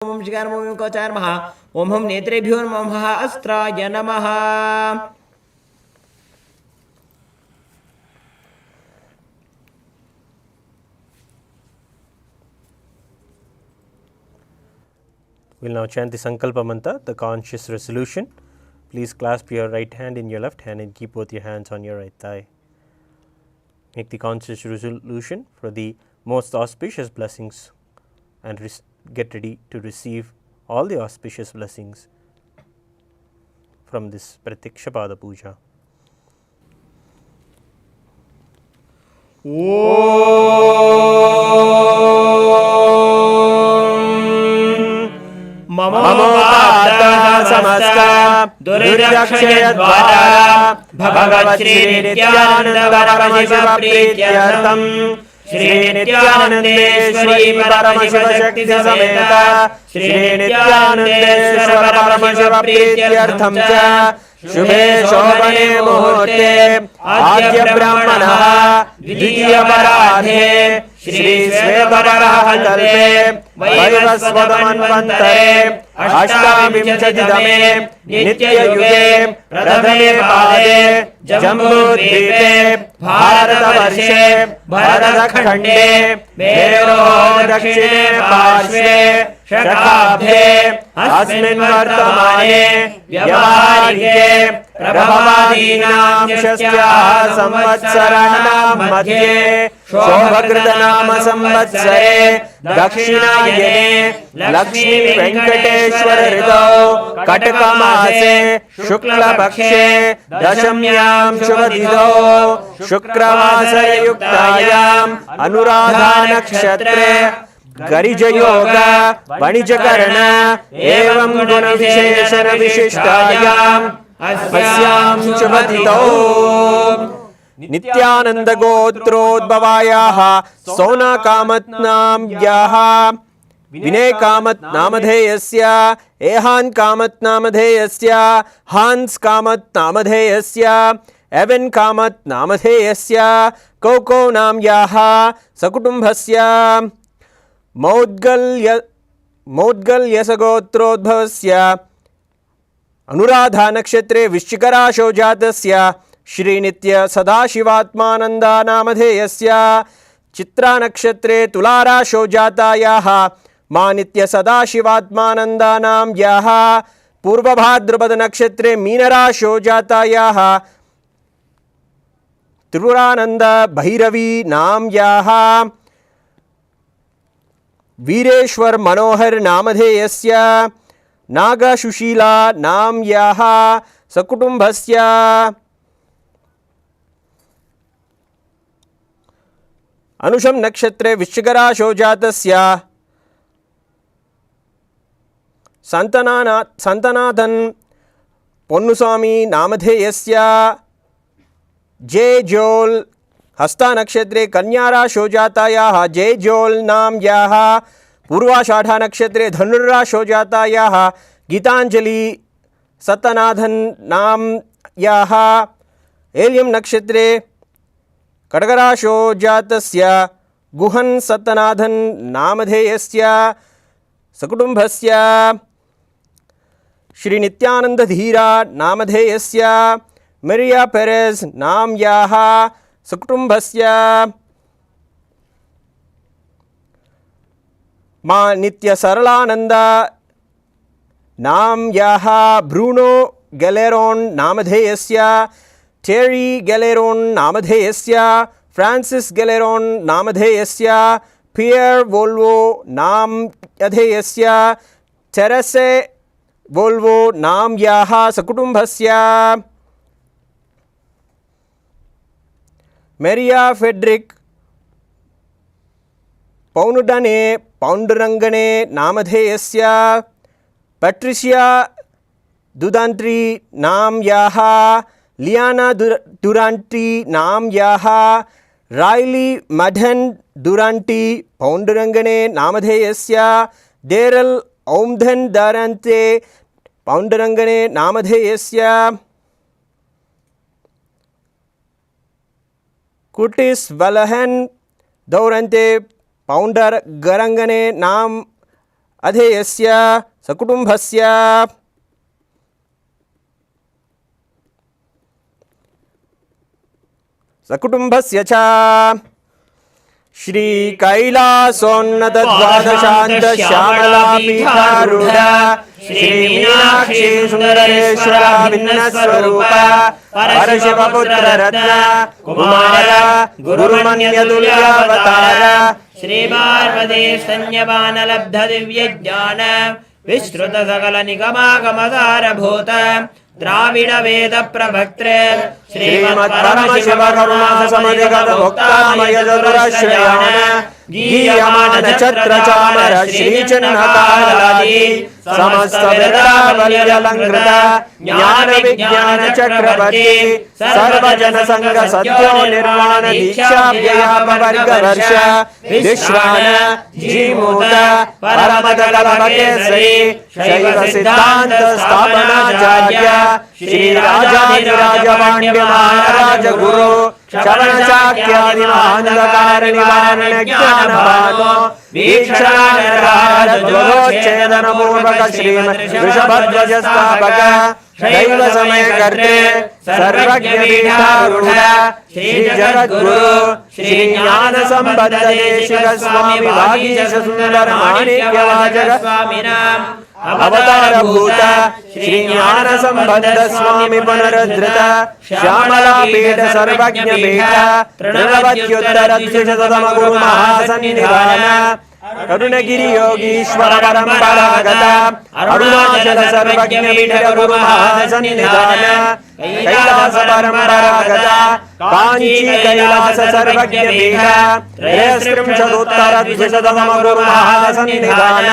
ओम शिकारमोम कवचाय नमः। ओम हम नेत्रेभ्यो नमः अस्त्राय नमः। We'll now chant the Sankalpa Mantra, the conscious resolution. Please clasp your right hand in your left hand and keep both your hands on your right thigh. Make the conscious resolution for the most auspicious blessings and get ready to receive all the auspicious blessings from this Pratiksha Pada Puja. ममोपात्तः समस्ता दुरिदक्षयद्वारा भगवत् श्री नित्यानंद परमशिव प्रीत्यर्थम श्री नित्यानंदेश्वरी परमशिव शक्ति समेत श्री नित्यानंदेश्वर परमशिव प्रीत्यर्थम च शुभे शोभने मुहूर्ते आद्य ब्राह्मणः द्वितीय पराधे श्री श्वेतवराह कल्पे वैवस्वतमन्वन्तरे अष्टाविंशतितमे नित्ययुगे प्रथमे पादे जम्बूद्वीपे भारतवर्षे भरतखण्डे मेरोः दक्षिणे पार्श्वे शकाब्दे अस्मिन् वर्तमाने व्यावहारिके प्रभवादीनां षष्ट्याः संवत्सराणां मध्ये शोभकृतनाम संवत्सरे दक्षिणायने लक्ष्मी वेंकटेश्वर ऋतौ कटकमासे शुक्लपक्षे दशम्यां शुभतिथौ शुक्रवासरयुक्तायाम् अनुराधा नक्षत्रे गरिजयोग वणिजकर्ण एवं गुणविशेषण विशिष्टायाम् अस्यां शुभतिथौ नित्यानंद गोत्रोद्भवायाः सोना कामत नाम्याः विनय कामत नामधेयस्य एहान कामत नामधेयस्य हांस कामत नामधेयस्य एवन कामत नामधेयस्य कौकौ नाम्याः सकुटुम्बस्य मौद्गल्यसगोत्रोद्भवस्य अनुराधा नक्षत्रे वृश्चिकराशौ जातस्य श्री नित्य सदाशिवात्मानंदा नामधेयस्य चित्रा नक्षत्रे तुलाराशौ जातायाः मा नित्य सदाशिवात्मानंदा नाम्याः पूर्वभाद्रपद नक्षत्रे मीनराशौ जातायाः त्रिपुरानंद भैरवी नाम्याः वीरेश्वर मनोहर नामधेयस्य नागसुशीला नाम्याः सकुटुम्बस्य अनुषम नक्षत्रे वृश्चिकराशौ जातस्य संतनाथन पोन्नुस्वामी नामधेयस्य जय जोल हस्ता नक्षत्रे कन्याराशौ जातायाः जय जोल नाम्याः पूर्वाषाढ़ा नक्षत्रे धनुर्राशौ जातायाः गीतांजलि सत्यनाथन नाम्याः एल्यम नक्षत्रे खड्गराशौ जातस्य गुहन सत्यनाथन नामधेयस्य सकुटुम्बस्य श्री नित्यानंद धीरा नामधेयस्य मरिया पेरेज नाम्याः सकुटुम्बस्य मा नित्य सरलानंद नाम्याः ब्रूनो गैलेरोन नामधेयस्य टेरी गैलेरोन नामधेयस्य फ्रांसिस गैलेरोन नामधेयस्य पियर वोल्वो नामधेयस्य तेरेसे वोल्वो नाम्याः सकुटुम्बस्य मेरिया फेडरिक पौनुडने पौंडरंगने नामधेयस्य पैट्रिशिया दुदांट्री नाम्याः लियाना दुरांटी नाम्याः रायली मडन दुरांटी पौंडरंगने नामधेयस्य डेरल ओमधन दारंते पौंडरंगने नामधेयस्य कुटिस वलहन दौरंते पौंडर गरंगने नाम अधेयस्य सकुटुम्बस्य सकुटुम्बस्य च श्री कैलासोन्नत द्वादशान्त श्यामला पीठारूढ़ श्री मीनाक्षी सुंदरेश्वर भिन्नस्वरूप परशिव पुत्र रत्न कुमार गुरुमन्यतुल्यावतार श्री पार्वती स्तन्यपान लब्ध दिव्य ज्ञान विश्रुत सकल निगमागमसार भूत द्राविड वेद प्रभक्त्रे श्रीमत् परमशिव करुणा समधिगत भोक्तामय चतुरश्रयाण गीयमान छत्र चामर श्री चिन्ह कालादि समस्त वेदावल्यलंकृत ज्ञान विज्ञान चक्रवर्ती सर्वजन संग सत्यो निर्वाण दीक्षा व्यापवर्ग वर्ष विश्वान जीमूत परमद कलमकेसरी शैव सिद्धांत स्थापनाचार्य श्री राजाधिराज पांड्य महाराज गुरु श्रवण चाक्यादि महांधकार निवारण ज्ञानवानो वीक्षणाच्छेदन पूर्वक श्रीमद् वृषभध्वज स्थापक शैव समय करते सर्वज्ञ पीठारूढ़ श्री जगद्गुरु श्री ज्ञान संबद्ध देशिक स्वामी वागीश सुंदर माणिक्य वाचक स्वामिनाम अवतार भूत श्री ज्ञान संबद्ध स्वामी पुनरुद्धृत श्यामला पीठ सर्वज्ञ पीठ प्रणवत्युत्तर द्विशततम गुरु महासन्निधान करुणगिरि योगीश्वर परम्परागत अरुणाचल सर्वज्ञ पीठ गुरु महासन्निधान कैलास परम्परागत कांची कैलास सर्वज्ञ पीठ त्रयस्त्रिंशदुत्तर द्विशततम गुरु महासन्निधान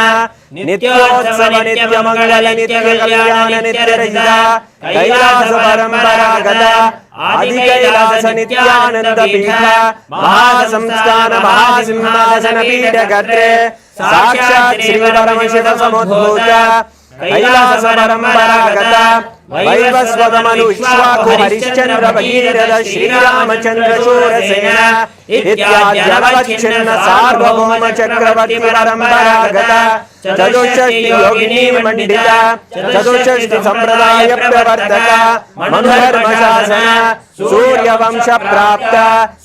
नित्योत्सव नित्य मंगल नित्य कल्याण नित्य रहिता कैलास परम्परागत आदि कैलास नित्यानंद पीठ महासंस्थान महासिंहासन पीठ गत्रे साक्षात् श्री परमशिव समुद्भूत कैलास परम्परागत वैवस्वतमनुष्वाकु हरिश्चंद्र भगीरथ श्रीरामचंद्र शूरसेन इत्याद्यवच्छिन्न सार्वभौम चक्रवर्ती परम्परागत चतुष्षष्टि योगिनी मंडिता चतुष्षष्टि संप्रदाय प्रवर्तक मनुधर्म शासन सूर्यवंश प्राप्त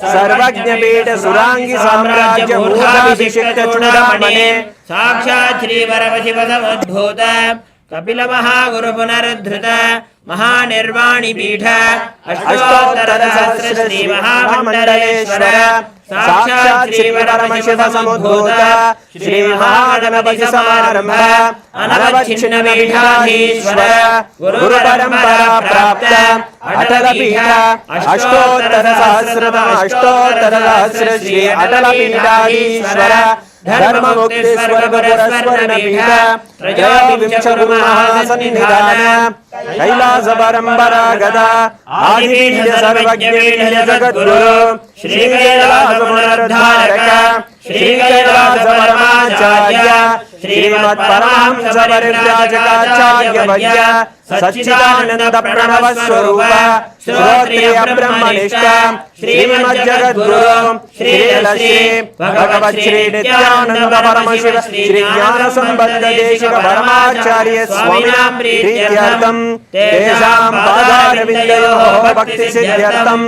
सर्वज्ञ पीठ सुरांगी साम्राज्य मूलाभिषिक्त चूड़ामणि साक्षात् श्री परमशिव समुद्भूत कपिल महागुरु पुनरुद्धृत महानिर्वाणी पीठ अष्टोत्तर सहस्र श्री महामंडलेश्वर साक्षात् श्री परमशिव समुद्भूत श्री महागणपति समारंभ अनवच्छिन्न पीठाधीश्वर गुरु परंपरा प्राप्त अटल पीठ अष्टोत्तर सहस्र श्री अटल पीठाधीश्वर धर्म मुक्ति स्वर्ग पुरस्वर्ण पीठ त्रयोविंश गुरु महासन्निधान कैलास परम्परागत आदिपीठ सर्वज्ञ पीठ जगद्गुरु श्री कैलास पुनरुद्धारक श्री कैलास परमाचार्य श्रीमत् परमहंस परिव्राजकाचार्य वैद्य सच्चिदानंद प्रणव स्वरूप श्रोत्रिय ब्रह्मनिष्ठ श्रीमद् जगद्गुरु श्री भगवत् श्री नित्यानंद परमशिव श्री ज्ञान संबद्ध देशिक परमाचार्य स्वामिनां प्रीत्यर्थं तेषां पादारविन्दयोः भक्ति सिद्ध्यर्थं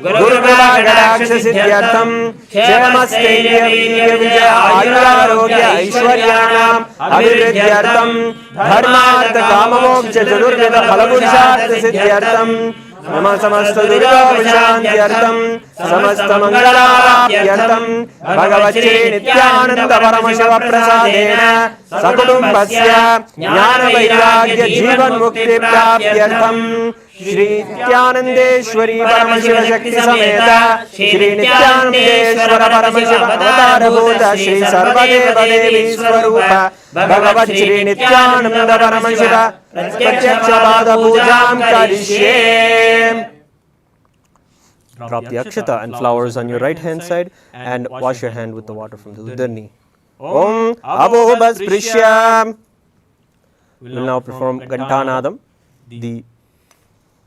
गुरुकृपाकटाक्ष सिद्ध्यर्थं क्षेमस्थैर्य वीर्य विजय आयुरारोग्य ऐश्वर्याणाम् अभिवृद्ध्यर्थं धर्मार्थ काममोक्ष चतुर्विध फलपुरुषार्थ सिद्ध्यर्थं नम समस्त दुर्गोपशान्त्यर्थं समस्त मंगलाप्त्यर्थं भगवत् श्री नित्यानंद परमशिव प्रसादेन सकुटुम्बस्य ज्ञान वैराग्य जीवन मुक्ति प्राप्त्यर्थं श्री नित्यानंदेश्वरी परमशिव शक्ति समेत श्री नित्यानंदेश्वर परमशिव अवतारभूत श्री सर्वदेव देवी स्वरूप भगवत् श्री नित्यानंद परमशिव प्रत्यक्ष पाद पूजां करिष्ये. Drop the akshata and flowers on your right hand side and wash your hand with the water from the uddarni. Om Abobasprishya. We will now perform Gantanadam, the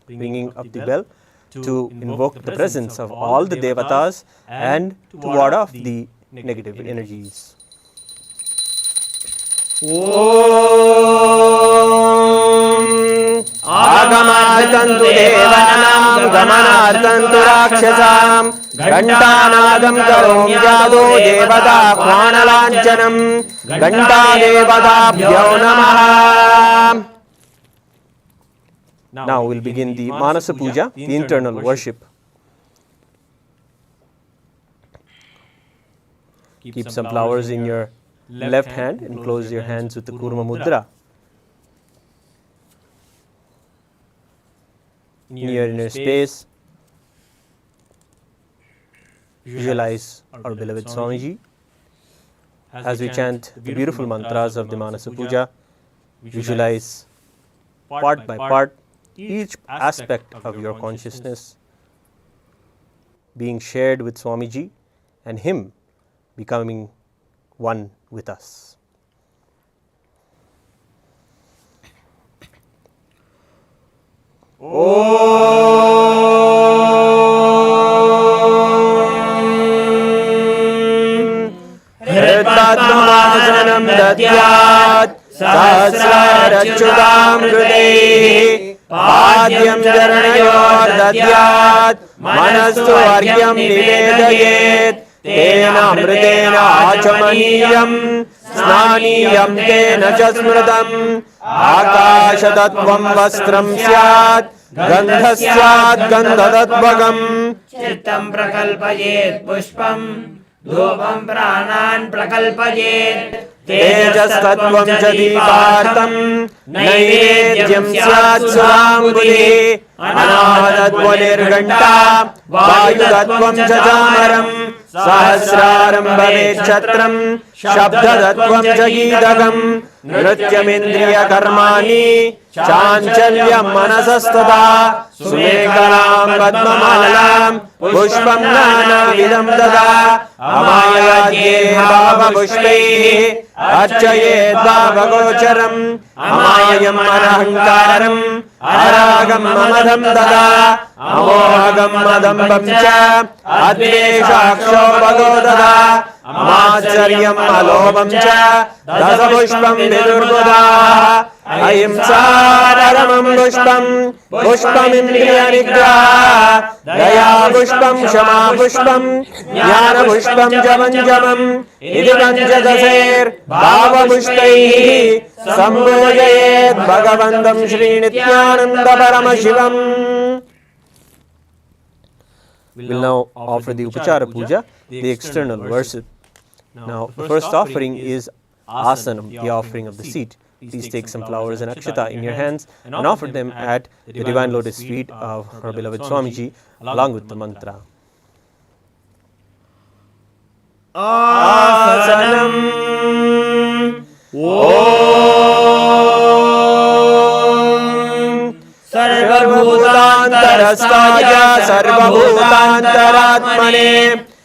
ringing of the bell, to invoke the presence of all the devatas and to ward off the negative energies. आगमार्थन्तु देवानां गमनार्थन्तु राक्षसां घण्टानादं करोम्यादो देवताह्वानलाञ्छनं घण्टादेवताभ्यो नमः. Now we'll begin the Manasa Puja, the internal worship. Keep some flowers in your left hand and close your hands with the Kurma Mudra. In your inner space, visualize our beloved Swamiji. As we chant the beautiful mantras of the Manasa Puja, visualize part by part each aspect of your consciousness being shared with Swamiji and him becoming one with us. हृत्पद्ममासनं दद्यात् सहस्रारच्युतां हृदये पाद्यं चरणयोर्दद्यात् मनस्तु अर्घ्यं निवेदयेत् तेन अमृतेन आचमनीयं स्नानीयं तेन च स्मृतम् आकाशतत्त्वं वस्त्रं स्यात् गन्धः स्यात् गन्धतत्त्वकम् चित्तं प्रकल्पयेत् पुष्पं धूपं प्राणान् प्रकल्पयेत् तेजस्तत्त्वं च दीपार्थं नैवेद्यं स्यात् सुराम्बुधिः अनाहतत्वनिर्घण्टा वायुतत्त्वं च चामरम् सहस्रारं भवेत् छत्रं शब्दतत्त्वं च गीतकम् नृत्यमिन्द्रियकर्माणि चाञ्चल्यं मनसस्तथा सुमेखलां पद्ममालां पुष्पं नानाविधं ददा अमायाद्ये भावपुष्पैः अर्चयेत् भावगोचरम् अमायम् अनहङ्कारम् अरागम् ममदं ददा अमोहगम् मदम्बं च अद्वेषाक्षोभगो ददा अमाश्चर्यम् अलोभं च दशपुष्पं विदुर्बुधाः अहिंसा परमं पुष्पं पुष्पमिन्द्रियनिग्रहः दया पुष्पं क्षमा पुष्पं ज्ञानपुष्पं च पञ्चमम् इति पञ्चदशैर्भावपुष्पैः सम्पूजयेत् भगवन्तं Shri Nityananda Paramashivam. We'll now offer the Upachara Puja, the external worship. Now, the first offering is Asanam, the offering of the seat. Please take some flowers and akshata in your hands and offer them at the divine lotus feet of our beloved Swamiji along with the mantra. Asanam सर्वभूतान्तरस्थाय सर्वभूतान्तरात्मने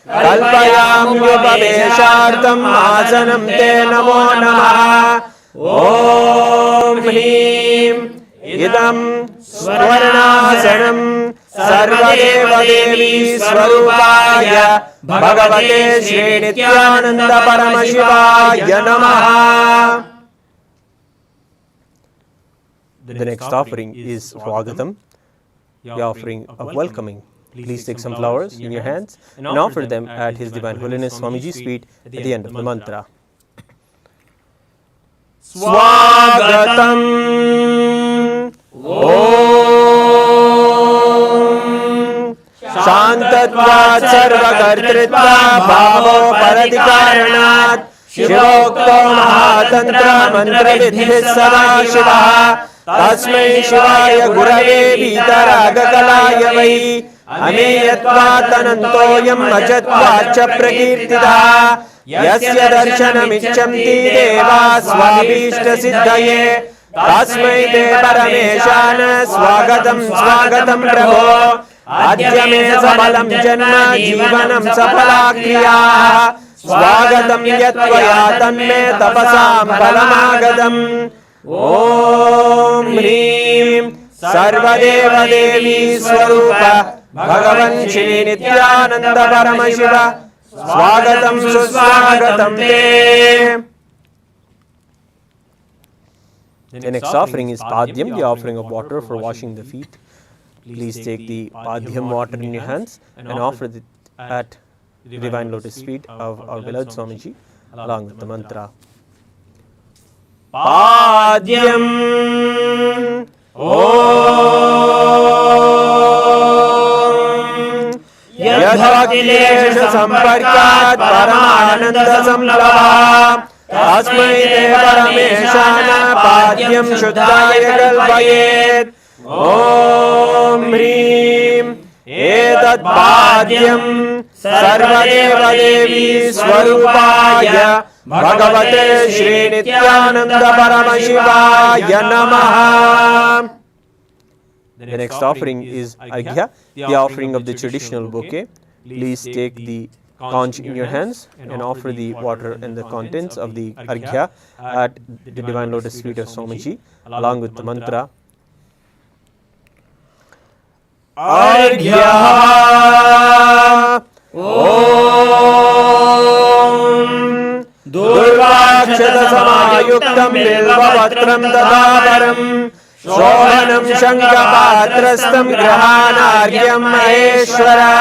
कल्पयाम्युपवेशार्थम् आसनं ते नमो नमः. ॐ ह्रीं इदं स्वर्णासनं सर्वदेवदेवी स्वरूपाय भगवते श्रीनित्यानन्द परमशिवाय नमः. The next offering is Swagatam, the offering of welcoming. Please take some flowers in your hands and offer them at His Divine Holiness Swamiji's feet at the end of the mantra. Swagatam Om Shantatvat Sarvakartritva Bhavo Paradikaranat Shivokto Mahatantra Mantravidhis Sada Shivaha Tasmai Shivaya Gurave Vitaragakalaya Vai Ameyatvat Anantoyam Ajatvat Cha Prakirtitaha Yasya Darshanamichamti Deva Swabhishta Siddhaye Tasmai Te Parameshana Swagatam Swagatam Prabho Adya Me Sabalam Janma Jivanam Sapala Kriyaha Swagatam Yatvaya Tanme Tapasam Balamagadam. Om Hrim Sarvadeva Devi Swarupa Bhagavan Shri Nithyananda Paramashiva Swagatam Suswagatam Te. The next offering is Padyam, the offering of water for washing the feet. Please take the Padyam water in your hands and offer it at the divine lotus feet of our beloved Swamiji along with the mantra. Padyam Om Yadbhaktilesh Samparkat Paramananda Samlava Tasmai Te Parameshana Padyam Shuddhaya Kalpayet Om Hrim Etat Padyam Sarvadeva Devi Swarupaya Bhagavate Shri Nithyananda Paramashivaya Namaha. The next offering is Arghya, the offering of the traditional bouquet. Please take the conch in your hands and offer the water and the contents of the Arghya at the divine lotus feet of Swamiji along with the mantra. Arghya Om Durvakshata Samayuktam Bilvavatram Tadaparam Shohanam Shankapatrastam Grahanargyam Maheshwara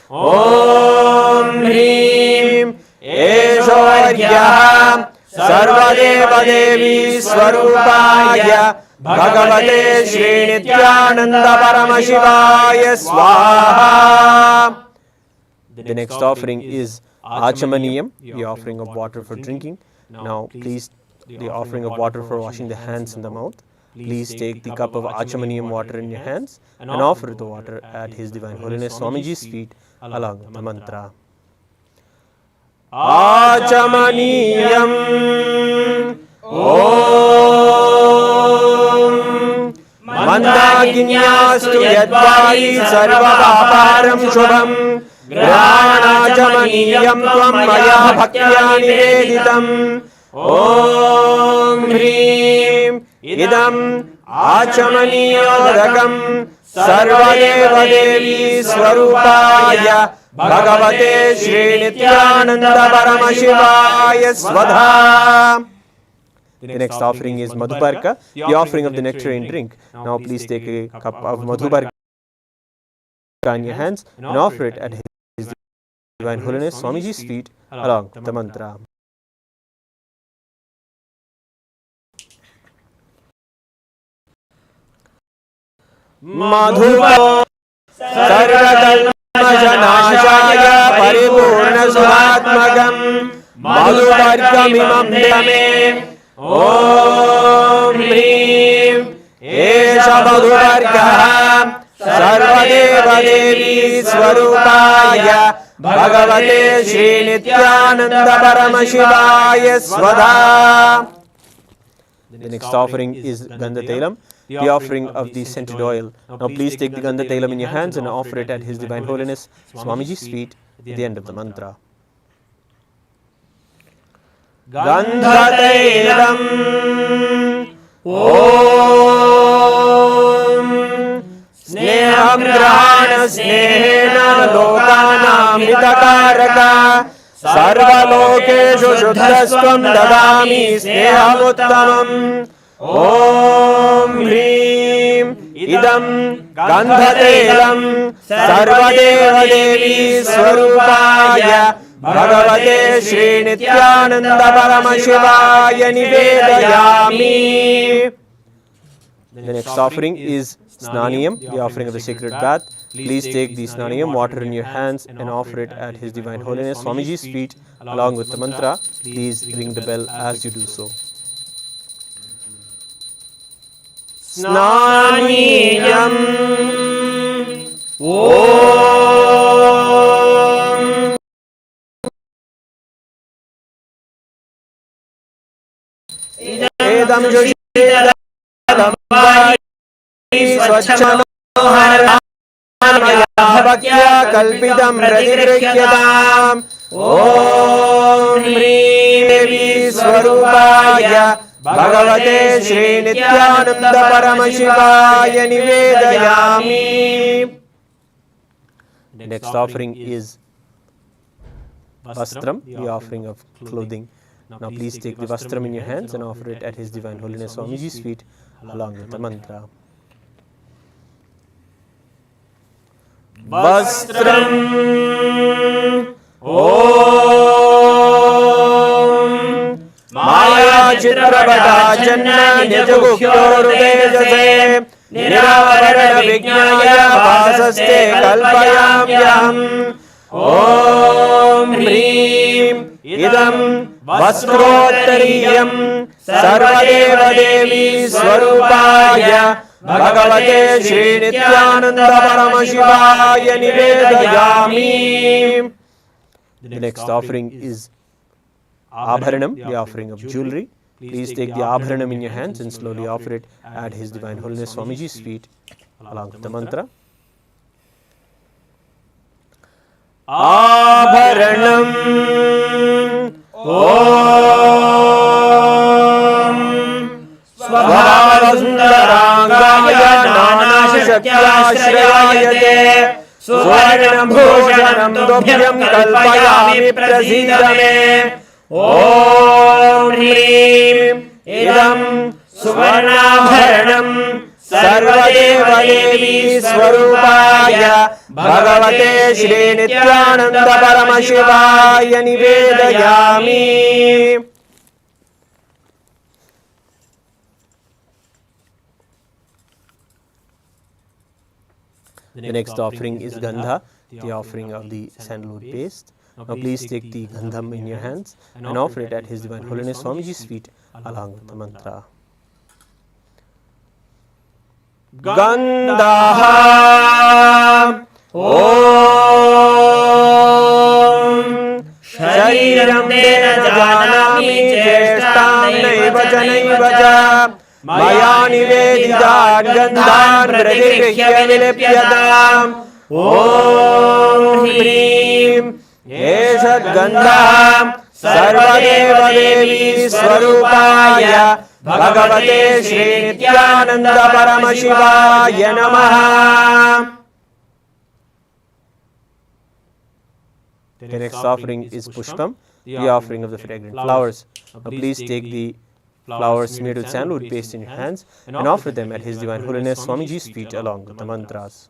Om Hrim Eshoryah Sarvadeva Devi Swarupaya Bhagavate Shri Nithyananda Paramashivaya Swaha. The next offering is Achamaniyam, the offering of water for drinking. Now please, the offering of water for washing the hands and the mouth. Please take the cup of Achamaniyam water in your hands and offer the water at His Divine Holiness Swamiji's feet along with the mantra. Achamaniyam Om Mandaginyastu Yadvari Sarva Paparam Shubham Granachamaniyam Tvam Maya Bhaktya Niveditam Om Hrim Idam Achamaniyodakam Sarvadeva Devi Swarupaya Bhagavate Shri Nithyananda Paramashivaya Svadha. The next offering is Madhubarka, the offering of the nectarine drink. Now please take a cup of Madhubarka in your hands and offer it at His Divine Holiness Swamiji's feet along with the mantra. Madhuba Sarvakalmajanashaya Paripurna Suhatmagam Madhubarkamimam Dame Om Hrim Esha Madhubarka Sarvadeva Devi Swarupaya Bhagavate Shri Nithyananda Paramashivaya Svadha. The next offering is Gandha Tailam, the offering of the scented oil. Now please take the Gandha Tailam in your hands and offer it at His Divine Holiness Swamiji's feet at the end of the mantra. Gandha Tailam Om Sneham Grahana Snehena Lokanam Hitakaraka Sarvalokeshu Shuddhasvam Dadami Snehamuttamam Om Hrim Idam Gandhatailam Sarvadeva Devi Swarupaya Bhagavate Shri Nithyananda Paramashivaya Nivedayami. The next offering is Snaniyam, the offering of the sacred bath. Please take the Snaniyam water in your hands and offer it at His Divine Holiness Swamiji's feet along with the mantra. Please ring the bell as you do so. Snaniyam Om Edam Joshidam Swachanohara Bhakya Kalpidam Radidrikyatam Om Hrim Devi Swarupaya Bhagavate Shri Nithyananda Paramashivaya Nivedayami. The next offering is Vastram, the offering of clothing. Now please take the vastram in your hands and offer it at His Divine Holiness Swamiji's feet along with the mantra. Vastram Om Maya Chitrapatachanna Nijagukhyorudejase Niravarana Vijnaya Vasaste Kalpayamyam Om Hrim Idam Vastrottariyam Sarvadeva Devi Swarupaya Bhagavate Shri Nithyananda Paramashivaya Nivedayami. The next offering is Abharanam, the offering of jewelry. Please take the Abharanam in your hands and slowly offer it at His Divine Holiness Swamiji's feet along with the mantra. Abharanam Om Svabhavasundarangaya Nanashakyashrayate Suvarnam Bhushanam Dobhyam Kalpayami Prasidame Om Hrim Idam Suvarnabharanam Sarvadeva Devi Swarupaya Bhagavate Shri Nithyananda Paramashivaya Nivedayami. The next offering is Gandha, the offering of the sandalwood paste. Now please take the Gandham in your hands and offer it at His Divine Holiness Swamiji's feet along with the mantra. Gandaha Om Shariram Dena Janami Cheshtam Naiva Janaiva Ja Maya Nivedidad Gandhan Pradirihya Vilipyadam Om Hrim Eshat Gandham Sarvadeva Devi Swarupaya Bhagavate Shri Nithyananda Paramashivaya Namaha. The next offering is Pushpam, the offering of the fragrant flowers. Now please take the flowers smeared with sandalwood paste in your hands and offer them at His Divine Holiness Swamiji's feet along with the mantras.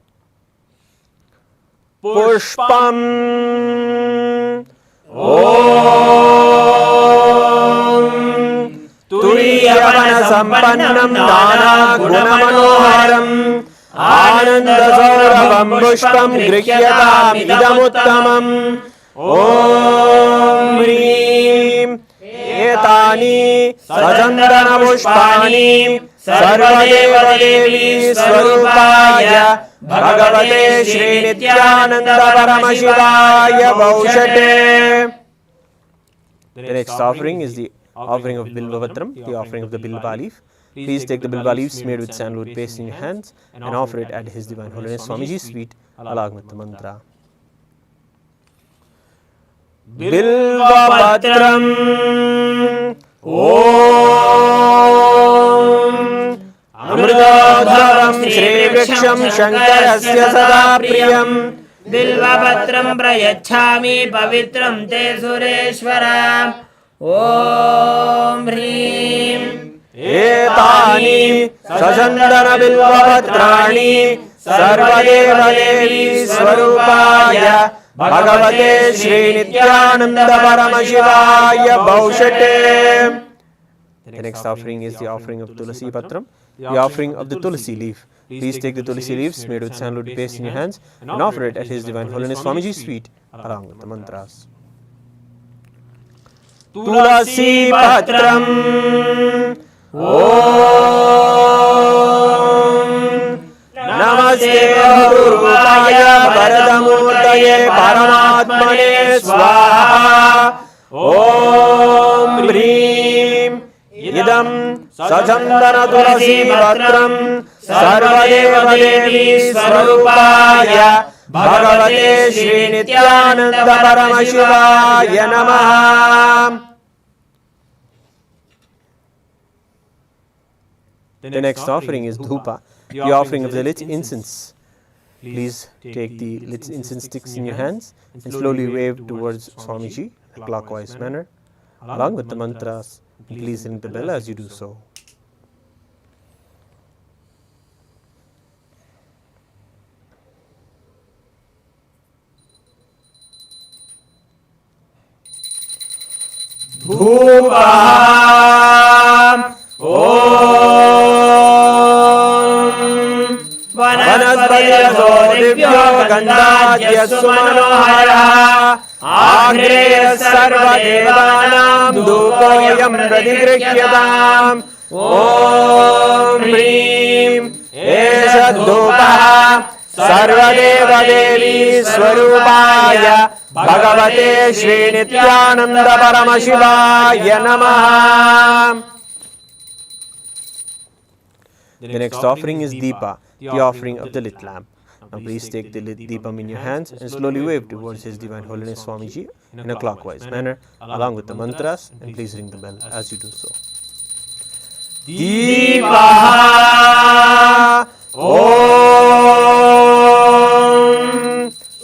Pushpam Om Turiyavana Sampannam Nana Gunamanoharam Ananda Saurabham Pushpam Grihyatam Idamuttamam Om Hrim Etani Sajandana Pushpani Sarvadeva Devi Swarupaya Bhagavate Shri Nithyananda Paramashivaya Baushate. The next offering is the offering of Bilvavatram, the offering of the Bilva leaf. Please take the Bilva leaf smeared with sandalwood paste in your hands and offer it at His Divine Holiness Swamiji's feet along with the mantra. Bilvavatram Om Amritodharam Shri Vriksham Shankarasya Sada Priyam Bilvavatram Prayachami Pavitram Te Sureshwara Om Hrim Etani Sasandana Bilvavatrani Sarvadeva Devi Swarupaya Bhagavate Shri Nithyananda Paramashivaya Baushate. The next offering is the offering of Tulasi Patram, the offering of the Tulasi leaf. Please take the Tulasi leaves made with sandalwood paste in your hands and offer it at His Divine Holiness Swamiji's feet along with the mantras. Tulasi Patram Om Namaste Guruvaya Varadamurtaye Paramatmane Swaha Om Hrim Idam Sajandana Tulasi Patram Sarvadeva Devi Swarupaya Bhagavate Shri Nithyananda Paramashivaya Namaha. The next offering is Dhupa, the offering of the lit incense. Please take the lit incense sticks in your hands and slowly wave towards Swamiji in a clockwise manner. along with the mantras. Please ring the bell as you do so. वनस्पतिरसो दिव्यो गन्धाद्यस्सु मनोहरः आग्नेयः सर्वदेवानां धूपोऽयं प्रतिगृह्यताम् ॐ ह्रीं एष धूपः सर्वदेवदेवी स्वरूपाय भगवते श्रीनित्यानन्द परमशिवाय नमः. The next offering is Deepa, the offering of the lit lamp. Now please take the lit Deepam in your hands and slowly wave towards His Divine Holiness Swamiji in a clockwise manner along with the mantras, and please ring the bell as you do so. Deepa Om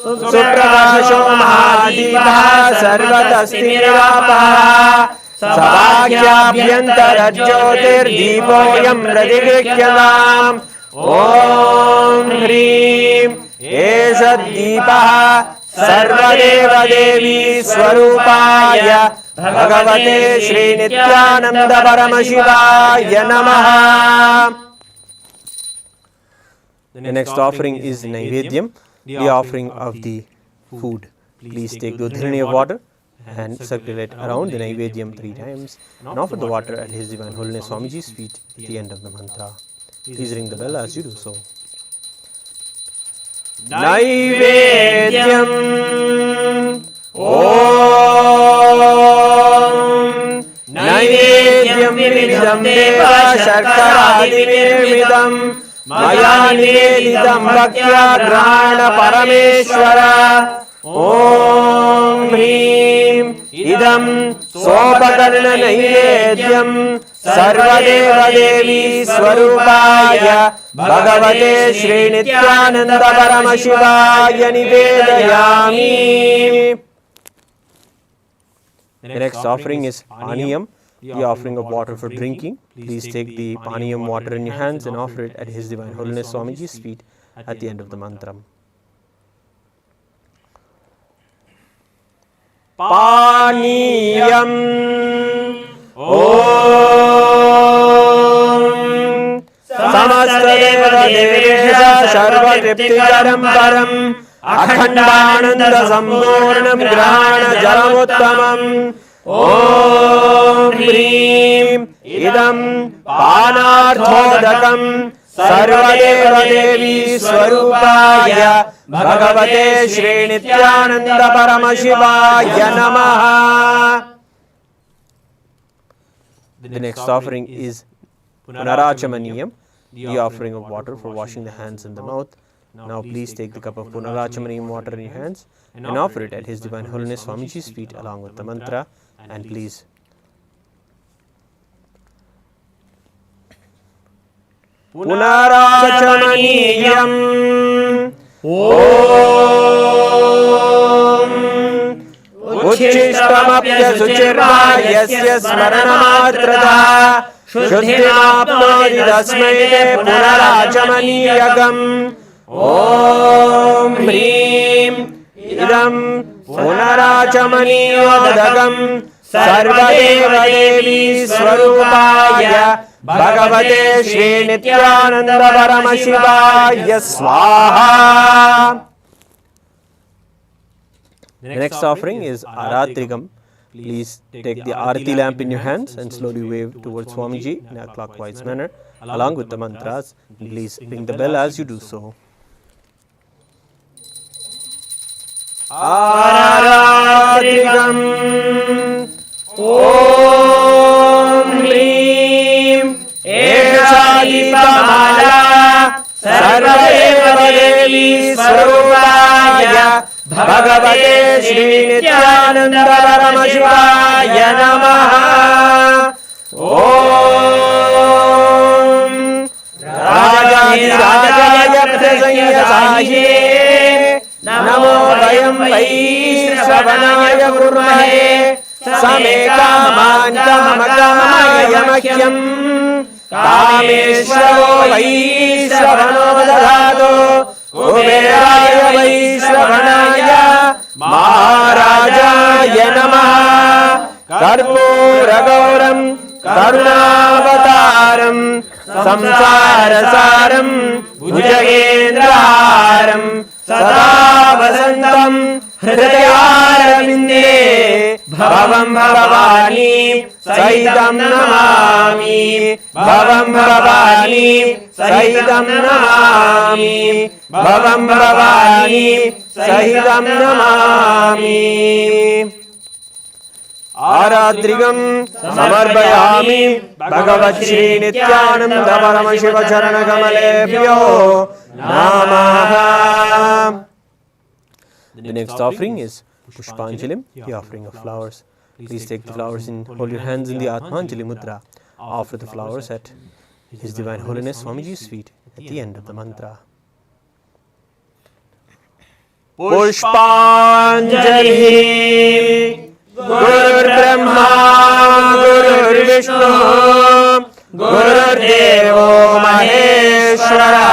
Super-Councious Mahadipah Sarvatastiniratah Sabhagyabhyantarajyotirdeepoyam pratigrihyataam Om Hrim Eshadeepah Sarvadevadevi Swarupaya Bhagavate Shri Nithyananda Paramashivaya Namaha. The next offering is Naivedyam, the offering of the food. Please take the udhirani of water and circulate around the Naivedyam 3 times and offer the water at His Divine Holiness Swamiji's feet at the end of the mantra. Please ring the bell as you do so. Naivedyam Om Naivedyam vividham deva sharkaradivirvidam Maya niveditam bhaktya grahana parameshwara Om Hrim Idam Sopakarna Naivedyam Sarvadeva Devi Swarupaya Bhagavate Shri Nithyananda Paramashivaya Nivedayami. The next offering is Paniyam, the offering of water for drinking. Please take the Paniyam water in your hands and offer it at His Divine Holiness Swamiji's feet at the end of the mantra. Paniyam Om Samastadeva Devesha Sarvatriptijaram Param Akhandananda Samburnam Grahana Jalamuttamam Om Hrim Idam Panarthodakam Sarvadeva Devi Swarupaya Bhagavate Shri Nithyananda Paramashivaya Namaha. The next offering is Punarachamaniyam, the offering of water for washing the hands and the mouth. Now please take the cup of Punarachamaniyam water in your hands and offer it at His Divine Holiness Swamiji's feet along with the mantra, and please Punarachamaniyam Om Uchishtamapya Suchirva Yasya Smaranamatrata Shuddhimapnodi Dasmai Punarachamaniyagam Om Hrim Idam Punarachamaniyodagam Sarvadeva Devi Swarupaya Bhagavate Shri Nithyananda Paramashivaya Swaha. The next offering is Aratrigam. Please take the Arati lamp in your hands and slowly wave towards Swamiji in a clockwise manner along with the mantras. Please ring the bell as you do so. Aratrigam Om Hrim Esha Deepamala Sarvadeva Devi Swarupaya Bhagavate Shri Nithyananda Paramashivaya Namaha. Om Rajadi Rajaya Prasayyasaye Namo Vayam Vaishravanaya Gurmahe समे कामान् कामकामाय मह्यम् कामेश्वरो वैश्रवणो दधातु कुबेराय वैश्रवणाय महाराजाय नमः कर्पूरगौरं करुणावतारं संसारसारं भुजगेन्द्रहारं सदा वसन्तं हृदयारविन्दे भवं भवानी सहितं नमामि भवं भवानी सहितं नमामि भवं भवानी सहितं नमामि आरात्रिगं समर्पयामि भगवत् श्री नित्यानंद परमशिव चरण कमलेभ्यो नमः. The next offering is Pushpanjalim, the offering of flowers. Please take the flowers and hold your hands in the Atmanjali Mudra. Offer the flowers at His Divine Holiness Swamiji's feet at the end of the mantra. पुष्पांजलि. गुरुर्ब्रह्मा गुरुर्विष्णु गुरुर्देवो महेश्वरः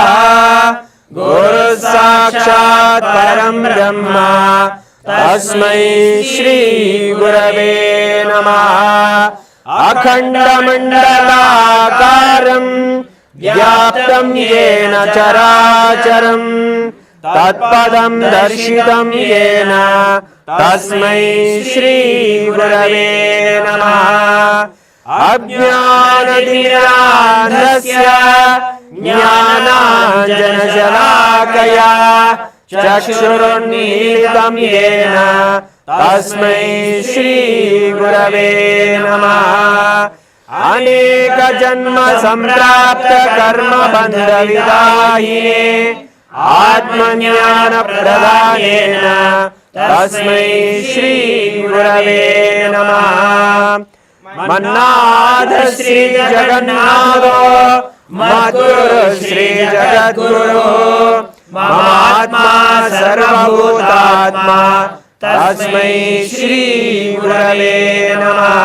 गुरुः साक्षात् परं ब्रह्म तस्मै श्री गुरवे नमः. अखण्डमण्डलाकारं व्याप्तं येन चराचरं तत्पदं दर्शितं येन तस्मै श्री गुरवे नमः. अज्ञानतिमिरान्धस्य ज्ञानाञ्जनशलाकया चक्षुरुन्मीलितं येन तस्मै श्री गुरवे नमः. अनेकजन्म सम्प्राप्त कर्मबन्धविदायिने आत्मज्ञानप्रदानेन तस्मै श्री गुरवे नमः. मन्नाथ श्री जगन्नाथो मद्गुरु श्री जगद्गुरु ममात्मा सर्वभूतात्मा तस्मै श्री गुरवे नमः.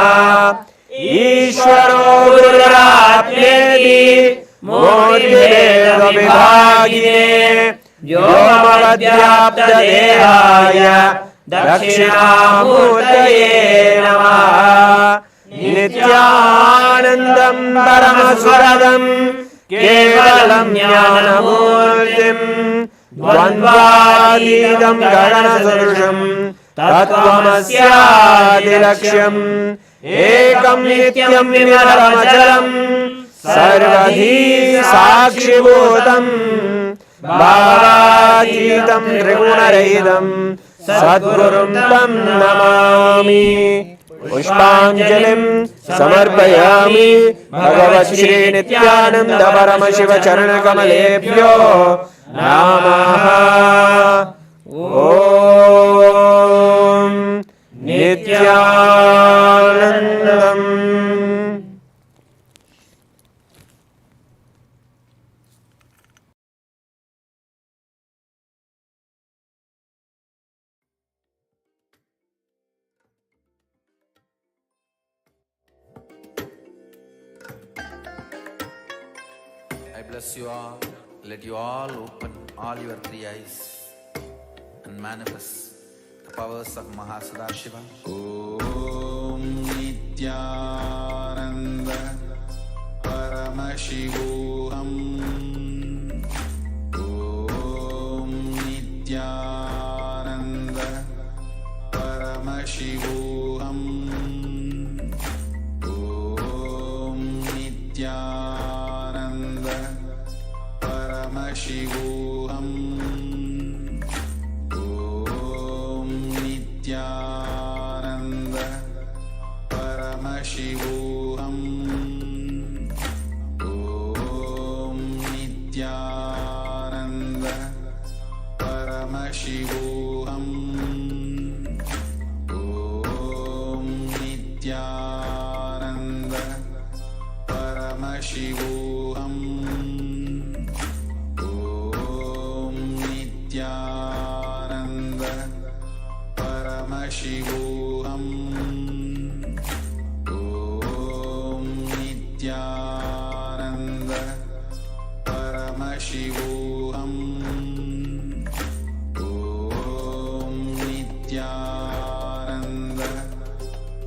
ईश्वरो गुरुरात्मेति मूर्तिभेदविभागिने व्योमवद्व्याप्तदेहाय दक्षिणामूर्तये नमः. नित्यानन्दं परमसुरदं केवलं ज्ञानमूर्तिं द्वन्द्वातीतं गगनसदृशं तत्त्वमस्यादिलक्ष्यम् एकं नित्यं विमलमचलं सर्वधी साक्षिभूतं भावातीतं त्रिगुणरहितं सद्गुरुं तं नमामि. पुष्पांजलिं समर्पयामि भगवत् श्री नित्यानंद परमशिव चरण कमलेभ्यो नमः. ओम नित्यानंदम्. I bless you all. Let you all open all your three eyes and manifest the powers of Mahasadashiva. Om Nithyananda Paramashivoham. Om Nithyananda Paramashivoham. Om Nithyananda Paramashivoham. Om Nithyananda Paramashivoham. Om Nithyananda Paramashivoham. Om Nithyananda Paramashivoham. Om Nithyananda Paramashivoham. Paramashivoham. Om Nithyananda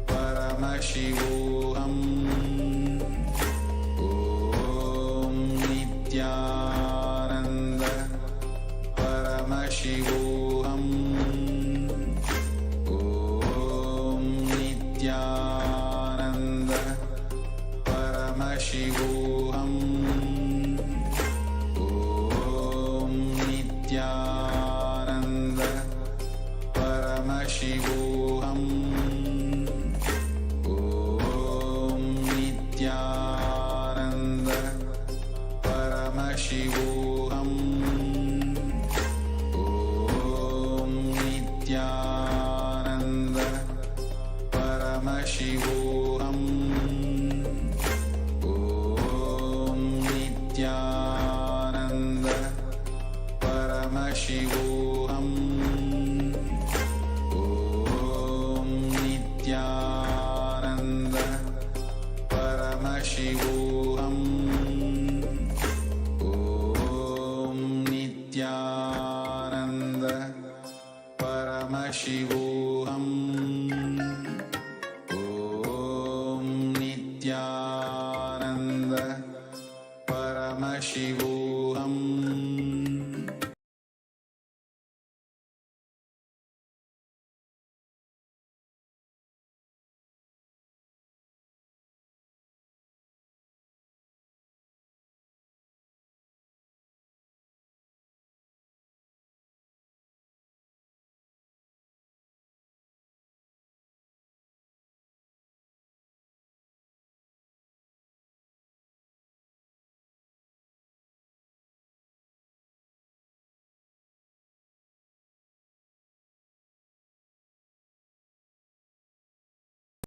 Paramashivoham. Om Nithyananda Paramashivoham. Om Nithyananda Paramashivoham. Om Nithyananda Paramashivoham. Om Nithyananda Paramashivoham. Om Nithyananda Paramashivoham. Om Nithyananda Paramashivoham. Om Nithyananda Paramashivoham. Om Nithyananda Paramashivoham. Om Nithyananda Paramashivoham.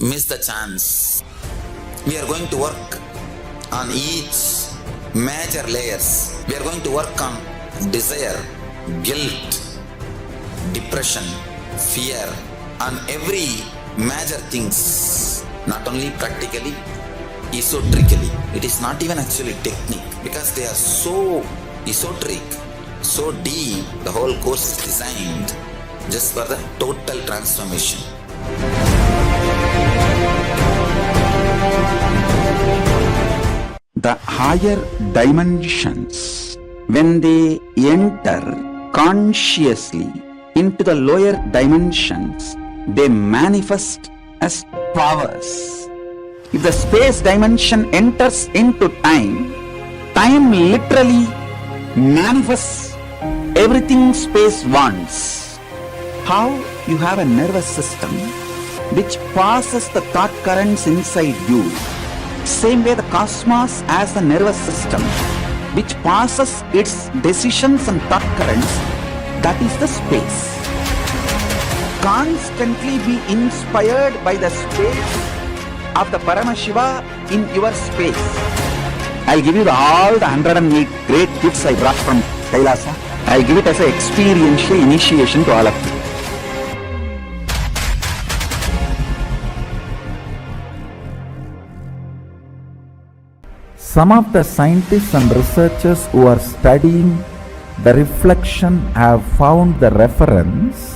Miss the chance. We are going to work on each major layers. We are going to work on desire, guilt, depression, fear, on every major things, not only practically, esoterically. It is not even actually technique, because they are so esoteric, so deep. The whole course is designed just for the total transformation. The higher dimensions, when they enter consciously into the lower dimensions, they manifest as powers. If the space dimension enters into time, time literally manifests everything space wants. How you have a nervous system which passes the thought currents inside you. Same way the cosmos has a nervous system which passes its decisions and thought currents, that is the space. Constantly be inspired by the space of the Paramashiva in your space. I'll give you all the 108 great gifts I brought from Kailasa. I'll give it as an experiential initiation to all of you. Some of the scientists and researchers who are studying the reflection have found the reference.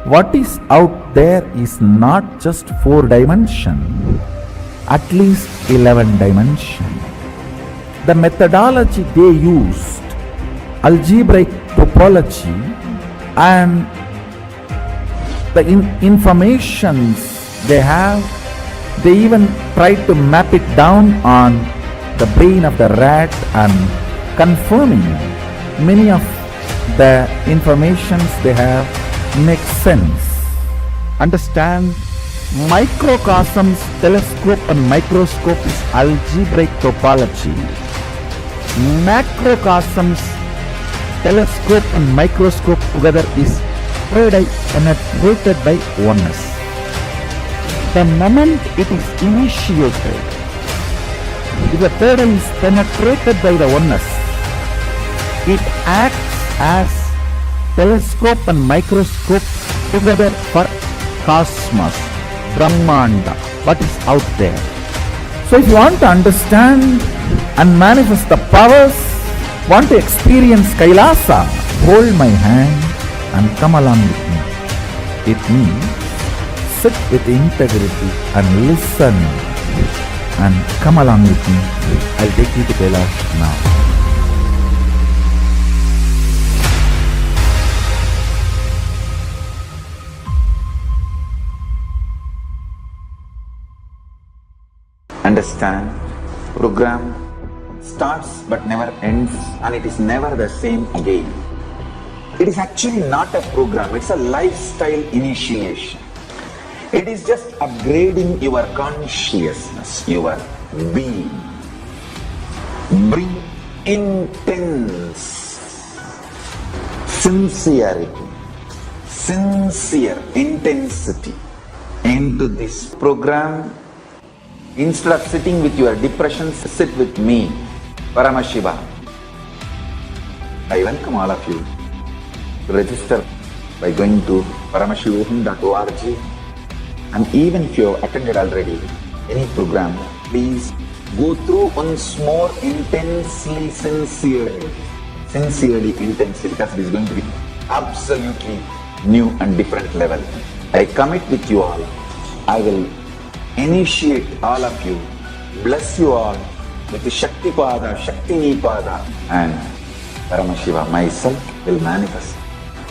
What is out there is not just 4 dimension, at least 11 dimension. The methodology they used, algebraic topology, and the informations they have, they even tried to map it down on the brain of the rat and confirming many of the informations they have makes sense. Understand, microcosms, telescope and microscope is algebraic topology. Macrocosms, telescope and microscope together is penetrated by oneness. The moment it is initiated, if the third eye is penetrated by the oneness, it acts as telescope and microscope together for cosmos, Brahmanda, what is out there. So if you want to understand and manifest the powers Want to experience Kailasa? Hold my hand and come along with me. It means sit with integrity and listen and come along with me. I'll take you to Kailasa now. Understand, program starts but never ends, and it is never the same again. It is actually not a program, it's a lifestyle initiation. It is just upgrading your consciousness, your being. Bring intense sincerity, sincere intensity into this program. Instead of sitting with your depressions, sit with me, Paramashivoham. I welcome all of you to register by going to paramashivoham.org. And even if you have attended already any program, please go through once more intensely, sincerely, because it is going to be absolutely new and different level. I commit with you all. I will initiate all of you, bless you all with the Shakti Pada, Shakti Nipada, and Paramashiva myself will manifest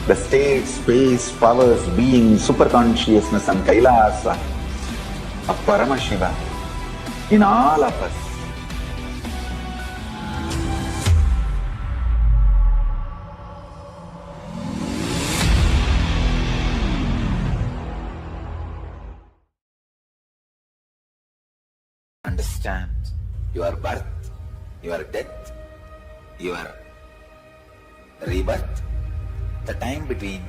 the state, space, powers, being, super-consciousness and Kailasa of Paramashiva in all of us. Understand your birth, your death, your rebirth, the time between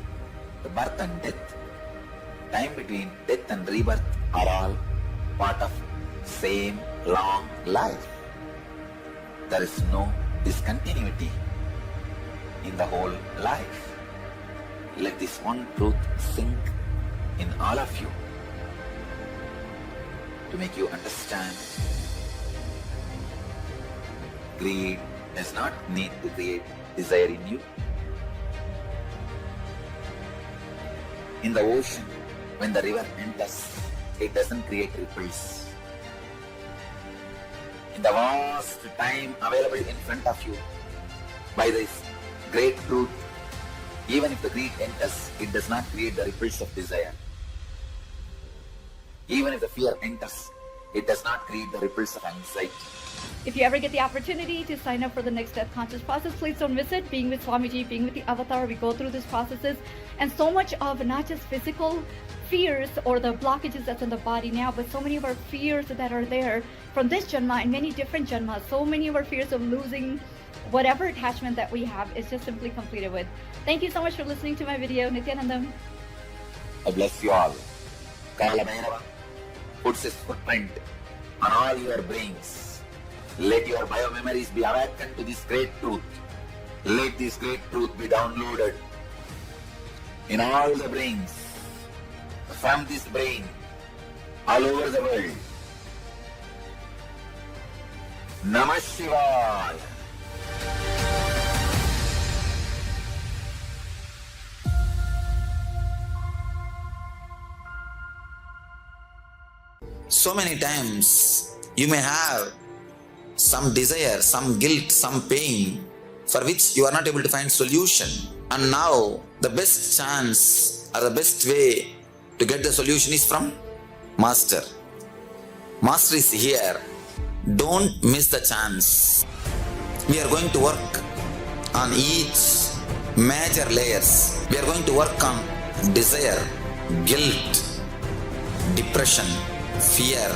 the birth and death, time between death and rebirth are all part of same long life. There is no discontinuity in the whole life. Let this one truth sink in all of you to make you understand. Greed does not need to create desire in you. In the ocean, when the river enters, it doesn't create ripples. In the vast time available in front of you, by this great truth, even if the greed enters, it does not create the ripples of desire. Even if the fear enters, it does not create the ripples of anxiety. If you ever get the opportunity to sign up for the next Death Conscious process, please don't miss it. Being with Swamiji, being with the Avatar, we go through these processes, and so much of not just physical fears or the blockages that's in the body now, but so many of our fears that are there from this Janma and many different Janmas, so many of our fears of losing whatever attachment that we have is just simply completed with. Thank you so much for listening to my video. Nithyananda. I bless you all. Kala puts his footprint on all your brains. Let your biomemories be awakened to this great truth. Let this great truth be downloaded in all the brains, from this brain, all over the world. Namah Shivaya. So many times you may have some desire, some guilt, some pain for which you are not able to find solution. And now the best chance or the best way to get the solution is from Master. Master is here. Don't miss the chance. We are going to work on each major layers. We are going to work on desire, guilt, depression, fear,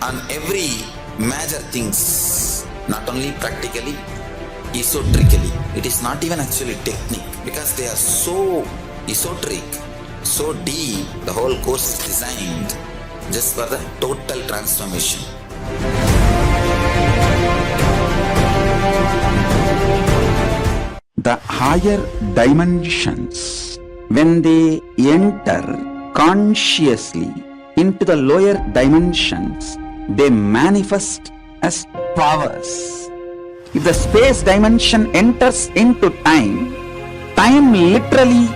on every major things, not only practically, esoterically. It is not even actually technique, because they are so esoteric, so deep. The whole course is designed just for the total transformation. The higher dimensions, when they enter consciously into the lower dimensions, they manifest as powers. If the space dimension enters into time, time literally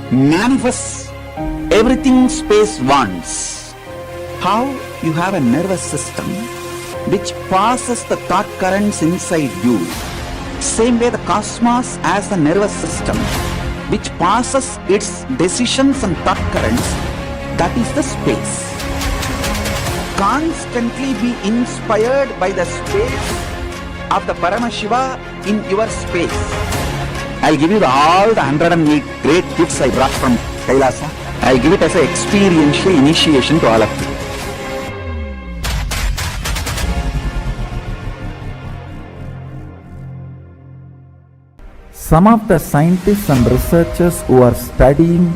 manifests everything space wants. How you have a nervous system which passes the thought currents inside you. Same way the cosmos has a nervous system which passes its decisions and thought currents, that is the space. Constantly be inspired by the space of the Paramashiva in your space. I'll give you all the 108 great gifts I brought from Kailasa. I'll give it as an experiential initiation to all of you. Some of the scientists and researchers who are studying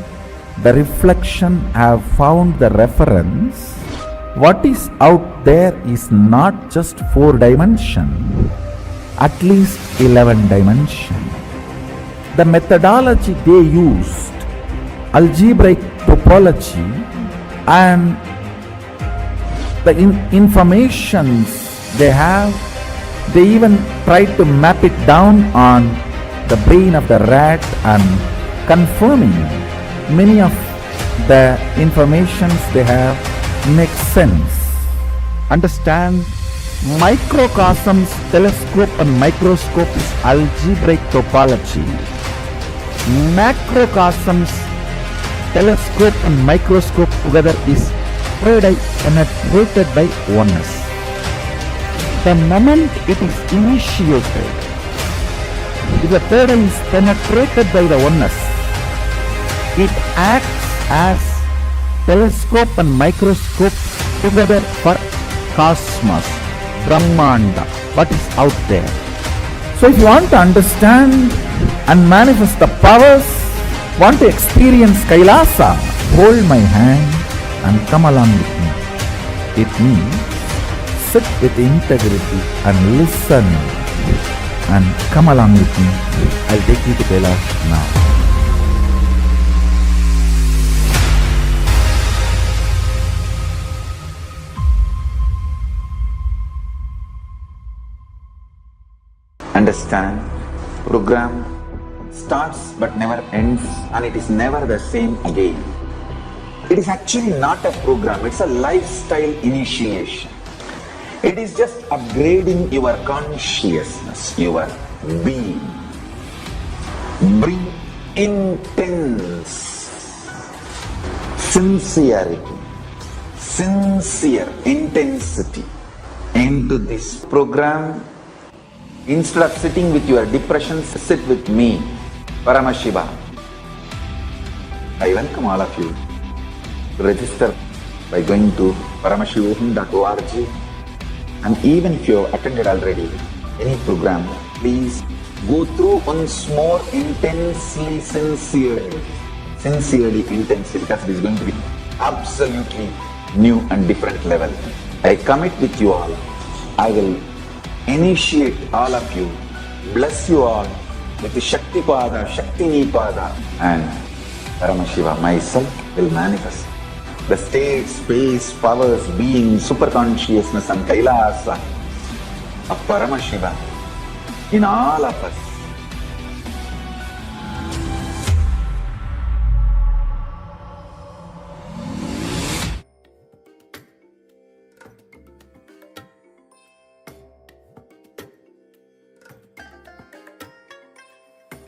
the reflection have found the reference. What is out there is not just 4 dimensions, at least 11 dimensions. The methodology they used, algebraic topology, and the informations they have, they even tried to map it down on the brain of the rat and confirming many of the informations they have makes sense. Understand, microcosms, telescope and microscope is algebraic topology. Macrocosms, telescope and microscope together is third eye penetrated by oneness. The moment it is initiated, if the third eye is penetrated by the oneness, it acts as telescope and microscope together for cosmos, Brahmanda, what is out there. So if you want to understand and manifest the powers, want to experience Kailasa, hold my hand and come along with me. It means sit with integrity and listen and come along with me. I'll take you to Kailasa now. Understand, program starts but never ends, and it is never the same again. It is actually not a program, it's a lifestyle initiation. It is just upgrading your consciousness, your being. Bring intense sincerity, sincere intensity into this program. Instead of sitting with your depressions, sit with me, Paramashiva. I welcome all of you to register by going to paramashivoham.org. And even if you have attended already any program, please go through once more intensely, sincerely, intensely, because it is going to be absolutely new and different level. I commit with you all. I will initiate all of you, bless you all with the Shakti Pada, Shakti Nipada, and Paramashiva myself will manifest the state, space, powers, being, super-consciousness and Kailasa of Paramashiva in all of us.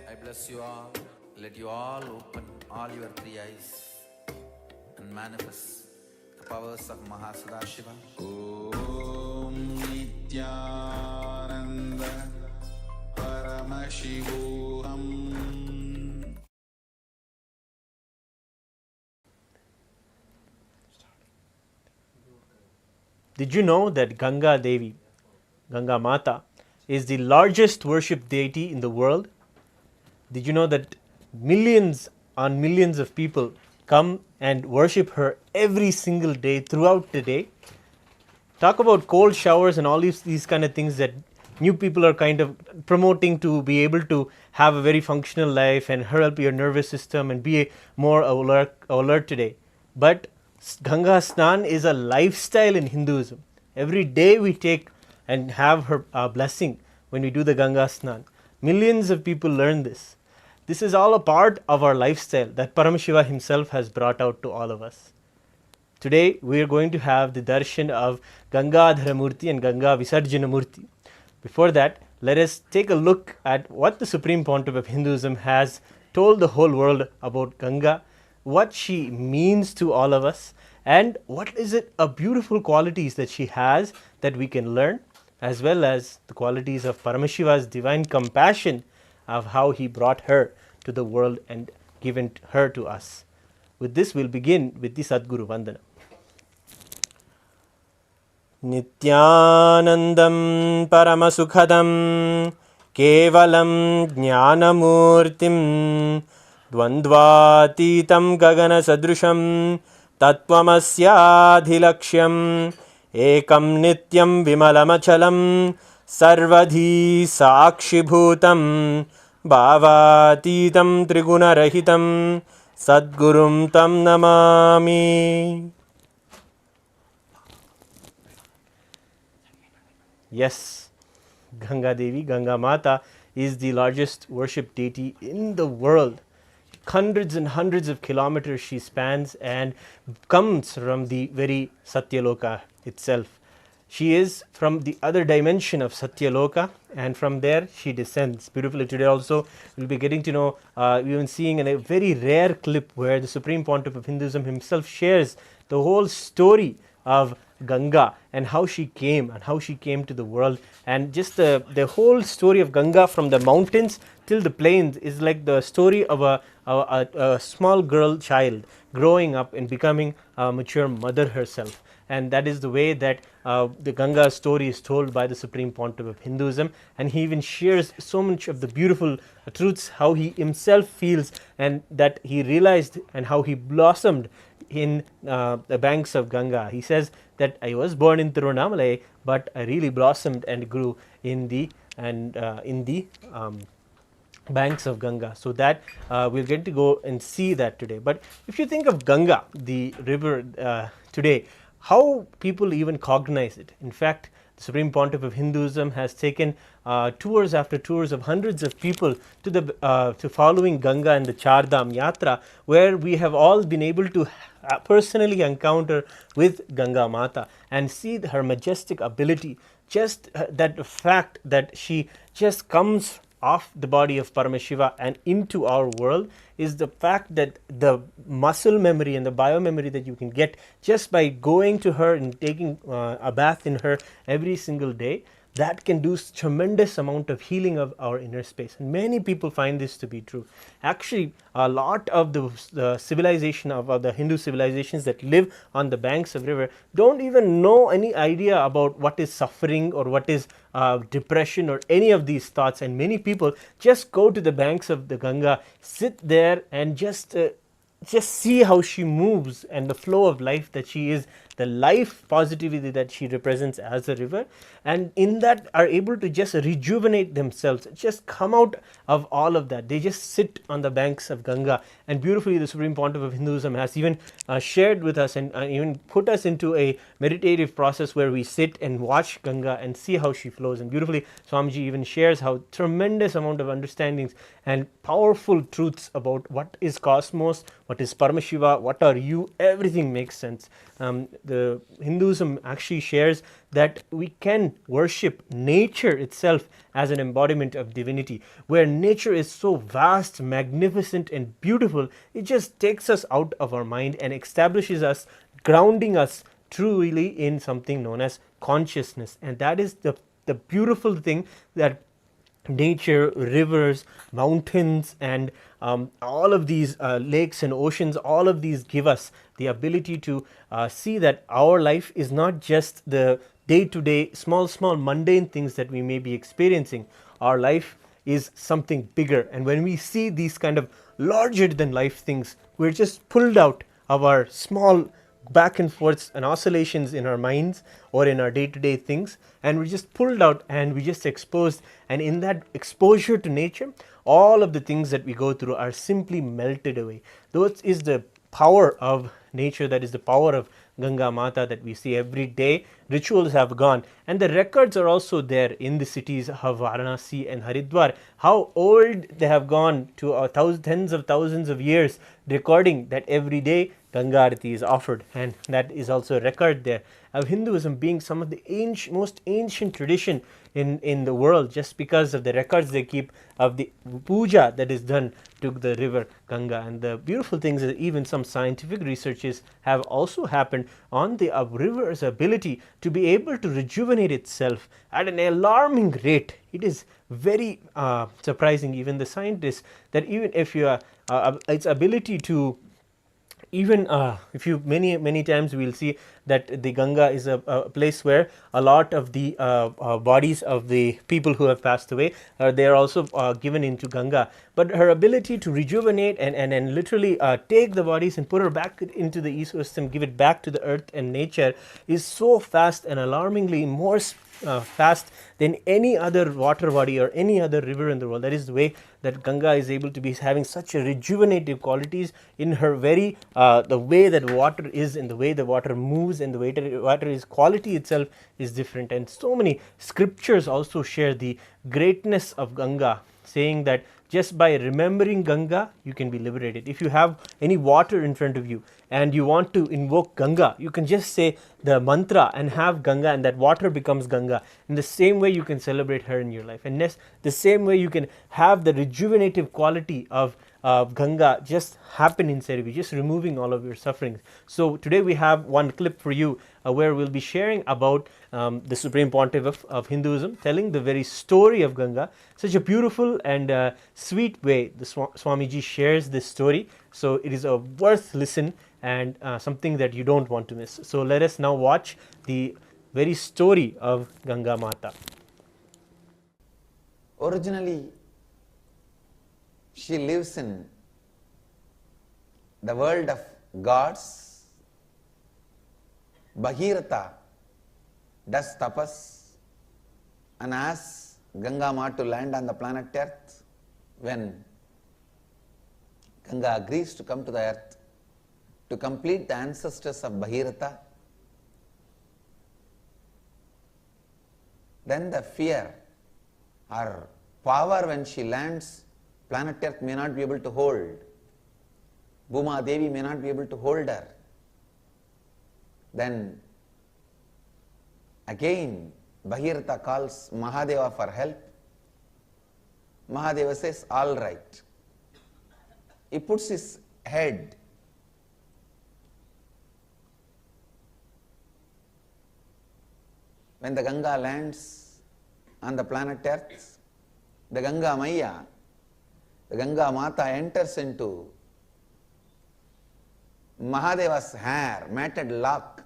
I bless you all. Let you all open all your 3 eyes and manifest the powers of Mahasadashiva. Om Nithyananda Paramashivoham. Did you know that Ganga Devi, Ganga Mata, is the largest worshipped deity in the world? Did you know that millions on millions of people come and worship her every single day, throughout the day? Talk about cold showers and all these kind of things that new people are kind of promoting to be able to have a very functional life and help your nervous system and be more alert today. But Ganga Snan is a lifestyle in Hinduism. Every day we take and have her blessing when we do the Ganga Snan. Millions of people learn this. This is all a part of our lifestyle that Paramashiva himself has brought out to all of us. Today we are going to have the darshan of Gangadhara Murti and Gangavisarjana Murti. Before that, let us take a look at what the Supreme Pontiff of Hinduism has told the whole world about Ganga, what she means to all of us, and what is it beautiful qualities that she has that we can learn, as well as the qualities of Paramashiva's divine compassion of how he brought her to the world and given her to us. With this, we'll begin with the Sadguru Vandana. Nithyanandam Paramasukhadam Kevalam Jnanamurtim Dvandvatitam Gagana Sadrusham Tattvamasyaadhilaksham Ekam Nityam Vimalamachalam Sarvadhi Sakshibhutam Bhavatitam Trigunarahitam Sadgurum Tam Namami. Yes, Ganga Devi, Ganga Mata is the largest worship deity in the world. Hundreds and hundreds of kilometers she spans and comes from the very Satyaloka itself. She is from the other dimension of Satyaloka, and from there she descends. Beautifully, today also we'll be getting to know, even seeing a very rare clip where the Supreme Pontiff of Hinduism himself shares the whole story of Ganga and how she came to the world, and just the whole story of Ganga from the mountains till the plains is like the story of a small girl child growing up and becoming a mature mother herself. And that is the way that the Ganga story is told by the Supreme Pontiff of Hinduism, and he even shares so much of the beautiful truths, how he himself feels and that he realized and how he blossomed in the banks of Ganga. He says that I was born in Tiruvannamalai, but I really blossomed and grew in the banks of Ganga. So that we're going to go and see that today. But if you think of Ganga, the river today, how people even cognize it. In fact, the Supreme Pontiff of Hinduism has taken tours after tours of hundreds of people to following Ganga and the Chardham Yatra, where we have all been able to personally encounter with Ganga Mata and see her majestic ability. Just that fact that she just comes off the body of Paramashiva and into our world is the fact that the muscle memory and the biomemory that you can get just by going to her and taking a bath in her every single day, that can do tremendous amount of healing of our inner space. And many people find this to be true. Actually, a lot of the civilization of the Hindu civilizations that live on the banks of river don't even know any idea about what is suffering or what is depression or any of these thoughts. And many people just go to the banks of the Ganga, sit there and just see how she moves and the flow of life that she is, the life positivity that she represents as a river, and in that are able to just rejuvenate themselves, just come out of all of that. They just sit on the banks of Ganga. And beautifully, the Supreme Pontiff of Hinduism has even shared with us and even put us into a meditative process where we sit and watch Ganga and see how she flows. And beautifully, Swamiji even shares how tremendous amount of understandings and powerful truths about what is cosmos, what is Paramashiva, what are you, everything makes sense. The Hinduism actually shares that we can worship nature itself as an embodiment of divinity, where nature is so vast, magnificent and beautiful, it just takes us out of our mind and establishes us, grounding us truly in something known as consciousness. And that is the beautiful thing that nature, rivers, mountains and all of these lakes and oceans, all of these give us the ability to see that our life is not just the day-to-day small mundane things that we may be experiencing. Our life is something bigger, and when we see these kind of larger than life things, we're just pulled out of our small back and forths and oscillations in our minds or in our day-to-day things, and we're just pulled out and we just exposed, and in that exposure to nature, all of the things that we go through are simply melted away. That is the power of nature, that is the power of Ganga Mata that we see every day. Rituals have gone, and the records are also there in the cities of Varanasi and Haridwar. How old they have gone to tens of thousands of years, recording that every day Ganga Arati is offered, and that is also a record there of Hinduism being some of the most ancient tradition in the world, just because of the records they keep of the puja that is done to the river Ganga. And the beautiful things is even some scientific researches have also happened on the river's ability to be able to rejuvenate itself at an alarming rate. It is very surprising, even the scientists, that even if you its ability to even if you many times we will see that the Ganga is a place where a lot of the bodies of the people who have passed away they are also given into Ganga, but her ability to rejuvenate and literally take the bodies and put her back into the ecosystem, give it back to the earth and nature, is so fast and alarmingly more fast than any other water body or any other river in the world. That is the way that Ganga is able to be having such a rejuvenative qualities in her very the way that water is, and the way the water moves, and the way that water is quality itself is different. And so many scriptures also share the greatness of Ganga, saying that just by remembering Ganga you can be liberated. If you have any water in front of you and you want to invoke Ganga, you can just say the mantra and have Ganga, and that water becomes Ganga. In the same way you can celebrate her in your life, and the same way you can have the rejuvenative quality of Ganga just happen inside of you, just removing all of your sufferings. So today we have one clip for you where we'll be sharing about the Supreme Pontiff of Hinduism, telling the very story of Ganga, such a beautiful and sweet way the Swamiji shares this story. So it is a worth listen and something that you don't want to miss. So let us now watch the very story of Ganga Mata. Originally, she lives in the world of gods. Bhagirath does tapas and asks Ganga Ma to land on the planet Earth. When Ganga agrees to come to the earth to complete the ancestors of Bhagirath, then the fear or power when she lands, planet Earth may not be able to hold. Bhuma Devi may not be able to hold her. Then again Bhagirath calls Mahadeva for help. Mahadeva says, all right. He puts his head when the Ganga lands on the planet Earth. The Ganga Maya, the Ganga Mata enters into Mahadeva's hair, matted lock,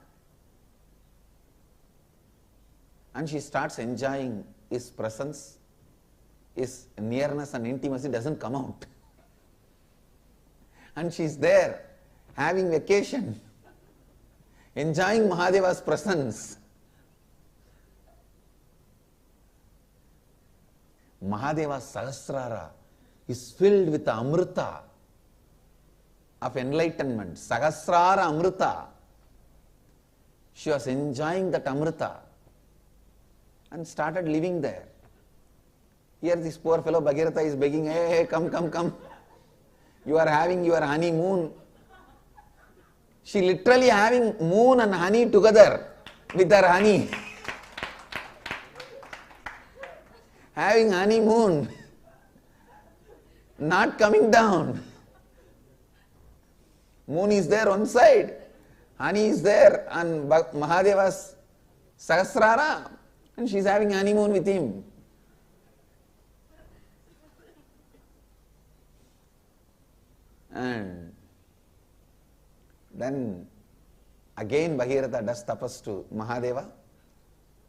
and she starts enjoying his presence. His nearness and intimacy doesn't come out. And she's there having vacation, enjoying Mahadeva's presence. Mahadeva's Sahasrara is filled with the Amrita of enlightenment. Sahasrara Amrita. She was enjoying that Amrita and started living there. Here this poor fellow Bhagirath is begging, hey, come, come, come. You are having your honeymoon. She literally having moon and honey together with her honey. Having honeymoon, not coming down. Moon is there one side, honey is there on Mahadeva's Sahasrara, and she is having honeymoon with him. And then again Bhagirath does tapas to Mahadeva.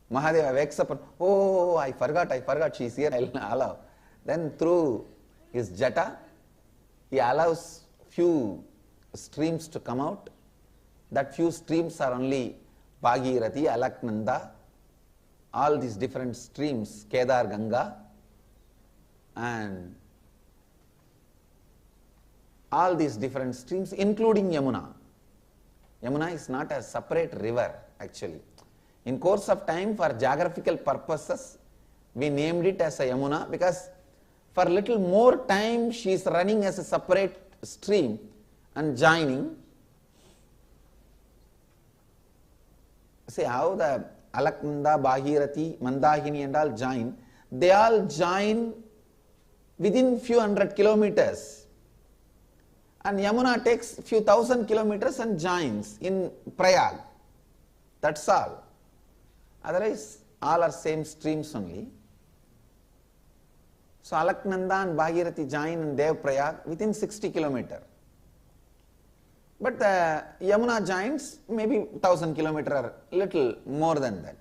Mahadeva wakes up and, oh, I forgot, she is here, I'll allow. Then through his jata, he allows few streams to come out. That few streams are only Bhagirathi, Alaknanda, all these different streams, Kedar Ganga, and all these different streams, including Yamuna. Yamuna is not a separate river actually. In course of time, for geographical purposes, we named it as a Yamuna because for little more time she is running as a separate stream and joining. See how the Alaknanda, Bhagirathi, Mandakini and all join. They all join within few hundred kilometers. And Yamuna takes few thousand kilometers and joins in Prayag. That's all. Otherwise, all are same streams only. So Alaknanda and Bhagirathi join in Dev Prayag within 60 kilometers. But the Yamuna joins maybe 1000 kilometers or little more than that.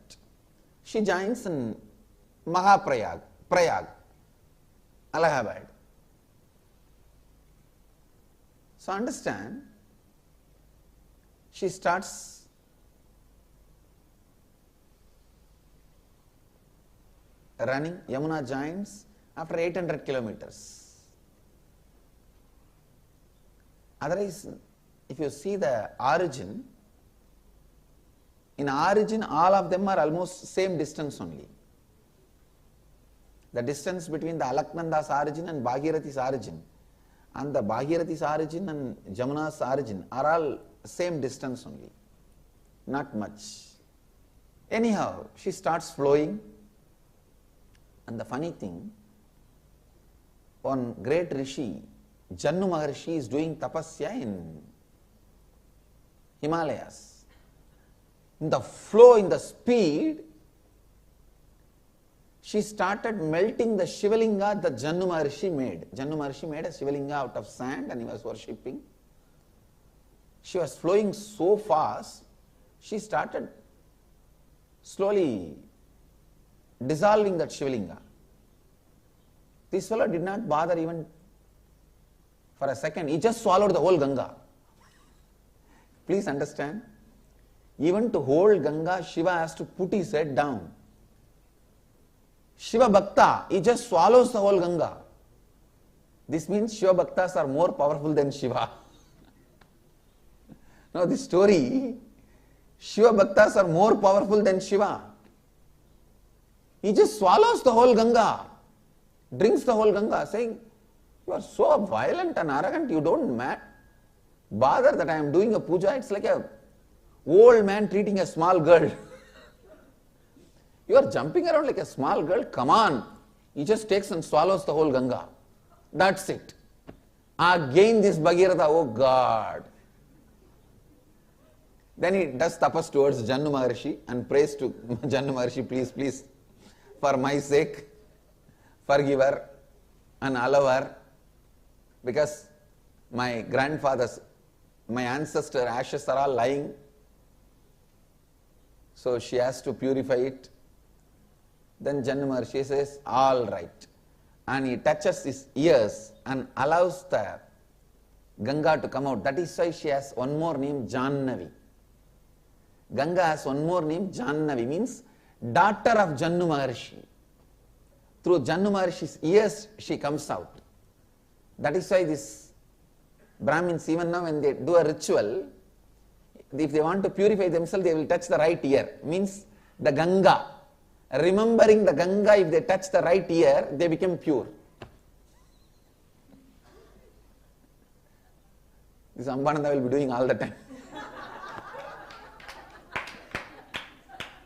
She joins in Mahaprayag, Prayag, Allahabad. So understand, she starts running, Yamuna joins after 800 kilometers. Otherwise, if you see the origin, in origin all of them are almost same distance only. The distance between the Alaknanda's origin and Bhagirathi's origin, and the Bhagirathi's origin and Jamuna's origin are all same distance only, not much. Anyhow, she starts flowing, and the funny thing, one great Rishi, Jannu Maharshi, is doing tapasya in Himalayas. In the flow, in the speed, she started melting the Shivalinga that Jannu Maharshi made. Jannu Maharshi made a Shivalinga out of sand and he was worshipping. She was flowing so fast, she started slowly dissolving that Shivalinga. This fellow did not bother even for a second. He just swallowed the whole Ganga. Please understand, even to hold Ganga, Shiva has to put his head down. Shiva Bhakta, he just swallows the whole Ganga. This means Shiva Bhaktas are more powerful than Shiva. Now this story, Shiva Bhaktas are more powerful than Shiva. He just swallows the whole Ganga, drinks the whole Ganga, saying, you are so violent and arrogant, you don't bother that I am doing a puja. It's like a old man treating a small girl. You are jumping around like a small girl, come on. He just takes and swallows the whole Ganga. That's it. Again this Bhagiratha, oh God. Then he does tapas towards Jannu Maharshi and prays to Jannu Maharshi, please, for my sake, forgive her and allow her, because my grandfather's, my ancestor ashes are all lying, so she has to purify it. Then Jannu Maharshi says, all right. And he touches his ears and allows the Ganga to come out. That is why she has one more name, Jannavi. Ganga has one more name, Jannavi, means daughter of Jannu Maharshi. Through Jannu Maharshi's ears she comes out. That is why this Brahmins, even now when they do a ritual, if they want to purify themselves, they will touch the right ear. Means the Ganga. Remembering the Ganga, if they touch the right ear, they become pure. This Ambananda will be doing all the time.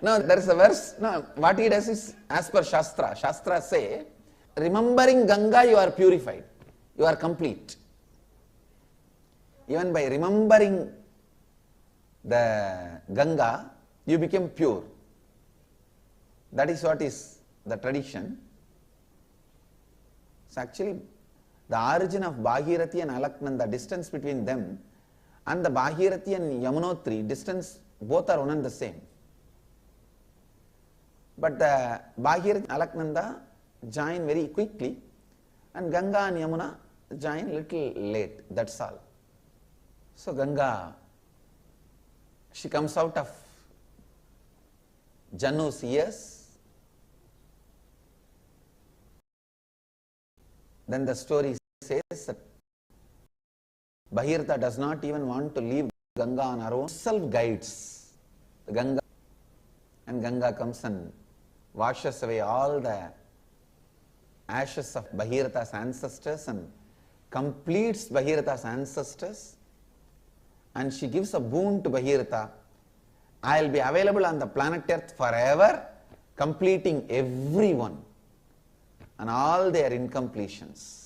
Now there is a verse, no, what he does is as per Shastra. Shastra say, remembering Ganga you are purified, you are complete. Even by remembering the Ganga, you become pure. That is what is the tradition. So actually, the origin of Bhagirathi and Alaknanda, distance between them, and the Bhagirathi and Yamunotri, distance both are one and the same. But the Bhagirathi and Alaknanda join very quickly, and Ganga and Yamuna join little late, that's all. So Ganga, she comes out of Jannu's ears. Then the story says that Bhagiratha does not even want to leave Ganga on her own self guides the Ganga, and Ganga comes and washes away all the ashes of Bhagirath's ancestors and completes Bhagirath's ancestors, and she gives a boon to Bhagiratha. I will be available on the planet Earth forever, completing everyone and all their incompletions.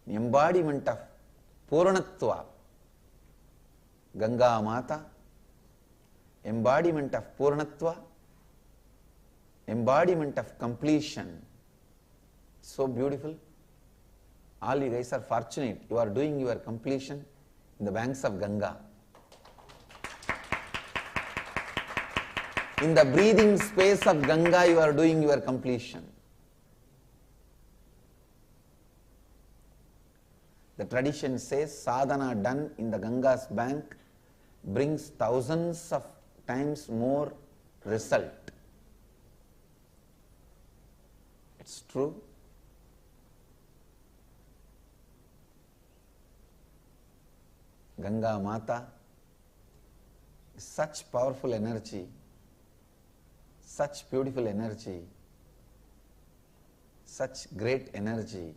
The embodiment of Purnatva, Ganga Mata, embodiment of Purnatva, embodiment of completion. So beautiful. All you guys are fortunate. You are doing your completion in the banks of Ganga. In the breathing space of Ganga, you are doing your completion. The tradition says sadhana done in the Ganga's bank brings thousands of times more result. It's true. Ganga Mata is such powerful energy, such beautiful energy, such great energy.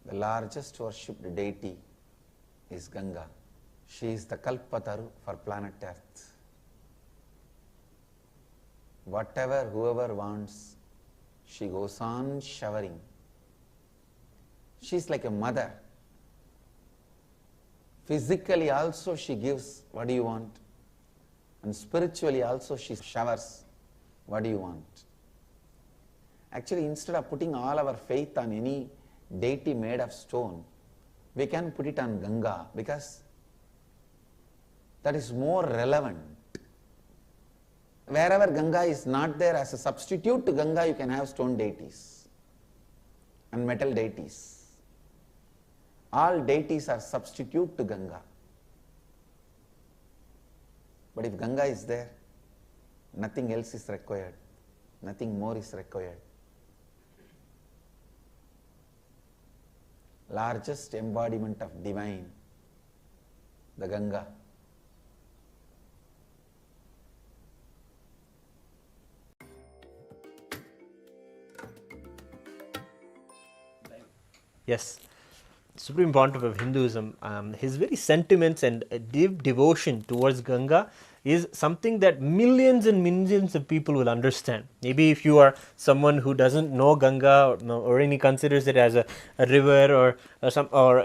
The largest worshipped deity is Ganga. She is the Kalpataru for planet Earth. Whatever whoever wants, she goes on showering. She is like a mother. Physically also she gives what do you want, and spiritually also she showers what do you want. Actually, instead of putting all our faith on any deity made of stone, we can put it on Ganga, because that is more relevant. Wherever Ganga is not there, as a substitute to Ganga, you can have stone deities and metal deities. All deities are substitute to Ganga. But if Ganga is there, nothing else is required, nothing more is required. Largest embodiment of divine, the Ganga. Yes, Supreme Pontiff of Hinduism, his very sentiments and deep devotion towards Ganga is something that millions and millions of people will understand. Maybe if you are someone who doesn't know Ganga or any considers it as a river or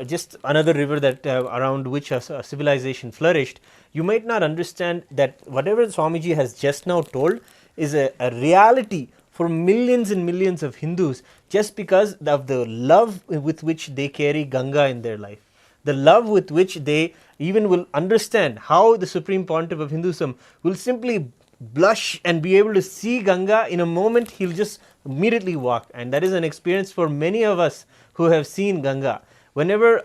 just another river that around which a civilization flourished, you might not understand that whatever Swamiji has just now told is a reality for millions and millions of Hindus, just because of the love with which they carry Ganga in their life, the love with which they even will understand how the Supreme Pontiff of Hinduism will simply blush and be able to see Ganga in a moment. He'll just immediately walk, and that is an experience for many of us who have seen Ganga. Whenever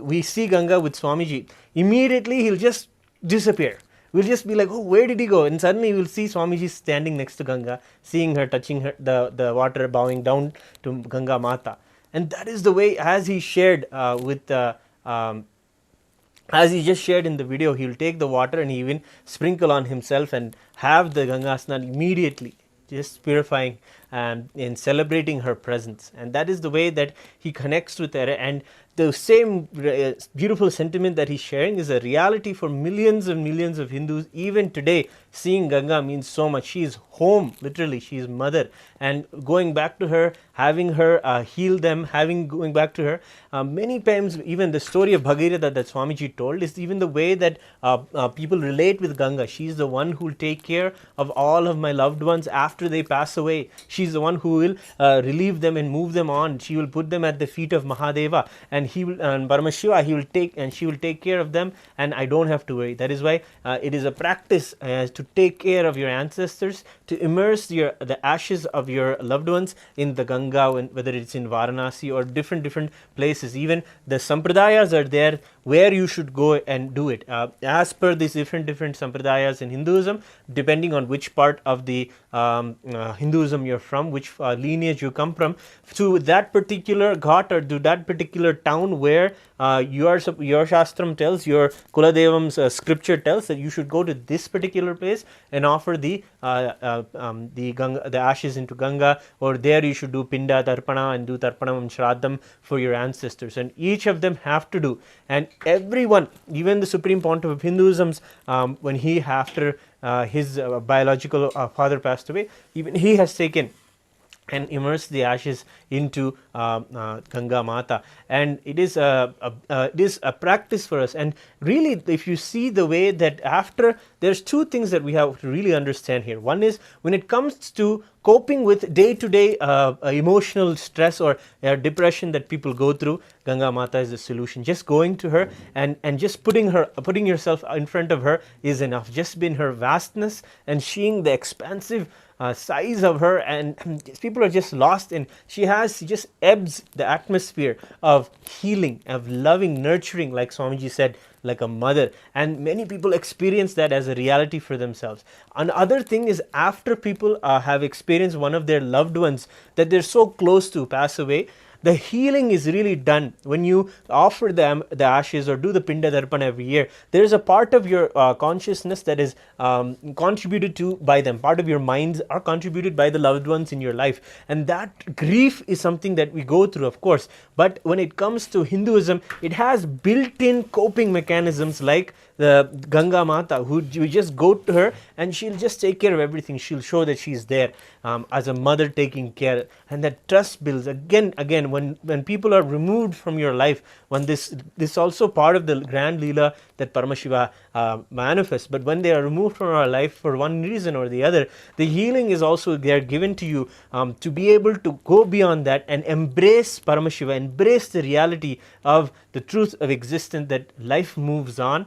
we see Ganga with Swamiji, immediately he'll just disappear. We'll just be like, oh, where did he go? And suddenly we'll see Swamiji standing next to Ganga, seeing her, touching her, the water, bowing down to Ganga Mata. And that is the way, as he shared as he just shared in the video, he will take the water and he even sprinkle on himself and have the Ganga Snan immediately, just purifying and celebrating her presence. And that is the way that he connects with her. And the same beautiful sentiment that he's sharing is a reality for millions and millions of Hindus. Even today, seeing Ganga means so much. She is home, literally. She is mother. And going back to her, having her heal them, going back to her. Many times, even the story of Bhagirath that Swamiji told is even the way that people relate with Ganga. She is the one who will take care of all of my loved ones after they pass away. She is the one who will relieve them and move them on. She will put them at the feet of Mahadeva, and Paramashiva, she will take care of them, and I don't have to worry. That is why it is a practice to take care of your ancestors, to immerse the ashes of your loved ones in the Ganga, whether it's in Varanasi or different places. Even the sampradayas are there where you should go and do it. As per these different sampradayas in Hinduism, depending on which part of the Hinduism you're from, which lineage you come from, to that particular ghat or to that particular town where your Shastram tells, your Kuladevam's scripture tells that you should go to this particular place and offer the ashes into Ganga, or there you should do Pinda Tarpana and do Tarpanam and Shraddham for your ancestors. And each of them have to do. And everyone, even the Supreme Pontiff of Hinduism's, when he, after his biological father passed away, even he has taken and immerse the ashes into Ganga Mata, and it is a practice for us. And really, if you see the way that after, there's two things that we have to really understand here. One is, when it comes to coping with day-to-day emotional stress or depression that people go through, Ganga Mata is the solution. Just going to her and just putting yourself in front of her is enough. Just being her vastness and seeing the expansive size of her, and people are just lost in. She just ebbs the atmosphere of healing, of loving, nurturing, like Swamiji said, like a mother. And many people experience that as a reality for themselves. Another thing is, after people have experienced one of their loved ones that they're so close to pass away, the healing is really done when you offer them the ashes or do the Pinda Darpana every year. There is a part of your consciousness that is contributed to by them. Part of your minds are contributed by the loved ones in your life. And that grief is something that we go through, of course. But when it comes to Hinduism, it has built-in coping mechanisms like the Ganga Mata, who you just go to her and she'll just take care of everything. She'll show that she's there as a mother taking care, and that trust builds again when people are removed from your life. When this also part of the grand Leela that Paramashiva manifests, but when they are removed from our life for one reason or the other, the healing is also there given to you to be able to go beyond that and embrace Paramashiva, embrace the reality of the truth of existence, that life moves on.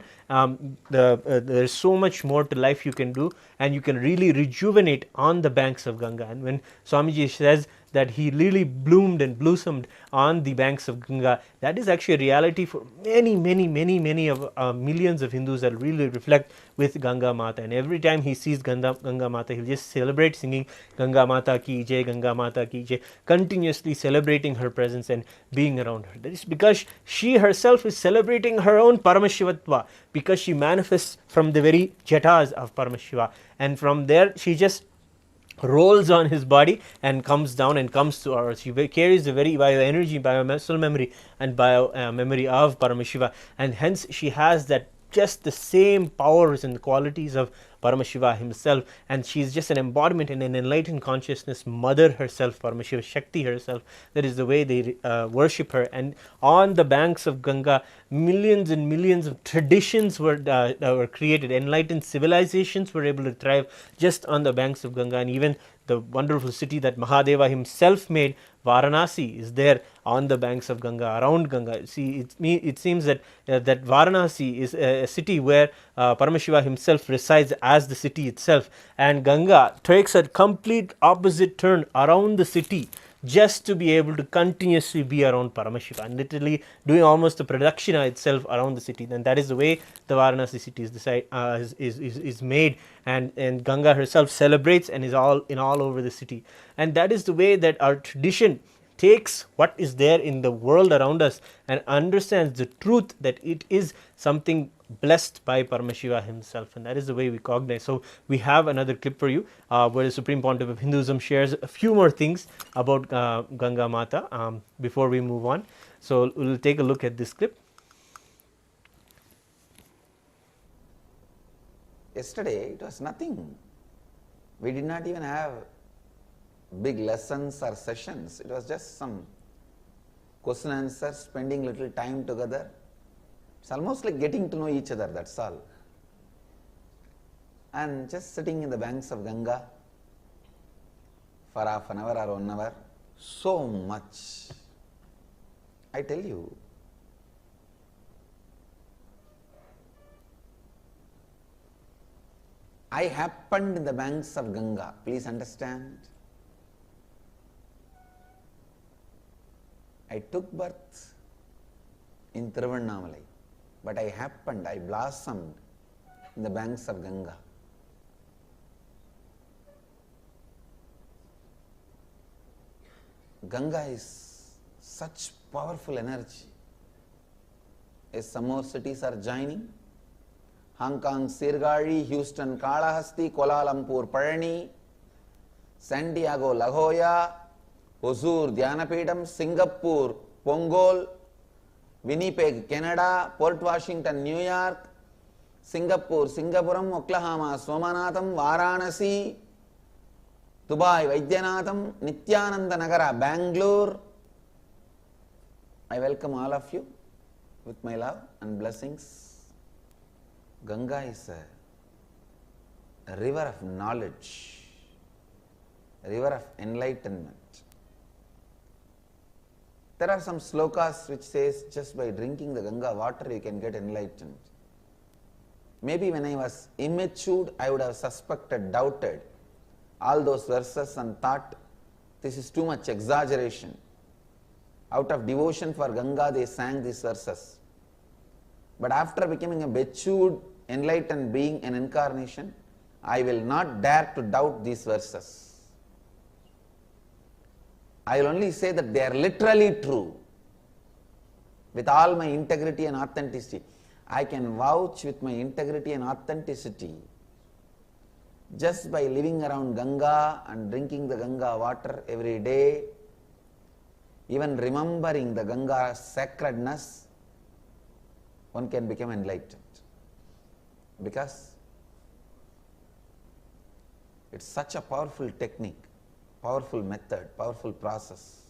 There's so much more to life you can do, and you can really rejuvenate on the banks of Ganga. And when Swamiji says that he really bloomed and blossomed on the banks of Ganga, that is actually a reality for many of millions of Hindus that really reflect with Ganga Mata. And every time he sees Ganga Mata, he'll just celebrate singing Ganga Mata ki jai, Ganga Mata ki jai, continuously celebrating her presence and being around her. That is because she herself is celebrating her own Paramashivatva, because she manifests from the very jatas of Paramashiva, and from there she just rolls on his body and comes down and comes to ours. She carries the very bio-energy, bio-muscle memory and bio-memory of Paramashiva, and hence she has that just the same powers and qualities of Paramashiva himself, and she is just an embodiment in an enlightened consciousness, mother herself, Paramashiva Shakti herself. That is the way they worship her. And on the banks of Ganga, millions and millions of traditions were created. Enlightened civilizations were able to thrive just on the banks of Ganga. And even the wonderful city that Mahadeva himself made, Varanasi, is there on the banks of Ganga, around Ganga. See, it seems that that Varanasi is a city where Paramashiva himself resides as the city itself, and Ganga takes a complete opposite turn around the city just to be able to continuously be around Paramashiva, and literally doing almost the pradakshina itself around the city. And that is the way the Varanasi city is made, and Ganga herself celebrates and is all over the city. And that is the way that our tradition takes what is there in the world around us and understands the truth that it is something blessed by Paramashiva himself, and that is the way we cognize. So we have another clip for you where the Supreme Pontiff of Hinduism shares a few more things about Ganga Mata before we move on. So we'll take a look at this clip. Yesterday it was nothing. We did not even have big lessons or sessions. It was just some question and answer, spending little time together. It's almost like getting to know each other, that's all. And just sitting in the banks of Ganga for half an hour or 1 hour, so much. I tell you, I happened in the banks of Ganga. Please understand. I took birth in Tiruvannamalai, but I happened, I blossomed in the banks of Ganga. Ganga is such powerful energy. As some more cities are joining, Hong Kong, Sirgari, Houston, Kalahasti, Kuala Lumpur, Parani, Santiago, La Jolla, Hosur, Dhyanapedam, Singapore, Pongol, Winnipeg, Canada, Port Washington, New York, Singapore, Singapuram, Oklahoma, Somanatham, Varanasi, Dubai, Vaidyanatham, Nithyananda Nagara, Bangalore. I welcome all of you with my love and blessings. Ganga is a river of knowledge, a river of enlightenment. There are some slokas which says just by drinking the Ganga water you can get enlightened. Maybe when I was immature I would have suspected, doubted all those verses and thought this is too much exaggeration. Out of devotion for Ganga they sang these verses. But after becoming a matured, enlightened being, an incarnation, I will not dare to doubt these verses. I will only say that they are literally true. With all my integrity and authenticity, I can vouch with my integrity and authenticity just by living around Ganga and drinking the Ganga water every day, even remembering the Ganga's sacredness, one can become enlightened. Because it's such a powerful technique, powerful method, powerful process.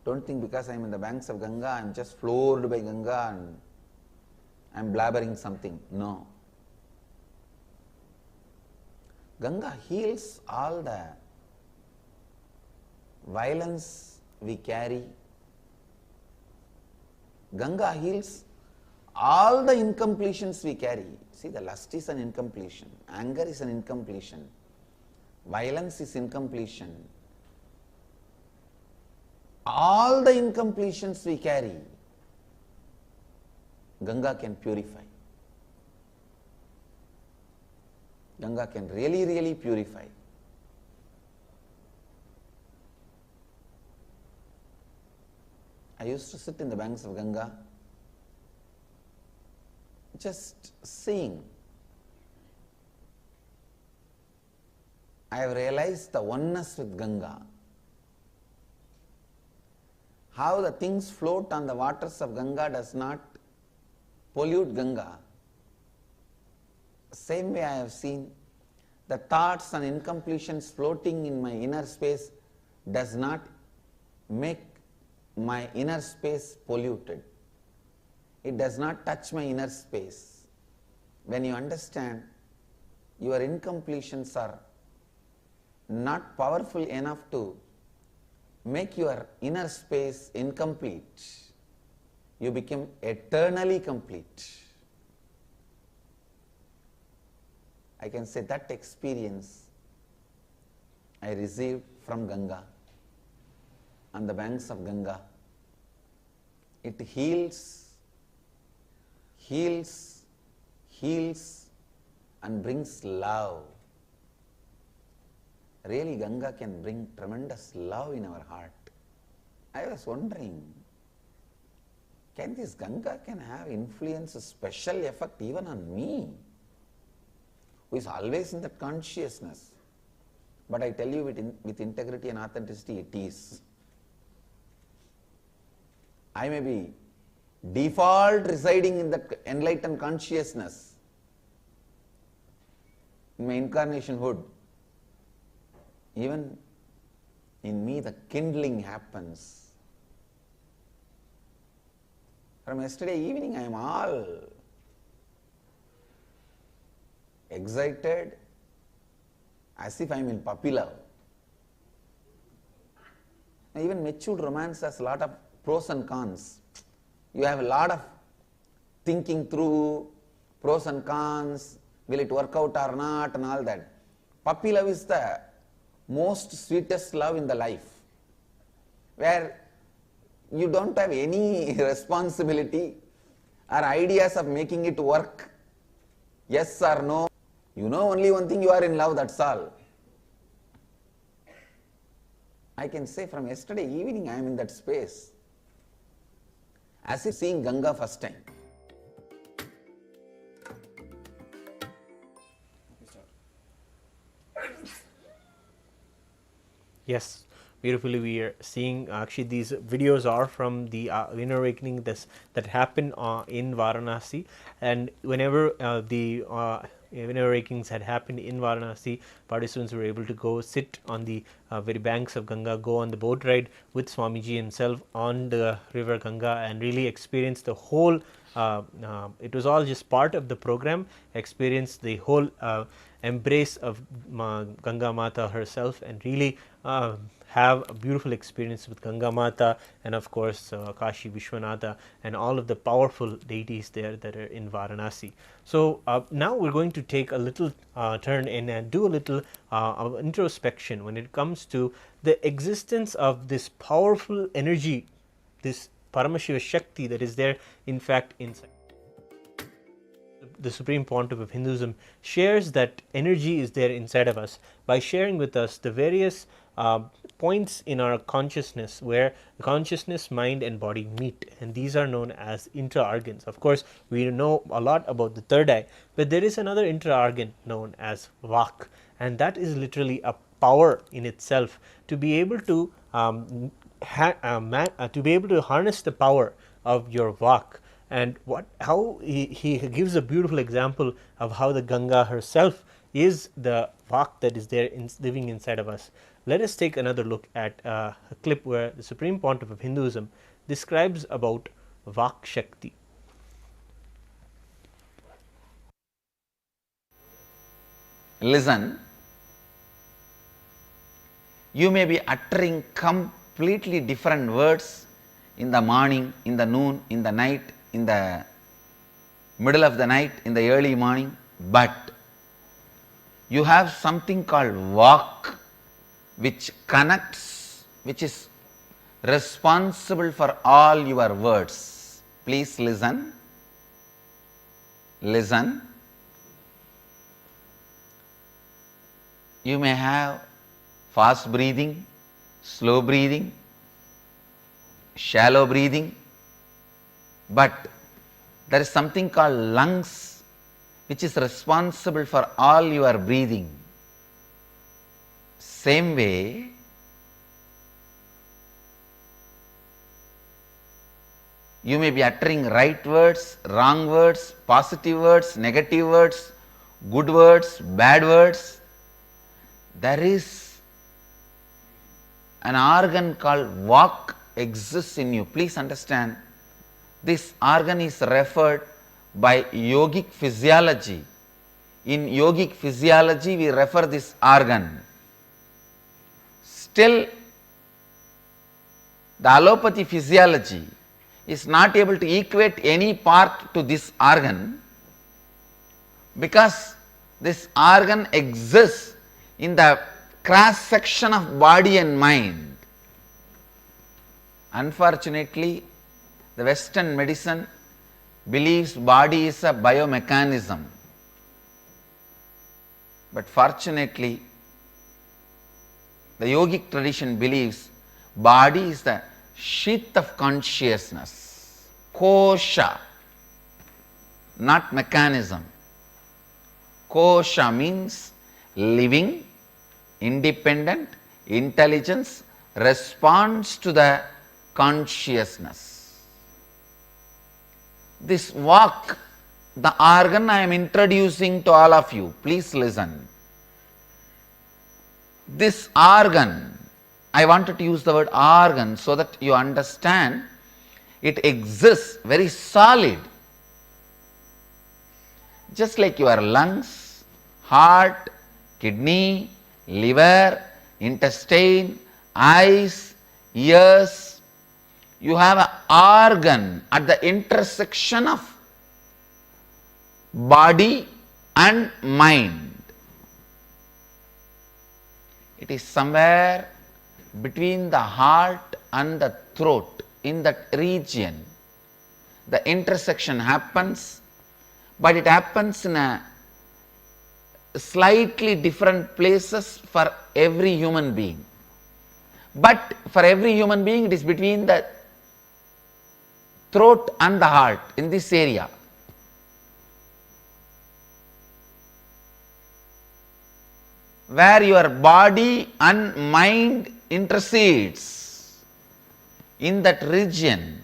Don't think because I am in the banks of Ganga, I am just floored by Ganga and I am blabbering something. No. Ganga heals all the violence we carry. Ganga heals all the incompletions we carry. See, the lust is an incompletion, anger is an incompletion, violence is incompletion. All the incompletions we carry, Ganga can purify. Ganga can really, really purify. I used to sit in the banks of Ganga, just seeing. I have realized the oneness with Ganga. How the things float on the waters of Ganga does not pollute Ganga. Same way I have seen the thoughts and incompletions floating in my inner space does not make my inner space polluted. It does not touch my inner space. When you understand your incompletions are not powerful enough to make your inner space incomplete, you become eternally complete. I can say that experience I received from Ganga, on the banks of Ganga. It heals, heals, heals and brings love. Really, Ganga can bring tremendous love in our heart. I was wondering, can this Ganga can have influence, a special effect even on me, who is always in that consciousness? But I tell you with integrity and authenticity, it is. I may be default residing in that enlightened consciousness in my incarnation hood. Even in me the kindling happens. From yesterday evening I am all excited as if I am in puppy love. Even matured romance has a lot of pros and cons. You have a lot of thinking through pros and cons, will it work out or not, and all that. Puppy love is the most sweetest love in the life, where you don't have any responsibility or ideas of making it work, yes or no. You know only one thing, you are in love, that's all. I can say from yesterday evening I am in that space, as if seeing Ganga first time. Yes, beautifully we are seeing, actually these videos are from the inner awakening that happened in Varanasi, and whenever the inner awakenings had happened in Varanasi, participants were able to go sit on the very banks of Ganga, go on the boat ride with Swamiji himself on the river Ganga, and really experience the whole, it was all just part of the program, experience the whole embrace of Ganga Mata herself, and really have a beautiful experience with Ganga Mata, and of course Kashi Vishwanatha and all of the powerful deities there that are in Varanasi. So now we're going to take a little turn in and do a little introspection when it comes to the existence of this powerful energy, this Paramashiva Shakti that is there in fact inside. The Supreme Pontiff of Hinduism shares that energy is there inside of us by sharing with us the various points in our consciousness where the consciousness, mind and body meet, and these are known as intra-organs. Of course, we know a lot about the third eye, but there is another intra-organ known as Vak, and that is literally a power in itself to be able to harness the power of your Vak. And how he gives a beautiful example of how the Ganga herself is the Vak that is there living inside of us. Let us take another look at a clip where the Supreme Pontiff of Hinduism describes about Vak Shakti. Listen, you may be uttering completely different words in the morning, in the noon, in the night, in the middle of the night, in the early morning, but you have something called Vak, which connects, which is responsible for all your words. Please listen. Listen. You may have fast breathing, slow breathing, shallow breathing, but there is something called lungs which is responsible for all your breathing. Same way, you may be uttering right words, wrong words, positive words, negative words, good words, bad words. There is an organ called Vak exists in you. Please understand, this organ is referred by yogic physiology. In yogic physiology, we refer this organ. Still, the allopathy physiology is not able to equate any part to this organ, because this organ exists in the cross section of body and mind. Unfortunately, the Western medicine believes body is a biomechanism, but fortunately, the yogic tradition believes body is the sheath of consciousness, kosha, not mechanism. Kosha means living, independent, intelligence, responds to the consciousness. This Vak, the organ I am introducing to all of you, please listen. This organ, I wanted to use the word organ so that you understand it exists very solid. Just like your lungs, heart, kidney, liver, intestine, eyes, ears, you have an organ at the intersection of body and mind. It is somewhere between the heart and the throat, in that region. The intersection happens, but it happens in a slightly different places for every human being. But for every human being, it is between the throat and the heart, in this area. Where your body and mind intercedes, in that region.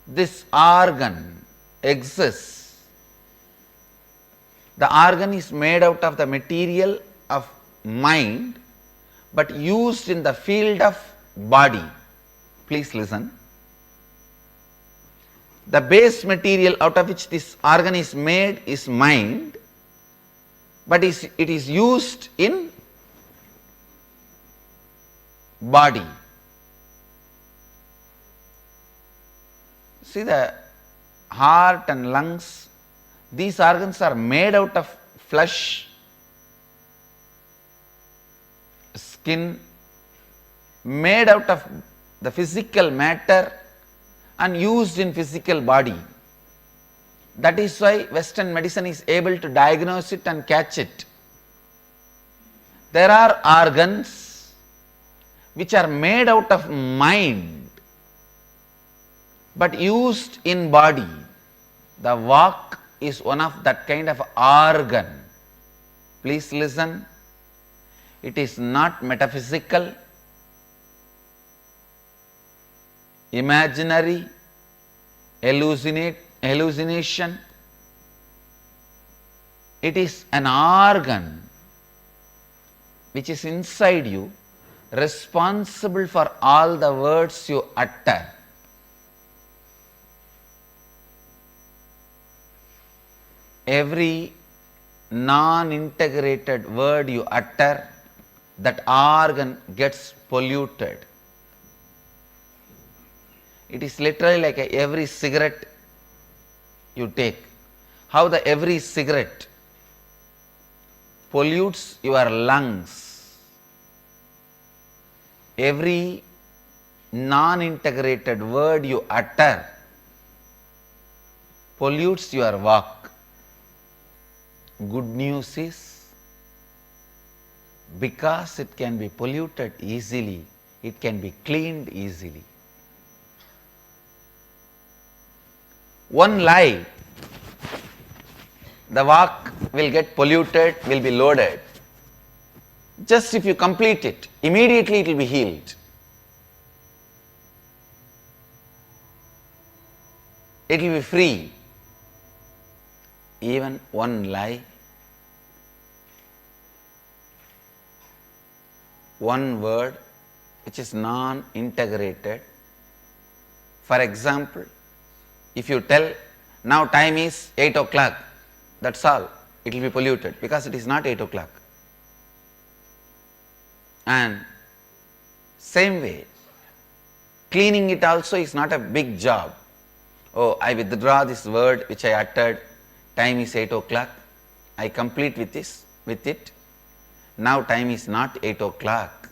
This organ exists. The organ is made out of the material of mind, but used in the field of body. Please listen. The base material out of which this organ is made is mind, but it is used in body. See, the heart and lungs, these organs are made out of flesh, skin, made out of the physical matter and used in physical body. That is why Western medicine is able to diagnose it and catch it. There are organs which are made out of mind but used in body. The walk is one of that kind of organ. Please listen. It is not metaphysical, imaginary, hallucination. It is an organ which is inside you, responsible for all the words you utter. Every non-integrated word you utter, that organ gets polluted. It is literally like every cigarette you take. How the every cigarette pollutes your lungs. Every non-integrated word you utter pollutes your walk. Good news is, because it can be polluted easily, it can be cleaned easily. One lie, the walk will get polluted, will be loaded. Just if you complete it, immediately it will be healed. It will be free. Even one lie, one word which is non-integrated. For example, if you tell, now time is 8 o'clock, that's all, it will be polluted because it is not 8 o'clock. And same way, cleaning it also is not a big job. Oh, I withdraw this word which I uttered, time is 8 o'clock, I complete with it, now time is not 8 o'clock,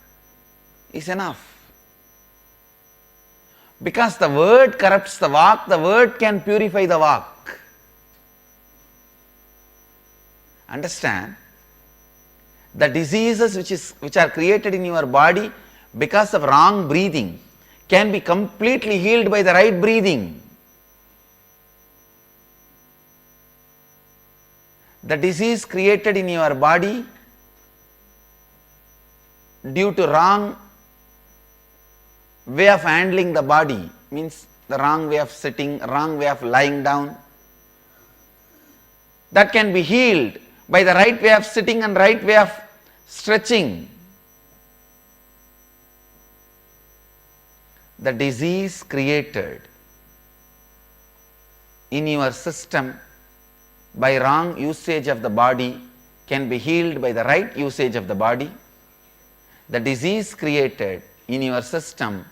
is enough. Because the word corrupts the walk, the word can purify the walk. Understand? The diseases which are created in your body because of wrong breathing can be completely healed by the right breathing. The disease created in your body due to wrong way of handling the body, means the wrong way of sitting, wrong way of lying down, that can be healed by the right way of sitting and right way of stretching. The disease created in your system by wrong usage of the body can be healed by the right usage of the body. The disease created in your system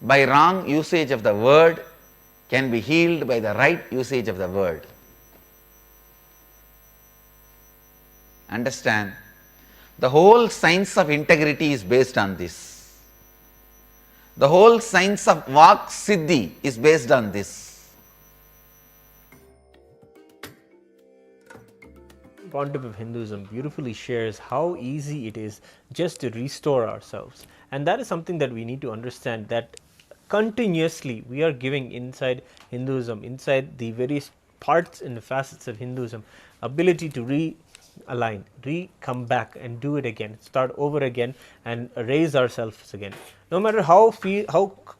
by wrong usage of the word can be healed by the right usage of the word. Understand? The whole science of integrity is based on this. The whole science of Vak Siddhi is based on this. Pontiff of Hinduism beautifully shares how easy it is just to restore ourselves, and that is something that we need to understand, that continuously we are giving inside Hinduism, inside the various parts and facets of Hinduism, ability to realign, come back and do it again, start over again and raise ourselves again. No matter how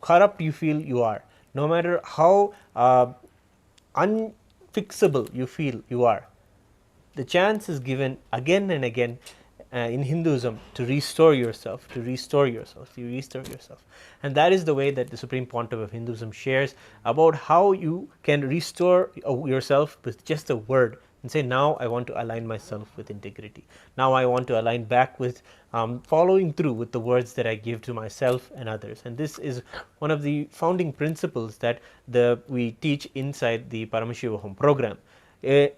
corrupt you feel you are, no matter how unfixable you feel you are, the chance is given again and again in Hinduism to restore yourself, to restore yourself, to restore yourself. And that is the way that the Supreme Pontiff of Hinduism shares about how you can restore yourself with just a word and say, now I want to align myself with integrity. Now I want to align back with following through with the words that I give to myself and others. And this is one of the founding principles that we teach inside the Paramashivoham program.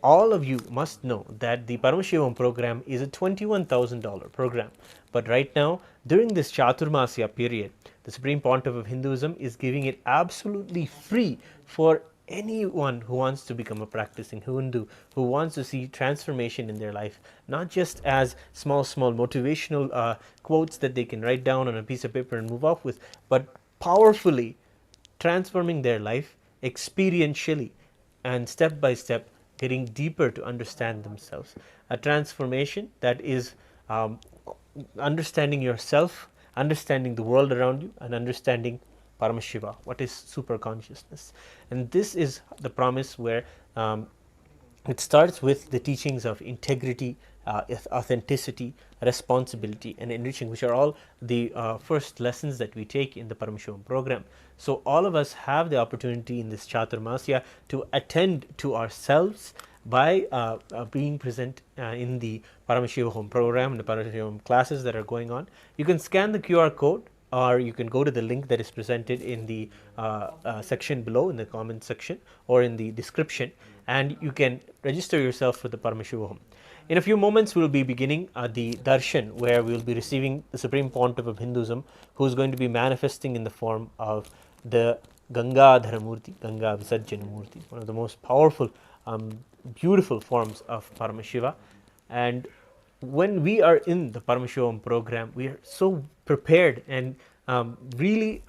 All of you must know that the Paramashivoham program is a $21,000 program, but right now during this Chaturmasya period, the Supreme Pontiff of Hinduism is giving it absolutely free for anyone who wants to become a practicing Hindu, who wants to see transformation in their life, not just as small motivational quotes that they can write down on a piece of paper and move off with, but powerfully transforming their life experientially and step by step, getting deeper to understand themselves. A transformation that is understanding yourself, understanding the world around you, and understanding Paramashiva, what is super-consciousness. And this is the promise where it starts with the teachings of integrity, authenticity, responsibility, and enriching, which are all the first lessons that we take in the Paramashivam program. So all of us have the opportunity in this Chaturmasya to attend to ourselves by being present in the Paramashivoham program and the Paramashivoham classes that are going on. You can scan the QR code, or you can go to the link that is presented in the section below, in the comment section or in the description, and you can register yourself for the Paramashivoham. In a few moments, we will be beginning the Darshan, where we will be receiving the Supreme Pontiff of Hinduism, who is going to be manifesting in the form of the Gangadhara Murti, Gangavisarjana Murti, one of the most powerful, beautiful forms of Paramashiva. And when we are in the Paramashivam program, we are so prepared and really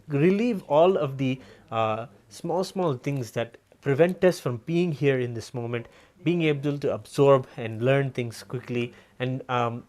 relieve all of the small things that prevent us from being here in this moment, being able to absorb and learn things quickly, and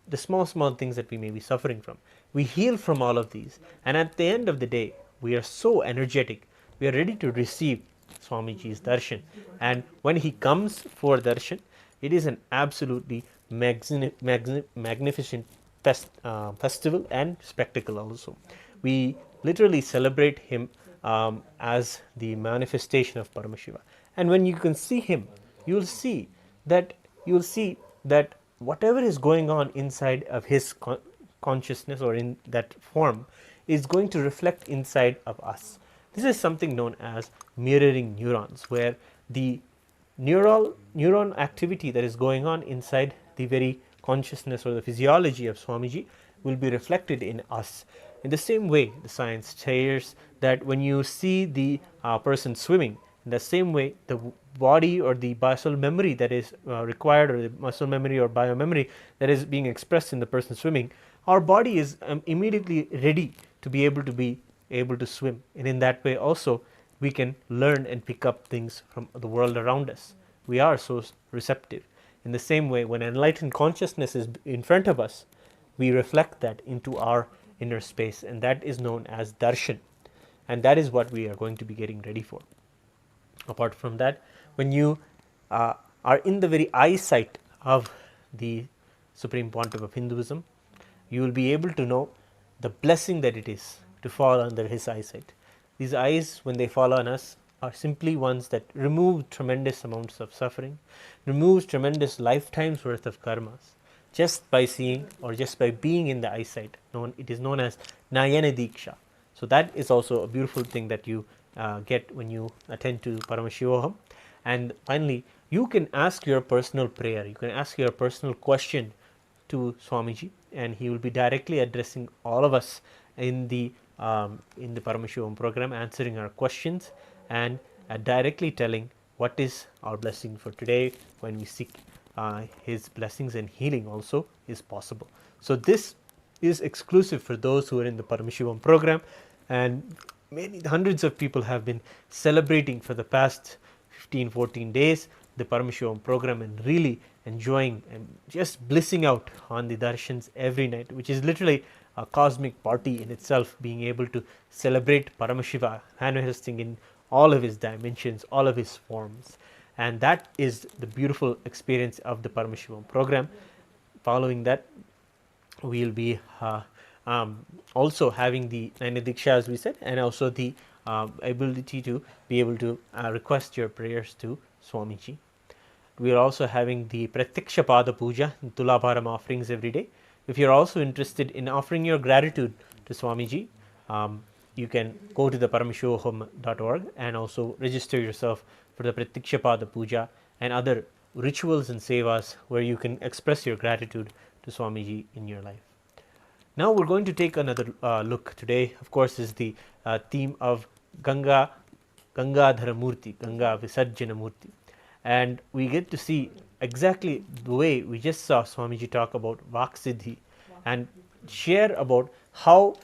the small things that we may be suffering from. We heal from all of these, and at the end of the day, we are so energetic, we are ready to receive Swamiji's darshan. And when he comes for darshan, it is an absolutely magnificent festival and spectacle also. We literally celebrate him as the manifestation of Paramashiva. And when you can see him, you'll see that whatever is going on inside of his consciousness or in that form is going to reflect inside of us. This is something known as mirroring neurons, where the neuron activity that is going on inside the very consciousness or the physiology of Swamiji will be reflected in us. In the same way, the science shares that when you see the person swimming, in the same way, the body or the muscle memory that is required, or the muscle memory or biomemory that is being expressed in the person swimming, our body is immediately ready to be able to swim. And in that way also, we can learn and pick up things from the world around us. We are so receptive. In the same way, when enlightened consciousness is in front of us, we reflect that into our inner space, and that is known as darshan. And that is what we are going to be getting ready for. Apart from that, when you are in the very eyesight of the Supreme Pontiff of Hinduism, you will be able to know the blessing that it is to fall under his eyesight. These eyes, when they fall on us, are simply ones that remove tremendous amounts of suffering, removes tremendous lifetimes worth of karmas, just by seeing or just by being in the eyesight. It is known as Nayana Diksha. So that is also a beautiful thing that you get when you attend to Paramashivoham. And finally, you can ask your personal prayer, you can ask your personal question to Swamiji, and he will be directly addressing all of us in the Paramashivoham program, answering our questions and directly telling what is our blessing for today when we seek his blessings, and healing also is possible. So this is exclusive for those who are in the Paramashivoham program, and many hundreds of people have been celebrating for the past 15-14 days the Paramashivoham program and really enjoying and just blissing out on the darshans every night, which is literally a cosmic party in itself, being able to celebrate Paramashiva manifesting in all of his dimensions, all of his forms. And that is the beautiful experience of the Paramashivoham program. Following that, we will be also having the Diksha, as we said, and also the ability to be able to request your prayers to Swamiji. We are also having the Pratyaksha Pada Puja, Tulabharam offerings every day. If you are also interested in offering your gratitude to Swamiji, you can go to the paramashivoham.org and also register yourself for the Pratyaksha Pada Puja and other rituals and sevas where you can express your gratitude to Swamiji in your life. Now we're going to take another look. Today, of course, is the theme of Gangadhara Murti, Gangavisarjana Murti. And we get to see exactly the way we just saw Swamiji talk about Vaksiddhi and share about how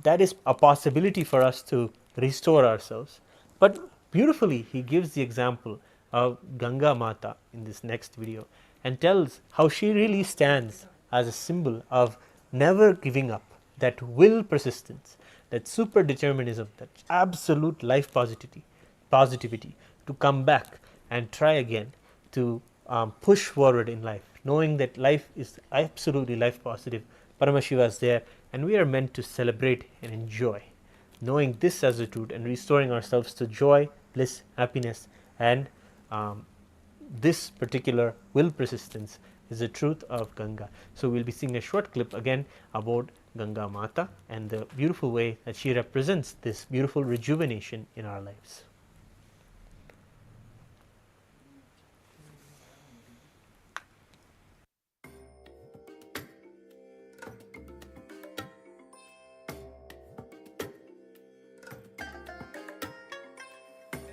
that is a possibility for us to restore ourselves. But beautifully, he gives the example of Ganga Mata in this next video and tells how she really stands as a symbol of never giving up, that will persistence, that super determinism, that absolute life positivity to come back and try again, to push forward in life, knowing that life is absolutely life positive. Paramashiva is there, and we are meant to celebrate and enjoy, knowing this as a truth and restoring ourselves to joy, bliss, happiness, and this particular will persistence is the truth of Ganga. So we'll be seeing a short clip again about Ganga Mata and the beautiful way that she represents this beautiful rejuvenation in our lives.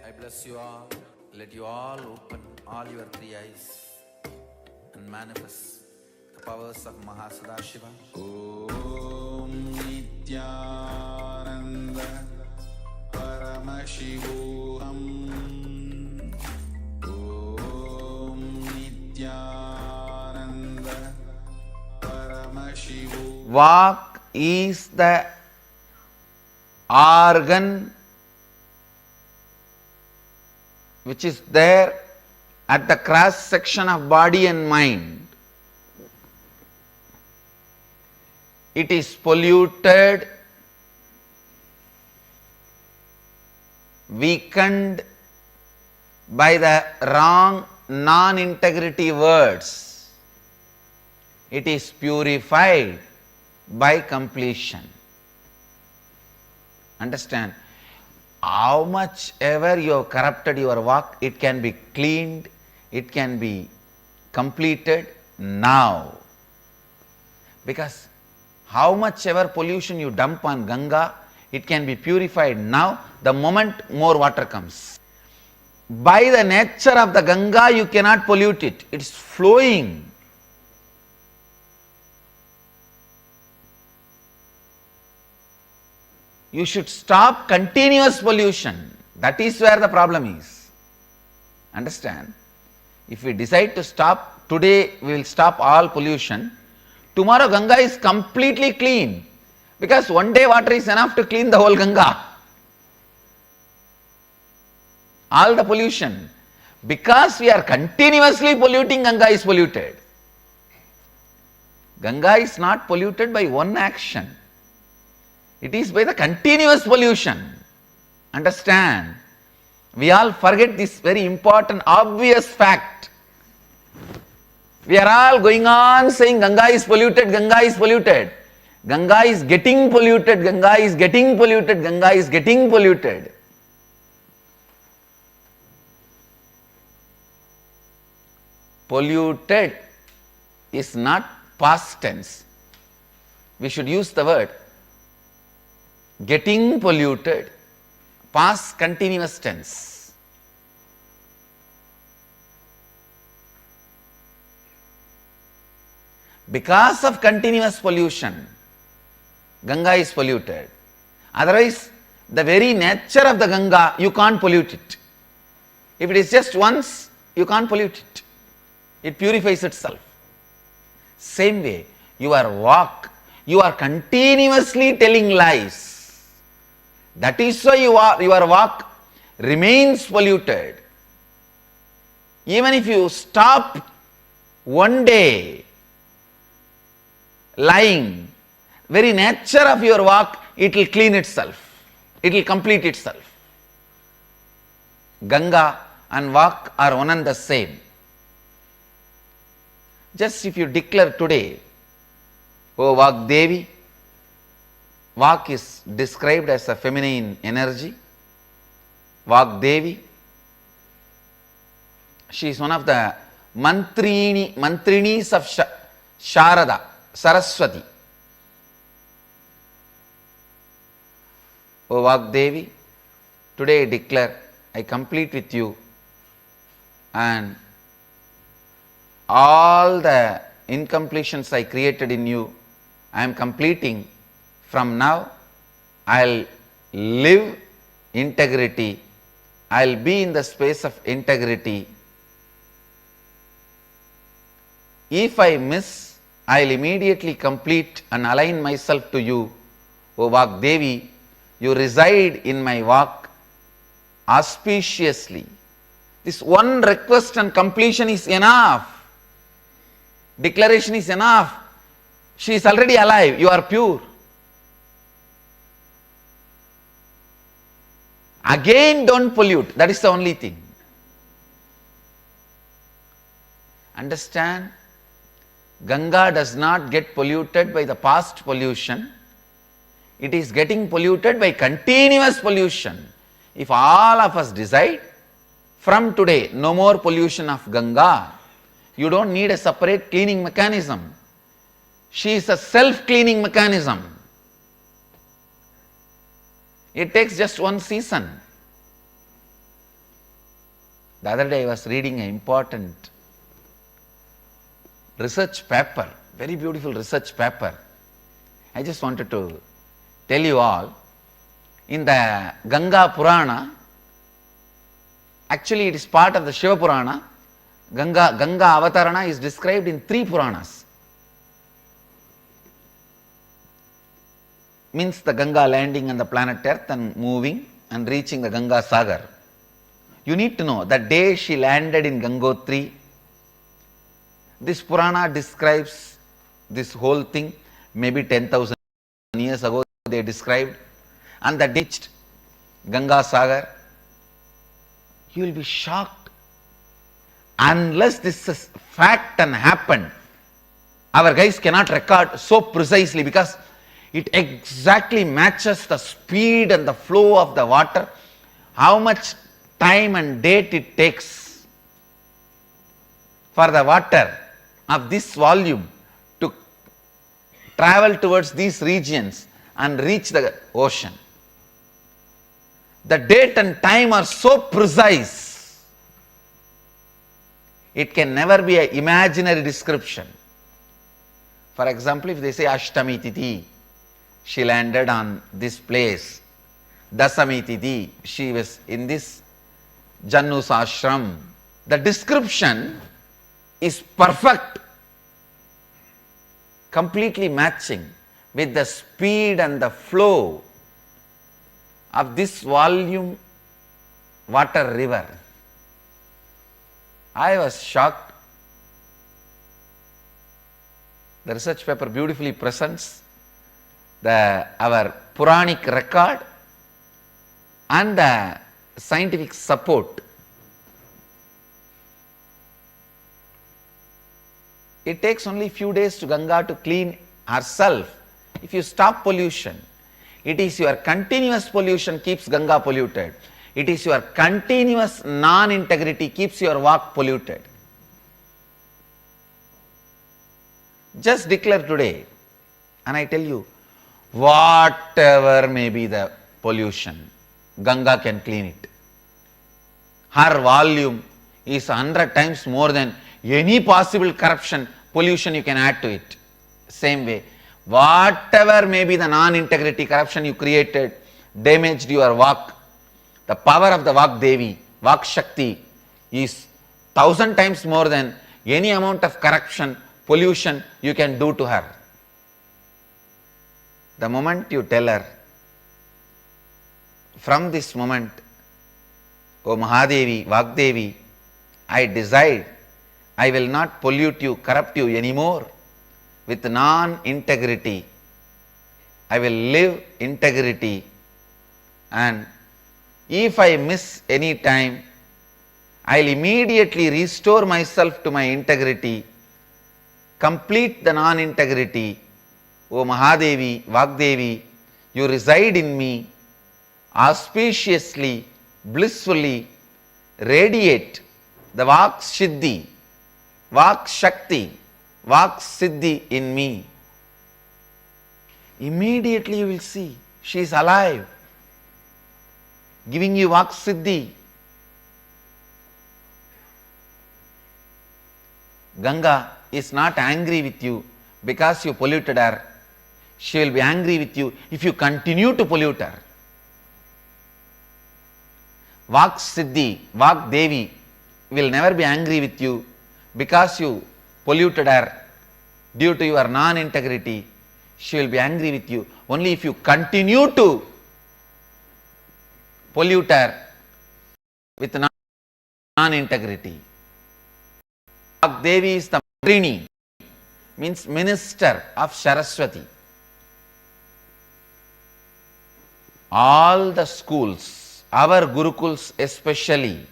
I bless you all. Let you all open all your three eyes and manifest the powers of Mahasadashiva. Om Nithyananda Paramashivoham. Om Nithyananda Paramashivoham. Vak is the organ which is there at the cross section of body and mind. It is polluted, weakened by the wrong non-integrity words. It is purified by completion. Understand? How much ever you have corrupted your work, it can be cleaned, it can be completed now. Because how much ever pollution you dump on Ganga, it can be purified now the moment more water comes. By the nature of the Ganga, you cannot pollute it, it is flowing. You should stop continuous pollution. That is where the problem is. Understand? If we decide to stop, today we will stop all pollution. Tomorrow Ganga is completely clean. Because one day water is enough to clean the whole Ganga. All the pollution. Because we are continuously polluting, Ganga is polluted. Ganga is not polluted by one action. It is by the continuous pollution. Understand? We all forget this very important, obvious fact. We are all going on saying Ganga is polluted, Ganga is polluted. Ganga is getting polluted, Ganga is getting polluted, Ganga is getting polluted. Polluted is not past tense. We should use the word getting polluted, past continuous tense. Because of continuous pollution, Ganga is polluted. Otherwise, the very nature of the Ganga, you can't pollute it. If it is just once, you can't pollute it. It purifies itself. Same way, your walk, you are continuously telling lies. That is why your walk remains polluted. Even if you stop one day lying, very nature of your walk, it will clean itself. It will complete itself. Ganga and walk are one and the same. Just if you declare today, O Vagdevi, Vak is described as a feminine energy. Vagdevi, she is one of the mantrinis of Sharada, Saraswati. O Vagdevi, today I declare, I complete with you, and all the incompletions I created in you, I am completing. From now, I will live integrity. I will be in the space of integrity. If I miss, I will immediately complete and align myself to you. O Vagdevi, you reside in my walk auspiciously. This one request and completion is enough. Declaration is enough. She is already alive. You are pure. Again, don't pollute. That is the only thing. Understand? Ganga does not get polluted by the past pollution. It is getting polluted by continuous pollution. If all of us decide, from today, no more pollution of Ganga, you don't need a separate cleaning mechanism. She is a self-cleaning mechanism. It takes just one season. The other day I was reading an important research paper, very beautiful research paper. I just wanted to tell you all, in the Ganga Purana, actually it is part of the Shiva Purana, Ganga Avatarana is described in 3 Puranas. Means the Ganga landing on the planet Earth and moving and reaching the Ganga Sagar. You need to know, the day she landed in Gangotri, this Purana describes this whole thing, maybe 10,000 years ago they described, and that reached Ganga Sagar. You will be shocked. Unless this is fact and happened, our guys cannot record so precisely, because it exactly matches the speed and the flow of the water, how much time and date it takes for the water of this volume to travel towards these regions and reach the ocean. The date and time are so precise, it can never be an imaginary description. For example, if they say Ashtami Tithi, she landed on this place. Dasami Tithi, she was in this Jannu's ashram. The description is perfect, completely matching with the speed and the flow of this volume water river. I was shocked. The research paper beautifully presents our Puranic record and the scientific support. It takes only few days to Ganga to clean herself. If you stop pollution, it is your continuous pollution keeps Ganga polluted. It is your continuous non-integrity keeps your Vak polluted. Just declare today, and I tell you, whatever may be the pollution, Ganga can clean it. Her volume is 100 times more than any possible corruption, pollution you can add to it. Same way, whatever may be the non-integrity, corruption you created, damaged your Vak, the power of the Vak Devi, Vak Shakti is 1000 times more than any amount of corruption, pollution you can do to her. The moment you tell her, from this moment, O Mahadevi, Vagdevi, I decide I will not pollute you, corrupt you anymore with non-integrity. I will live integrity, and if I miss any time, I will immediately restore myself to my integrity, complete the non-integrity. O Mahadevi, Vagdevi, you reside in me, auspiciously, blissfully radiate the Vak Siddhi, Vak Shakti, Vak Siddhi in me. Immediately you will see she is alive, giving you Vak Siddhi. Ganga is not angry with you because you polluted her. She will be angry with you if you continue to pollute her. Vak Siddhi, Vak Devi will never be angry with you because you polluted her due to your non-integrity. She will be angry with you only if you continue to pollute her with non-integrity. Vak Devi is the Mantrini, means minister of Saraswati. All the schools, our Gurukuls especially,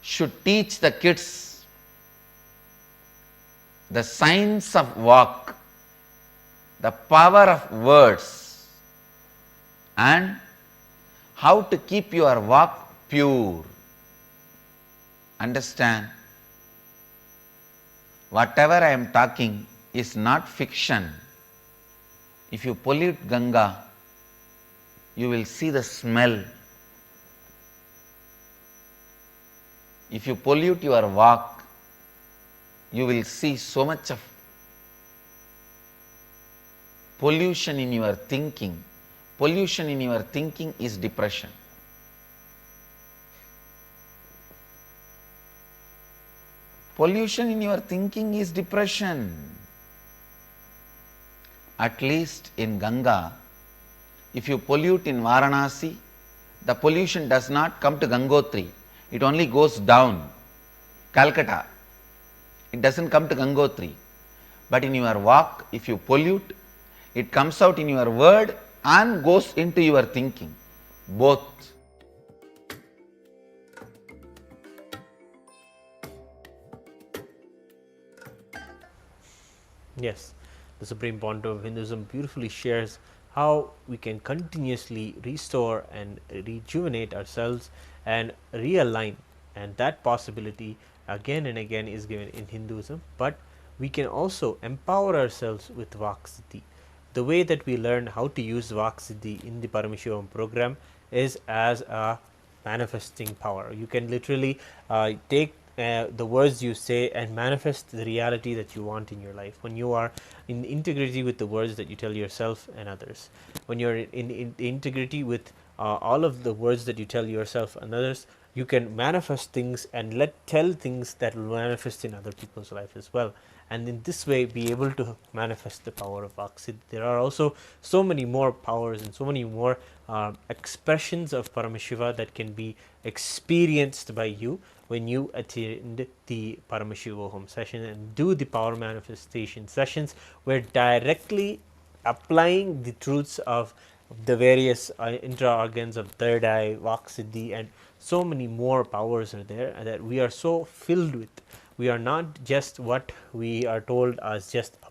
should teach the kids the science of Vak, the power of words, and how to keep your Vak pure. Understand? Whatever I am talking is not fiction. If you pollute Ganga, you will see the smell. If you pollute your Vak, you will see so much of pollution in your thinking. Pollution in your thinking is depression. Pollution in your thinking is depression. At least in Ganga, if you pollute in Varanasi, the pollution does not come to Gangotri. It only goes down, Calcutta. It doesn't come to Gangotri. But in your Vak, if you pollute, it comes out in your word and goes into your thinking. Both. Yes, the Supreme Pontiff of Hinduism beautifully shares how we can continuously restore and rejuvenate ourselves and realign, and that possibility again and again is given in Hinduism. But we can also empower ourselves with Vak Siddhi. The way that we learn how to use Vak Siddhi in the Paramashivoham program is as a manifesting power. You can literally take the words you say and manifest the reality that you want in your life. When you are in integrity with the words that you tell yourself and others, when you're in integrity with all of the words that you tell yourself and others, you can manifest things and tell things that will manifest in other people's life as well, and in this way be able to manifest the power of Vak Siddhi. There are also so many more powers and so many more expressions of Paramashiva that can be experienced by you when you attend the Paramashivoham session and do the power manifestation sessions, where directly applying the truths of the various intra-organs of third eye, Vak Siddhi, and so many more powers are there, and that we are so filled with. We are not just what we are told as just a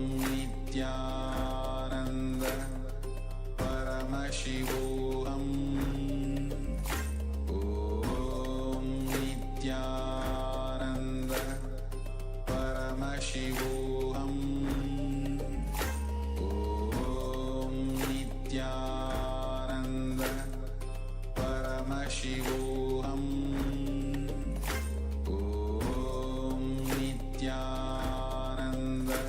Paramashivoham. Om Nithyananda Paramashivoham. Om Nithyananda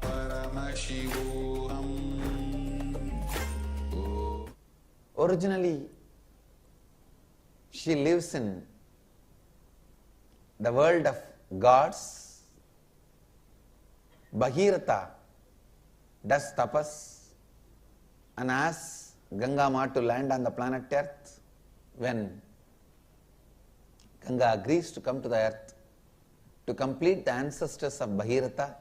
Paramashivoham. Originally, she lives in the world of gods. Bhagirath does tapas and asks Ganga Ma to land on the planet Earth. When Ganga agrees to come to the earth to complete the ancestors of Bhagirath,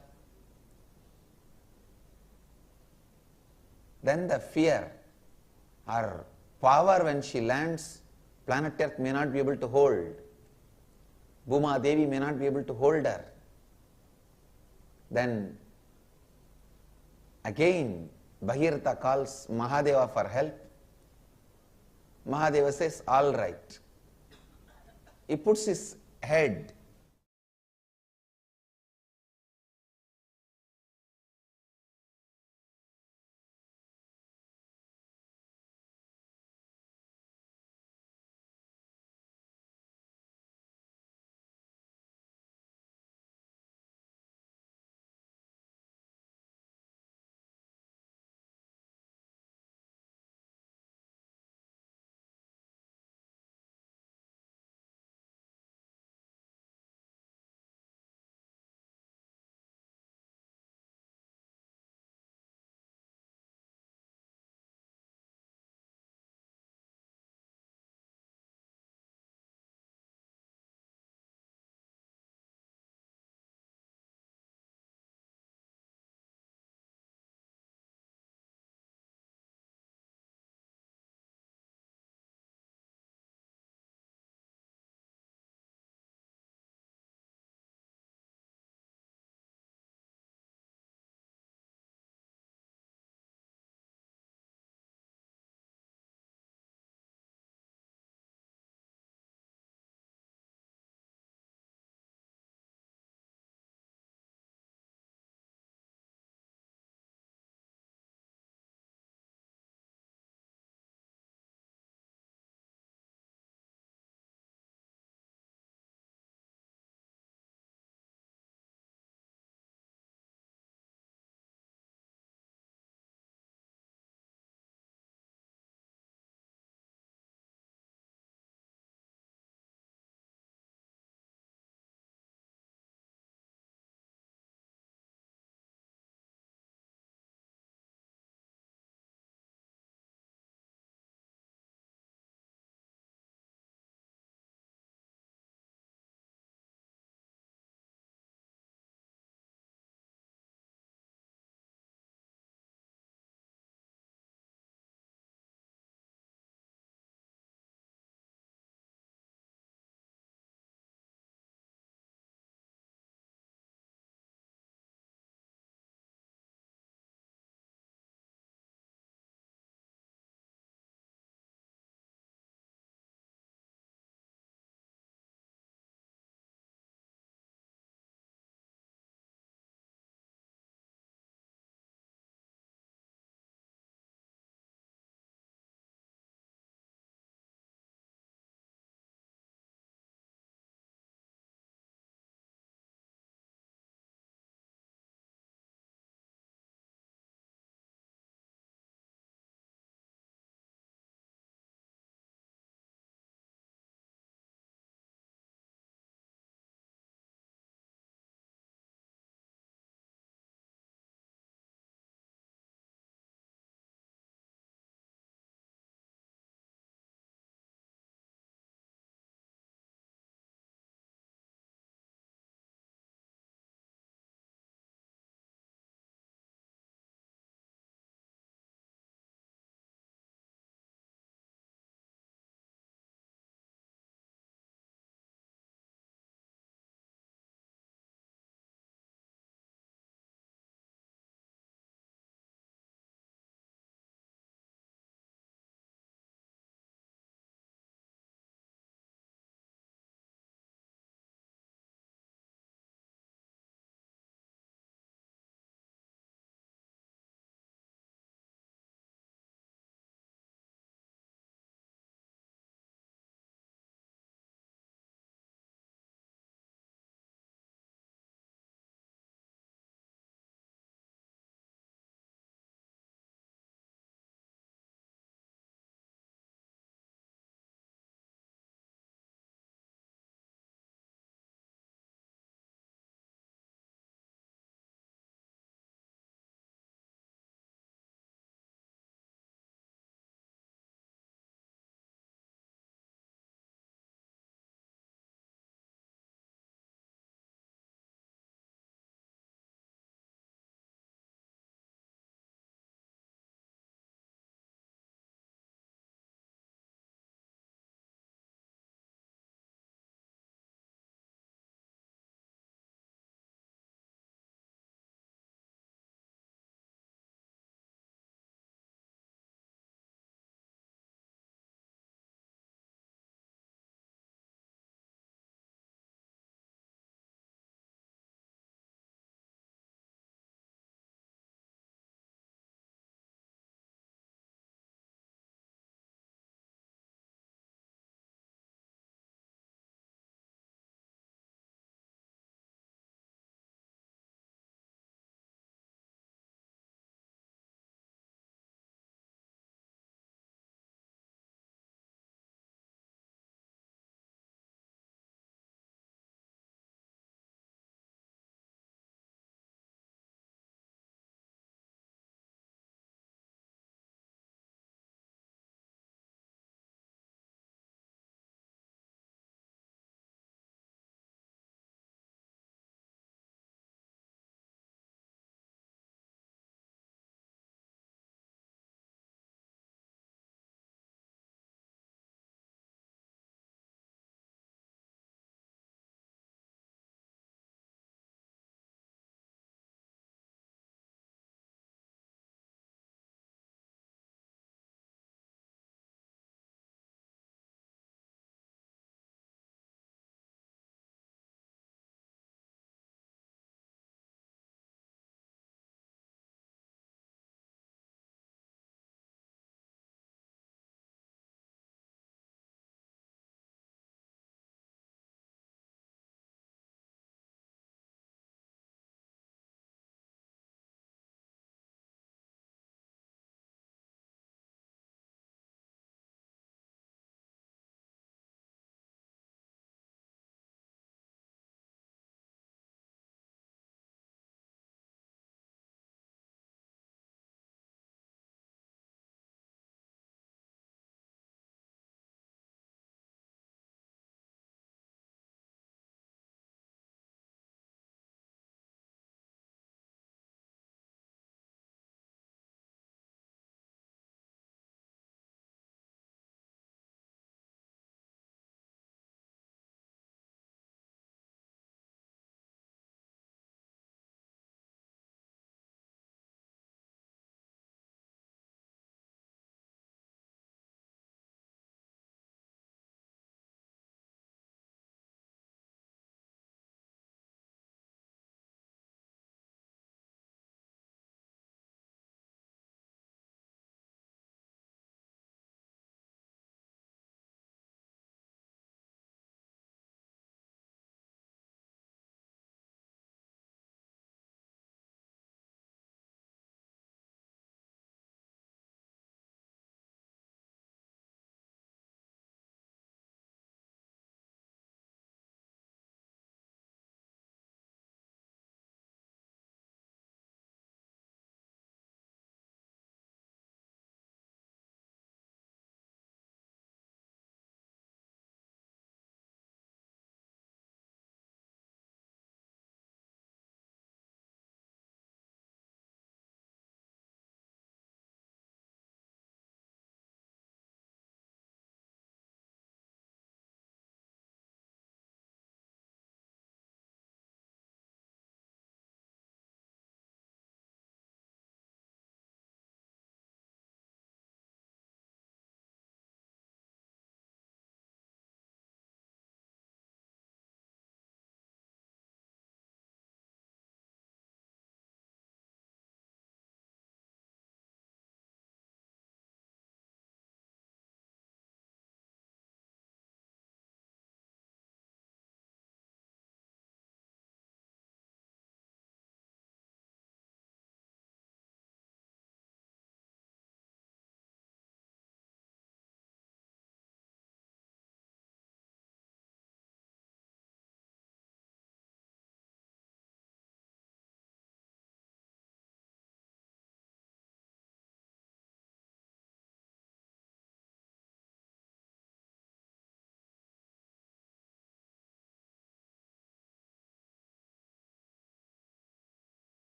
then the fear or power when she lands, planet Earth may not be able to hold. Bhuma Devi may not be able to hold her. Then again Bhagirath calls Mahadeva for help. Mahadeva says, all right. He puts his head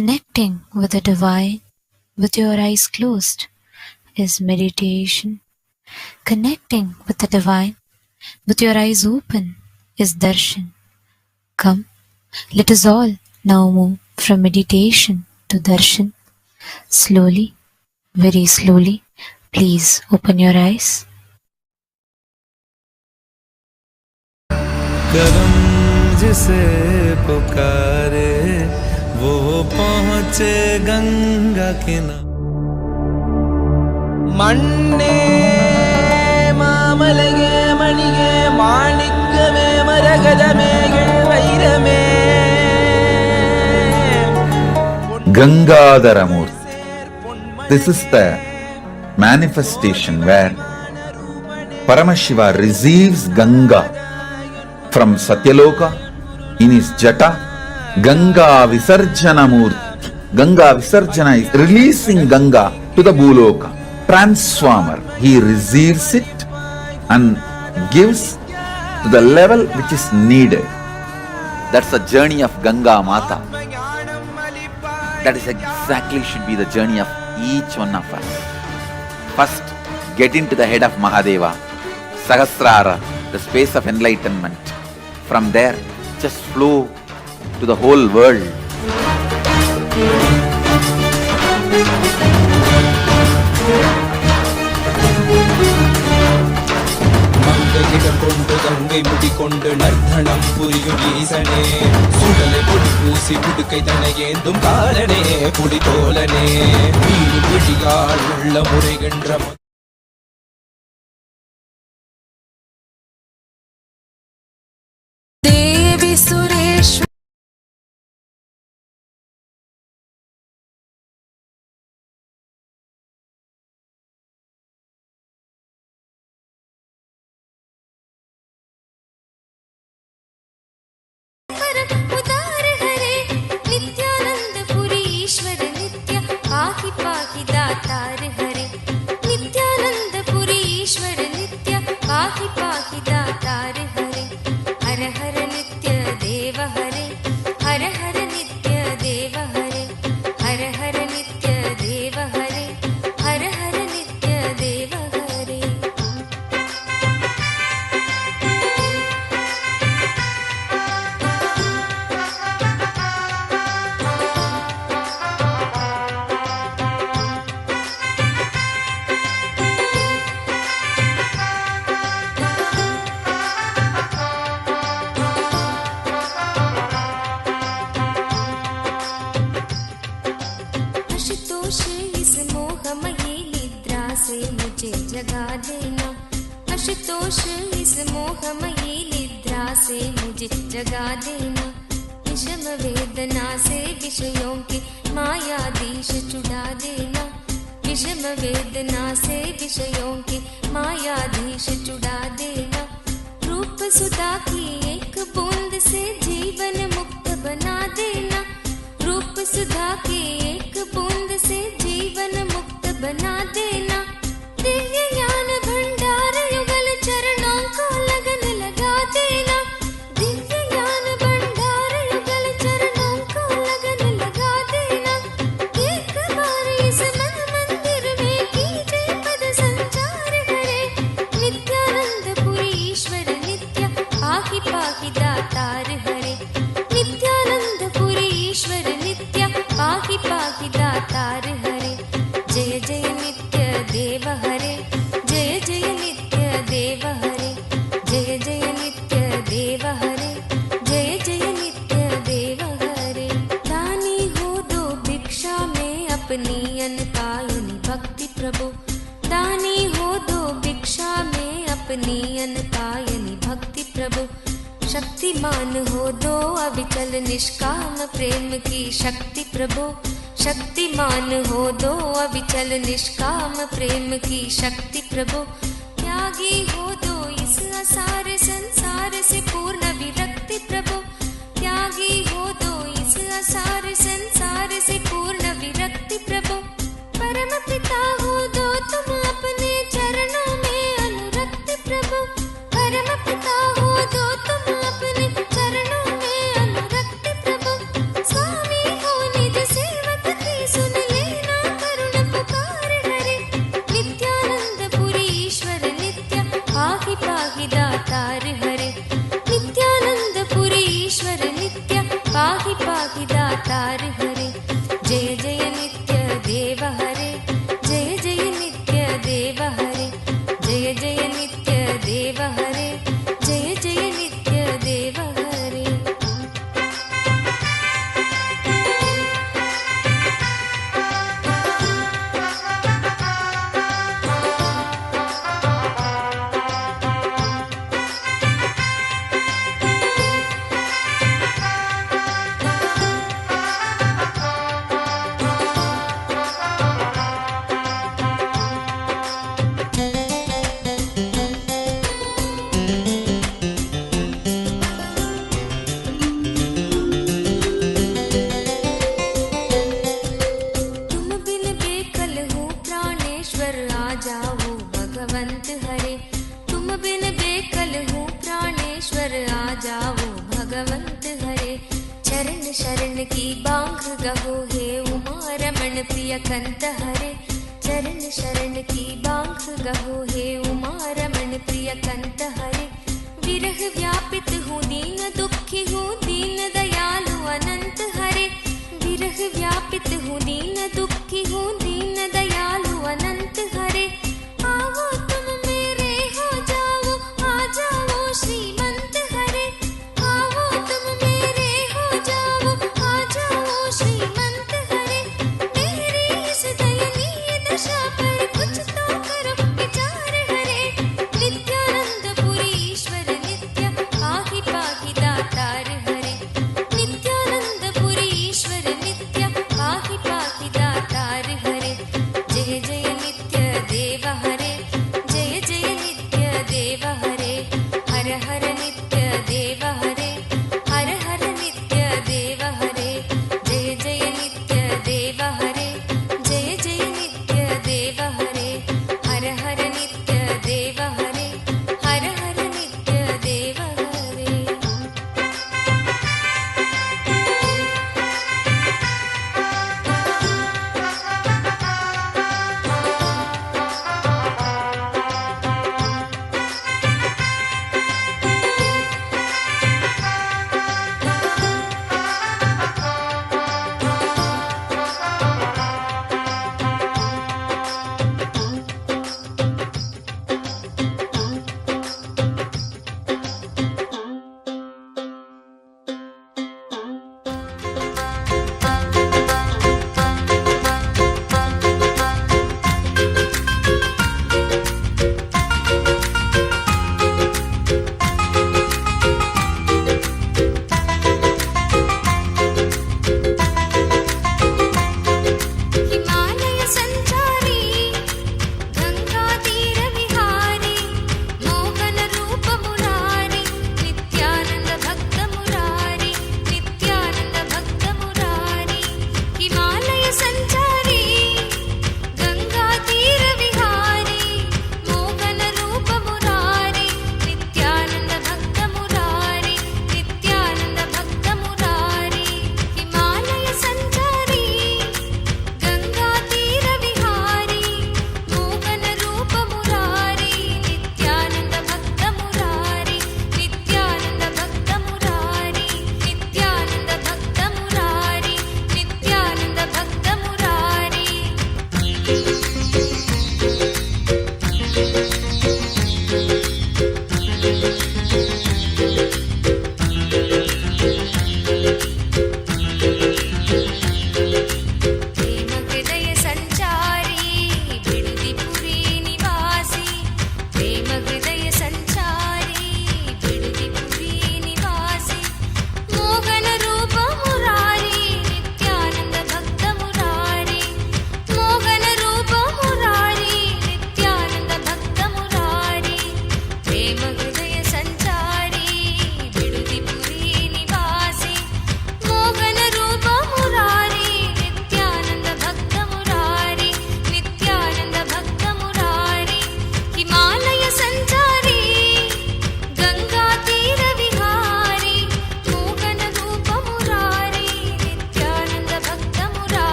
Connecting with the divine with your eyes closed is meditation. Connecting with the divine with your eyes open is darshan. Come, let us all now move from meditation to darshan. Slowly, very slowly, please open your eyes. कदम जिसे पुकारे वो पहुँचे गंगा किनारे मन्ने मामलगे मणिगे माणिक्यमे मरगदमे वैरमे Gangadhara Murti. This is the manifestation where Paramashiva receives Ganga from Satyaloka in his jata. Gangavisarjana Murti. Gangavisarjana is releasing Ganga to the Bhuloka. Transformer. He receives it and gives to the level which is needed. That's the journey of Ganga Mata. That is exactly should be the journey of each one of us. First, get into the head of Mahadeva, Sahasrara, the space of enlightenment. From there, just flow to the whole world. கொண்டு கங்கை முடி கொண்டு நர்த்தனம் புரியும் ஈசனே சுடலை பொடி பூசி புடுக்கை தனை ஏந்தும் காலனே புடி தோலனே வீடு பிடியால் உள்ள முறைகின்ற தேவி சுரேஷ் उदार हरे नित्यानंद पुरी ईश्वर नित्य पाहि पाहि दातार हरे नित्यानंद पुरी ईश्वर नित्य पाहि पाहि दातार हरे हर हर नित्य देव हरे हर हर नित्य देव हरे हर हर नित्य देव हरे हर हर नित्य देव हरे आशुतोष इस मोहमयी निद्रा से मुझे जगा देना आशुतोष इस मोहमयी निद्रा से मुझे जगा देना विषम वेदना से विषयों की मायाधीश छुड़ा देना विषम वेदना से विषयों की मायाधीश छुड़ा देना रूप सुधा की एक बूंद से जीवन मुक्त बना देना रूप सुधा की एक बूंद से जीवन मुक्त बना देना दिव्य ज्ञान भंडार युगल चरणों को लगन लगा देना दिव्य ज्ञान भंडार युगल चरणों को लगन लगा देना एक बार इस मन मंदिर में कीजिए पद संचार हरे नित्यानंद पुरी ईश्वर नित्य पाहि पाहि दातार हरे नित्यानंद पुरी ईश्वर नित्य पाहि पाहि दातार हरे जय जय नित्य देव हरे जय जय नित्य देव हरे जय जय नित्य देव हरे जय जय नित्य देव हरे दानी हो दो भिक्षा में अपनी अनपायनी भक्ति प्रभु दानी हो दो भिक्षा में अपनी अनपायनी भक्ति प्रभु शक्तिमान हो दो अविचल निष्काम प्रेम की शक्ति प्रभु शक्तिमान हो दो अविचल निष्काम प्रेम की शक्ति प्रभु त्यागी हो दो इस असार संसार से पूर्ण विरक्ति प्रभु त्यागी हो दो इस असार संसार से पूर्ण विरक्ति प्रभु परम पिता हो दो तुम अपने चरणों में अनुरक्ति प्रभु परम पिता हो दो तुम अपने चरणों में अनुरक्ति प्रभु स्वामी हो निज से जय नित्य देव हरे, जय जय नित्य देव हरे। कंत हरे, चरण शरण की बांख गहो हे उमा रमण प्रिय कंत हरे। विरह व्यापित हूँ दीन दुखी हूँ दीन दयालु अनंत हरे, विरह व्यापित हूँ दीन दुखी हूँ दीन दयालु अनंत हरे। आओ तुम मेरे हो जाओ, आ जाओ श्रीमंत हरे, आओ तुम मेरे हो जाओ, आ जाओ श्रीमंत हरे। मेरी इस दयनीय दशा पर कुछ तो करो विचार हरे,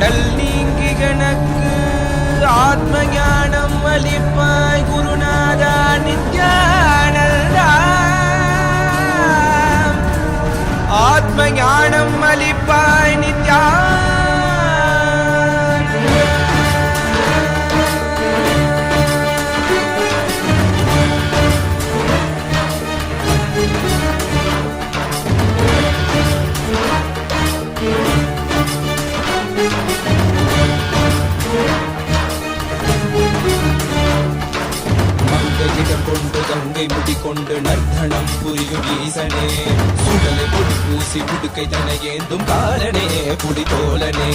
கடல் நீங்கி கணக்கு ஆத்ம ஞானம் அளிப்பாய் குருநாதா நித்யானந்தா. ஆத்ம ஞானம் அளிப்பாய் நித்யானந்தா. மங்கையிடம் கொண்டு கங்கை முடி கொண்டு நர்த்தனம் புரியும் ஈசனே, சுடலை பொடி பூசி புடுக்கை தன ஏந்தும் காலனே புடித்தோலனே,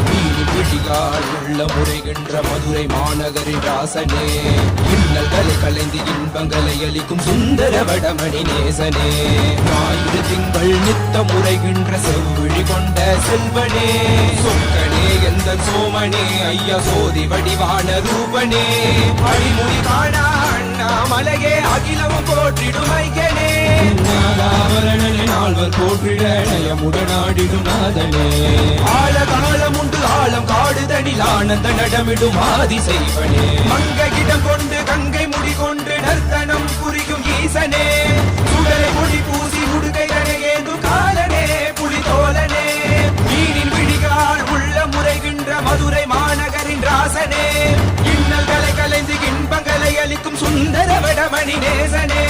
மீனி பிடிகால் உள்ள முறைகின்ற மதுரை மாநகரின் ராசனே, இன்னல்களை கலைந்து இன்பங்களை அளிக்கும் சுந்தர வடமணி நேசனே, ஞாயிறு திங்கள் நித்த முறைகின்ற செவ்விழி கொண்ட செல்வனே, சொக்கனே எந்த சோமனே ஐயா சோதி வடிவான ரூபனே, அடிமொழி காணா அண்ணாமலையே அகிலமும் போற்றிடும் ஐயனே, ஆவரணனே நால்வர் போற்றிட நயமுடனாடிடும் நாதனே, ஆழகாலம் உண்டு ஆழம் காடுதனில் ஆனந்த நடமிடும் ஆதி செய்வனே, மங்கையிடம் கொண்டு கங்கை முடி கொண்டு நர்த்தனம் புரியும் ஈசனே, சுடலை பொடி பூசி உடுகை ஏது காலனே புலிதோலனே, மீனின் விழிகால் உள்ள முறைகின்ற மதுரை மாநகரின் ராசனே, இன்னல்களை கலைந்து இன்பங்களை அளிக்கும் சுந்தர வடமணி நேசனே.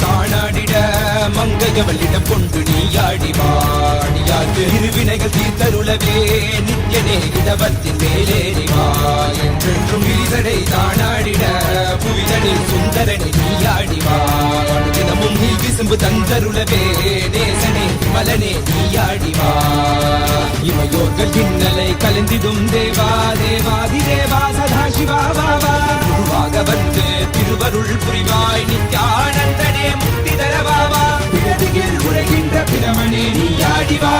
தானாடிட மங்கையவளிடம் கொண்டு நீயாடிவாடியாக்கு இருவினைகள் தீர்த்தருளவே நித்யனே இடவத்தின் மேலேறிவா என்றென்றும் ஈசனை தானாடிட புவிதனில் சுந்தரனை நீயாடிவா தினமும் நீ விசும்பு தந்தருளவே நேசனே மலனே நீயாடிவா இமையோர்கள் இன்னலை கலந்திடும் தேவா தேவாதி தேவா சதா சிவாவா குருவாக வந்து திருவருள் புரிவாய் நித்யானந்தனே முக்தி தரவாவா பிறதியில் உரைகின்ற பிரமணே நீயாடிவா.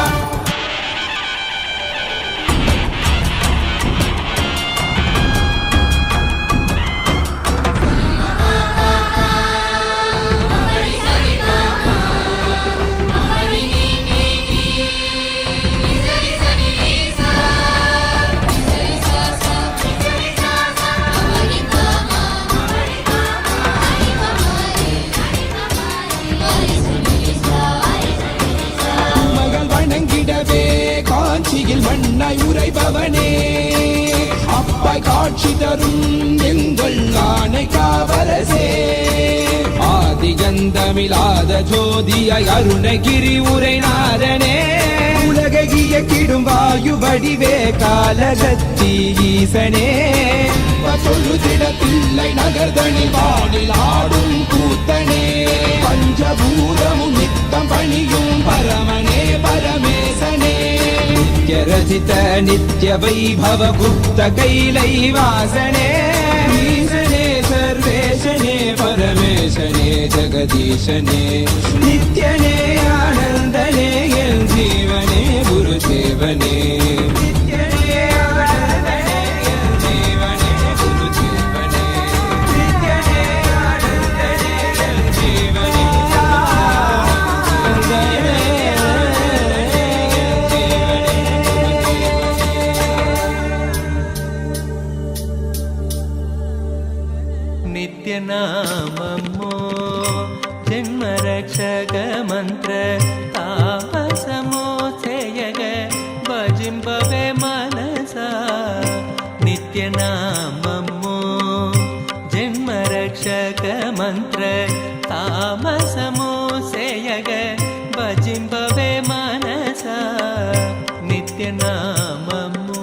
காஞ்சியில் மண்ணாய் உரைபவனே அப்பாய் காட்சி தரும் எங்கள் ஆணை காவலசே ஆதிகந்தமிலாத ஜோதியாய் அருணகிரி உரைநாதனே உலகை இயக்கிடும் வாயு வடிவே காலகத்தி ஈசனே சொல்லுதிடத்தில்லை நகர்தனில் வானில் ஆடும் கூத்தனே பஞ்சபூதமும் நித்தம் பணியும் பரமனே பரமேசனே நித்யரசித நித்ய வைபவ குப்த கைலை வாசனே ஈசனே சர்வேசனே பரமேசனே ஜெகதீசனே நித்யனே ஆனந்தனே என் ஜீவனே குரு தேவனே నిత్యనామమో జన్మరక్షక మంత్ర తాపసమో చేయగ భజింపవే మనస నిత్యనామమో జన్మరక్షక మంత్ర తాపసమో చేయగ భజింపవే మనస నిత్యనామమో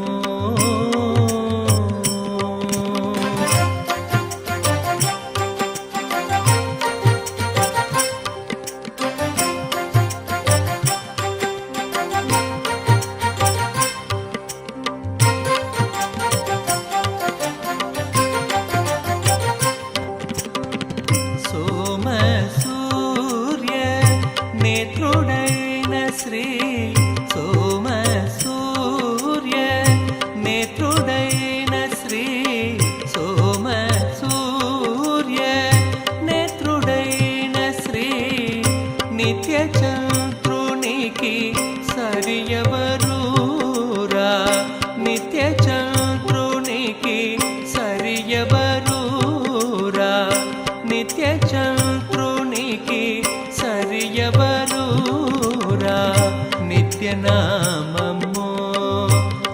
నిత్యనామము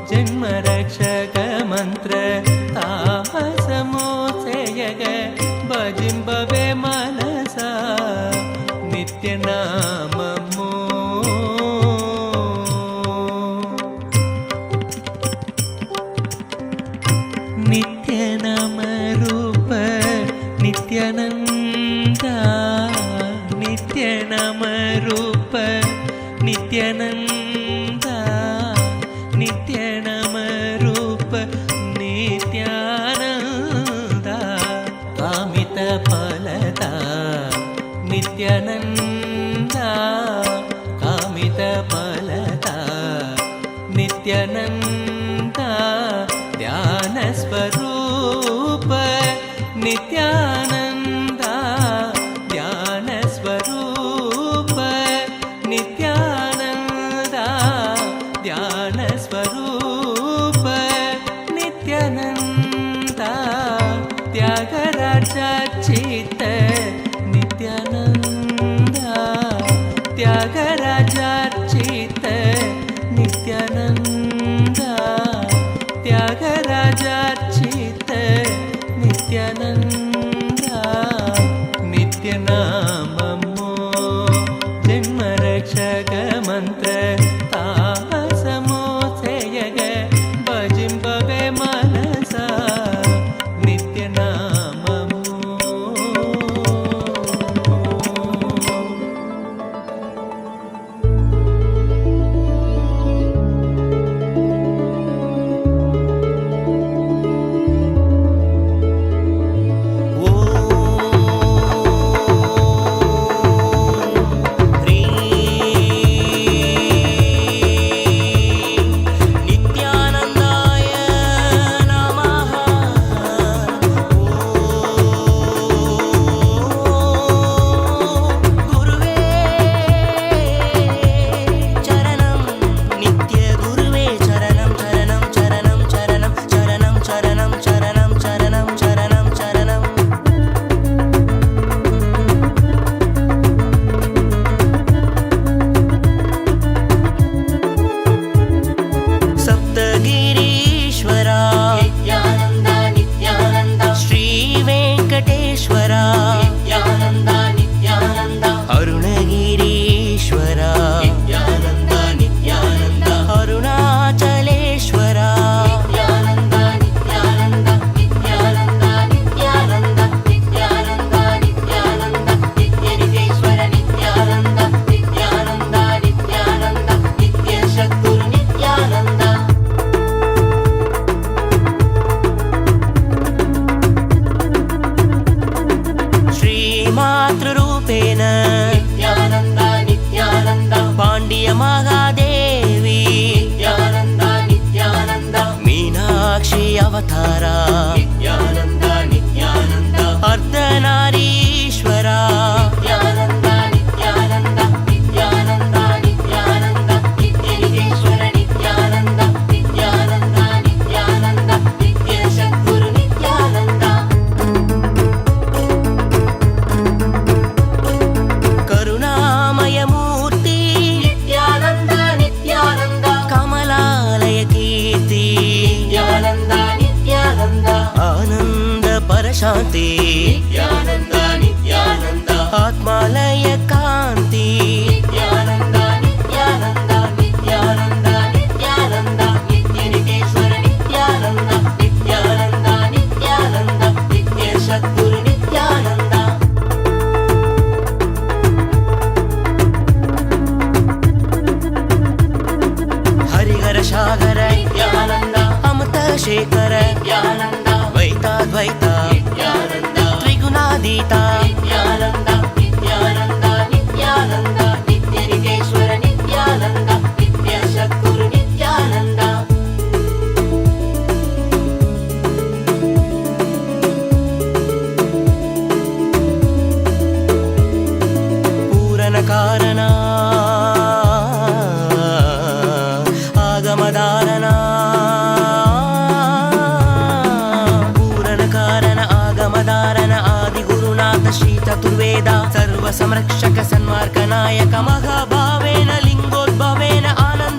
జన్మరక్షక మంత్ర తామసము చేయగ భజింపవే మనస నిత్యనామము నిత్యనామ రూప నిత్యానంద నిత్యనామ రూప నిత్యానంద నిత్యనామ రూప నిత్యానంద కామిత ఫలద నిత్యానంద కామిత ఫలద నిత్యానంద ధ్యాన స్వరూప నిత్యానంద ధ్యాన స్వరూప నిత్యానంద ధ్యాన స్వరూప నిత్యానంద త్యాగరాజ చిత్త నిత్యానంద త్యాగరాజ చిత్త నిత్యానంద త్యాగరాజార్చిత నిత్యానంద నిత్యనామము జన్మరక్షక మంత్ర తామసము చేయగ భజింపవే మనస నిత్యనామము అవతార నిత్యానంద నిత్యానంద అర్ధనారీశ్వర నిత్యానంద నిత్యానంద నిత్యానంద నిత్యానంద నిత్యేశ్వర నిత్యానంద నిత్యానంద నిత్యానంద నిత్య సద్గురు నిత్యానంద కరుణామయ మూర్తి నిత్యానంద నిత్యానంద కమలాలయ కీర్తి నిత్యానంద నిత్యానంద ఆనంద పరశాంతి నిత్యానంద నిత్యానంద ఆత్మాలయ కాంతి నిత్యానంద నిత్యానంద నిత్యానంద నిత్యానంద నిత్యేశ్వర నిత్యానంద నిత్యానంద నిత్యానంద నిత్య సద్గురు నిత్యానంద హరిహర సాగర నిత్యానంద అమృత శేఖర నిత్యానంద ద్వైతాద్వైత నిత్యానంద త్రిగుణాతీత నిత్యానంద నిత్యానంద నిత్యానంద నిత్యేశ్వర నిత్యానంద నిత్య సద్గురు నిత్యానంద పూరణ కారణ ఆగమదారణ పూరణ కారణ ఆగమదారణ ఆది గురునాథ శ్రీ చతుర్వేద సర్వ సంరక్షక సన్మార్గ నాయక మహాభావేన లింగోద్భవేన ఆనంద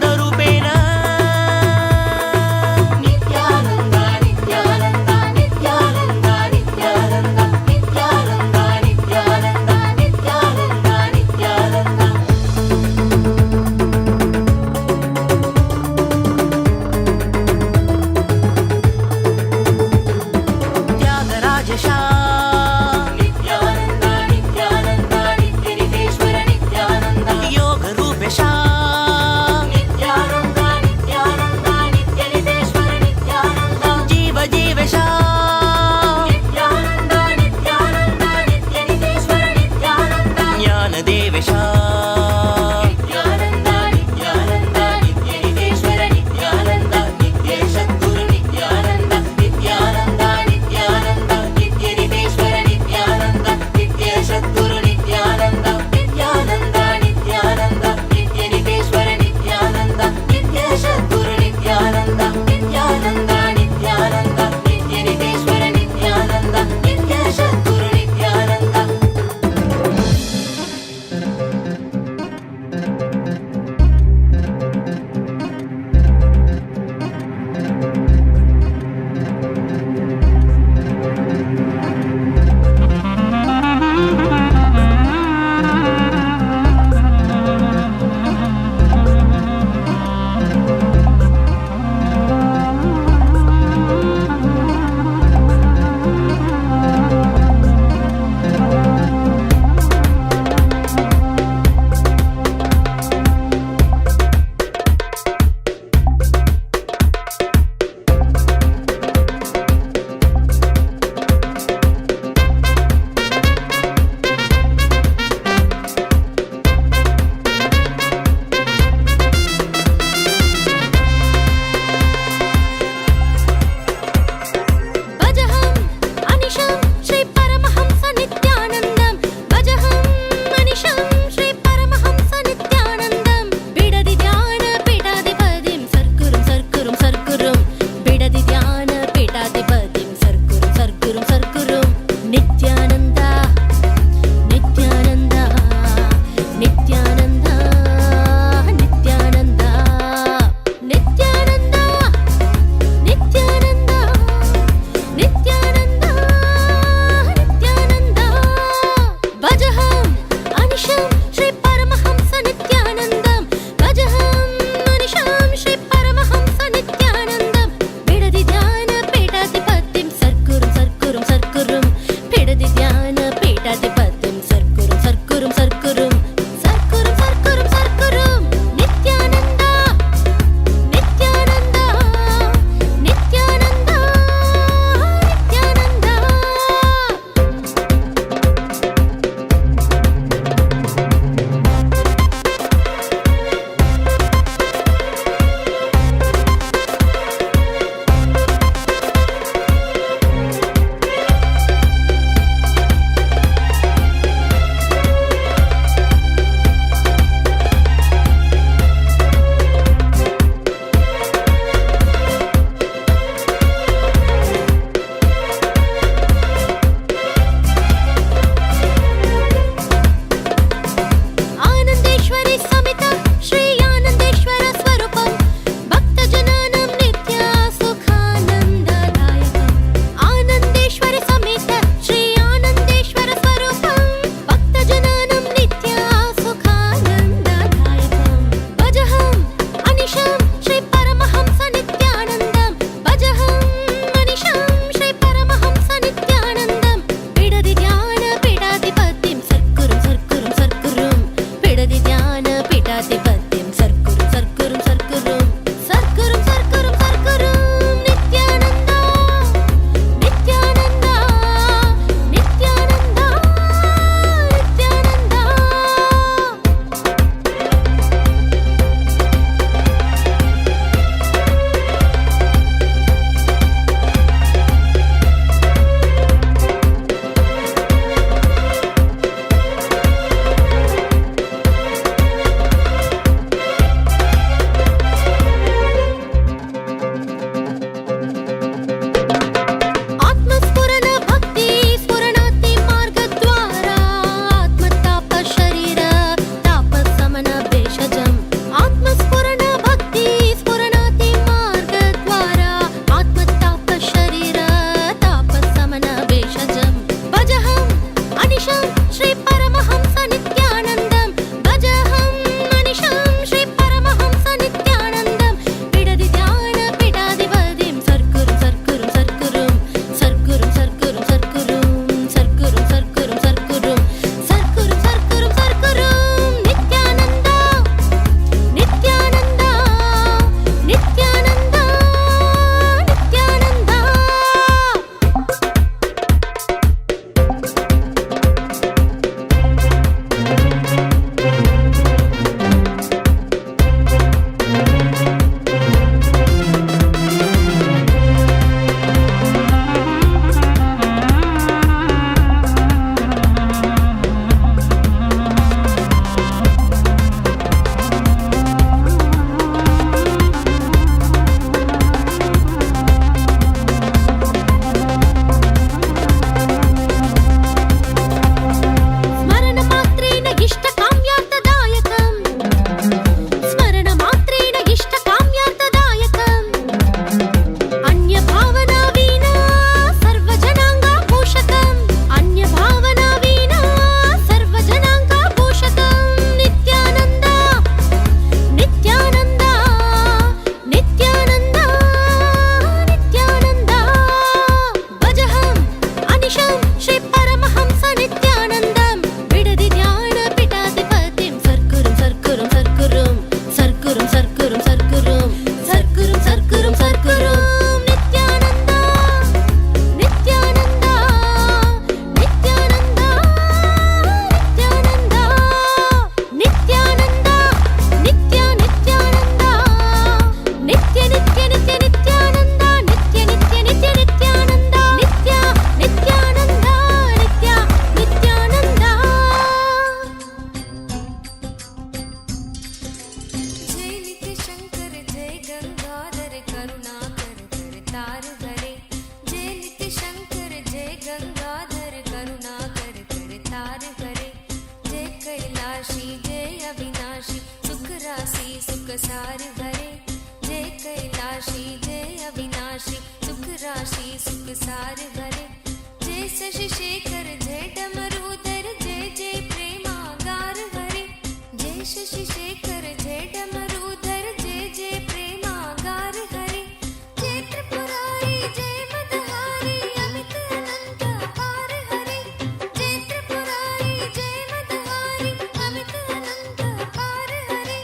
Nithyananda, Nithyananda, Nithyananda, Nithyananda, Nithyananda, Nithyananda, Nithyananda, Nithyananda. Bhajaham Anisham Shri Paramahamsa Nithyanandam. Bhajaham Anisham Shri Paramahamsa Nithyanandam. Pedadi dhyana pedadi patim sarkurum sarkurum sarkurum. Pedadi dhyana सार हरे जय कैलाशी जय अविनाशी सुख राशि सुख सार हरे जय शशि शेखर जय डमरूधर जय जय प्रेमागार हरे जय शशि शेखर जय डमरूधर जय जय प्रेमागार हरे जय त्रिपुरारी जय मदहारी अमित अनंत अपार हरे जय त्रिपुरारी जय मदहारी अमित अनंत अपार हरे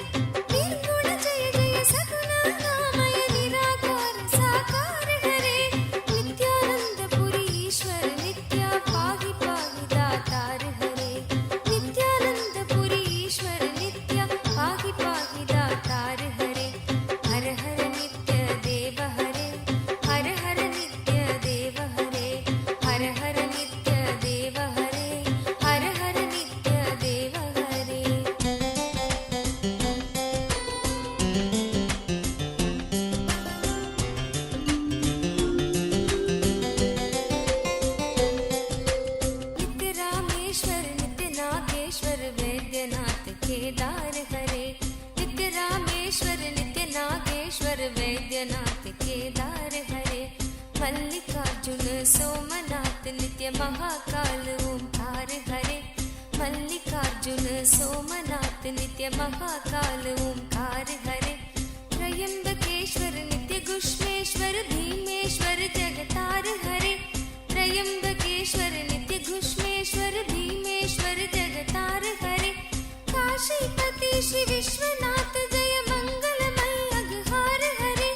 निर्गुण जय जय सगुण नामय निराकार साकार हरे नित्यानंद पुरी ईश्वर नित्या पाहि पाहि दातार हरे नित्यानंद पुरी ईश्वर नित्या पाहि पाहि दातार हरे हर हर नित्य देव हरे हर हर नित्य देव हरे हर हर नित्य देव हरे हर हर नित्य देव हरे नित्य रामेश्वर नित्य नागेश्वर वैद्यनाथ केदार हरे नित्य रामेश्वर नित्य नागेश्वर वैद्यनाथ केदार हरे मल्लिकार्जुन सोमनाथ नित्य महाकाल ओंकार हरे मल्लिकार्जुन सोमनाथ नित्य महाकाल ओंकार हरे त्रयंबकेश्वर नित्य गुष्मेश्वर भीमेश्वर जगतार हरे त्रयंबकेश्वर नित्य गुष्मेश्वर भीमेश्वर जगतार हरे काशीपति श्री विश्वनाथ जय मंगलमय अघहार हरे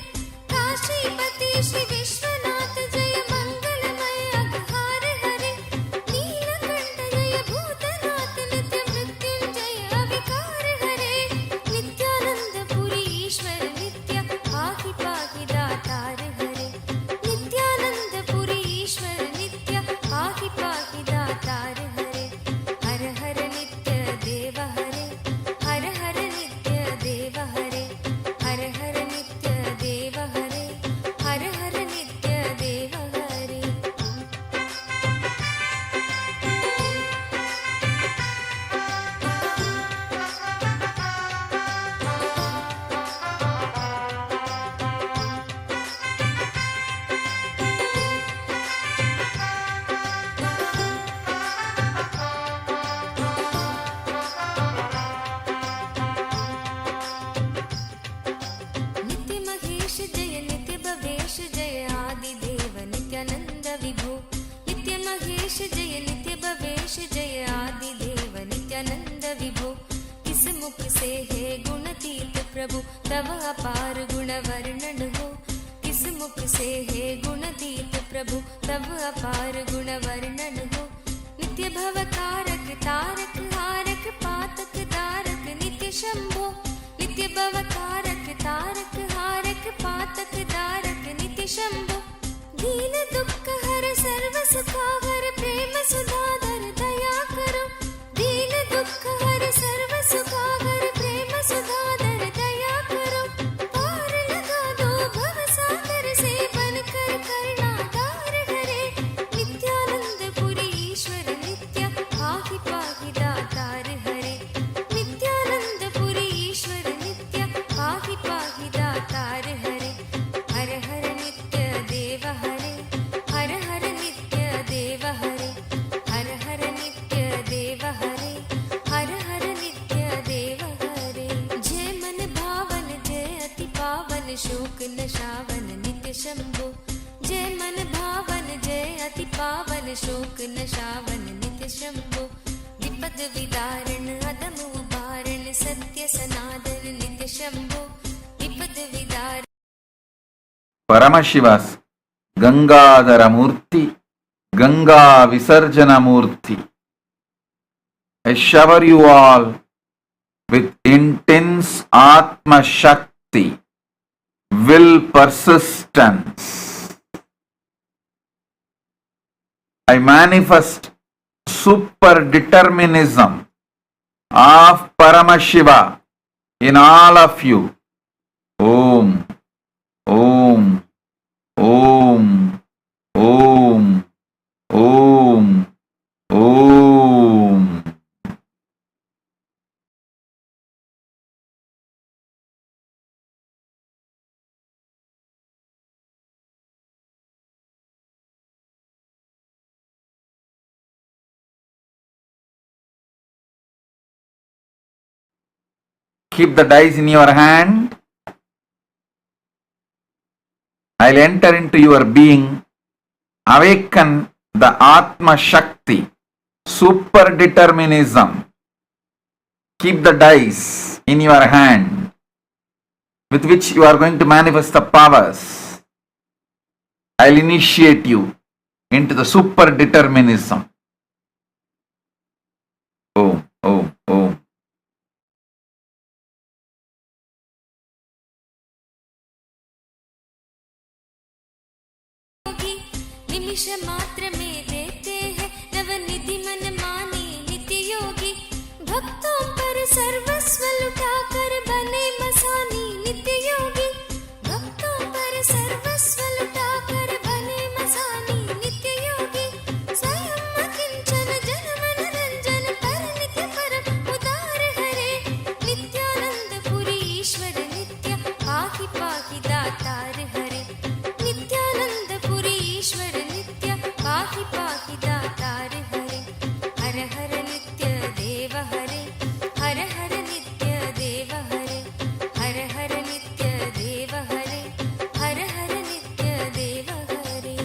काशीपति श्री विश्वनाथ जय मंगलमय अघहार हरे नीलकंठ जय भूतनाथ नित्य मृत्युंजय अविकार हरे नित्यानंद पुरी ईश्वर नित्य पाहि पाहि दातार हरे नित्यानंद पुरी ईश्वर नित्य पाहि पाहि दातार हरे हर हर नित्य देव हरे हर हर नित्य देव हरे हर हर नित्य देव हरे हर हर नित्य देव हरे नित्य महेश जय नित्य भवेश जय आदि देव नित्यानंद विभो नित्य महेश जय नित्य भवेश जय आदि देव नित्यानंद विभो किस मुख से है गुणतीत प्रभु तव अपार गुण वर्णन हो किस मुख से है गुणतीत प्रभु तव अपार गुण वर्णन हो नित्य भव कारक तारक हारक पातक दारक नित्य शंभो नित्य भव कारक तारक हारक पातक दारक नित्य शंभो दीन दुख हर सर्व सुखावर प्रेम सुधाधर दया करो दीन दुख हर सर्व सुखावर प्रेम सुधाधर दया करो पार लगा दो भव सागर से बनकर करुणागार हरे नित्यानंद पुरी ईश्वर नित्य पाहि पाहि दातार हरे नित्यानंद पुरी ईश्वर नित्य पाहि पाहि दातार हरे हर हर नित्य देव हरे हर हर नित्य देव हरे हर हर नित्य देव हरे हर हर नित्य देव हरे जय मन भावन जय अति पावन शोक नशावन नित्य शंभो जय मन भावन जय अति पावन शोक नशावन नित्य शंभो विपद विदारण अदम उबारण सत्य सनातन नित्य शंभो विपद विदारण Paramashiva's Gangadhara Murti, Gangavisarjana Murti. I shower you all with intense Atma Shakti, will persistence. I manifest super determinism of Paramashiva in all of you. Om, Om, Om, Om, Om, Om. Keep the dice in your hand. I'll enter into your being. Awaken the Atma Shakti, super determinism. Keep the dice in your hand with which you are going to manifest the powers. I'll initiate you into the super determinism. Om, Om, Om. निमिष मात्र में देते हैं नवनिधि मन मानी नित्य योगी भक्तों पर सर्वस्व लुटाकर बने मसानी नित्य योगी भक्तों पर सर्वस्व लुटाकर बने मसानी नित्य योगी स्वयं अकिंचन जन मन रंजन पर नित्य परम उदार हरे नित्यानंद पुरी ईश्वर नित्य पाहि पाहि दातार हरे नित्यानंद पुरी ईश्वर नित्य पाहि पाहि दातार हरे हर हर नित्य देव हरे हर हर नित्य देव हरे हर हर नित्य देव हरे हर हर नित्य देव हरे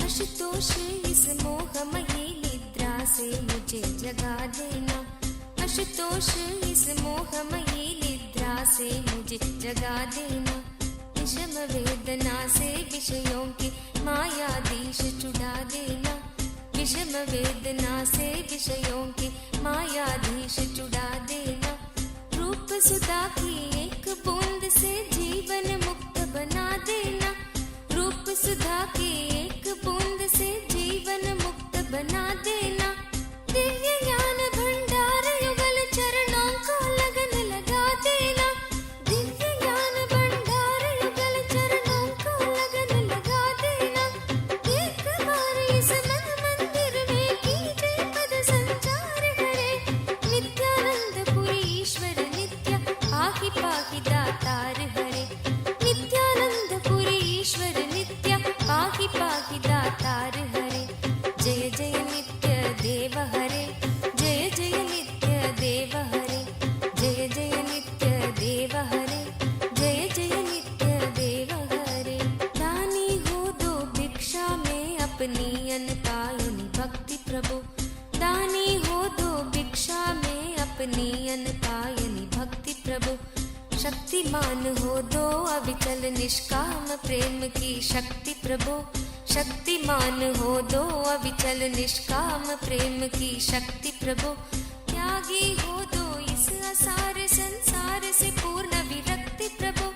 आशुतोष इस मोहमयी निद्रा से मुझे जगा देना आशुतोष इस मोहमयी निद्रा से मुझे जगा देना विषम वेदना से विषयों की मायाधीश छुड़ा देना विषम वेदना से विषयों की मायाधीश छुड़ा देना रूप सुधा की एक बूंद से जीवन मुक्त बना देना रूप सुधा की एक बूंद से जीवन मुक्त बना देना दिव्य ज्ञान भंडार युगल चरणों को लगन लगा देना दिव्य ज्ञान भंडार युगल चरणों को लगन लगा देना एक बार इस मन मंदिर में कीजिए पद संचार हरे नित्यानंद पुरी ईश्वर नित्य पाहि पाहि दातार हरे नित्यानंद पुरी ईश्वर नित्य पाहि पाहि दातार हरे जय जय नित्य देव हरे जय जय नित्य देव हरे जय जय नित्य देव हरे जय जय नित्य देव हरे दानी हो दो भिक्षा में अपनी अनपायनी भक्ति प्रभु दानी हो दो भिक्षा में अपनी अनपायनी भक्ति प्रभु शक्तिमान हो दो अविचल निष्काम प्रेम की शक्ति प्रभु शक्तिमान हो दो अविचल निष्काम प्रेम की शक्ति प्रभु त्यागी हो दो इस असार संसार से पूर्ण विरक्ति प्रभु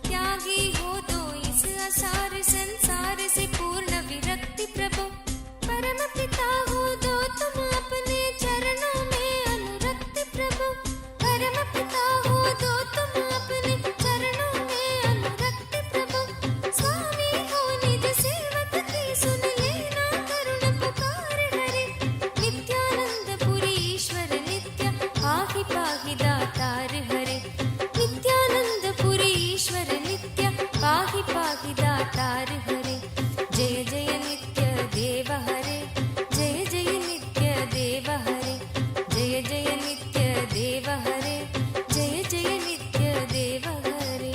त्यागी हो दो इस असार संसार से पूर्ण विरक्ति प्रभु परम पिता हो दो तुम अपने चरणों में अनुरक्ति प्रभु परम पिता हो दो तुम अपने चरणों में अनुरक्ति प्रभु स्वामी हो निज सेवक की सुन लेना करुण पुकार हरे नित्यानंद पुरी ईश्वर नित्य पाहि पाहि दातार हरे नित्यानंद पुरी ईश्वर नित्य पाहि पाहि दातार हरे जय जय नित्य देव हरे जय जय नित्य देव हरे जय जय नित्य देव हरे जय जय नित्य देव हरे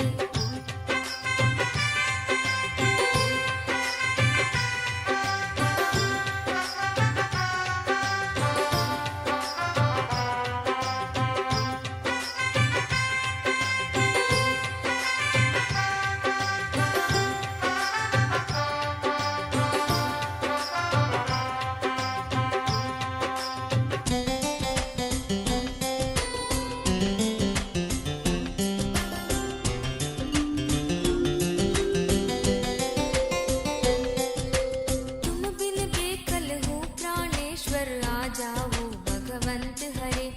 तुम बिन बेकल हो प्राणेश्वर आ जाओ भगवंत हरे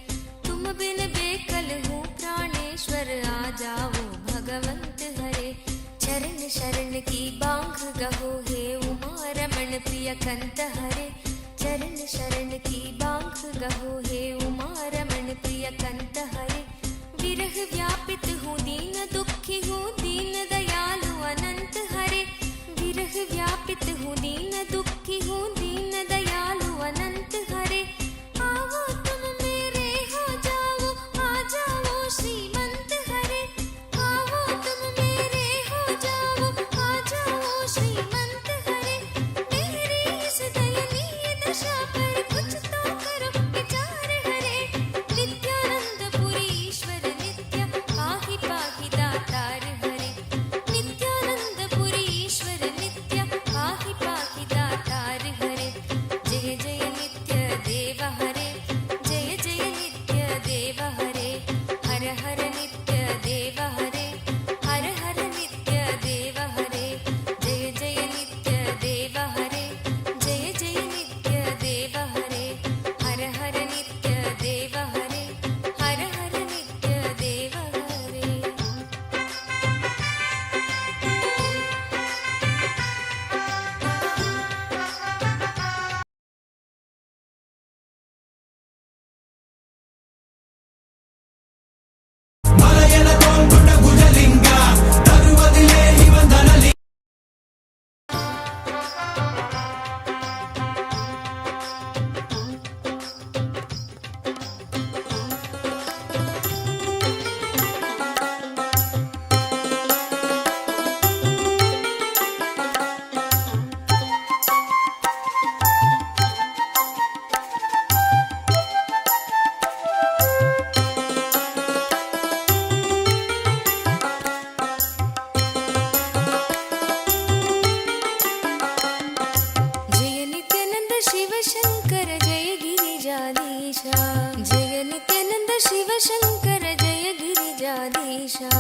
तुम बिन बेकल हो प्राणेश्वर आ जाओ भगवंत हरे शरण शरण की बांग गहो हे उमा रमण प्रिय कंत हरे चरण शरण की बांग गहो हे उमा रमण प्रिय कंत हरे विरह व्यापित हूँ दीन दुखी हूँ दीन दयालु अनंत हरे विरह व्यापित हूँ दीन दुखी हूँ दीन दयालु अनंत हरे आओ तुम मेरे हो जाओ आ जाओ श्रीमंत हरे आओ तुम मेरे हो जाओ आ जाओ श्रीमंत हरे मेरी इस दयनीय दशा पर कुछ तो करो विचार हरे नित्यानंद पुरी ईश्वर नित्य पाहि पाहि दातार हरे नित्यानंद पुरी ईश्वर नित्य पाहि पाहि दातार हरे जय जय नित्य देव हरे जय जय नित्य देव हरे हर हर नित्य देव हरे हर हर नित्य देव हरे जय जय नित्य देव हरे जय जय नित्य देव हरे हर हर नित्य देव हरे हर हर नित्य देव हरे जय नित्यानंद शिव शंकर जय गिरिजाधीशा जय नित्यानंद शिव शंकर जय गिरिजाधीशा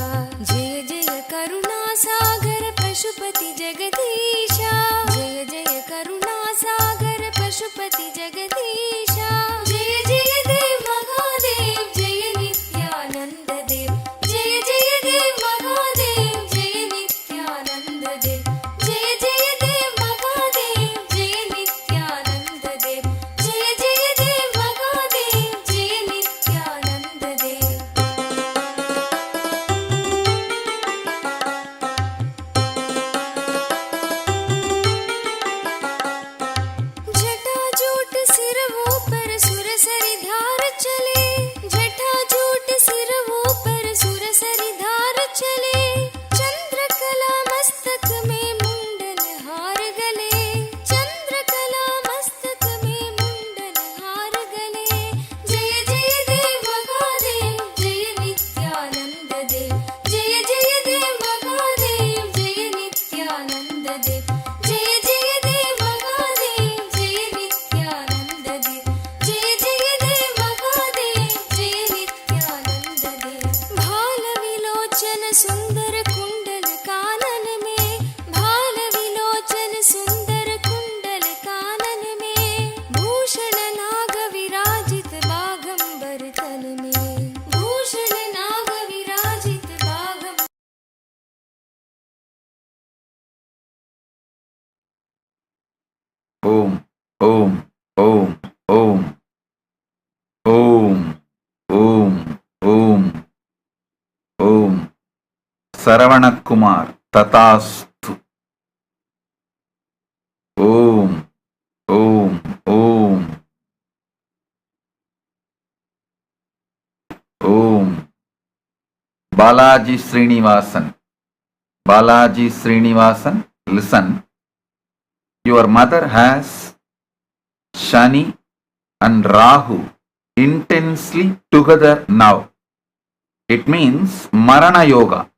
जय जय करुणा सागर पशुपति जगदीशा जय जय करुणा सागर पशुपति जगदीशा जय जय देव महादेव जय नित्यानंद देव जय जय देव महादेव जय नित्यानंद देव जय जय देव महादेव जय नित्यानंद देव जय जय देव महादेव जय नित्यानंद देव जटाजूट सिरवों पर सुरसरी धार चले जटाजूट सिरवों पर सुरसरी धार चले चंद्रकला मस्तक में मुंडन हार गले चंद्रकला मस्तक में मुंडन हार गले जय जय देव महादेव जय नित्यानंद देव जय जय देव महादेव जय नित्यानंद देव जय जय देव महादेव जय नित्यानंद देव जय जय देव महादेव जय नित्यानंद देव भाल विलोचन सुंदर कुंडल कानन में भाल विलोचन सुंदर कुंडल कानन में भूषण नाग विराजित बाघंबर तन में भूषण नाग विराजित बाघंबर Om, Om, Om, Om, Om, Om, Om, Om. Saravana Kumar, Tatastu. Om, Om, Om, Om. Balaji Srinivasan. Balaji Srinivasan, listen. Your mother has Shani and Rahu intensely together now. It means Marana Yoga.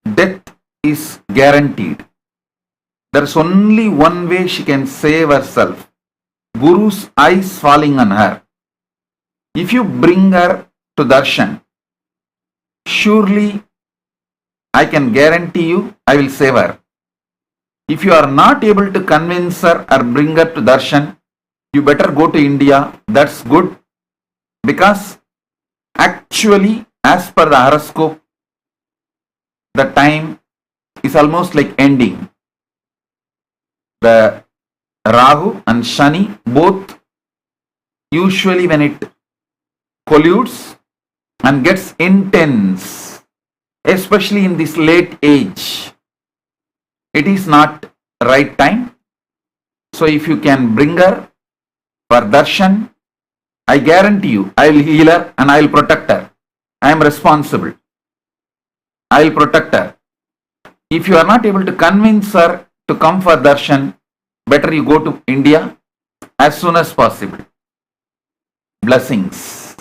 Death is guaranteed. There's only one way she can save herself. Guru's eyes falling on her. If you bring her to Darshan, surely I can guarantee you I will save her. If you are not able to convince her or bring her to Darshan, you better go to India. That's good, because actually, as per the horoscope, the time is almost like ending. The Rahu and Shani both, usually when it colludes and gets intense, especially in this late age, it is not right time. So if you can bring her for darshan, I guarantee you, I will heal her and I will protect her. I am responsible. I will protect her. If you are not able to convince her to come for darshan, better you go to India as soon as possible. Blessings.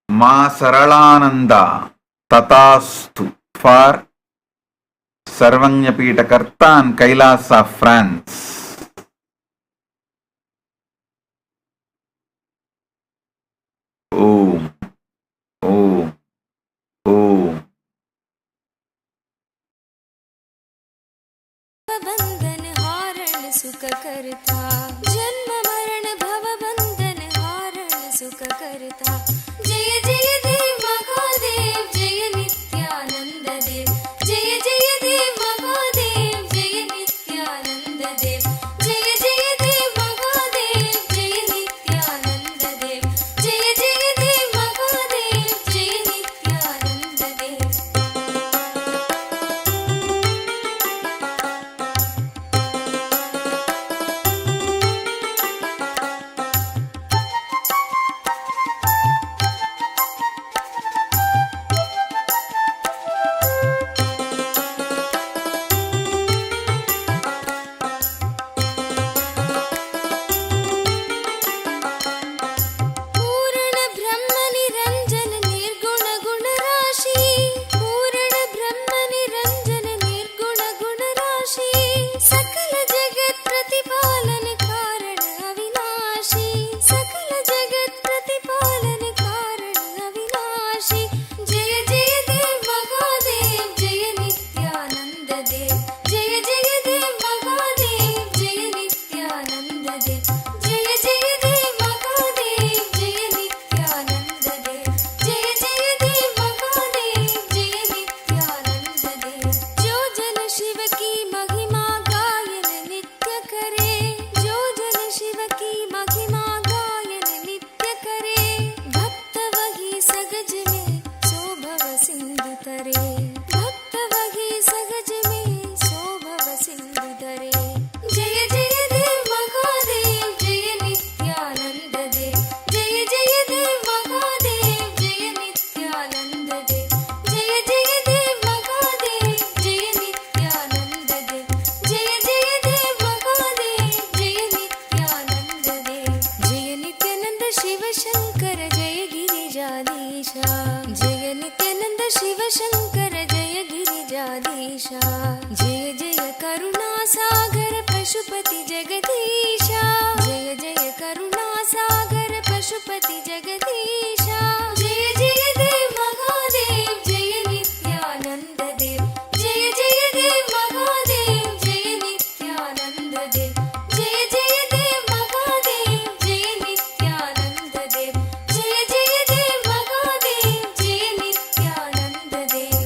Ma Saralananda Tatastu for Sarvanyapita Karta and Kailasa, France. Om, Om, Om. बंधन हारण सुख करता, जन्म मरण भव बंधन हारण सुख करता। जय जय देव महादेव, जय नित्यानंद देव। जय जय देव महादेव, जय नित्यानंद देव। जय जय देव महादेव, जय नित्यानंद देव। जय जय देव महादेव, जय नित्यानंद देव। पूर्ण ब्रह्म निरंजन निर्गुण गुण राशि। पूर्ण ब्रह्म निरंजन निर्गुण गुण राशि। सकल जगत प्रतिपालन कारण अविनाशी। सकल जगत प्रतिपालन कारण अविनाशी। जय जय देव महादेव, जय नित्यानंद देव। जय जय देव महादेव, जय नित्यानंद देव। जय जय देव महादेव, जय नित्यानंद देव। जय जय देव महादेव, जय नित्यानंद देव। जो जन शिव की महिमा गायन नित्य करे। जो जन शिव की महिमा गायन नित्य करे। भक्त वही सगज में सोभव सिंधु तरे। भक्त वही सगज में सोभव सिंधु तरे। जय जय देव महादेव, जय नित्यानंद देव। जय जय देव महादेव, जय नित्यानंद देव। जय जय देव महादेव, जय नित्यानंद देव। जय जय देव महादेव, जय नित्यानंद देव। जय नित्यानंद शिव शंकर, जय गिरिजाधीशा। जय नित्यानंद शिव शंकर, जय गिरिजाधीशा। जय जय करुणा सागर पशुपति जगदीशा। जय जय करुणा सागर पशुपति जगदीशा। जय जय देव महादेव, जय नित्यानंद देव। जय जय देव महादेव, जय नित्यानंद देव। जय जय देव महादेव, जय नित्यानंद देव। जय जय देव महादेव, जय नित्यानंद देव।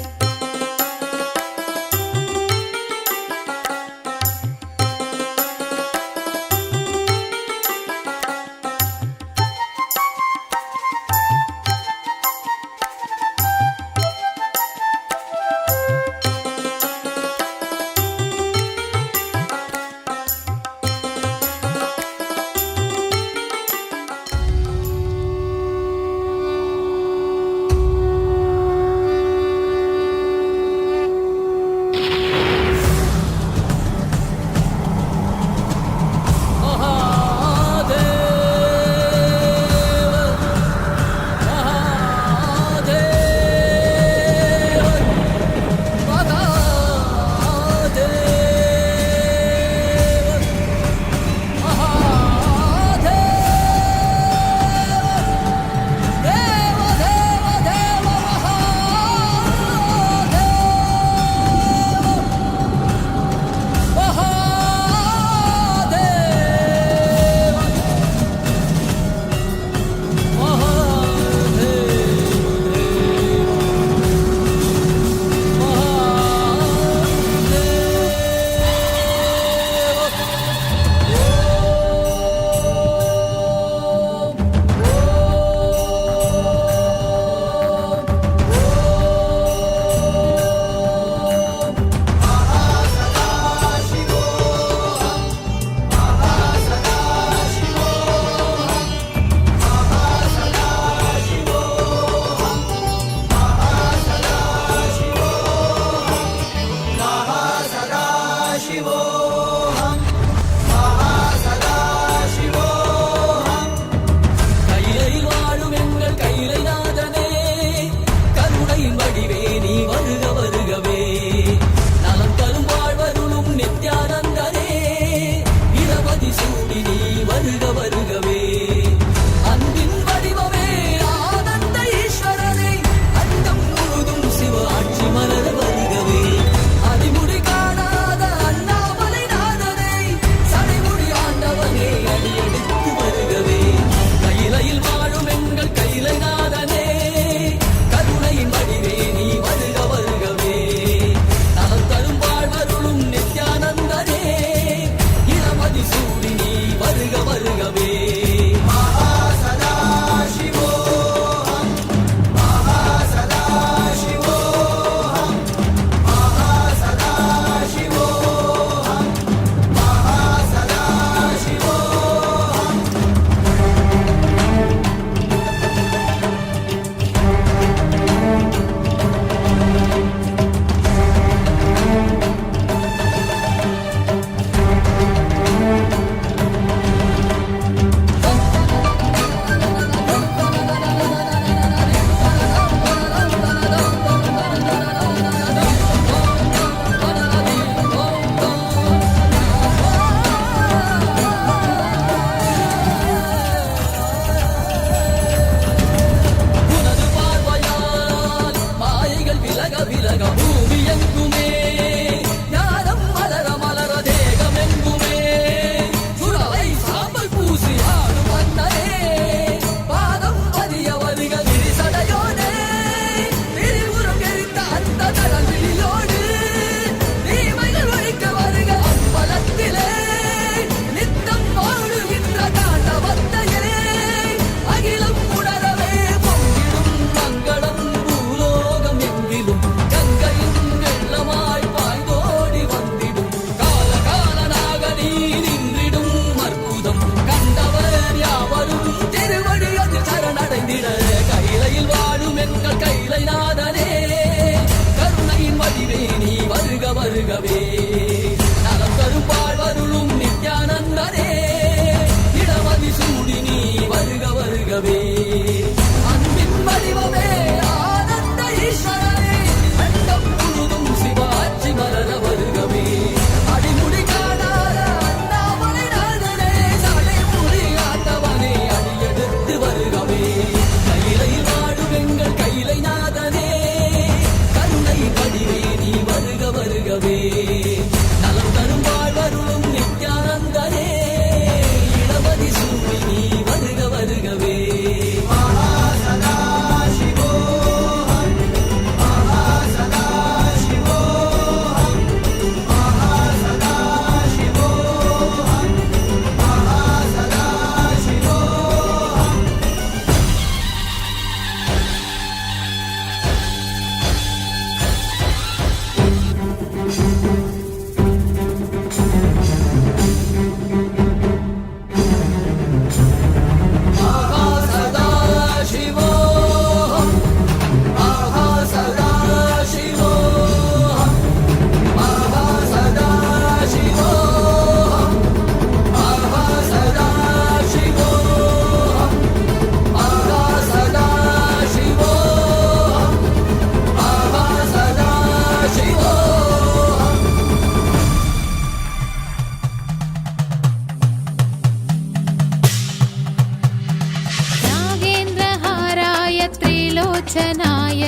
त्रिलोचनाय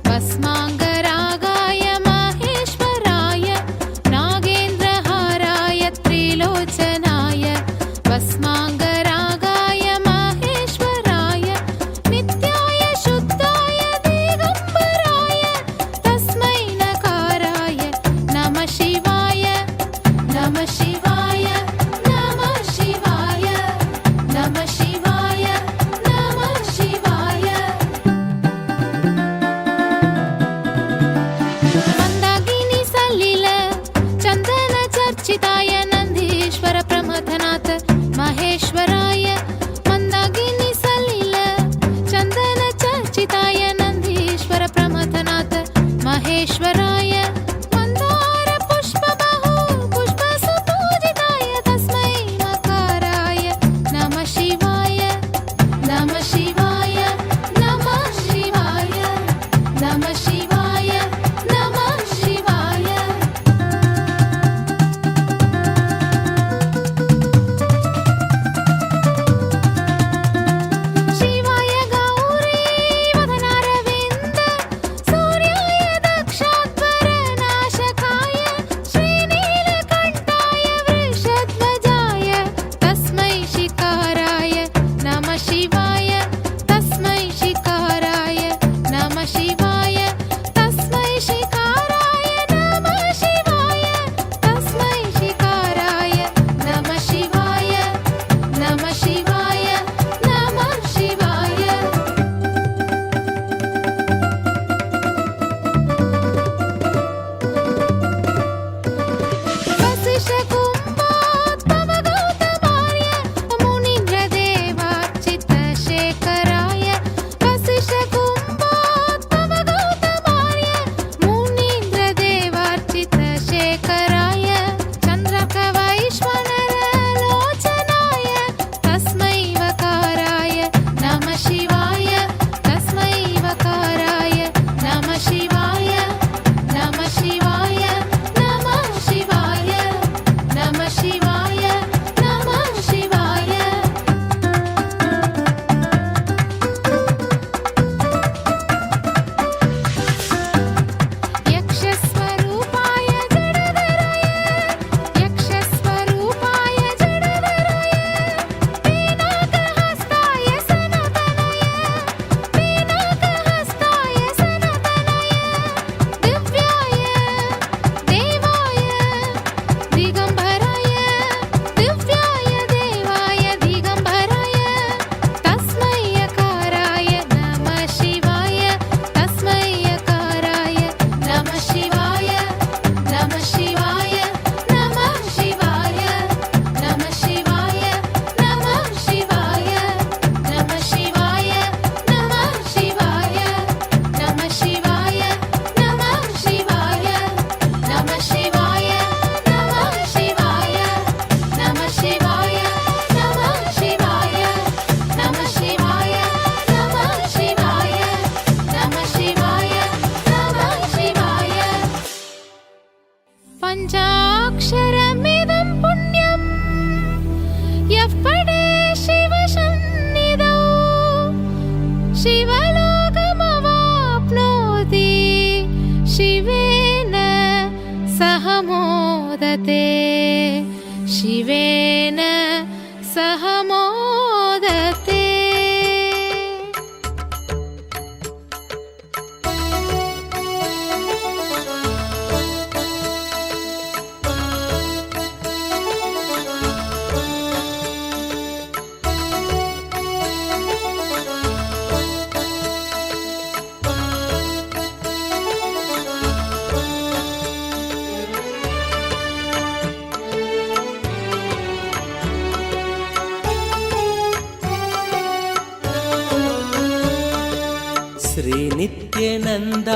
भस्माङ्गरागाय माहेश्वराय नागेन्द्रहाराय त्रिलोचनाय भस्माङ्गरागाय माहेश्वराय नित्याय शुद्धाय दिगम्बराय तस्मै नकाराय नमः शिवाय नमः शिवाय नमः शिवाय नमः शिवाय नमः शिवाय मन्दाकिनी सलिल चन्दन चर्चिताय नन्दीश्वर प्रमथनाथ महेश्वराय मन्दाकिनी सलिल चन्दन चर्चिताय नन्दीश्वर प्रमथनाथ महेश्वराय मन्दार पुष्प बहु पुष्प सुपूजिताय तस्मै मकाराय नमः शिवाय नमः शिवाय नमः शिवाय नमः शिवाय नमः शिवाय शिवाय गौरी वदनारविन्द सूर्याय दक्षाध्वरनाशकाय श्रीनीलकण्ठाय वृषध्वजाय तस्मै शिकाराय नमः शिवाय तस्मै शिकाराय नमः शिवाय तस्मै शिकाराय नमः शिवाय तस्मै शिकाराय नमः शिवाय नमः शिवाय नमः शिवाय वसिष्ठकुम्भोद्भवगौतमार्य मुनीन्द्रदेवार्चितशेखराय वसिष्ठकुम्भोद्भवगौतमार्य मुनीन्द्रदेवार्चितशेखराय चन्द्रकवैश्वनरलोचनाय तस्मै वकाराय नमः शिवाय तस्मै वकाराय नमः शिवाय नमः शिवाय नमः शिवाय नमः शिवाय नमः शिवाय यक्षस्वरूपाय जडधराय यक्षस्वरूपाय जडधराय पीनाकहस्ताय सनातनाय पीनाकहस्ताय सनातनाय दिव्याय देवाय दिगम्बराय दिव्याय देवाय दिगम्बराय तस्मै यकाराय नमः शिवाय तस्मै यकाराय नमः शिवाय नमः शिवाय नमः शिवाय नमः शिवाय नमः शिवाय नमः शिवाय नमः शिवाय नमः शिवाय नमः शिवाय नमः शिवाय नमः शिवाय नमः शिवाय नमः शिवाय नमः शिवाय नमः शिवाय नमः शिवाय नमः शिवाय पञ्चाक्षरमिदं पुण्यं यः पठे शिवसन्निधौ शिवलोकमवाप्नोति शिवेन सह मोदते शिवेन सह मोदते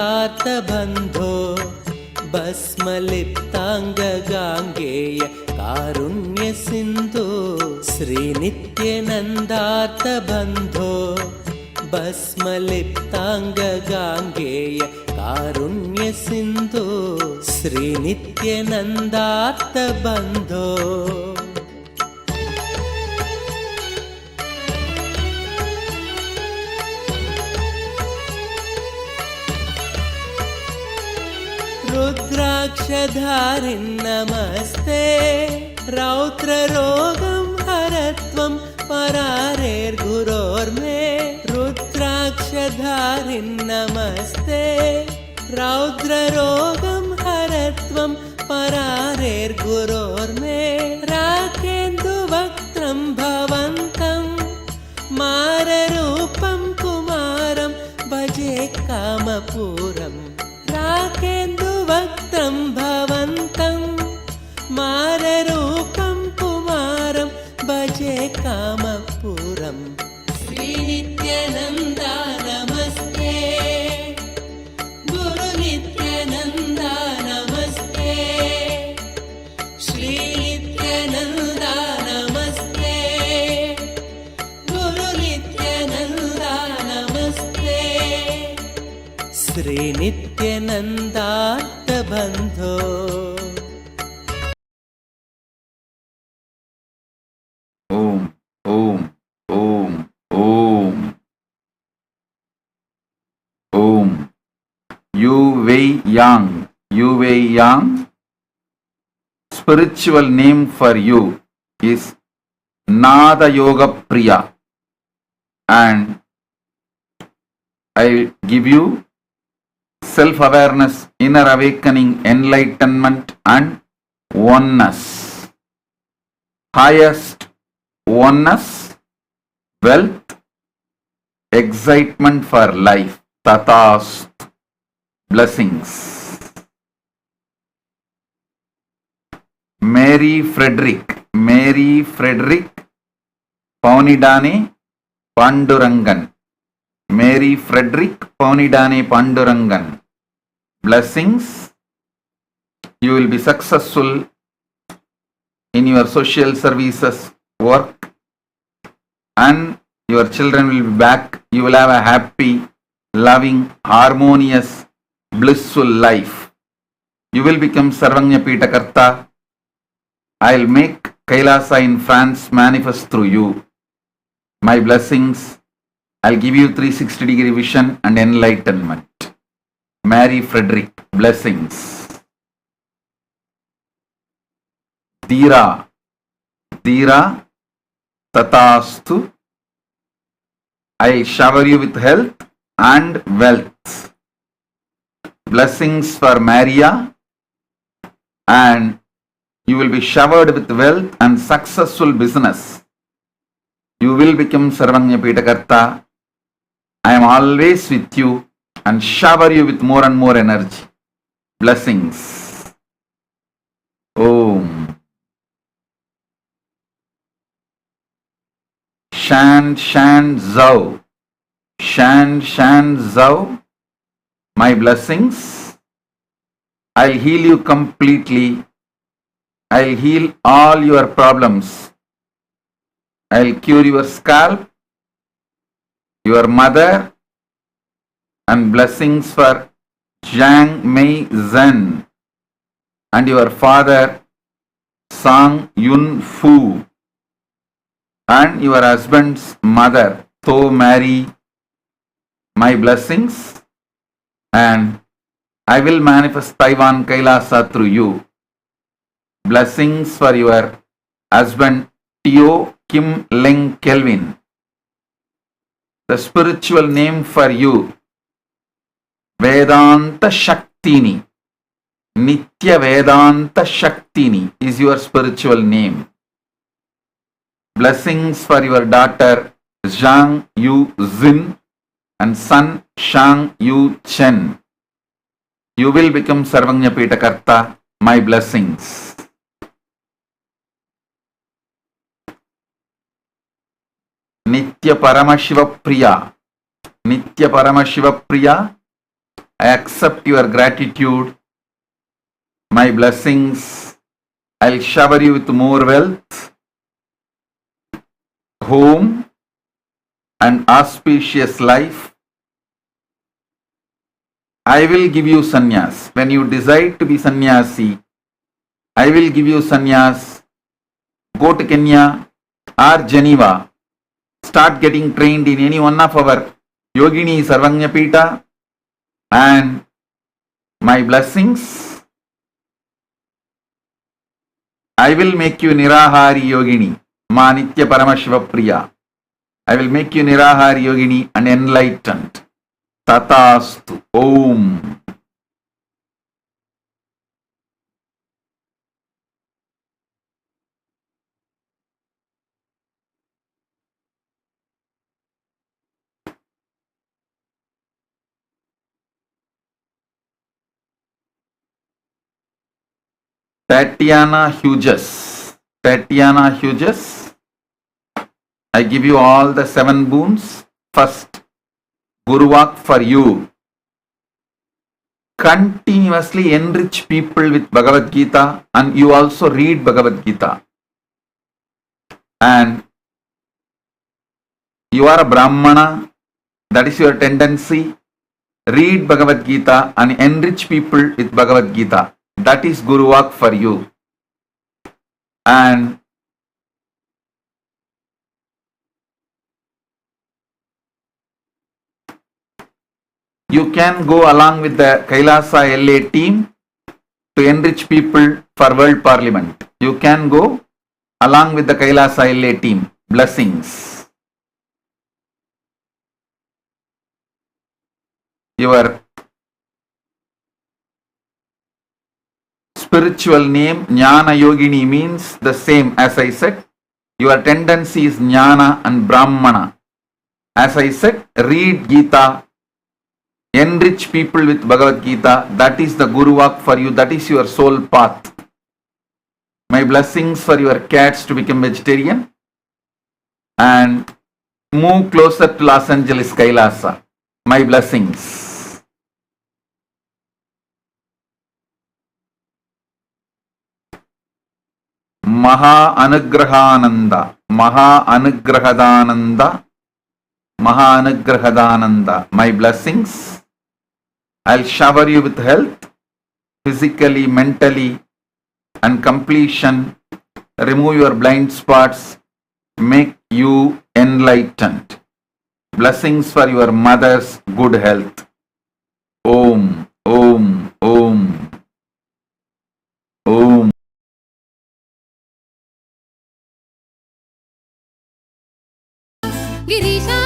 श्रीनित्यनन्दार्तबन्धो भस्मलिप्ताङ्गगाङ्गेय कारुण्यसिन्धो श्रीनित्यनन्दार्तबन्धो भस्मलिप्ताङ्गगाङ्गेय कारुण्यसिन्धो श्रीनित्यनन्दार्तबन्धो रुद्राक्षधारिन्नमस्ते रौद्ररोगं हरत्वं परारेर्गुरोर्मे रुद्राक्षधारिन्नमस्ते रौद्ररोगं हरत्वं परारेर्गुरोर्मे राकेन्दुवक्त्रं भवन्तं माररूपं कुमारं भजे कामपूरम् राकेन्दुवक्त्रं भवन्तं माररूपं कुमारं भजे कामपूरम् श्रीनित्यानन्दा नमस्ते गुरुनित्यानन्दा नमस्ते श्रीनित्यानन्दा नमस्ते गुरुनित्यानन्दा नमस्ते श्रीनित्यानन्दार्तबन्धो Om, Om, Om, Om. Om. Yu Wei Yang. Spiritual name for you is Nada Yoga Priya. And I give you self-awareness, inner awakening, enlightenment and oneness. Highest oneness, wealth, excitement for life. Tathast. Blessings. Mary Frederick, Paunidane Pandurangan. Mary Frederick Paunidane Pandurangan. Blessings. You will be successful in your social services work and your children will be back. You will have a happy, loving, harmonious, blissful life. You will become Sarvanya Pitakarta. I'll make Kailasa in France manifest through you. My blessings. I'll give you 360-degree vision and enlightenment. Mary Frederick, blessings. Dheera, Tathastu. I'll shower you with health and wealth. Blessings for Maria, and you will be showered with wealth and successful business. You will become Sarvanya Pitakarta. I am always with you and shower you with more and more energy. Blessings. Om. Shan Zhao. My blessings. I'll heal you completely. I'll heal all your problems. I'll cure your scalp, your mother, and blessings for Jiang Mei Zhen and your father Sang Yun Fu and your husband's mother Tho Mary. My blessings, and I will manifest Taiwan Kailasa through you. Blessings for your husband Teo Kim Leng Kelvin. The spiritual name for you, Vedanta Shaktini. Nitya Vedanta Shaktini is your spiritual name. Blessings for your daughter Zhang Yu Zin and son Shang Yu Chen. You will become Sarvanya Pitakarta. My blessings. Nitya Paramashiva Priya. I accept your gratitude. My blessings. I'll shower you with more wealth, home, and auspicious life. I will give you sannyas. When you decide to be sannyasi, I will give you sannyas. Go to Kenya or Geneva. Start getting trained in any one of our Yogini Sarvanya Pita, and my blessings. I will make you Nirahari Yogini, Ma Nitya Paramashiva Priya. I will make you Nirahari Yogini and enlightened. Tatastu. Om. Tatiana Hughes. Tatiana Hughes. I give you all the 7 boons. First, Guruvak for you. Continuously enrich people with Bhagavad Gita, and you also read Bhagavad Gita. And you are a Brahmana, that is your tendency. Read Bhagavad Gita and enrich people with Bhagavad Gita. That is Guruvak for you. And you can go along with the Kailasa LA team to enrich people for World Parliament. You can go along with the Kailasa LA team. Blessings. Your spiritual name Jnana Yogini means the same as I said. Your tendency is Jnana and Brahmana. As I said, read Gita, enrich people with Bhagavad Gita. That is the Guruvak for you. That is your soul path. My blessings for your cats to become vegetarian and move closer to Los Angeles Kailasa. My blessings. Maha Anugrahananda, Maha Anugrahadananda, Maha Anugrahadananda. My blessings. I'll shower you with health, physically, mentally, and completion. Remove your blind spots, make you enlightened. Blessings for your mother's good health. Om, Om, Om, Om. Girisha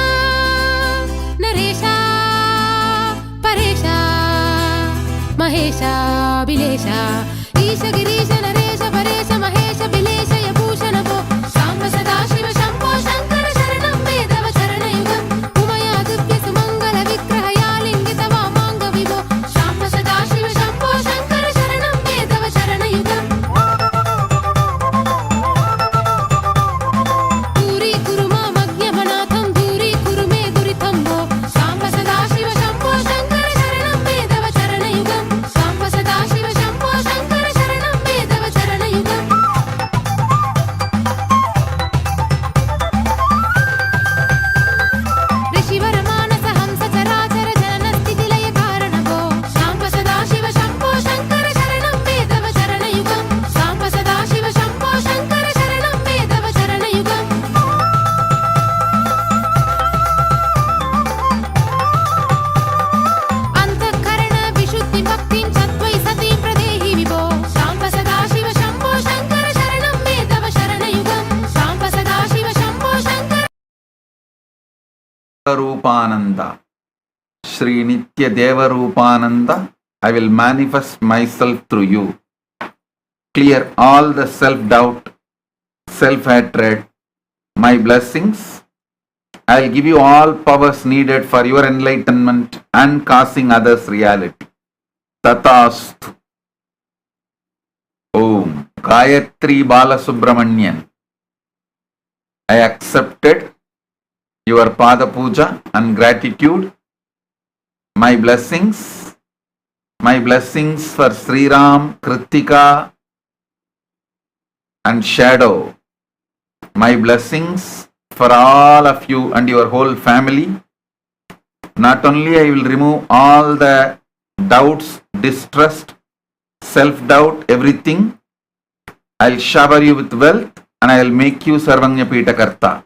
नरेशा परेशा महेशा बिलेशा ईश गिरीश नरेश परेश महेश बिलेश यभूषण वो शाम्ब सदा शिव शंभो शंकर शरणं वेदव चरणयुगम् उमयादित्य सुमंगल विग्रह यालिंगित वामांग विभो शाम्ब सदा शिव शंभो शंकर शरणं वेदव चरणयुगम् Rupananda, Sri Nitya Deva Rupananda, I will manifest myself through you. Clear all the self-doubt, self-hatred. My blessings. I will give you all powers needed for your enlightenment and causing others reality. Tatastu. Om. Gayatri Balasubramanian. I accepted your Pada Puja and gratitude. My blessings for Sri Ram, Kritika and Shadow. My blessings for all of you and your whole family. Not only I will remove all the doubts, distrust, self-doubt, everything. I will shower you with wealth and I will make you Sarvanya Pita Karta.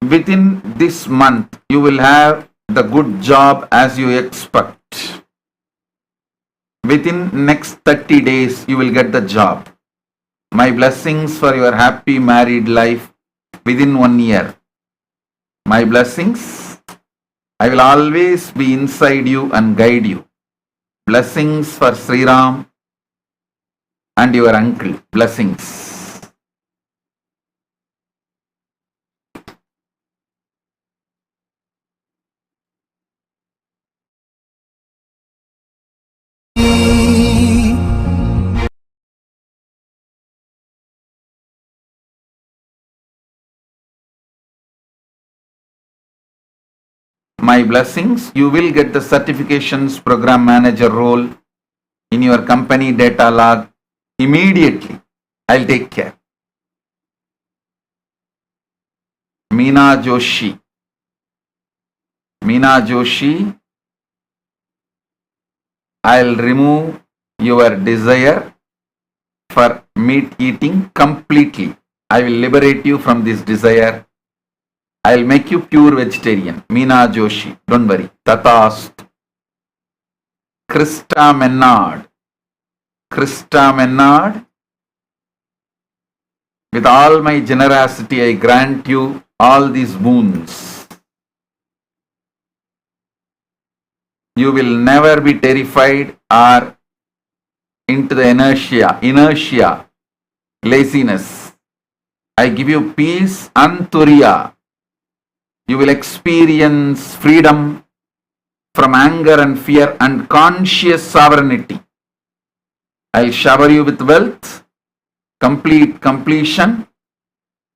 Within this month, you will have the good job as you expect. Within next 30 days, you will get the job. My blessings for your happy married life within 1 year. My blessings, I will always be inside you and guide you. Blessings for Sri Ram and your uncle. Blessings. My blessings, you will get the certifications program manager role in your company data log immediately. I'll take care. Meena Joshi. Meena Joshi, I'll remove your desire for meat eating completely. I will liberate you from this desire. I'll make you pure vegetarian. Meena Joshi, don't worry. Tatast. Krista Menard. Krista Menard, with all my generosity, I grant you all these boons. You will never be terrified or into the inertia, laziness. I give you peace and turiya. You will experience freedom from anger and fear and conscious sovereignty. I'll shower you with wealth, completion.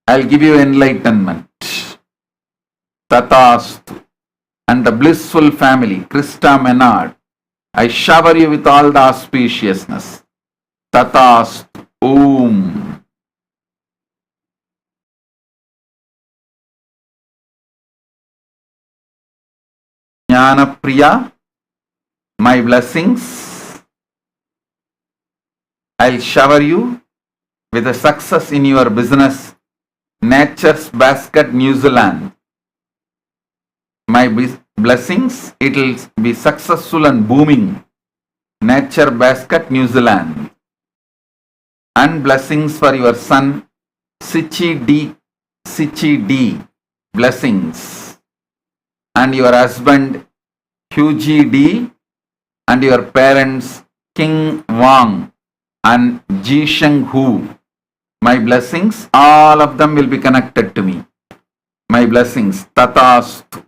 I'll give you enlightenment. Tatastu. And the blissful family, Krista Menard, I shower you with all the auspiciousness. Tatastu. Om. Jnana Priya, my blessings. I'll shower you with a success in your business. Nature's Basket, New Zealand. My blessings, it will be successful and booming. Nature Basket, New Zealand. And blessings for your son, Sichi D. Blessings. And your husband, Hughie D. And your parents, King Wang and Ji Sheng Hu. My blessings, all of them will be connected to me. My blessings, Tatastu.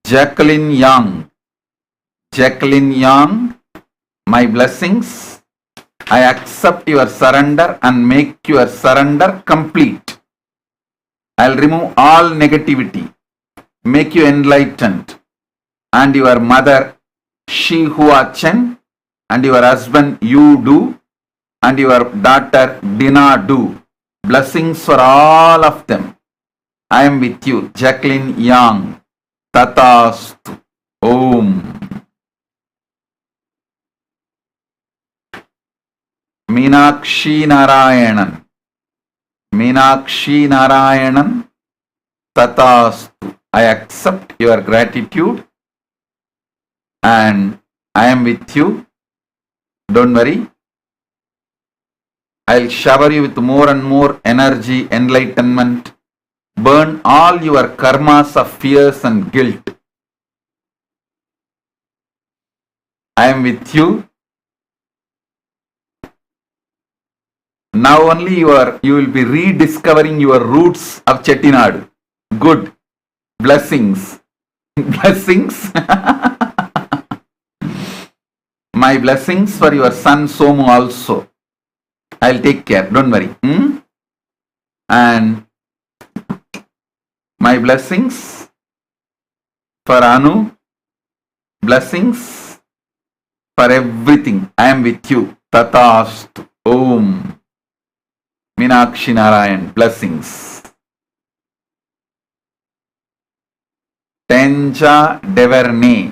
Jacqueline Young, my blessings, I accept your surrender and make your surrender complete. I'll remove all negativity, make you enlightened. And your mother, Shi Hua Chen, and your husband, Yu Du, and your daughter, Dina Du. Blessings for all of them. I am with you, Jacqueline Young. Tatastu. Om. Meenakshi Narayanan. Tatastu. I accept your gratitude and I am with you. Don't worry. I'll shower you with more and more energy, enlightenment. Burn all your karmas of fears and guilt. I am with you. Now only you will be rediscovering your roots of Chettinad. Good. Blessings. Blessings. My blessings for your son Somu also. I'll take care. Don't worry. And my blessings for Anu. Blessings for everything. I am with you. Tatastu. Om. Meenakshi Narayan. Blessings. Tenja Deverne,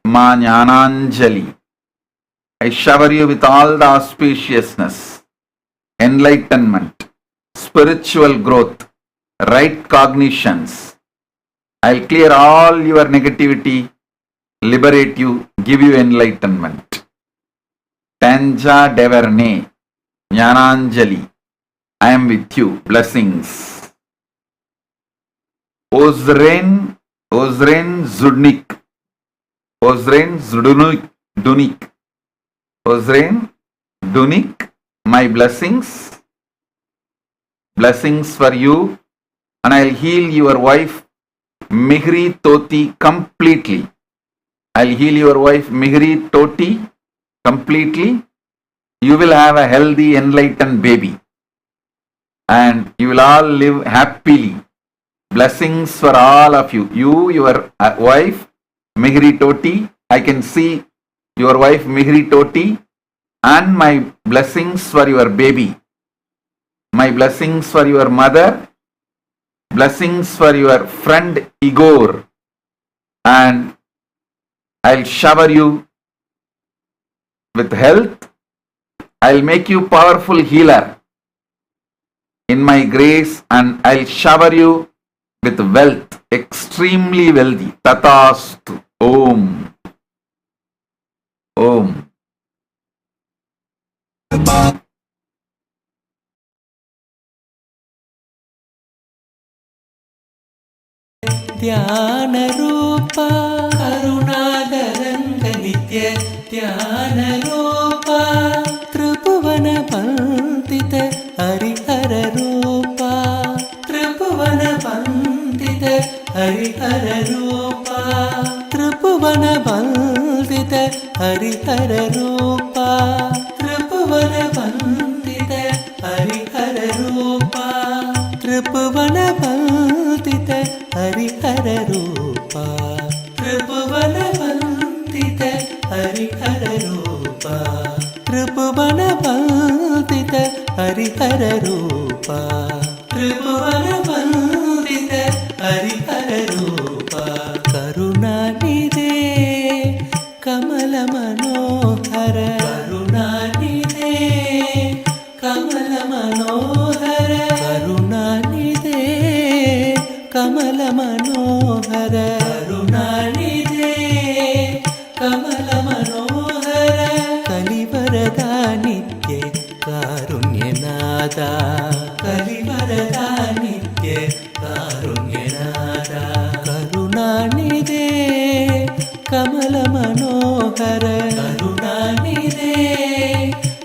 Ma Jnananjali. I shower you with all the auspiciousness, enlightenment, spiritual growth, right cognitions. I'll clear all your negativity, liberate you, give you enlightenment. Tanja Deverne, Jnananjali, I am with you. Blessings. Ozren Zudnik. Ozren Dunik. Ozren Dunik, my blessings. Blessings for you. And I'll heal your wife, Mihri Toti, completely. I'll heal your wife, Mihri Toti, completely. You will have a healthy, enlightened baby. And you will all live happily. Blessings for all of you. You, your wife, Mihri Toti. I can see your wife, Mihri Toti. And my blessings for your baby. My blessings for your mother. Blessings for your friend Igor. And I'll shower you with health. I'll make you powerful healer in my grace, and I'll shower you with wealth, extremely wealthy. Tatastu. Om. Om. ध्यान रूपा करुणादरंग नित्य ध्यान रूपा त्रिभुवन वंदित हरिहर रूपा त्रिभुवन वंदित हरिहर रूपा त्रिभुवन वंदित हरिहर रूपा त्रिभुवन वंदित हरिहर रूपा त्रिभुवन वंदित हरिहर रूपा त्रिभुवन वंदित हरिहर रूपा त्रिभुवन वंदित हरिहर रूपा त्रिभुवन वंदित हरिहर रूपा करुणानिधे कमल मनोहर करुणानिधे कमल मनोहर करुणानिधे कमल मनोहर करुणानिधे कमल मनोहर कलिवरदा नित्य कारुण्यनादा कलिवरदा नित्य कारुण्यनादा करुणानिधे कमल मनोहर करुणानिधे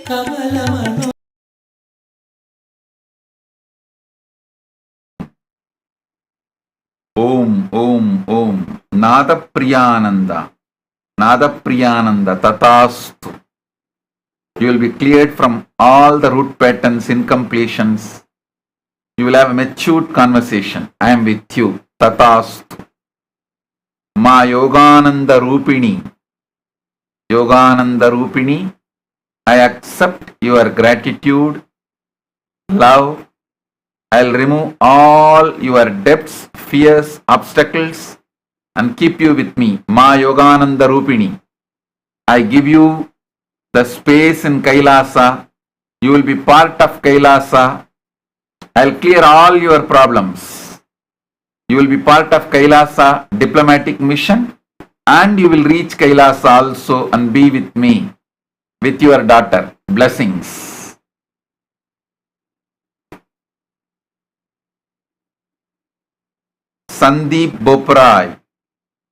कमल मनोहर. Om, Om, Om. Nada Priyananda. Nada Priyananda. Tatastu. You will be cleared from all the root patterns, incompletions. You will have a matured conversation. I am with you. Tatastu. Ma Yogananda Rupini. Yogananda Rupini. I accept your gratitude, love. I'll remove all your debts, fears, obstacles, and keep you with me. Ma Yogananda Rupini. I give you the space in Kailasa. You will be part of Kailasa. I'll clear all your problems. You will be part of Kailasa diplomatic mission, and you will reach Kailasa also and be with me, with your daughter. Blessings. Sandeep Boprai.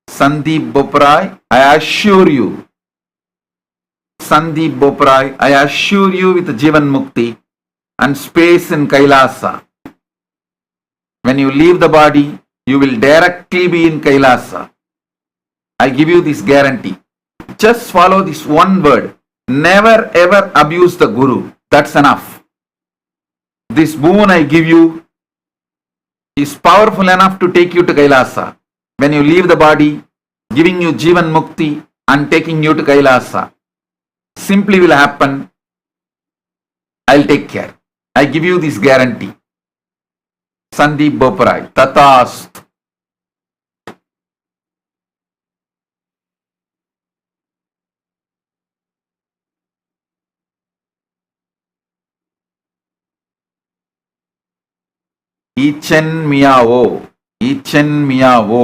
Sandeep Boprai, I assure you. Sandeep Boprai, I assure you with Jivan Mukti and space in Kailasa. When you leave the body, you will directly be in Kailasa. I give you this guarantee. Just follow this one word. Never ever abuse the Guru. That's enough. This boon I give you is powerful enough to take you to Kailasa. When you leave the body, giving you Jivan Mukti and taking you to Kailasa. Simply will happen. I'll take care. I give you this guarantee. Sandeep Boprai. Tatast. Ichen Miao. Ichen Miao.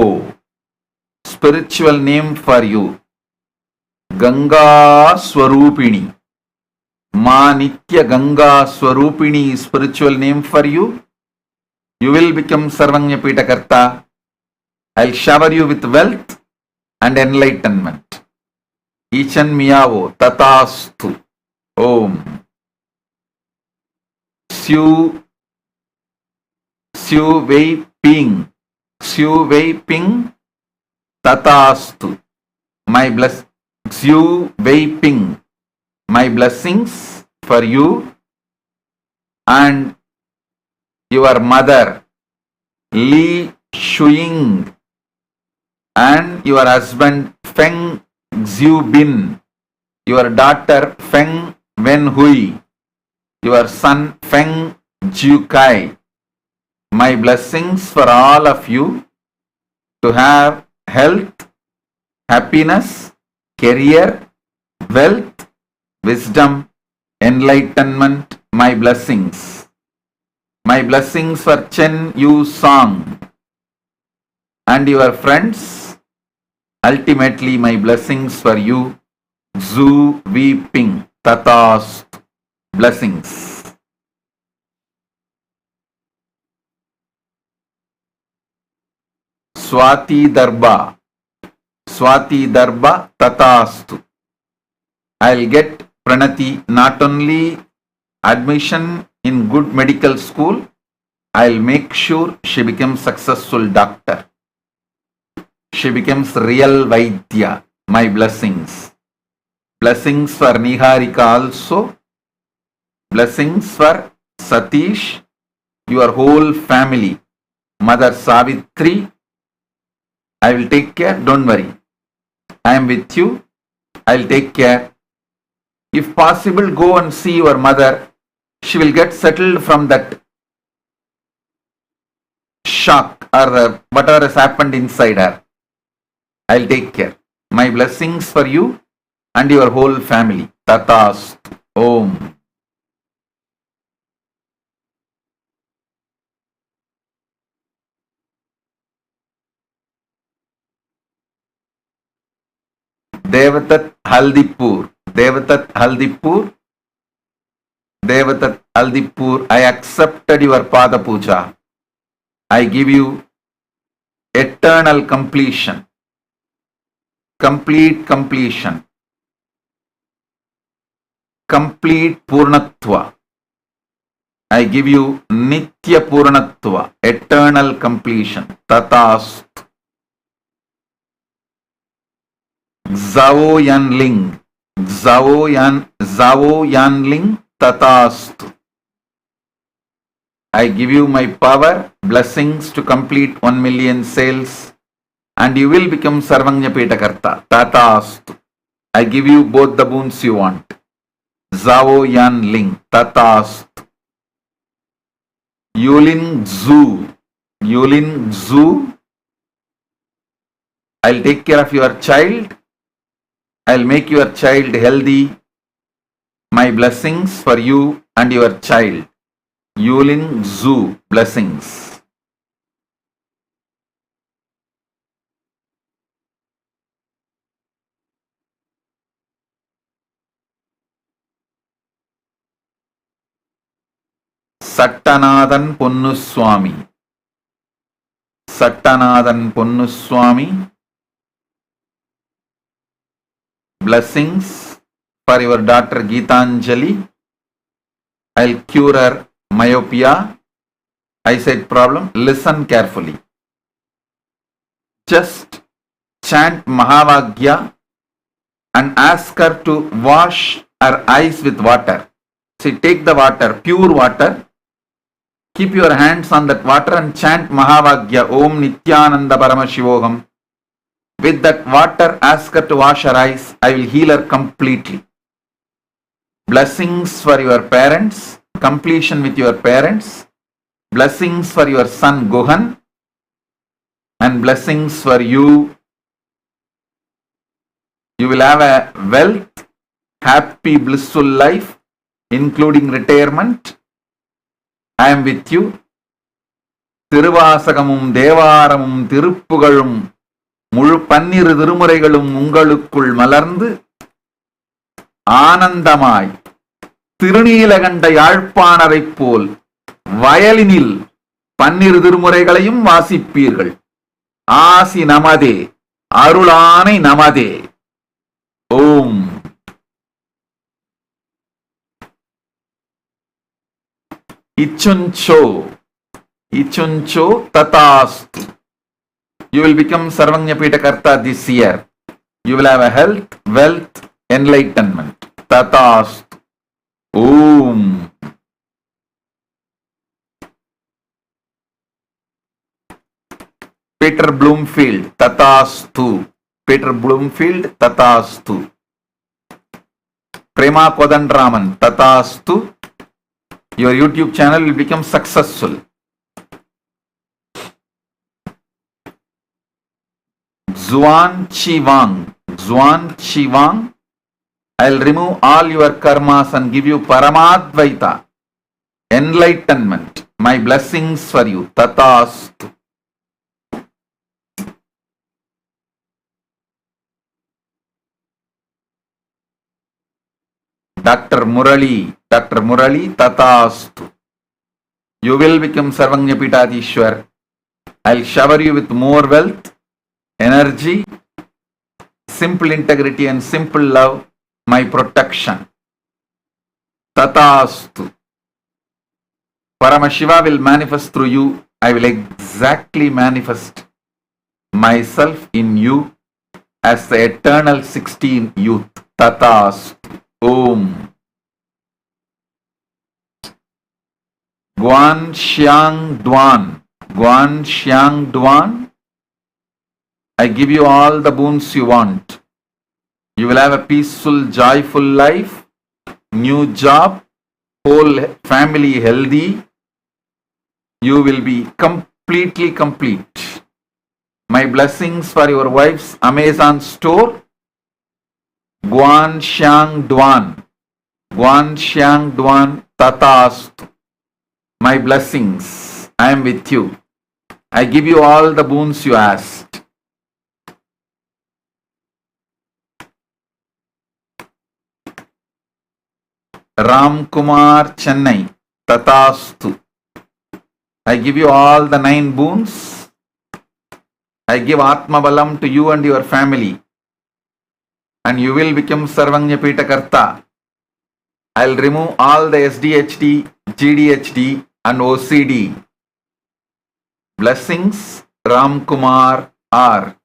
Spiritual name for you. Ganga Swarupini. Ma Nitya Ganga Swarupini is spiritual name for you. You will become Sarvanyapita Karta. I'll shower you with wealth and enlightenment. Ichan Miyavo Tatastu. Om. Siu Wei Ping. Siu Wei Ping Tatastu. My bless Siu Wei Ping. My blessings for you and your mother Li Shuing and your husband Feng Xiubin, your daughter Feng Wenhui, your son Feng Jiukai. My blessings for all of you to have health, happiness, career, wealth, wisdom, enlightenment, my blessings. My blessings for Chen Yu Song and your friends. Ultimately, my blessings for you, Zhu Vi Ping, Tatas. Blessings. Swati Darba. Swati Darba, Tatastu. I'll get Pranati not only admission in good medical school, I'll make sure she becomes successful doctor. She becomes real Vaidya. My blessings. Blessings for Niharika also. Blessings for Satish, your whole family. Mother Savitri, I will take care. Don't worry. I am with you. I'll take care. If possible, go and see your mother. She will get settled from that shock or whatever has happened inside her. I'll take care. My blessings for you and your whole family. Tatas. Om. Devatat Haldipur. Devatat Haldipur. Devatat Haldipur. I accepted your Pada Puja. I give you eternal completion. Complete completion. Complete Purnatva. I give you Nitya Purnatva. Eternal completion. Tatas. Zao Yan Ling. Zao Yan Ling. Tatastu. I give you my power, blessings to complete 1 million sales, and you will become Sarvanyapeta Karta. Tatastu. I give you both the boons you want. Zao Yan Ling. Tatastu. Yulin Zhu. Yulin Zhu. I'll take care of your child. I'll make your child healthy. My blessings for you and your child. Yulin Zhu. Blessings. Sattanathan Ponnuswamy. Sattanathan Ponnuswamy. Blessings for your daughter Geetanjali. I'll cure her myopia, eyesight problem. Listen carefully. Just chant Mahavagya and ask her to wash her eyes with water. See, take the water, pure water. Keep your hands on that water and chant Mahavagya. Om Nithyananda Paramashivoham. With that water, ask her to wash her eyes. I will heal her completely. Blessings for your parents. Completion with your parents. Blessings for your son Gohan. And blessings for you. You will have a wealth, happy, blissful life, including retirement. I am with you. திருவாசகமும் தேவாரமும் திருப்புகழும் முழு 12 திருமுறைகளும் உங்களுக்குள் மலர்ந்து ஆனந்தமாய் திருநீலகண்ட யாழ்ப்பாணரைப் போல் வயலினில் 12 திருமுறைகளையும் வாசிப்பீர்கள். ஆசி நமதே, அருளானை நமதே. ஓம். Ichuncho tatastu. You will become Sarvanyapita Karta this year. You will have a health, wealth, enlightenment. Tatastu. Om. Peter Bloomfield, tatastu. Peter Bloomfield, tatastu. Prema Kodandraman, tatastu. Your YouTube channel will become successful. Zuan Chi Wang, I'll remove all your karmas and give you Paramadvaita, enlightenment. My blessings for you. Tatastu. Dr. Murali, tatastu. You will become Sarvanyapitadishwar. I'll shower you with more wealth, energy, simple integrity and simple love, my protection. Tatastu. Paramashiva will manifest through you. I will exactly manifest myself in you as the eternal 16 youth. Tatastu. Om. Guan Xiang Duan, I give you all the boons you want. You will have a peaceful, joyful life, new job, whole family healthy. You will be completely complete. My blessings for your wife's Amazon store. Guan Xiang Duan, tatastu. My blessings, I am with you. I give you all the boons you asked. Ram Kumar Chennai, tatastu. I give you all the 9 boons. I give Atma Balam to you and your family. And you will become Sarvanyapita Karta. I'll remove all the SDHD, GDHD and OCD. Blessings, Ram Kumar R.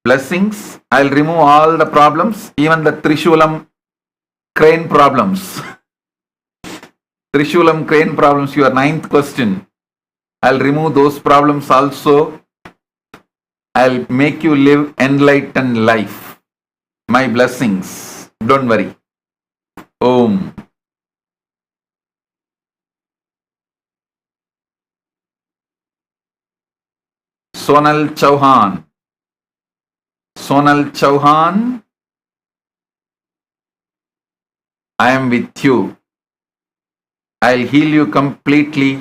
Blessings, I'll remove all the problems, even the Trishulam crane problems. Trishulam crane problems, your 9th question. I'll remove those problems also. I'll make you live enlightened life. My blessings. Don't worry. Om. Sonal Chauhan, I am with you. I'll heal you completely.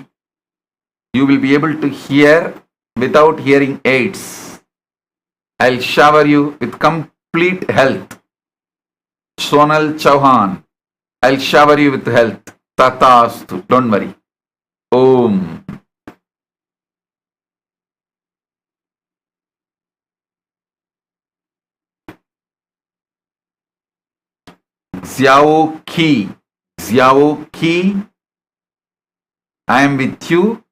You will be able to hear without hearing aids. I'll shower you with complete health. Sonal Chauhan, I'll shower you with health. Tatastu. Don't worry. Om. Xiao Qi, I am with you.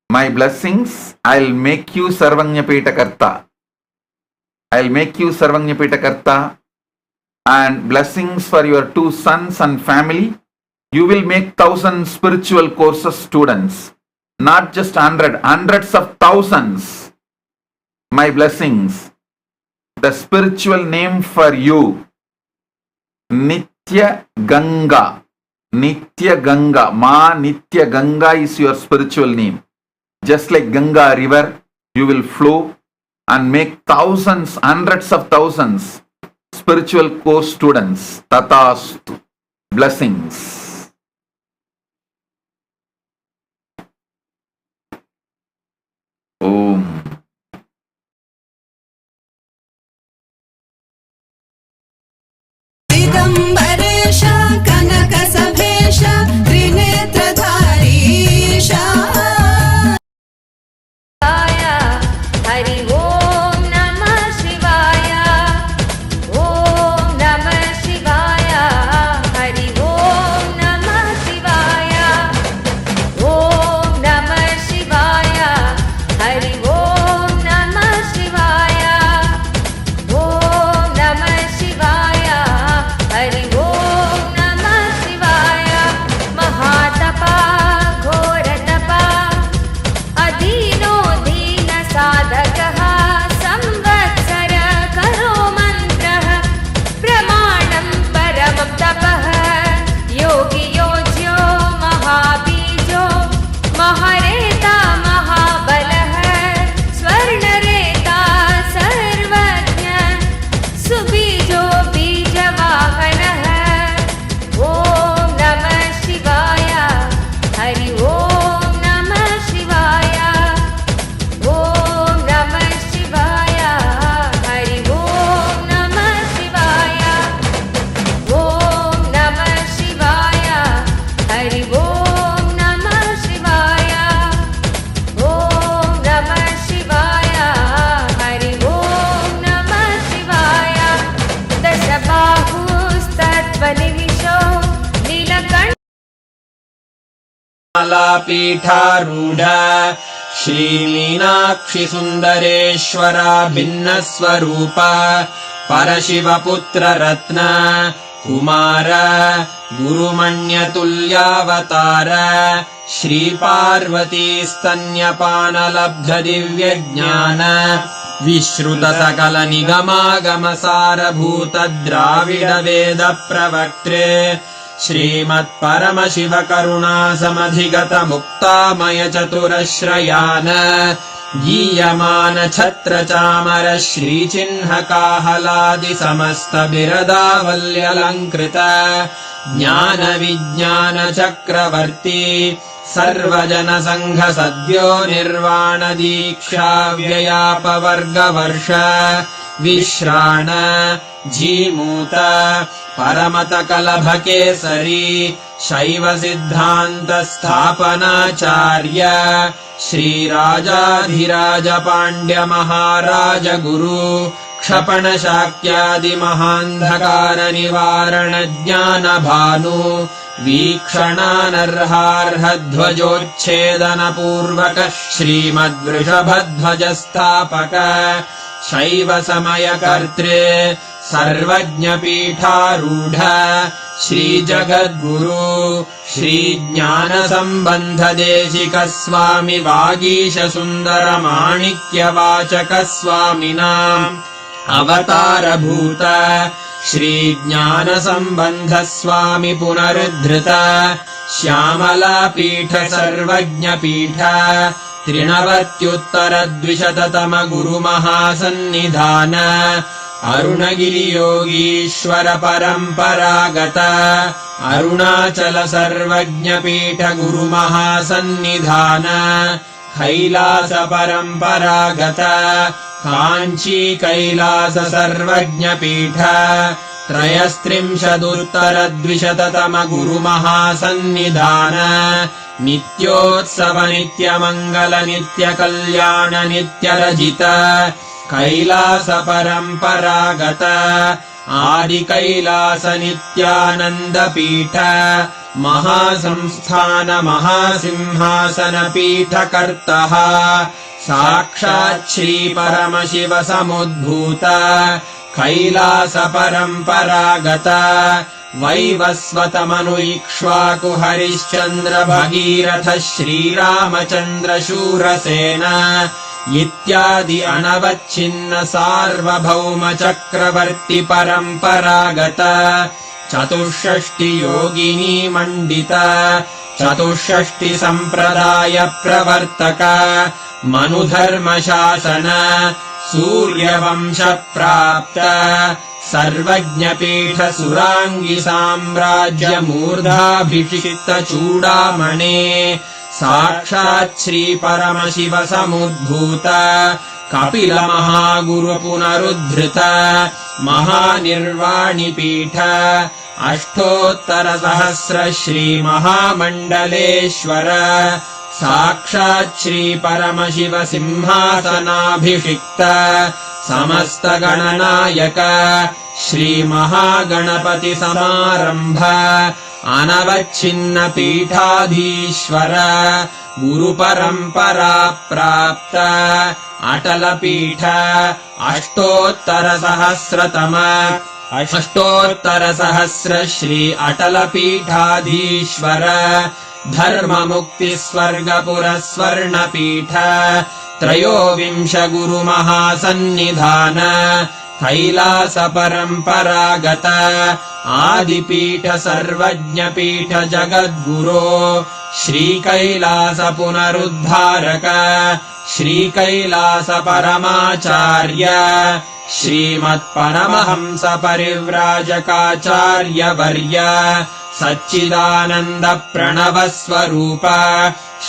My blessings, I'll make you Sarvanyapita Karta. I'll make you Sarvanyapita Karta. And blessings for your 2 sons and family. You will make 1,000 spiritual courses students. Not just 100, hundreds of thousands. My blessings. The spiritual name for you, Nitya Ganga. Ma Nitya Ganga is your spiritual name. Just like Ganga river, you will flow and make thousands, hundreds of thousands spiritual course students. Tatastu. Blessings. दिगम्बरेश कनकसभेश त्रिनेत्रधारीश Hari ओम नमः शिवाय ओम नमः शिवाय हरि ओम नमः शिवाय ओम नमः शिवाय हरि ओम नमः शिवाय ओम नमः शिवाय हरि ओम नमः शिवाय महातपा घोरतपा अधीनो दीन साधकः संवत्सर करो मन्त्रः प्रमाणं परमं तपः योगी योज्यो महाबीजो महारेता महाबलः स्वर्णरेता सर्वज्ञ सुबीजो बीजवाहनः ओम नमः शिवाय हरि ओम नमः शिवाय ओम नमः शिवाय हरि ओम नमः शिवाय ओम नमः शिवाय हरि ओम नमः शिवाय ओम नमः शिवाय हरि ओम नमः शिवाय दशबाहुस्तत्त्वनिमिषो नीलकण्ठ मालापीठारूढ श्रीमीनाक्षि सुन्दरेश्वरा भिन्नस्वरूप परशिवपुत्र रत्न कुमार गुरुमण्यतुल्यावतार श्रीपार्वती स्तन्यपानलब्ध दिव्यज्ञान विश्रुत सकल निगमागमसारभूत द्राविड वेद प्रवक्त्रे श्रीमत्परमशिव करुणा समधिगत मुक्तामय चतुरश्रयान गीयमान छत्र चामर श्रीचिह्न काहलादि समस्त बिरदावल्यलङ्कृत ज्ञान विज्ञान चक्रवर्ती सर्वजन संघ सद्यो निर्वाण दीक्षा व्ययापवर्गवर्ष विश्राण जीमूत परमत कलभ केसरी शैव सिद्धान्त स्थापनाचार्य श्रीराजाधिराज पाण्ड्य महाराज गुरु क्षपण शाक्यादि महान्धकार निवारण ज्ञान भानु वीक्षणानर्हार्ह ध्वजोच्छेदन पूर्वक श्रीमद्वृषभध्वज स्थापक शैव समय कर्त्रे सर्वज्ञ पीठारूढ श्री जगद्गुरु श्री ज्ञान संबंध देशिक स्वामी वागीश सुंदर माणिक्य वाचक स्वामिनाम् अवतार भूत श्री ज्ञान संबंध स्वामी पुनरुद्धृत श्यामला पीठ सर्वज्ञ पीठ त्रिनवत्युत्तरद्विशततम गुरु महासन्निधान अरुणगिरि योगीश्वर परम्परागत अरुणाचल सर्वज्ञ पीठ गुरु महासन्निधान कैलास परम्परागत काञ्ची कैलास सर्वज्ञ पीठ त्रयस्त्रिंशदुत्तरद्विशततम गुरु महासन्निधान नित्योत्सव नित्यमङ्गल नित्यकल्याण नित्यरजित कैलास परम्परागत आदि कैलास नित्यानन्द पीठ महासंस्थान महासिंहासन पीठ कर्तः साक्षात् श्री परमशिव समुद्भूत कैलास परम्परागत वैवस्वत मनु इक्ष्वाकु हरिश्चन्द्र भगीरथ श्रीरामचन्द्र शूरसेन इत्यादि अनवच्छिन्न सार्वभौम चक्रवर्ति परम्परागत चतुष्षष्टि योगिनी मण्डित चतुष्षष्टि सम्प्रदाय प्रवर्तक मनुधर्म शासन सूर्यवंश प्राप्त सर्वज्ञ पीठ सुरांगी साम्राज्य मूर्धाभिषिक्त चूडामणे साक्षात् श्री परमशिव समुद्भूत कपिल महागुरु पुनरुद्धृत महानिर्वाणि पीठ अष्टोत्तर सहस्र श्री महामण्डलेश्वर साक्षात् श्री परमशिव सिंहासनाभिषिक्त समस्त गणनायक श्री महागणपति समारंभ अनवच्छिन्न पीठाधीश्वर गुरु परंपरा प्राप्त अटल पीठ अष्टोत्तर सहस्र श्री अटल पीठाधीश्वर धर्म मुक्ति स्वर्गपुर स्वर्ण पीठ त्रयोविंश गुरु महासन्निधान कैलास परंपरागत आदिपीठ सर्वज्ञ पीठ जगद्गुरो श्री कैलास पुनरुद्धारक श्री कैलास परमाचार्य श्रीमत्परमहंस परिव्राजकाचार्य वर्य सच्चिदानंद प्रणव स्वरूप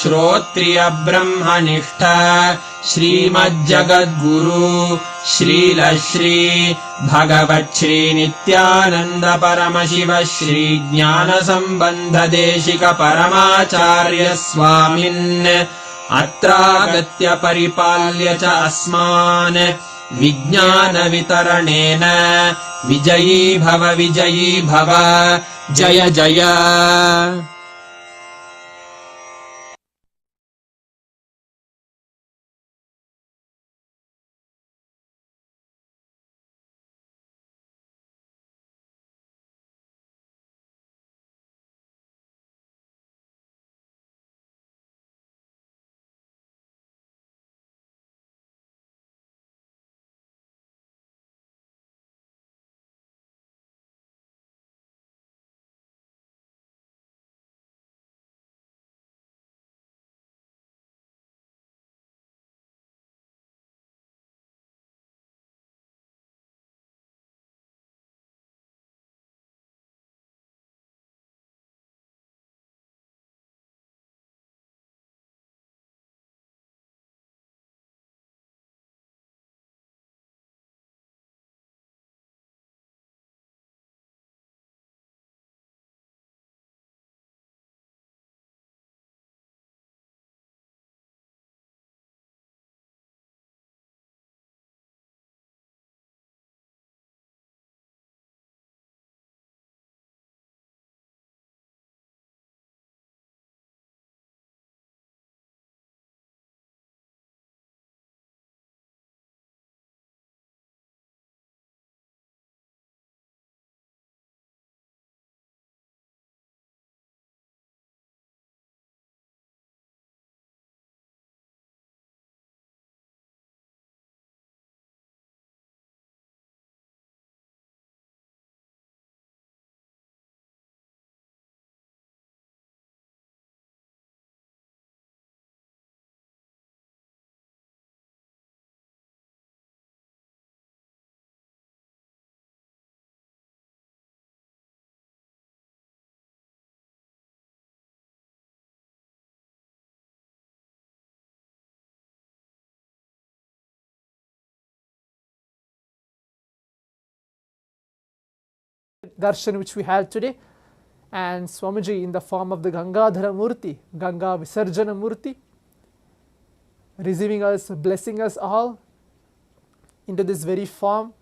श्रोत्रिय ब्रह्मनिष्ठ श्रीमज्जगद्गुरु श्रील श्री भगवत् श्री नित्यानंद परमशिव श्री ज्ञान संबंध देशिक परमाचार्य स्वामिन् अत्रागत्य परिपाल्य च अस्मान् विज्ञान वितरणेन विजयी भव जय जय। Darshan which we had today, and Swamiji in the form of the Gangadhara Murti, Gangavisarjana Murti, receiving us, blessing us all into this very form.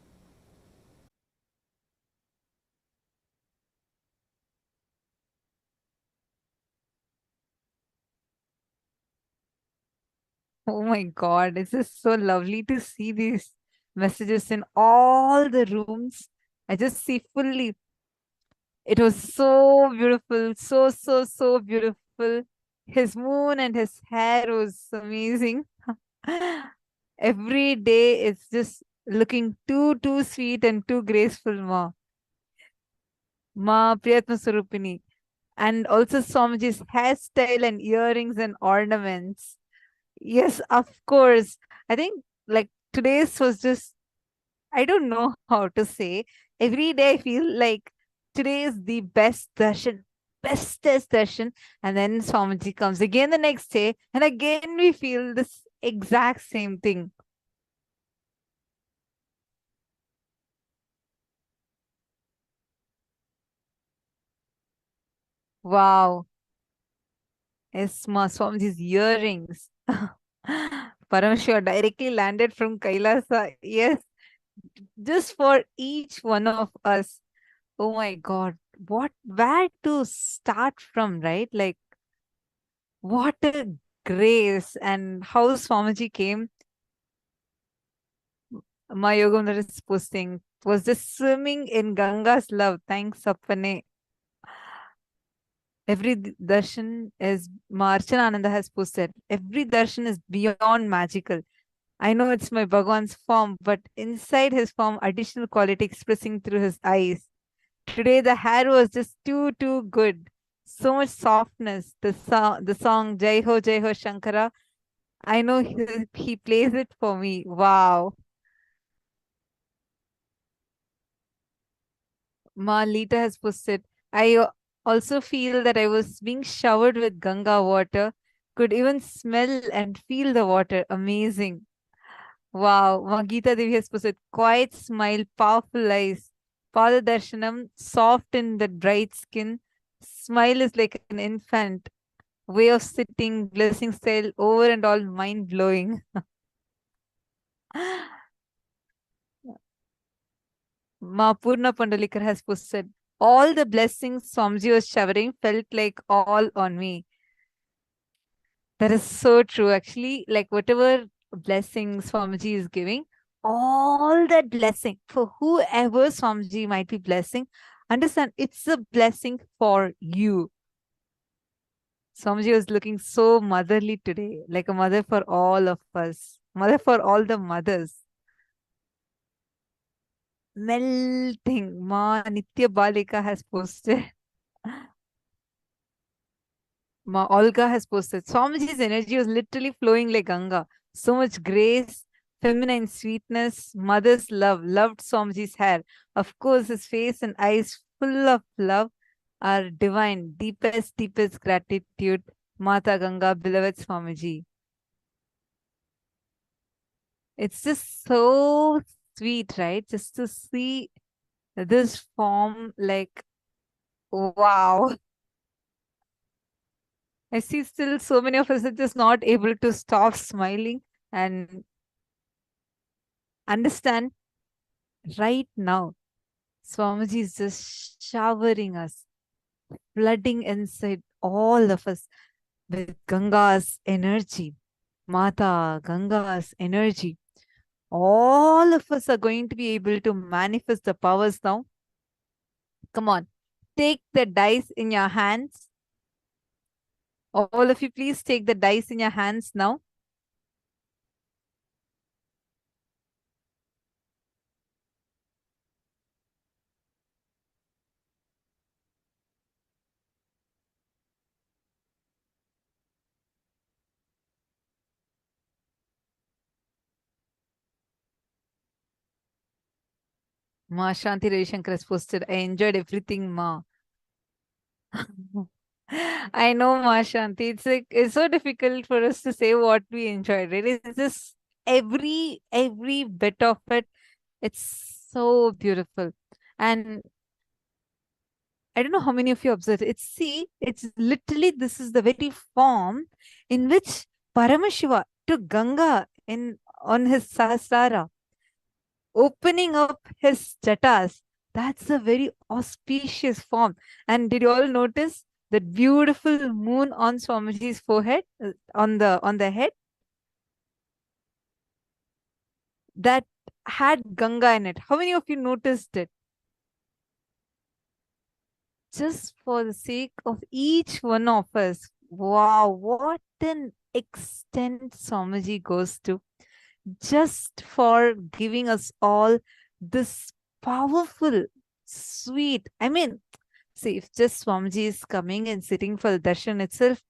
Oh my God, it's just so lovely to see these messages in all the rooms. I just see fully. It was so beautiful, so beautiful. His moon and his hair was amazing. Every day it's just looking too sweet and too graceful, Ma Priyatma Surupini. And also Swamiji's hairstyle and earrings and ornaments. Yes, of course. I think like today's was just, I don't know how to say. Every day I feel like today is the best darshan, bestest darshan. And then Swamiji comes again the next day, and again we feel this exact same thing. Wow. Yes, Ma Swamiji's earrings. Paramashiva directly landed from Kailasa. Yes, just for each one of us. Oh my God. Where to start from, right? Like, what a grace, and how Swamiji came. My Yogam that is posting was just swimming in Ganga's love. Thanks, Appane. Every darshan is, Marchana Ananda has posted, every darshan is beyond magical. I know it's my Bhagwan's form, but inside his form, additional quality expressing through his eyes. Today, the hair was just too good. So much softness. The song Jai Ho Shankara. I know he plays it for me. Wow. Ma Lita has posted, I also feel that I was being showered with Ganga water. Could even smell and feel the water. Amazing. Wow. Ma Geeta Devi has posted, quiet smile, powerful eyes. Pada Darshanam, soft in the bright skin. Smile is like an infant. Way of sitting, blessing style, over and all mind blowing. Ma Purna Pandalikar has posted, all the blessings Swamiji was showering felt like all on me. That is so true. Actually, like whatever blessings Swamiji is giving, all that blessing for whoever Swamiji might be blessing, understand it's a blessing for you. Swamiji was looking so motherly today, like a mother for all of us, mother for all the mothers. Melting. Ma Nitya Balika has posted. Ma Olga has posted. Swamiji's energy was literally flowing like Ganga. So much grace, feminine sweetness, mother's love. Loved Swamiji's hair. Of course, his face and eyes full of love are divine. Deepest gratitude. Mata Ganga, beloved Swamiji. It's just so sweet, right? Just to see this form, like, wow. I see still so many of us are just not able to stop smiling and understand right now. Swamiji is just showering us, flooding inside all of us with Ganga's energy, Mata Ganga's energy. All of us are going to be able to manifest the powers now. Come on, take the dice in your hands. All of you, please take the dice in your hands now. Ma Shanti Ravi Shankar has posted, I enjoyed everything, Ma. I know, Ma Shanti. It's like it's so difficult for us to say what we enjoyed. Right? It's just every bit of it. It's so beautiful, and I don't know how many of you observed. It's literally this is the very form in which Paramashiva took Ganga on his Sahasrara, opening up his jatas. That's a very auspicious form. And did you all notice that beautiful moon on Swamiji's forehead, on the head? That had Ganga in it. How many of you noticed it? Just for the sake of each one of us. Wow, what an extent Swamiji goes to. Just for giving us all this powerful, sweet. I mean, see, if just Swamiji is coming and sitting for the darshan itself,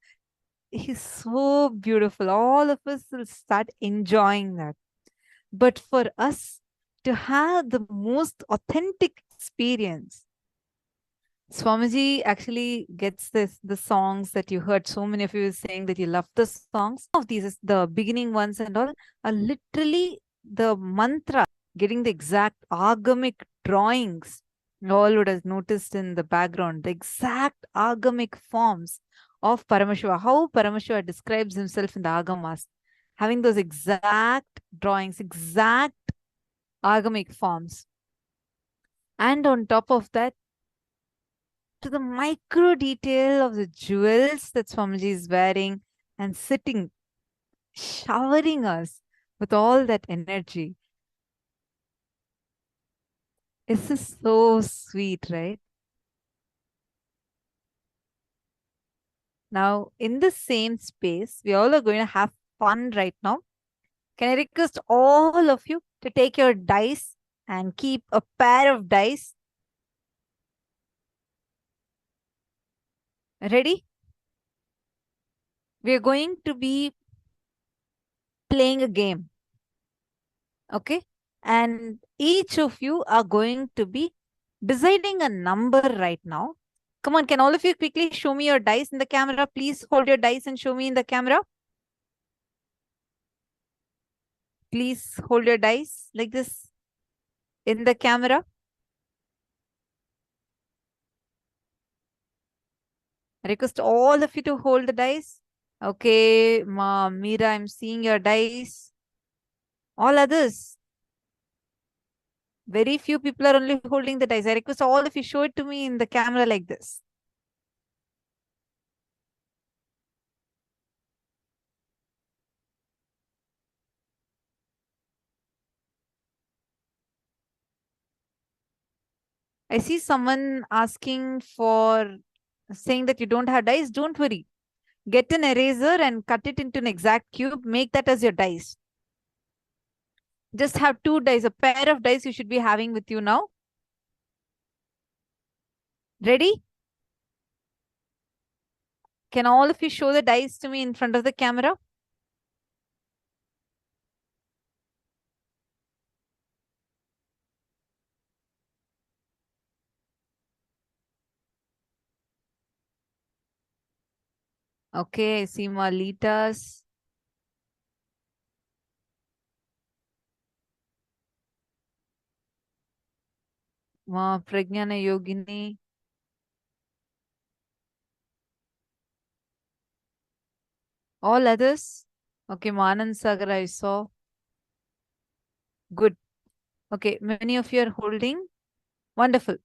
he's so beautiful. All of us will start enjoying that. But for us to have the most authentic experience, Swamiji actually gets the songs that you heard. So many of you saying that you love the songs. Some of these, the beginning ones and all, are literally the mantra, getting the exact agamic drawings You all would have noticed in the background the exact agamic forms of Paramashiva, how Paramashiva describes himself in the Agamas, having those exact drawings, exact agamic forms. And on top of that, to the micro detail of the jewels that Swamiji is wearing and sitting, showering us with all that energy. This is so sweet, right? Now, in the same space, we all are going to have fun right now. Can I request all of you to take your dice and keep a pair of dice? Ready? We are going to be playing a game. Okay? And each of you are going to be deciding a number right now. Come on, can all of you quickly show me your dice in the camera? Please hold your dice and show me in the camera. Please hold your dice like this in the camera. I request all of you to hold the dice. Okay, Meera, I'm seeing your dice. All others. Very few people are only holding the dice. I request all of you show it to me in the camera like this. I see someone asking for saying that you don't have dice. Don't worry. Get an eraser and cut it into an exact cube. Make that as your dice. Just have 2 dice. A pair of dice you should be having with you now. Ready? Can all of you show the dice to me in front of the camera? Okay, I see Malitas. Pragyana Yogini. All others? Okay, Manan Sagar I saw. Good. Okay, many of you are holding. Wonderful.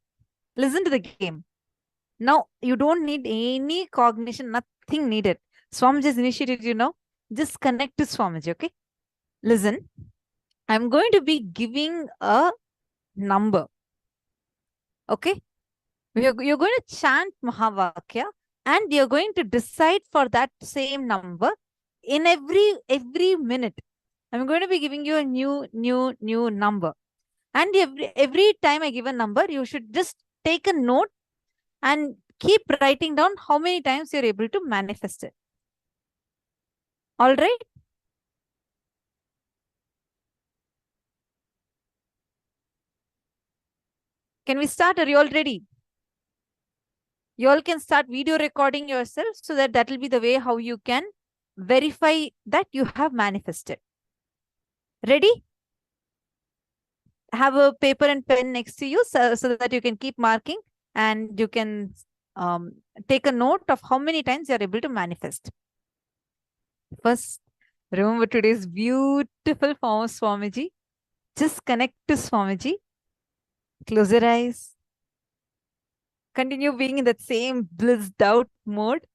Listen to the game. Now, you don't need any cognition, nothing needed. Swamiji just initiated, you know. Just connect to Swamiji, okay? Listen, I'm going to be giving a number. Okay? You're going to chant Mahavakya and you're going to decide for that same number in every minute. I'm going to be giving you a new number. And every time I give a number, you should just take a note and keep writing down how many times you're able to manifest it. All right? Can we start? Are you all ready? You all can start video recording yourself so that will be the way how you can verify that you have manifested. Ready? Have a paper and pen next to you so that you can keep marking and you can take a note of how many times you are able to manifest. First, remember today's beautiful form of Swamiji. Just connect to Swamiji. Close your eyes. Continue being in that same blissed out mode.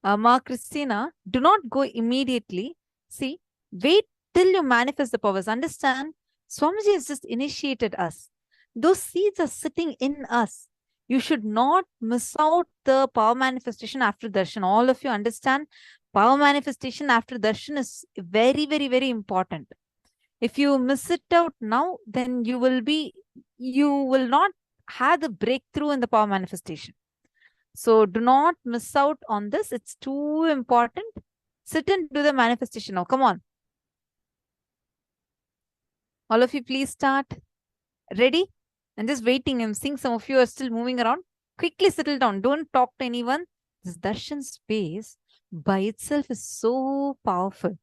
Ma Christina, do not go immediately. See, wait till you manifest the powers. Understand, Swamiji has just initiated us. Those seeds are sitting in us. You should not miss out the power manifestation after darshan. All of you understand, power manifestation after darshan is very, very, very important. If you miss it out now, then you will not have the breakthrough in the power manifestation. So do not miss out on this. It's too important. Sit and do the manifestation now. Come on. All of you, please start. Ready? I'm just waiting. I'm seeing some of you are still moving around. Quickly settle down. Don't talk to anyone. This darshan space by itself is so powerful.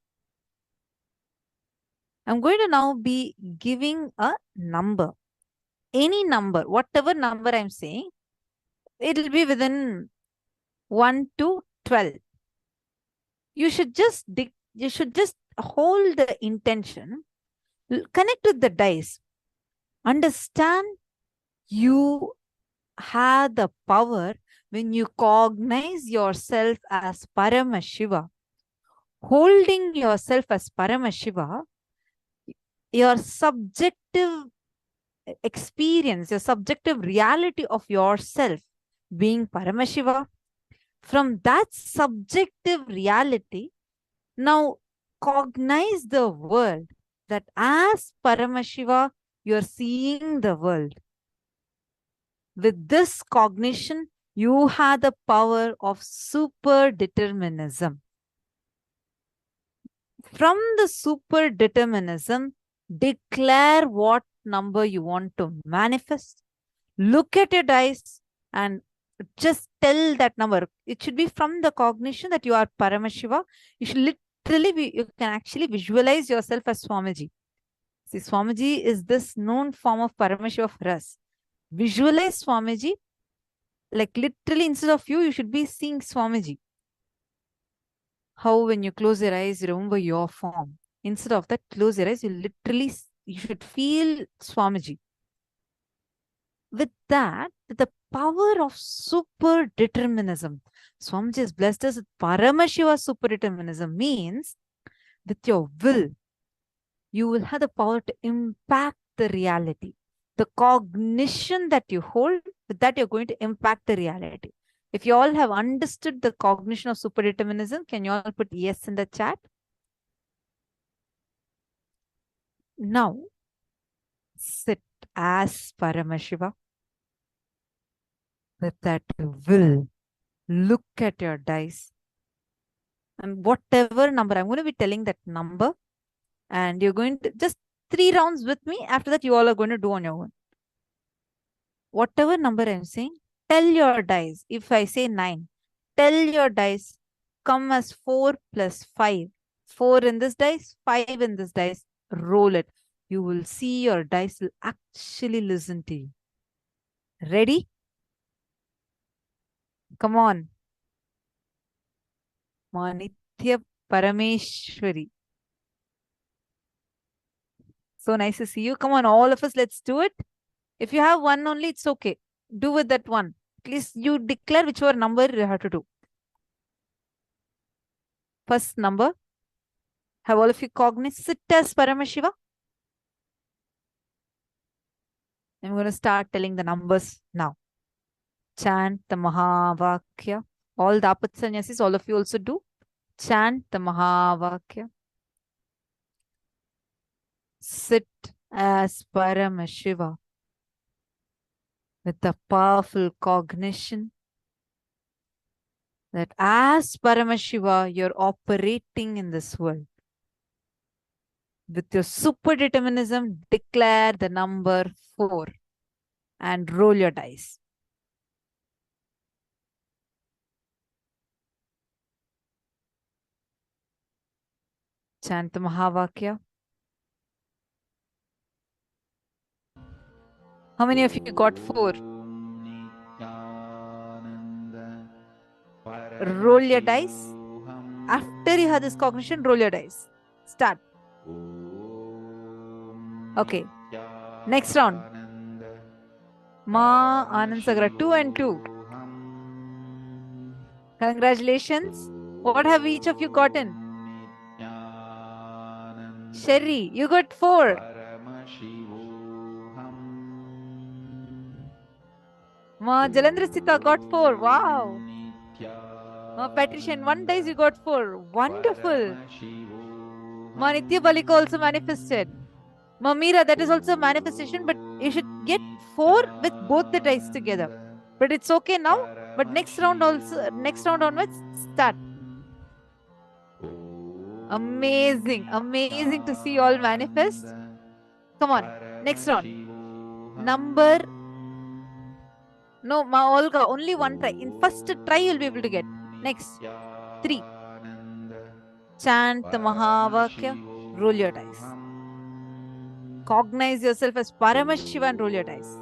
I'm going to now be giving a number. Any number, whatever number I'm saying, it'll be within 1 to 12. You should just hold the intention, connect with the dice, understand you have the power when you cognize yourself as Paramashiva. Holding yourself as Paramashiva, your subjective experience, your subjective reality of yourself being Paramashiva, from that subjective reality, now cognize the world that as Paramashiva, you're seeing the world. With this cognition, you have the power of super determinism. From the super determinism, declare what number you want to manifest. Look at your dice and just tell that number. It should be from the cognition that you are Paramashiva. You should literally you can actually visualize yourself as Swamiji. See, Swamiji is this known form of Paramashiva for us. Visualize Swamiji, like literally instead of you should be seeing Swamiji. How when you close your eyes, you remember your form. Instead of that, close your eyes, you should feel Swamiji. With that, the power of super determinism. Swamiji has blessed us with Paramashiva super determinism, means with your will, you will have the power to impact the reality. The cognition that you hold, with that you're going to impact the reality. If you all have understood the cognition of super determinism, can you all put yes in the chat? Now, sit as Paramashiva. With that will, look at your dice. And whatever number, I'm going to be telling that number. And you're going to just 3 rounds with me. After that, you all are going to do on your own. Whatever number I'm saying, tell your dice. If I say 9, tell your dice come as 4 plus 5. 4 in this dice, 5 in this dice. Roll it. You will see your dice will actually listen to you. Ready? Come on. Nithya Parameshwari. So nice to see you. Come on, all of us, let's do it. If you have one only, it's okay. Do with that one. At least you declare whichever number you have to do. First number. Have all of you cognized? Sit as Paramashiva. I'm going to start telling the numbers now. Chant the Mahavakya. All the Apat Sannyasis, all of you also do. Chant the Mahavakya. Sit as Paramashiva with the powerful cognition that as Paramashiva, you're operating in this world. With your super determinism, declare the number 4 and roll your dice. Chant the Mahavakya. How many of you got 4? Roll your dice. After you have this cognition, roll your dice. Start. Okay. Next round. Ma Anand Sagra, 2 and 2. Congratulations. What have each of you gotten? Sherry, you got 4. Ma Jalandhar Sita got 4. Wow. Ma Patricia, in 1 dice you got 4. Wonderful. Ma Nithya Balika also manifested. Ma Meera, that is also a manifestation, but you should get 4 with both the dice together. But it's okay now. But next round onwards, start. Amazing. Amazing to see you all manifest. Come on. Next round. Number. No, Ma Olga, only 1 try. In first try, you'll be able to get. Next. 3. Chant the Mahavakya. Roll your dice. cognize yourself as Paramashiva and roll your dice.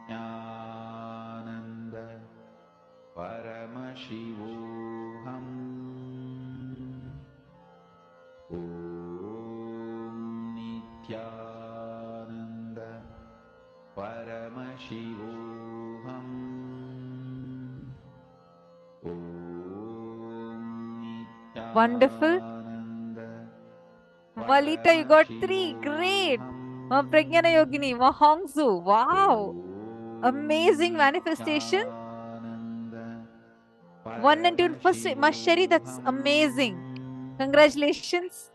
Nithyananda Paramashivoham. Om Nithyananda Paramashivoham. Wonderful. Malita, you got 3. Great. Pragyana Yogini, Hongsu. Wow. Amazing manifestation. 1 and 2 first. Mashari, that's amazing. Congratulations.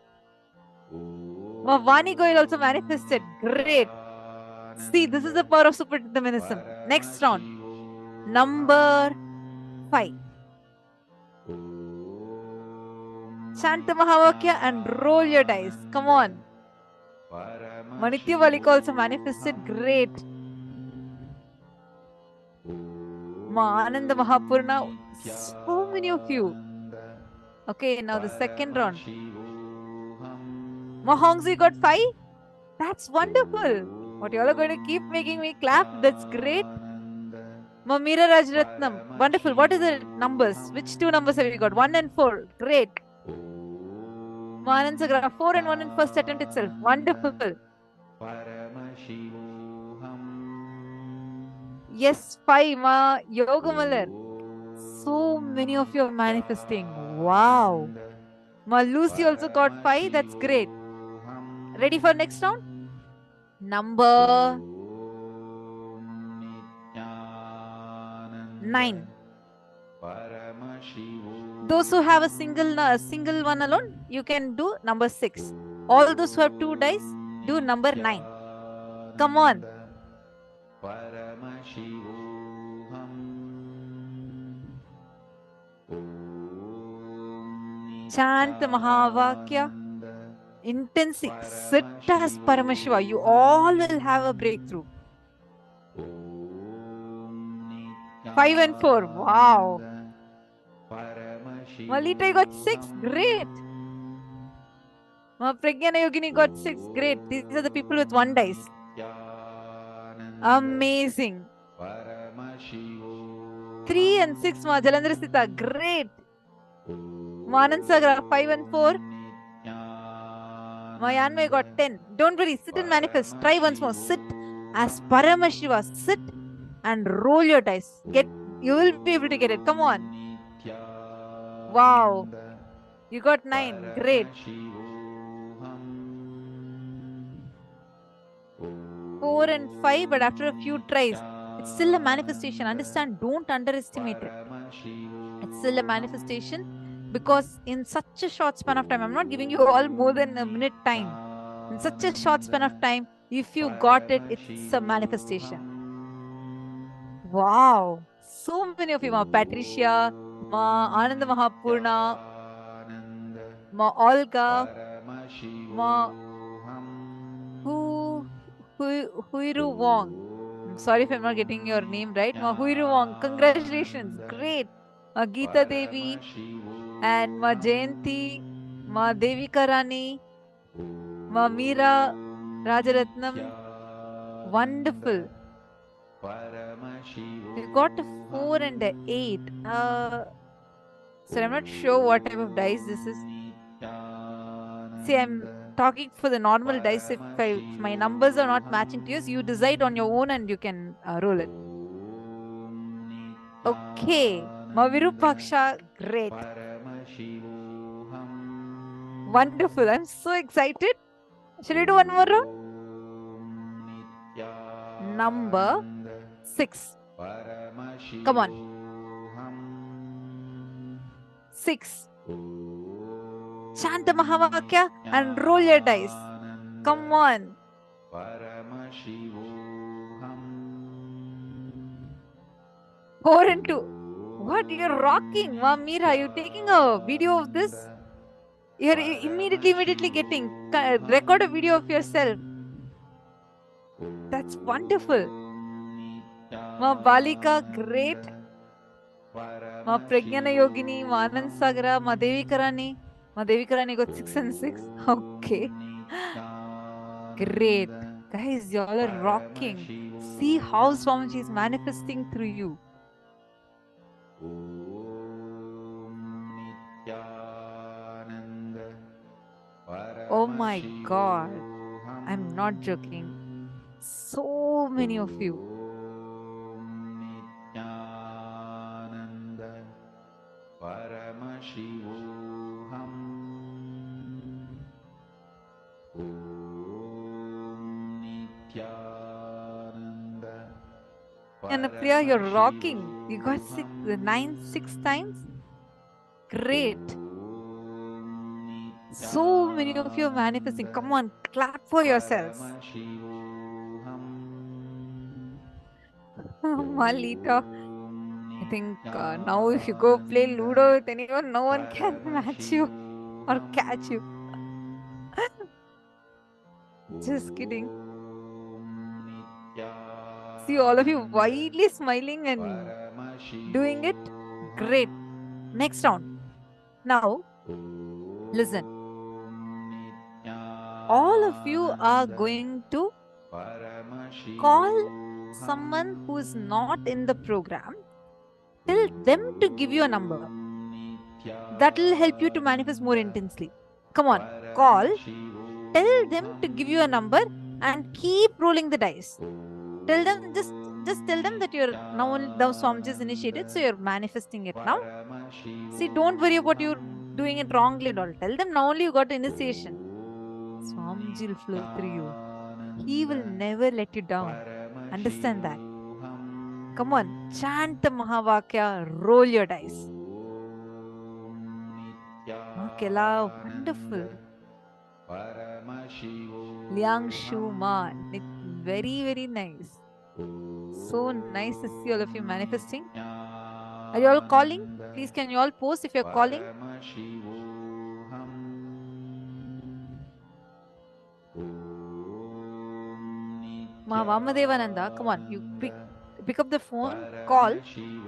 Vani Goyal also manifested. Great. See, this is the power of super determinism. Next round. Number 5. Chant the Mahavakya and roll your dice. Come on. Manitya Valika also manifested. Great. Ananda Mahapurna. So many of you. Okay, now the second round. Mahongzi got 5. That's wonderful. What you all are going to keep making me clap. That's great. Mamira Rajratnam. Wonderful. What are the numbers? Which 2 numbers have you got? 1 and 4. Great. Manand Sagra, 4 and 1 in first attempt itself. Wonderful. Yes, 5. Ma Yogamalar. So many of you are manifesting. Wow. Ma Lucy also got 5. That's great. Ready for next round? Number 9. Those who have a single one alone, you can do number 6. All those who have 2 dice, do number 9. Come on. Chant the Mahavakya. Intensely. Sit as Paramashiva. You all will have a breakthrough. 5 and 4. Wow. Malita, you got 6. Great. Pragyana Yogini got 6. Great. These are the people with 1 dice. Amazing. 3 and 6. Jalandhara Sita. Great. Anand Sagra 5 and 4. Mayanmay got 10. Don't worry. Sit and manifest. Try once more. Sit as Paramashiva. Sit and roll your dice. You will be able to get it. Come on. Wow. You got 9. Great. 4 and 5, but after a few tries, it's still a manifestation. Understand? Don't underestimate it. It's still a manifestation because in such a short span of time, I'm not giving you all more than a minute time. In such a short span of time, if you got it, it's a manifestation. Wow. So many of you, Ma Patricia, Ma Ananda Mahapurna, Ma Olga, Ma Huiru Wong. I'm sorry if I'm not getting your name right. Ma Huiru Wong. Congratulations. Great. Ma Geeta Devi and Ma Jayanti, Ma Devika Rani, Ma Meera Rajaratnam. Wonderful. You got a 4 and a 8. So I'm not sure what type of dice this is. See, I'm talking for the normal dice. If my numbers are not matching to yours, you decide on your own and you can roll it. Okay. Mavirupaksha, great. Wonderful. I'm so excited. Shall we do one more round? Number 6. Come on. 6. Chant the Mahavakya and roll your dice. Come on. 4 and 2. What? You're rocking. Ma Meera, you're taking a video of this? You're immediately getting. Record a video of yourself. That's wonderful. Ma Balika, great. Ma Pragyana Yogini, Ma Anand Sagra, Ma Devi Karani. Ma Devi Karani got 6 and 6. Okay. Great. Guys, y'all are rocking. See how Swamiji is manifesting through you. Oh my God. I'm not joking. So many of you. Paramashivoham. Om Nithyananda. And Priya, you're rocking. You got 6 times? Great. So many of you are manifesting. Come on, clap for yourselves. Malita. I think now if you go play Ludo with anyone, no one can match you or catch you. Just kidding. See all of you widely smiling and doing it. Great. Next round. Now, listen. All of you are going to call someone who is not in the program. Tell them to give you a number. That will help you to manifest more intensely. Come on, call. Tell them to give you a number and keep rolling the dice. Tell them, just tell them that you're now Swamiji is initiated, so you're manifesting it now. See, don't worry about you doing it wrongly at all. Tell them now only you got initiation. Swamiji will flow through you. He will never let you down. Understand that. Come on, chant the Mahavakya, roll your dice. Okay, love, wonderful. Liang Shu Ma, very, very nice. So nice to see all of you manifesting. Are you all calling? Please, can you all post if you're calling? Vamadevananda, come on, you pick up the phone, call,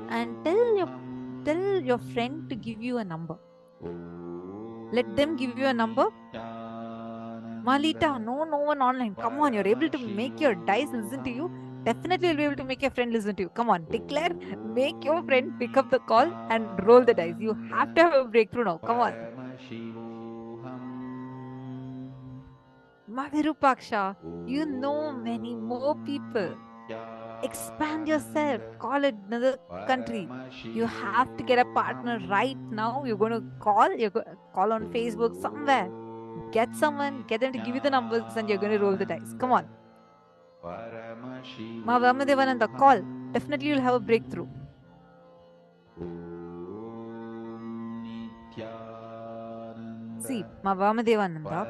and tell your friend to give you a number. Let them give you a number. Malita, no one online. Come on, you're able to make your dice listen to you. Definitely you'll be able to make your friend listen to you. Come on, declare, make your friend pick up the call and roll the dice. You have to have a breakthrough now. Come on. Madhirupaksha, you know many more people. Expand yourself. Call another country. You have to get a partner right now. You're going to call. Call on Facebook somewhere. Get someone. Get them to give you the numbers, and you're going to roll the dice. Come on. Vamadevananda, call. Definitely you'll have a breakthrough. See, Vamadevananda.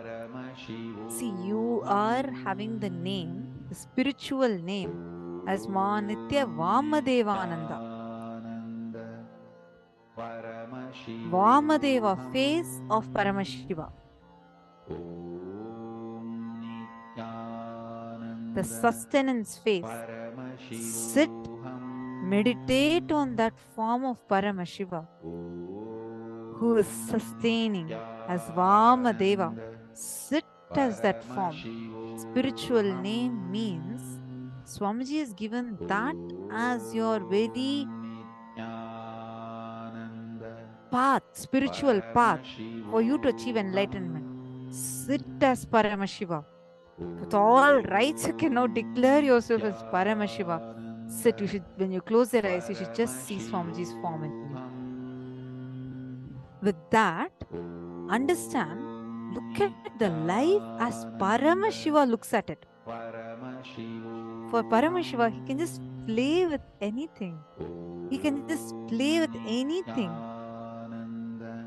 See, you are having the name, the spiritual name, as Nitya Vamadevananda. Vamadeva, face of Paramashiva. The sustenance face. Sit, meditate on that form of Paramashiva, who is sustaining as Vamadeva. Sit as that form. Spiritual name means Swamiji has given that as your very path, spiritual path for you to achieve enlightenment. Sit as Paramashiva. With all rights, you can now declare yourself as Paramashiva. Sit. You should, when you close your eyes, you should just see Swamiji's form in you. With that, understand, look at the life as Paramashiva looks at it. For Paramashiva, he can just play with anything. He can just play with anything.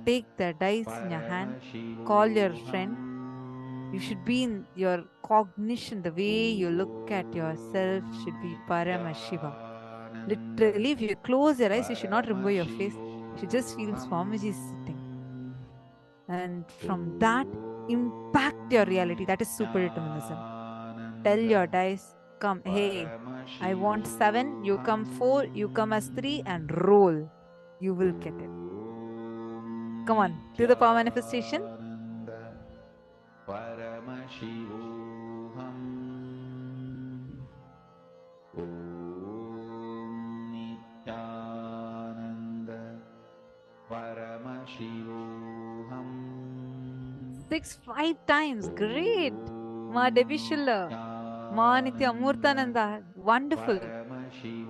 Take the dice in your hand, call your friend. You should be in your cognition, the way you look at yourself should be Paramashiva. Literally, if you close your eyes, you should not remove your face. You should just feel Swamiji sitting. And from that, impact your reality. That is super-determinism. Tell your dice, come, hey, I want 7, you come 4, you come as 3, and roll. You will get it. Come on, do the power manifestation. Paramashivoham. 5 times. Great. Ma Debishilla. Ma Nitya Murtananda. Wonderful.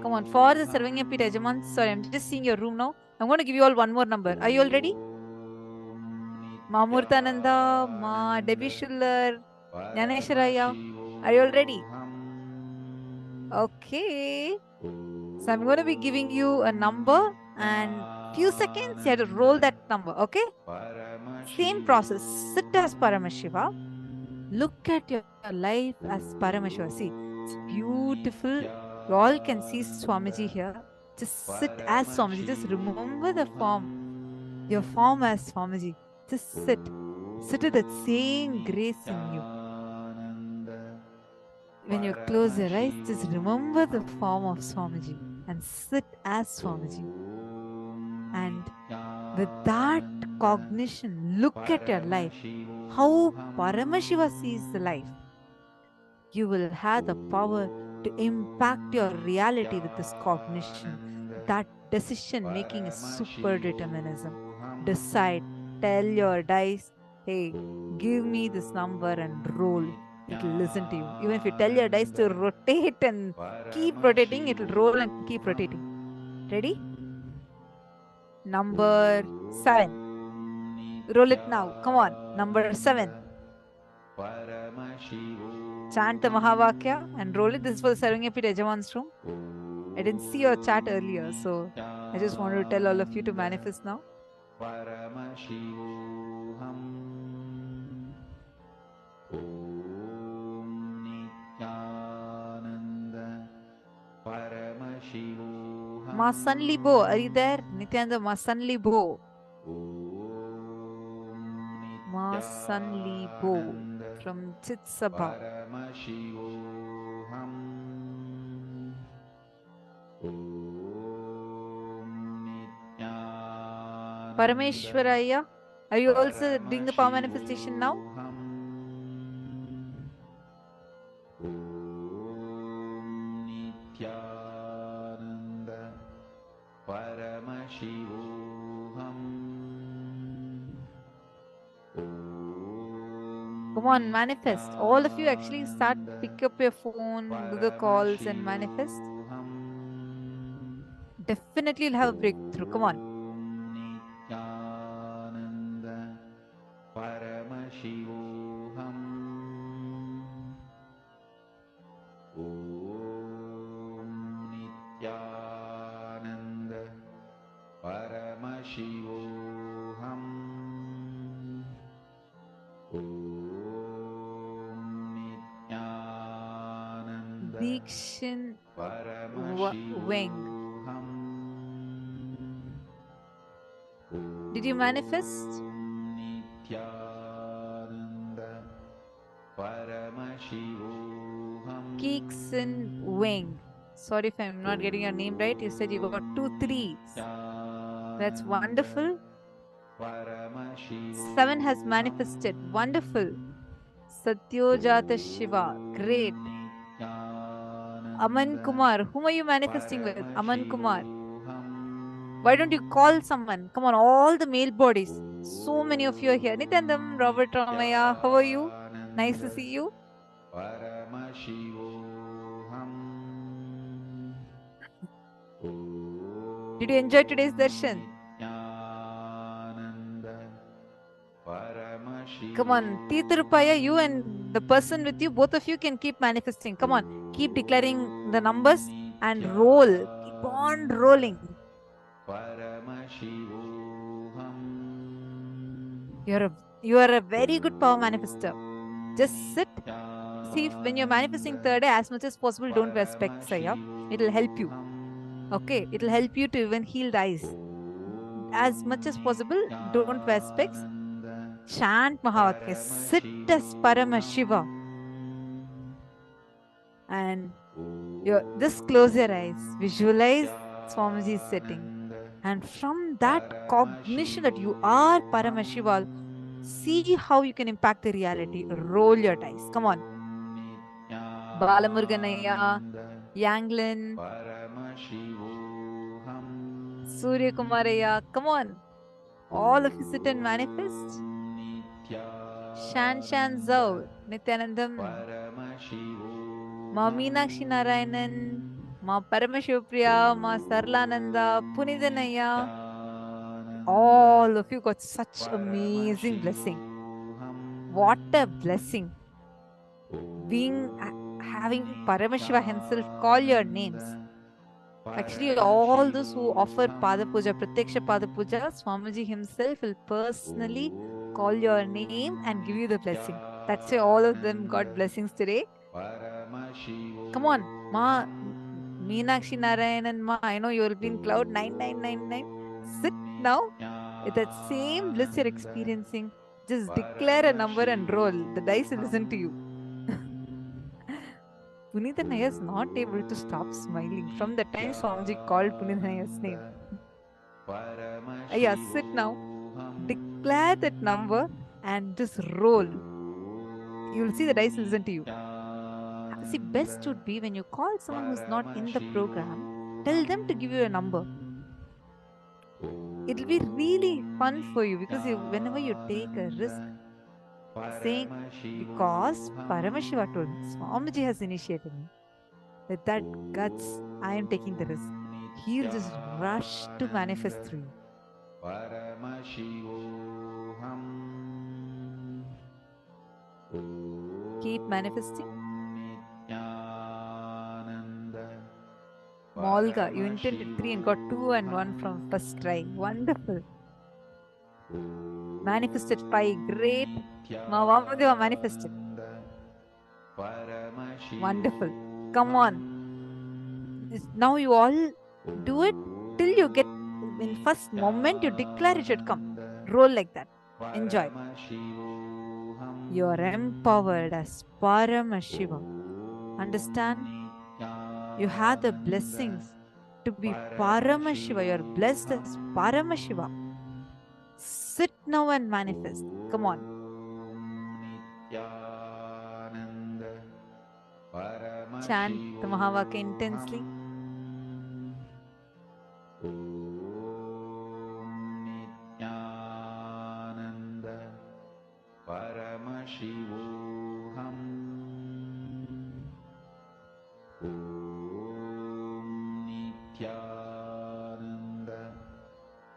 Come on. For the Sarvanya Pita Yajaman. Sorry, I'm just seeing your room now. I'm going to give you all one more number. Are you all ready? Ma Murtananda. Ma Debishiller. Nyanesharaya. Are you all ready? Okay. So I'm going to be giving you a number and few seconds you have to roll that number. Okay. Same process. Sit as Paramashiva. Look at your life as Paramashiva. See, it's beautiful. You all can see Swamiji here. Just sit as Swamiji. Just remember the form. Your form as Swamiji. Just sit. Sit with that same grace in you. When you close your eyes, just remember the form of Swamiji and sit as Swamiji. And with that cognition, look at your life. How Paramashiva sees the life. You will have the power to impact your reality with this cognition. That decision making is super determinism. Decide, tell your dice, hey, give me this number and roll. It will listen to you. Even if you tell your dice to rotate and keep rotating, it will roll and keep rotating. Ready? Number 7. Roll it now. Come on. Number 7. Chant the Mahavakya and roll it. This is for the Sarvanyapita Yajaman's room. I didn't see your chat earlier, so I just wanted to tell all of you to manifest now. Ma Sunli Bo, are you there? Nithyananda, Ma Sunli Bo. Ma Sunli Bo from Chitsabha. Parameshwaraya, are you also doing the power manifestation now? Come on, manifest. All of you actually start, pick up your phone, do the calls and manifest. Definitely you'll have a breakthrough. Come on. Dikshin Weng. Did you manifest? Keeksin Weng. Sorry if I'm not getting your name right. You said you got 2 3s. That's wonderful. 7 has manifested. Wonderful. Satyojata Shiva. Great. Aman Kumar. Whom are you manifesting with? Aman Kumar. Why don't you call someone? Come on, all the male bodies. So many of you are here. Nithyanandam, Robert Ramaya, how are you? Nice to see you. Did you enjoy today's darshan? Come on, Tirupaya, you and the person with you, both of you can keep manifesting. Come on, keep declaring the numbers and roll. Keep on rolling. You are a very good power manifester. Just sit. See, if when you're manifesting third eye, as much as possible, don't wear specs. Yeah? It will help you. Okay, it will help you to even heal the eyes. As much as possible, don't wear specs. Chant Mahavakya. Sit as Paramashiva. And just close your eyes. Visualize Swamiji sitting. And from that cognition that you are Paramashiva, see how you can impact the reality. Roll your dice. Come on. Balamurganaya, Yanglin, Surya Kumaraya. Come on. All of you sit and manifest. Shan Shan Zau, Nithyanandam, Ma Meenakshi Narayanan, Ma Paramashivopriya, Ma Sarlananda, Punithanaya. All of you got such amazing blessing. What a blessing. Having Paramashiva himself call your names. Actually, all those who offer Pada Puja, Pratyaksha Pada Puja, Swamiji himself will personally call your name and give you the blessing. That's why all of them got blessings today. Come on, Ma Meenakshi Narayanan Ma, I know you will be in cloud 9999. Sit now with that same bliss you're experiencing. Just declare a number and roll. The dice will listen to you. Punithanaya is not able to stop smiling from the time Swamiji called Punithanaya's name. Yeah, sit now. Declare that number and just roll. You will see the dice listen to you. See, best would be when you call someone who's not in the program, tell them to give you a number. It'll be really fun for you because whenever you take a risk, saying, because Paramashiva told me, Swamiji has initiated me. With that guts, I am taking the risk. He'll just rush to manifest through you. Keep manifesting. Molga, you intended 3 and got 2 and 1 from first try. Wonderful. Manifested 5. Great. Ma Vamadeva manifested. Wonderful. Come on. Now you all do it till you get, in first moment you declare it should come. Roll like that. Enjoy. You are empowered as Paramashiva. Understand? You have the blessings to be Paramashiva. You are blessed as Paramashiva. Sit now and manifest. Come on. Chant the Mahavaka intensely. Paramashivoham.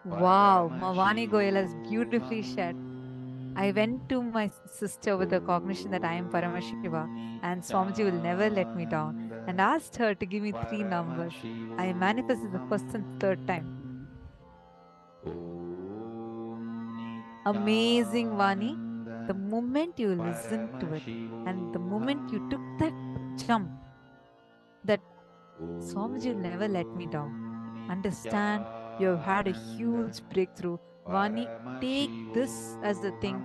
Wow, Mavani Goyal has beautifully shared. I went to my sister with the cognition that I am Paramashiva and Swamiji will never let me down, and asked her to give me 3 numbers. I manifested the first and third time. Amazing, Vani. The moment you listened to it and the moment you took that jump, that Swamiji will never let me down. Understand, you have had a huge breakthrough. Vani, take this as the thing.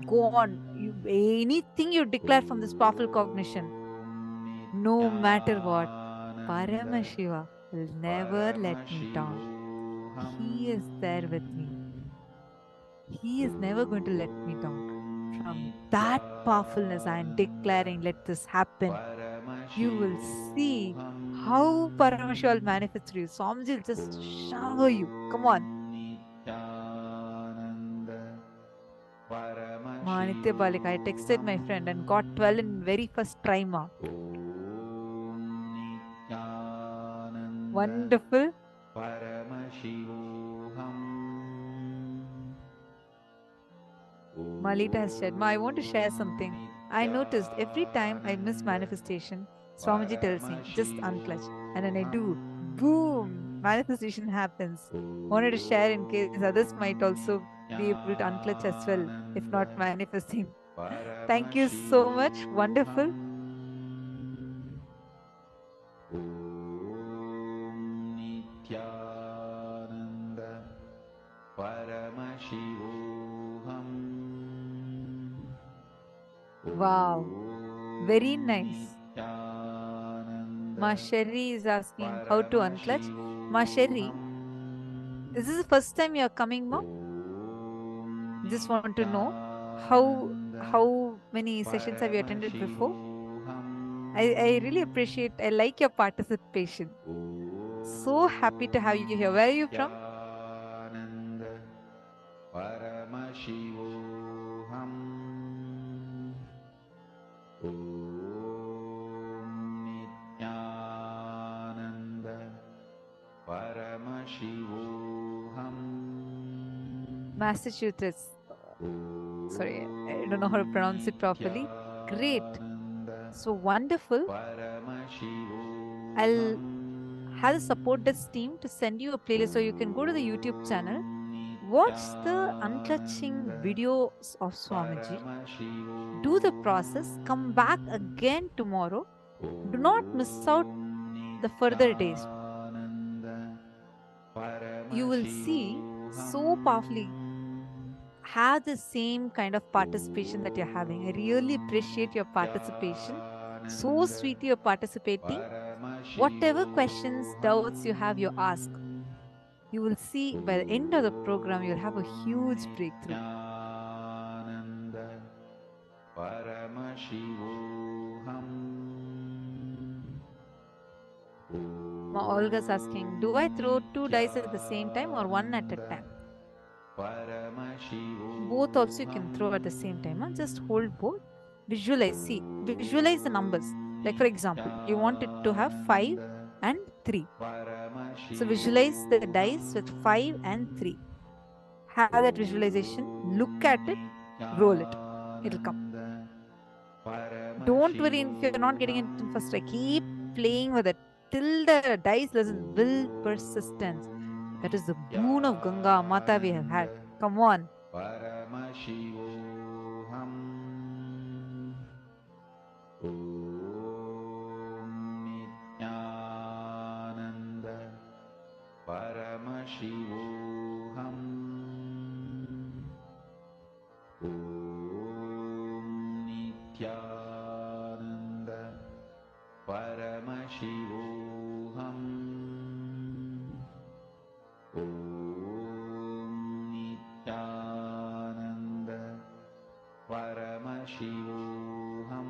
Go on. Anything you declare from this powerful cognition, no matter what, Paramashiva will never let me down. He is there with me. He is never going to let me down. From that powerfulness, I am declaring, let this happen. You will see how Paramashiva will manifest through you. Swamiji will just shower you. Come on. Nitya Balika, I texted my friend and got 12 in very first try. Wonderful. Malita has said, I want to share something. I noticed every time I miss manifestation, Swamiji tells me, just unclutch. And when I do, boom, manifestation happens. Wanted to share in case others might also be able to unclutch as well, if not manifesting. Thank you so much. Wonderful. Wow, very nice. Ma Sherry is asking how to unclutch. Ma Sherry, is this the first time you are coming, Ma? Just want to know how many sessions have you attended before? I really appreciate, I like your participation. So happy to have you here. Where are you from? Massachusetts. Sorry, I don't know how to pronounce it properly. Great. So wonderful. I'll have the support desk team to send you a playlist so you can go to the YouTube channel, watch the unclutching videos of Swamiji, do the process, come back again tomorrow. Do not miss out the further days. You will see so powerfully have the same kind of participation that you're having. I really appreciate your participation. So sweet you're participating. Whatever questions, doubts you have, you ask. You will see by the end of the program, you'll have a huge breakthrough. Olga's asking, do I throw 2 dice at the same time or 1 at a time? Both also you can throw at the same time. Huh? Just hold both. Visualize. See, visualize the numbers. Like for example, you want it to have 5 and 3. So visualize the dice with 5 and 3. Have that visualization. Look at it. Roll it. It'll come. Don't worry if you're not getting it in first try. Keep playing with it till the dice doesn't build persistence. That is the boon of Ganga Mata we have had. Come on. Paramashivoham. Nithyananda. Paramashivoham. Nithyananda. Paramashivoham. Nithyananda. Paramashivoham.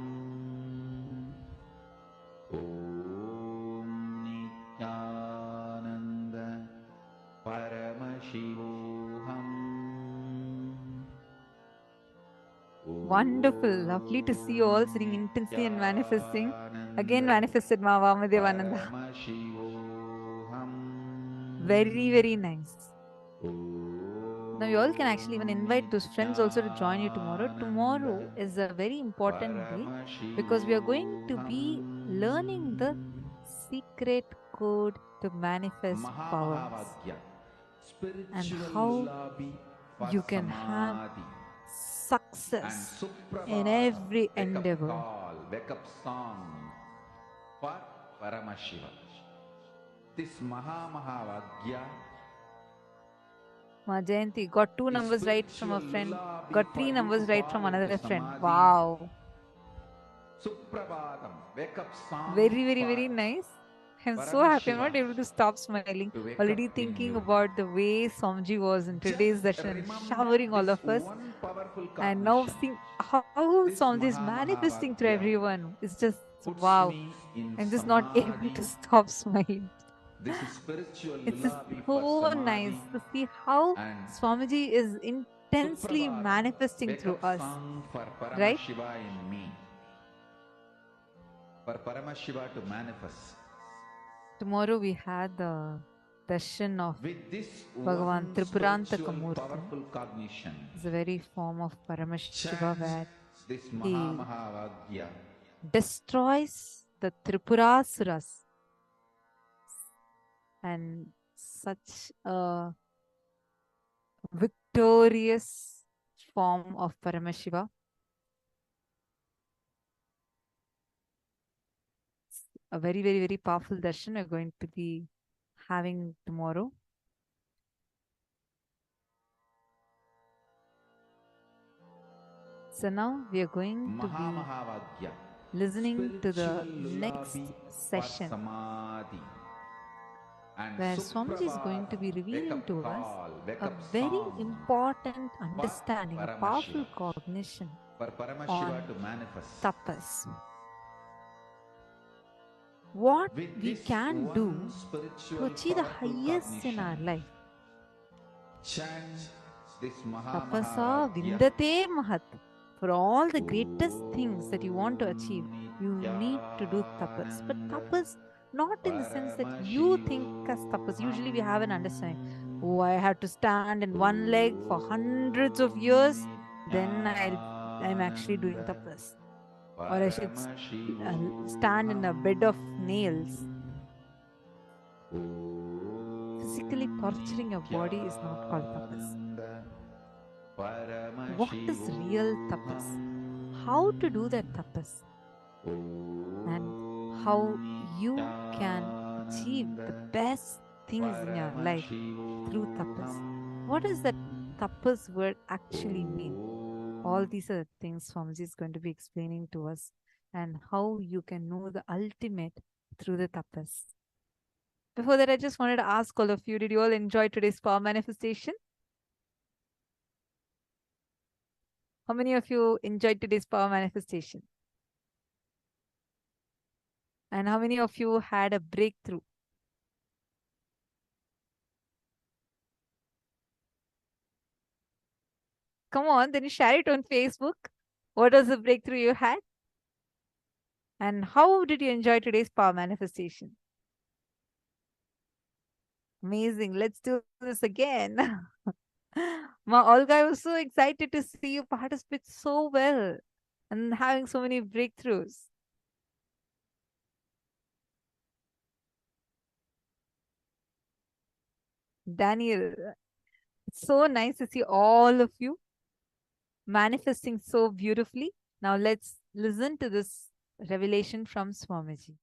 Nithyananda. Paramashivoham. Wonderful. Lovely to see you all sitting intensely and manifesting. Again manifested Vamadevananda. Very, very nice. Now you all can actually even invite those friends also to join you tomorrow. Tomorrow is a very important day because we are going to be learning the secret code to manifest powers and how you can have success in every endeavor. Wake up song for Paramashiva. This Mahavagya. Ma Jayanti got 2 numbers right from a friend, got 3 numbers right from another friend. Wow. Suprabhatam. Wake up song. Very, very, very nice. I'm so happy. I'm not able to stop smiling. Already thinking about the way Swamiji was in today's session, showering all of us. And now seeing how Swamiji is manifesting through everyone. It's just wow. I'm just not able to stop smiling. It's just so nice to see how Swamiji is intensely manifesting through us. Right? For Paramashiva to manifest. Tomorrow we had the darshan of Bhagavan Tripurantaka Murti. It's the very form of Paramashiva where he destroys the Tripurasuras. And such a victorious form of Paramashiva. A very, very, very powerful darshan we're going to be having tomorrow. So now we are going to be listening to the next session where Swamiji is going to be revealing to us a very important understanding, a powerful cognition on tapas. What we can do to achieve the highest in our life. Tapasa vindate mahat. For all the greatest things that you want to achieve, you need to do tapas. But tapas not in the sense that you think as tapas. Usually we have an understanding, oh, I have to stand in one leg for hundreds of years, then I'm actually doing tapas. Or I should stand in a bed of nails. Physically torturing your body is not called tapas. What is real tapas? How to do that tapas? And how you can achieve the best things in your life through tapas. What does that tapas word actually mean? All these are the things Swamiji is going to be explaining to us, and how you can know the ultimate through the tapas. Before that, I just wanted to ask all of you, did you all enjoy today's power manifestation? How many of you enjoyed today's power manifestation? And how many of you had a breakthrough? Come on, then you share it on Facebook. What was the breakthrough you had? And how did you enjoy today's power manifestation? Amazing. Let's do this again. Ma Olga, I was so excited to see you participate so well and having so many breakthroughs. Daniel, it's so nice to see all of you manifesting so beautifully. Now let's listen to this revelation from Swamiji.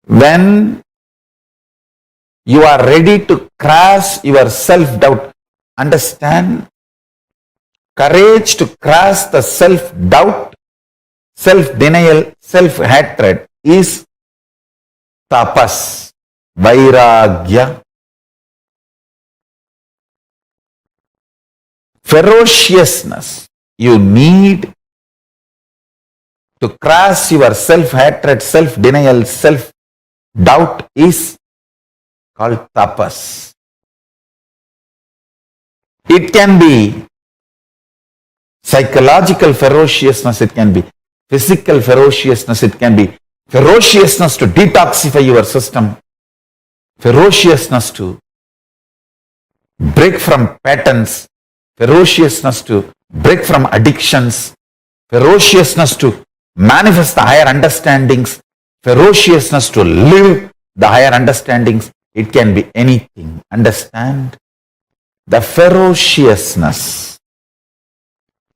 When you are ready to crush your self-doubt, understand, courage to crush the self-doubt, self-denial, self-hatred is tapas, vairagya. Ferociousness you need to crush your self-hatred, self-denial, self-doubt is called tapas. It can be psychological ferociousness, it can be physical ferociousness, it can be ferociousness to detoxify your system, ferociousness to break from patterns, ferociousness to break from addictions, ferociousness to manifest the higher understandings, ferociousness to live the higher understandings. It can be anything. Understand? The ferociousness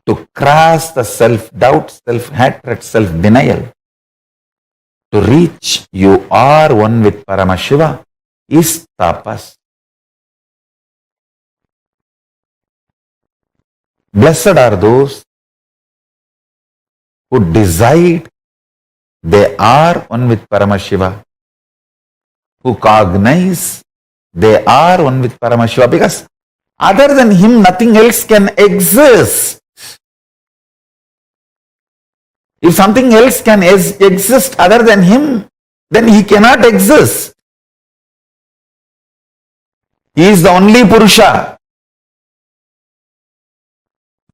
to cross the self-doubt, self-hatred, self-denial, to reach you are one with Paramashiva is tapas. Blessed are those who decide they are one with Paramashiva, who cognize they are one with Paramashiva, because other than him nothing else can exist. If something else can exist other than him, then he cannot exist. He is the only Purusha.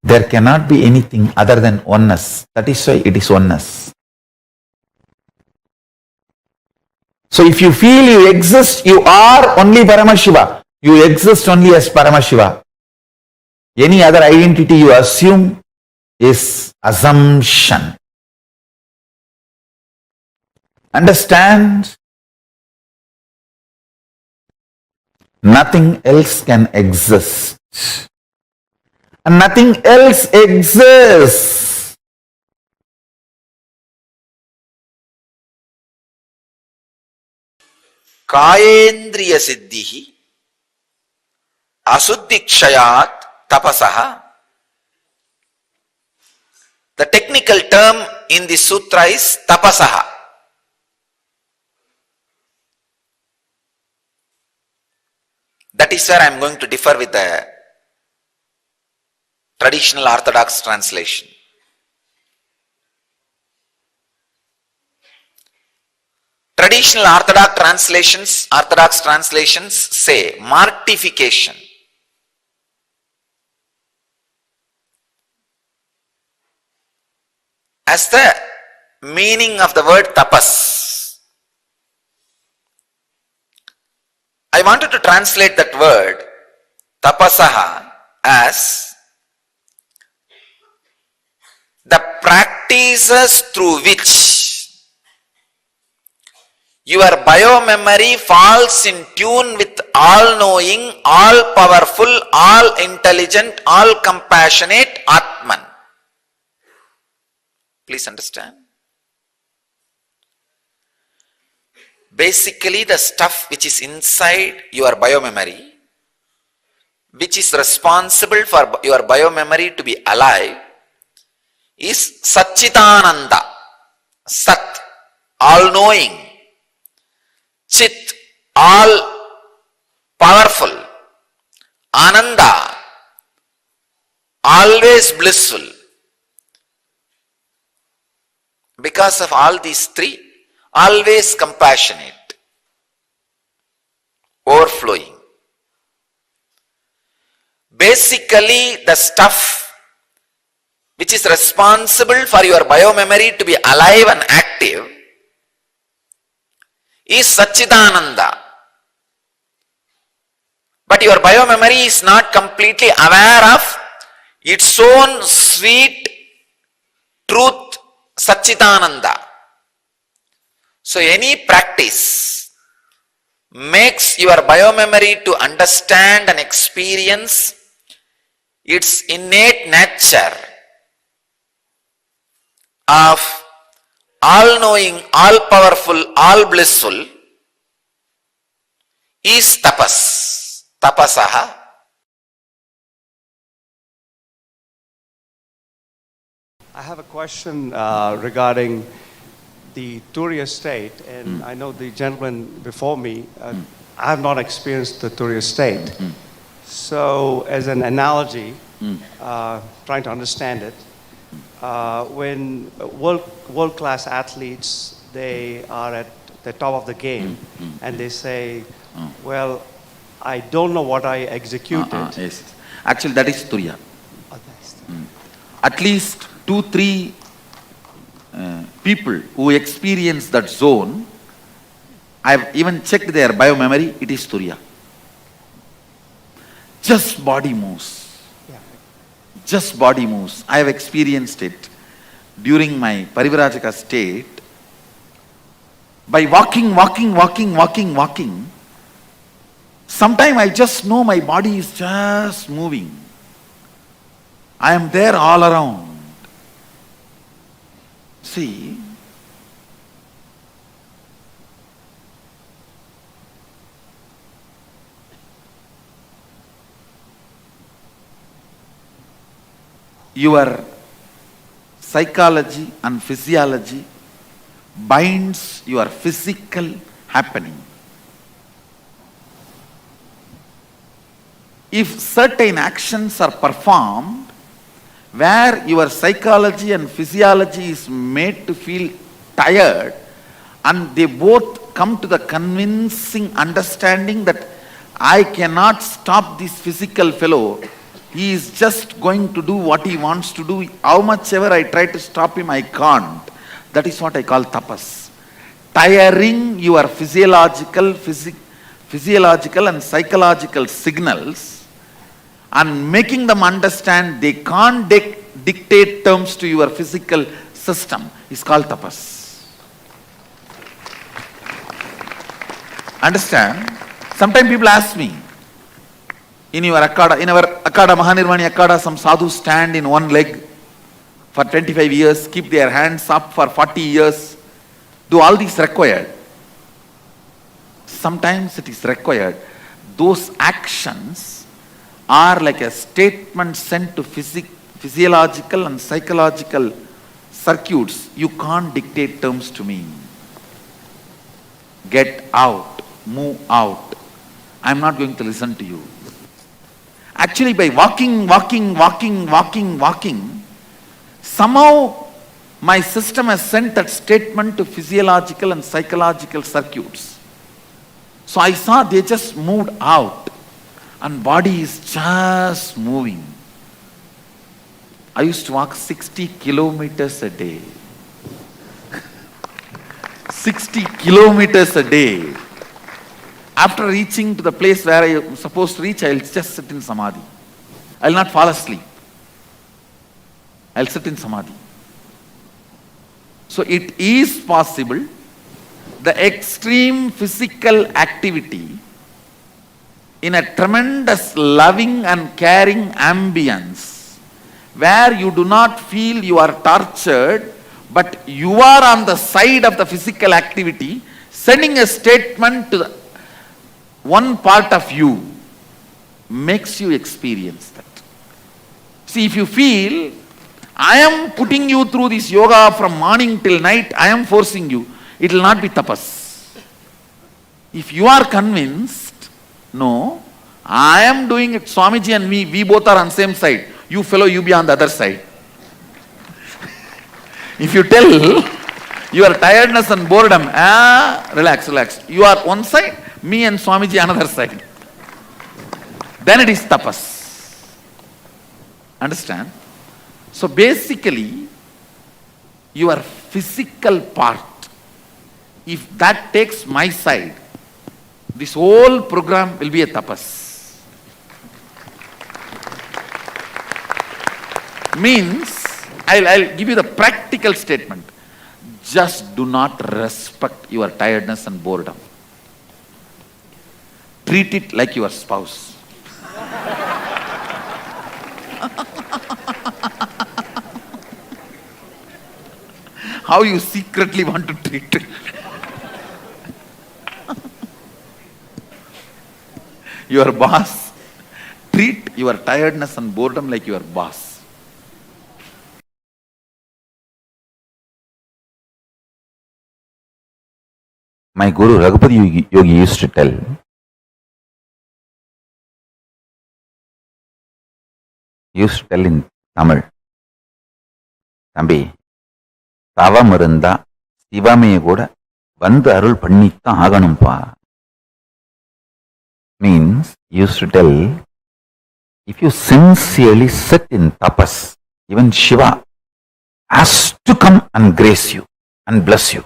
There cannot be anything other than oneness. That is why it is oneness. So if you feel you exist, you are only Paramashiva. You exist only as Paramashiva. Any other identity you assume is assumption. Understand? Nothing else can exist. And nothing else exists. Kayendriya siddhihi asuddhikshayat tapasaha. The technical term in the sutra is tapasaha. That is where I am going to differ with the traditional orthodox translation. Traditional orthodox translations say mortification. As the meaning of the word tapas. I wanted to translate that word tapasaha as the practices through which your biomemory falls in tune with all-knowing, all-powerful, all-intelligent, all-compassionate Atman. Please understand. Basically, the stuff which is inside your biomemory, which is responsible for your biomemory to be alive, is Satchitananda, Sat, all-knowing, Chit, all-powerful, Ananda, always blissful. Because of all these three, always compassionate, overflowing. Basically, the stuff which is responsible for your biomemory to be alive and active is Satchidananda. But your biomemory is not completely aware of its own sweet truth, Satchidananda. So any practice makes your biomemory to understand and experience its innate nature of all-knowing, all-powerful, all-blissful is tapas, tapasaha. I have a question regarding the Turiya state, and I know the gentleman before me, I have not experienced the Turiya state. So as an analogy, trying to understand it, when world-class athletes, they are at they're top of the game, and they say, well, I don't know what I executed. Yes. Actually, that is Turiya. At least 2-3 people who experience that zone, I have even checked their biomemory, it is Turiya. Just body moves. Just body moves. I have experienced it during my Parivrajaka state. By walking, sometimes I just know my body is just moving. I am there all around. See, your psychology and physiology binds your physical happening. If certain actions are performed where your psychology and physiology is made to feel tired, and they both come to the convincing understanding that I cannot stop this physical fellow, he is just going to do what he wants to do, how much ever I try to stop him, I can't. That is what I call tapas. Tiring your physiological and psychological signals and making them understand they can't dictate terms to your physical system is called tapas. Understand? Sometimes people ask me, in our Akada, Mahanirvani Akada, some sadhus stand in one leg for 25 years, keep their hands up for 40 years. Do all these required? Sometimes it is required. Those actions are like a statement sent to physiological and psychological circuits. You can't dictate terms to me. Get out, move out. I'm not going to listen to you. Actually, by walking, somehow my system has sent that statement to physiological and psychological circuits. So I saw they just moved out and body is just moving. I used to walk 60 kilometers a day. 60 kilometers a day. After reaching to the place where I am supposed to reach, I will just sit in samadhi. I will not fall asleep. I will sit in samadhi. So it is possible, the extreme physical activity in a tremendous loving and caring ambience where you do not feel you are tortured, but you are on the side of the physical activity, sending a statement to the one part of you makes you experience that. See, if you feel, I am putting you through this yoga from morning till night, I am forcing you, it will not be tapas. If you are convinced, no, I am doing it, Swamiji and me, we both are on same side. You fellow, you be on the other side. If you tell your tiredness and boredom, relax. You are one side, me and Swamiji another side. Then it is tapas. Understand? So basically, your physical part, if that takes my side, this whole program will be a tapas. Means, I'll give you the practical statement. Just do not respect your tiredness and boredom. Treat it like your spouse. How you secretly want to treat it. Your boss, treat your tiredness and boredom like your boss. My Guru Raghupati Yogi used to tell, in Tamil, தம்பி, தவம் இருந்தா சிவமே கூட வந்து அருள் பண்ணித்தான் ஆகணும்பா. Means, used to tell, if you sincerely sit in tapas, even Shiva has to come and grace you and bless you.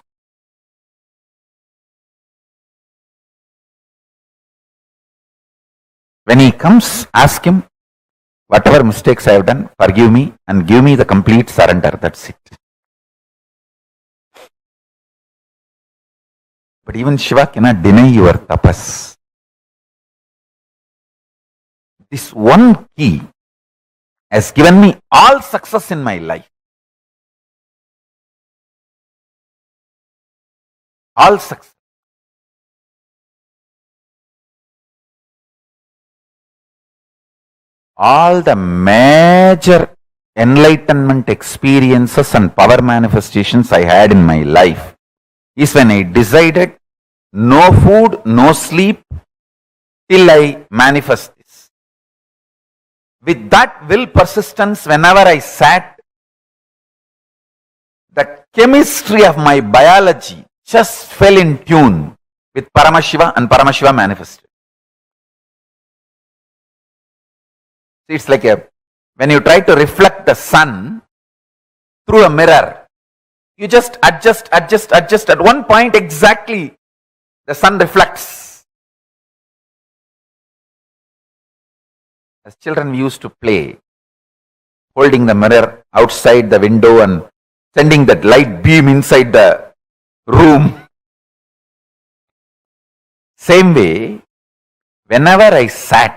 When he comes, ask him, whatever mistakes I have done, forgive me and give me the complete surrender. That's it. But even Shiva cannot deny your tapas. This one key has given me all success in my life. All success. All the major enlightenment experiences and power manifestations I had in my life is when I decided no food, no sleep till I manifest this. With that will persistence, whenever I sat, the chemistry of my biology just fell in tune with Paramashiva and Paramashiva manifested. It's like when you try to reflect the sun through a mirror, you just adjust. At one point exactly, the sun reflects. As children, we used to play, holding the mirror outside the window and sending that light beam inside the room. Same way, whenever I sat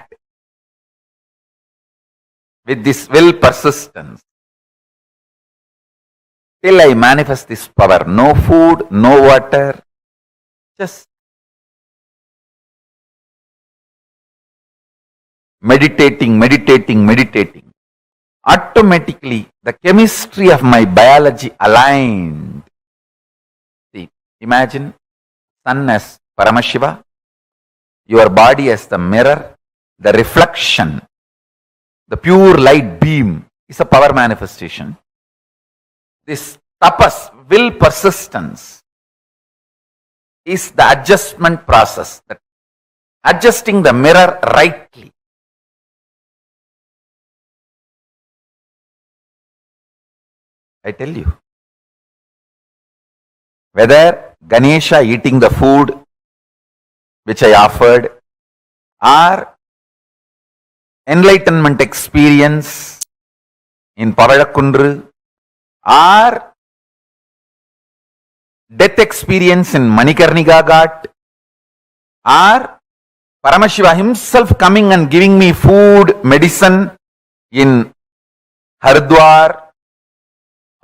with this will persistence, till I manifest this power, no food, no water, just meditating. Automatically, the chemistry of my biology aligned. See, imagine sun as Paramashiva, your body as the mirror, the reflection, the pure light beam is a power manifestation. This tapas, will persistence, is the adjustment process, that adjusting the mirror rightly. I tell you, whether Ganesha eating the food which I offered, or enlightenment experience in Pavadakundru, or death experience in Manikarnika Ghat, or Paramashiva himself coming and giving me food, medicine in Haridwar,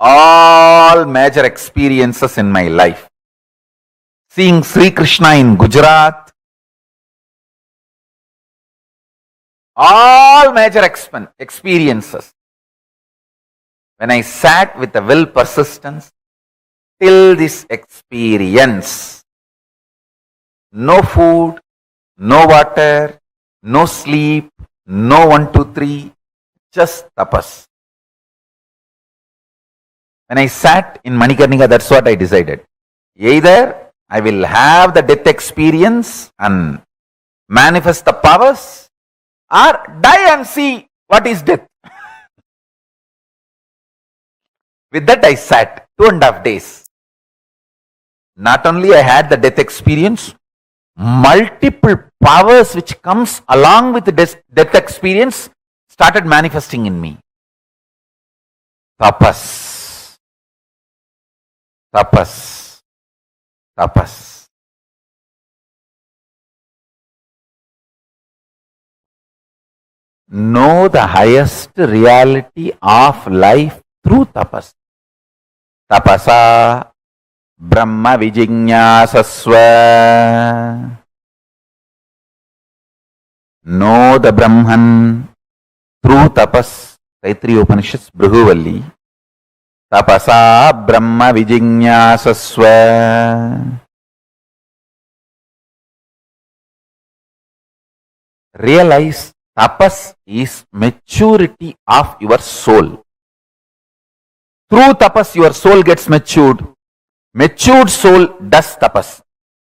all major experiences in my life. Seeing Sri Krishna in Gujarat, all major experiences. When I sat with the will persistence, till this experience, no food, no water, no sleep, no 1, 2, 3, just tapas. When I sat in Manikarnika, that's what I decided. Either I will have the death experience and manifest the powers, or die and see what is death. With that I sat 2.5 days. Not only I had the death experience, multiple powers which comes along with the death experience started manifesting in me. Tapas. Know the highest reality of life through tapas. Tapasa Brahma Vijñāsasva. Know the Brahman through tapas. Taittiriya Upanishads, Bhrihuvalli. Tapasa Brahma Vijñāsasva. Realize tapas is maturity of your soul. Through tapas, your soul gets matured. Matured soul does tapas.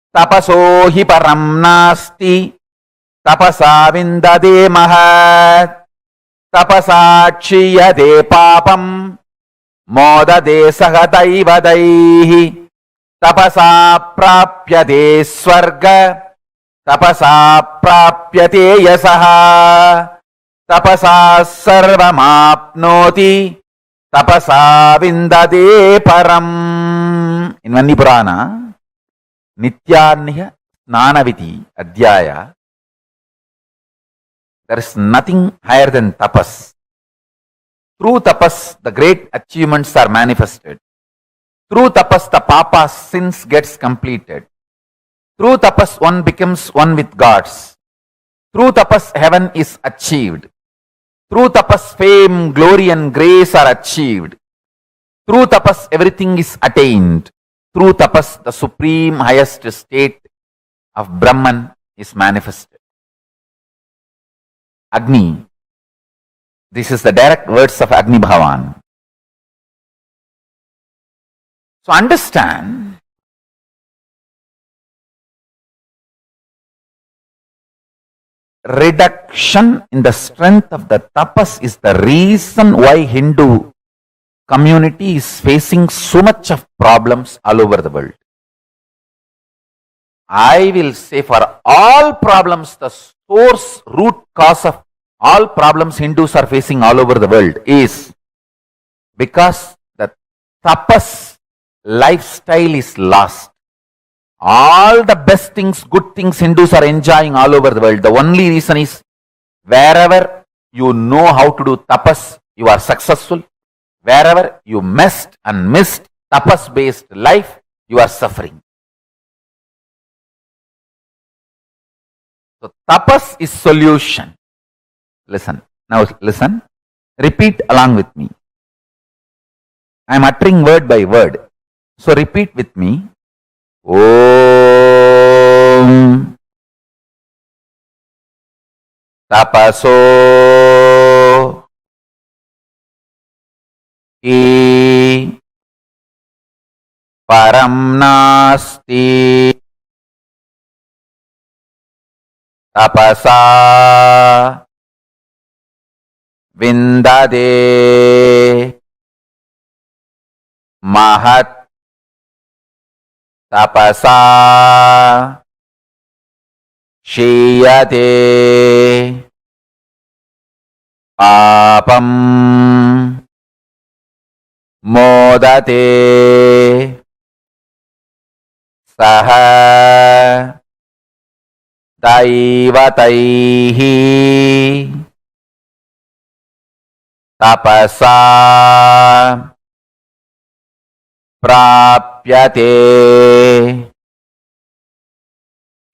Tapaso hi param nasti. Tapasa vindade mahat. Tapasa kshiyade papam. Modade sahatayvadaihi. Tapasa prapyade swarga. Tapasa prapyate yasaha. Tapasa sarvamapnoti. Tapasa vindade param. In Vandi Purana, Nithyananda Snanaviti Adhyaya, there is nothing higher than tapas. Through tapas, the great achievements are manifested. Through tapas, the papa's sins gets completed. Through tapas, one becomes one with gods. Through tapas, heaven is achieved. Through tapas, fame, glory and grace are achieved. Through tapas, everything is attained. Through tapas, the supreme highest state of Brahman is manifested. Agni. This is the direct words of Agni Bhavan. So understand, reduction in the strength of the tapas is the reason why Hindu community is facing so much of problems all over the world. I will say for all problems, the source, root cause of all problems Hindus are facing all over the world is because the tapas lifestyle is lost. All the best things, good things Hindus are enjoying all over the world. The only reason is wherever you know how to do tapas, you are successful. Wherever you messed and missed tapas-based life, you are suffering. So tapas is solution. Listen. Now listen. Repeat along with me. I am uttering word by word. So repeat with me. Om Tapaso I Param Nasti Tapasa Vindade Mahat Tapasa Shiyate Papam Modate Saha Daivataihi Tapasa Prapyate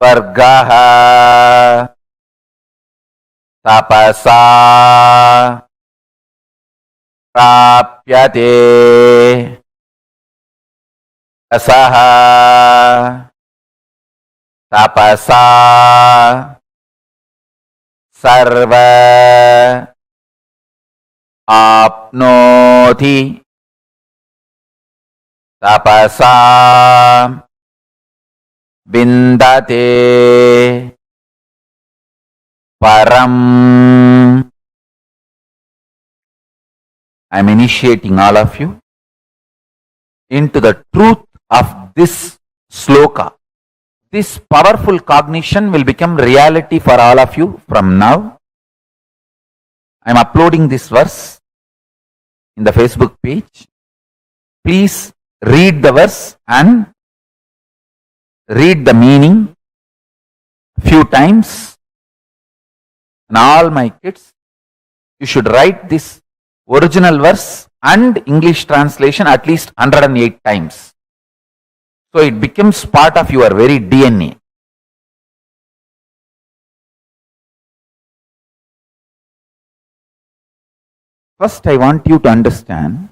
Vargaha Tapasa Prapyate Asaha Tapasa Sarva Apnoti Tapasa Vindate Param. I am initiating all of you into the truth of this sloka. This powerful cognition will become reality for all of you from now. I am uploading this verse in the Facebook page. Please read the verse and read the meaning few times. And all my kids, you should write this original verse and English translation at least 108 times. So it becomes part of your very DNA. First, I want you to understand,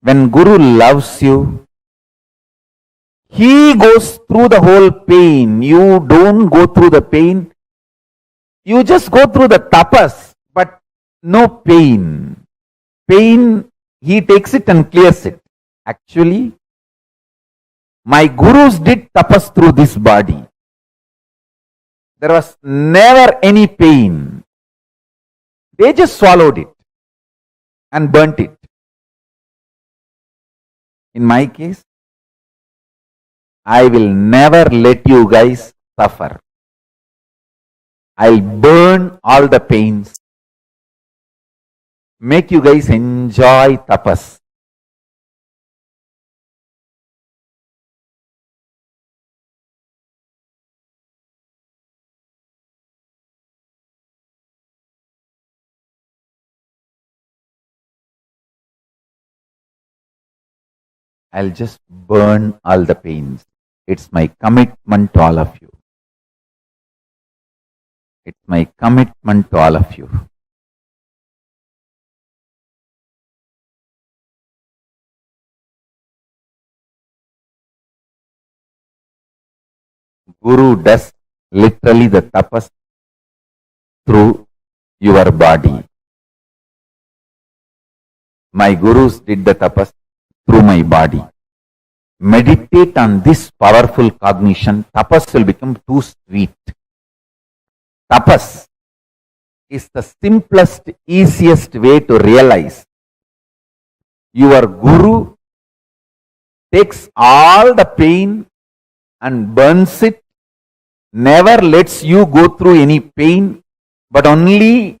when Guru loves you, he goes through the whole pain. You don't go through the pain. You just go through the tapas, but no pain. Pain, he takes it and clears it. Actually, My gurus did tapas through this body. There was never any pain. They just swallowed it and burnt it. In my case, I will never let you guys suffer. I'll burn all the pains. Make you guys enjoy tapas. I'll just burn all the pains. It's my commitment to all of you. It's my commitment to all of you. Guru does literally the tapas through your body. My gurus did the tapas through my body. Meditate on this powerful cognition. Tapas will become too sweet. Tapas is the simplest, easiest way to realize your guru takes all the pain and burns it, never lets you go through any pain, but only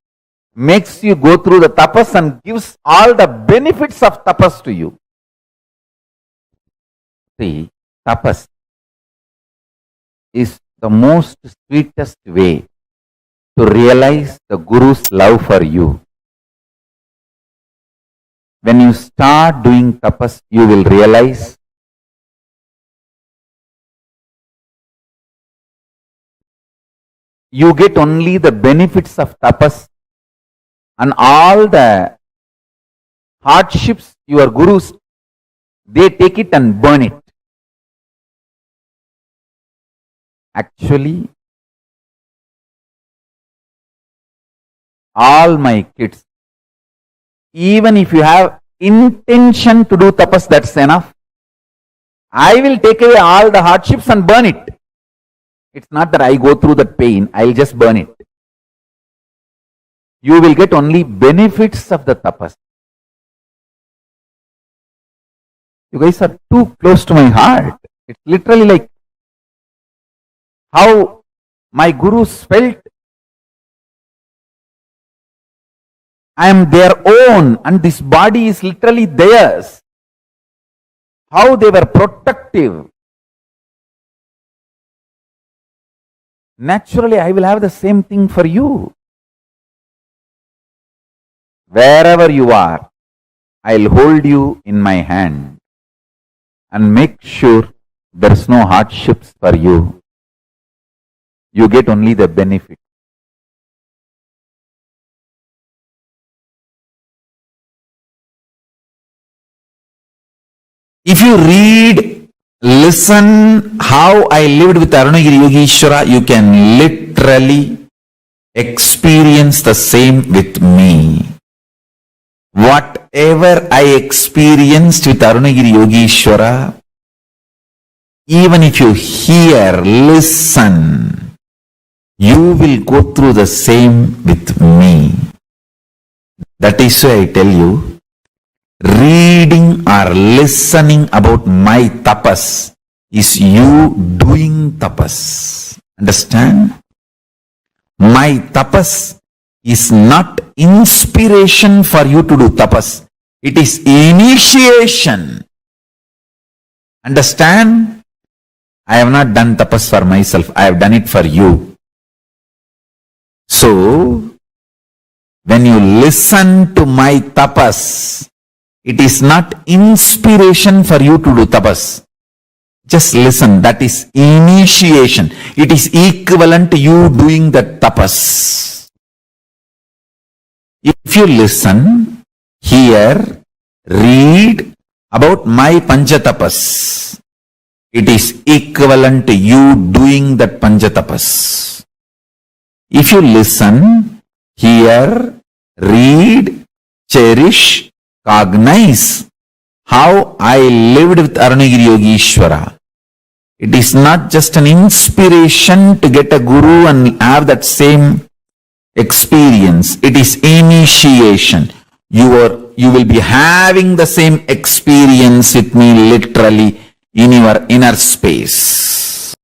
makes you go through the tapas and gives all the benefits of tapas to you. See, tapas is the most sweetest way to realize the Guru's love for you. When you start doing tapas, you will realize you get only the benefits of tapas, and all the hardships your gurus, they take it and burn it. Actually, all my kids, even if you have intention to do tapas, that's enough. I will take away all the hardships and burn it. It's not that I go through that pain, I'll just burn it. You will get only benefits of the tapas. You guys are too close to my heart. It's literally like how my gurus felt. I am their own and this body is literally theirs. How they were protective. Naturally, I will have the same thing for you. Wherever you are, I'll hold you in my hand and make sure there's no hardships for you. You get only the benefit. If you read, listen how I lived with Arunagiri Yogeshwara, you can literally experience the same with me. Whatever I experienced with Arunagiri Yogeshwara, even if you hear, listen, you will go through the same with me. That is why I tell you, reading or listening about my tapas is you doing tapas. Understand? My tapas is not inspiration for you to do tapas. It is initiation. Understand? I have not done tapas for myself. I have done it for you. So, when you listen to my tapas, it is not inspiration for you to do tapas. Just listen. That is initiation. It is equivalent to you doing the tapas. If you listen, hear, read about my panchatapas, it is equivalent to you doing that panchatapas. If you listen, hear, read, cherish, cognize how I lived with Arunagiri Yogeshwara, It is not just an inspiration to get a guru and have that same experience. It is initiation. You will be having the same experience with me literally in your inner space.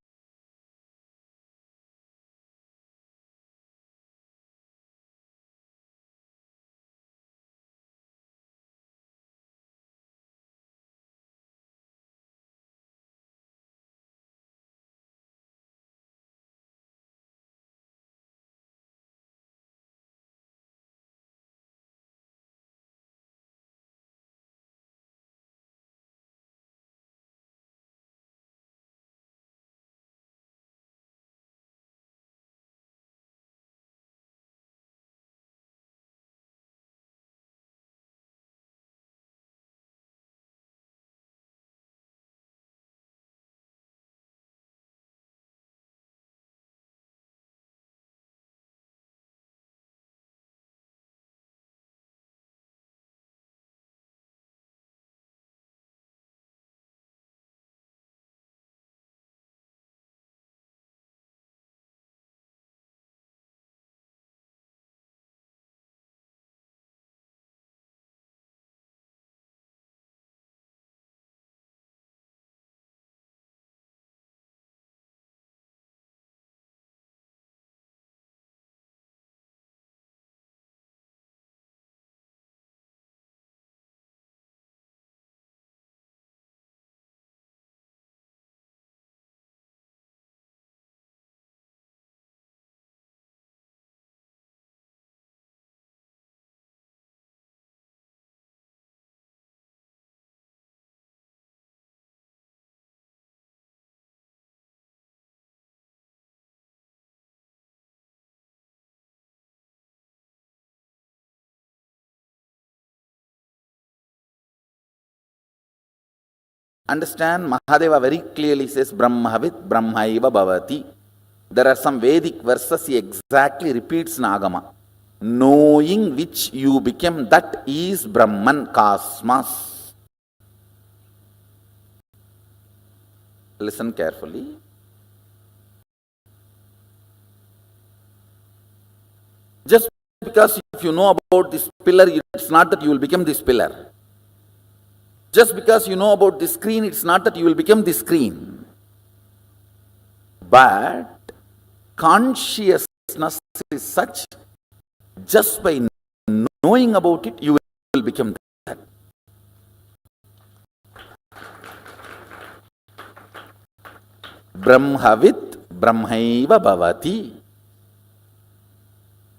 Understand, Mahadeva very clearly says, Brahmavit Brahmaiva Bhavati. There are some Vedic verses he exactly repeats in Agama. Knowing which you became, that is Brahman, cosmos. Listen carefully. Just because if you know about this pillar, it's not that you will become this pillar. Just because you know about this screen, it's not that you will become this screen. But consciousness is such, just by knowing about it, you will become that. Brahmavit Brahmaiva Bhavati.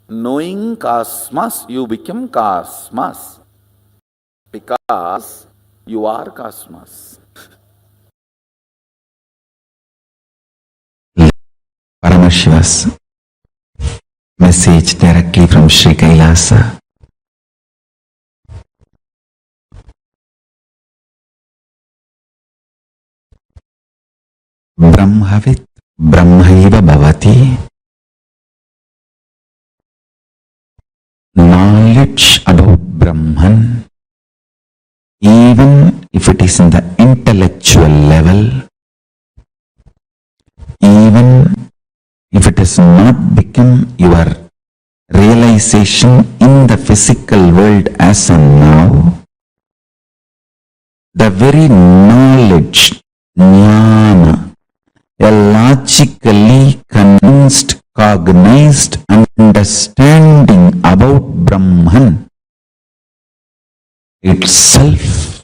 Knowing cosmos, you become cosmos. Because you are cosmos. Paramashiva's message directly from Sri Kailasa. Brahmavit Brahmaiva Bhavati. Knowledge about Brahman, even if it is in the intellectual level, even if it has not become your realization in the physical world as of now, the very knowledge, jnana, a logically convinced, cognized understanding about Brahman itself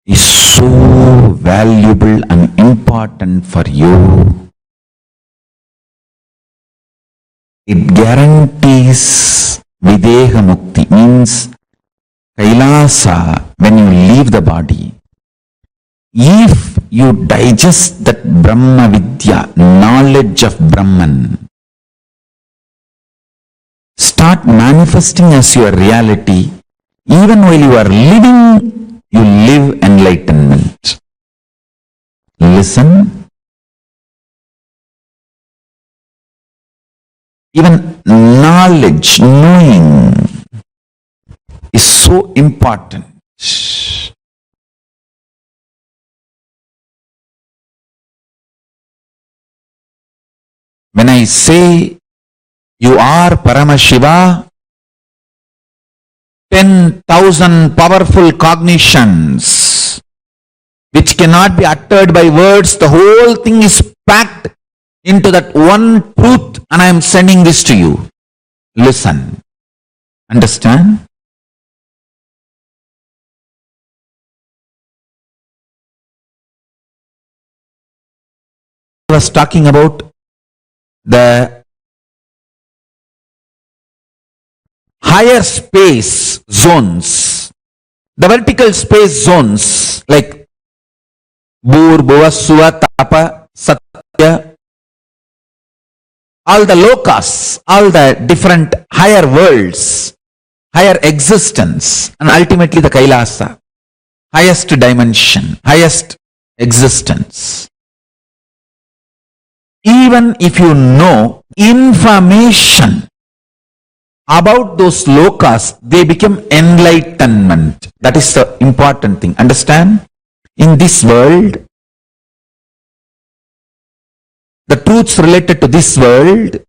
is so valuable and important for you. It guarantees Videha Mukti, means Kailasa when you leave the body. If you digest that Brahma Vidya, knowledge of Brahman, start manifesting as your reality, even while you are living, you live enlightenment. Listen. Even knowledge, knowing is so important. When I say you are Paramashiva, 10,000 powerful cognitions which cannot be uttered by words, the whole thing is packed into that one truth, and I am sending this to you. Listen. Understand? I was talking about the higher space zones, the vertical space zones like Bhur, Bhuva, Suva, Tapa, Satya, all the lokas, all the different higher worlds, higher existence, and ultimately the Kailasa, highest dimension, highest existence. Even if you know information about those lokas, they become enlightenment. That is the important thing. Understand? In this world, the truths related to this world,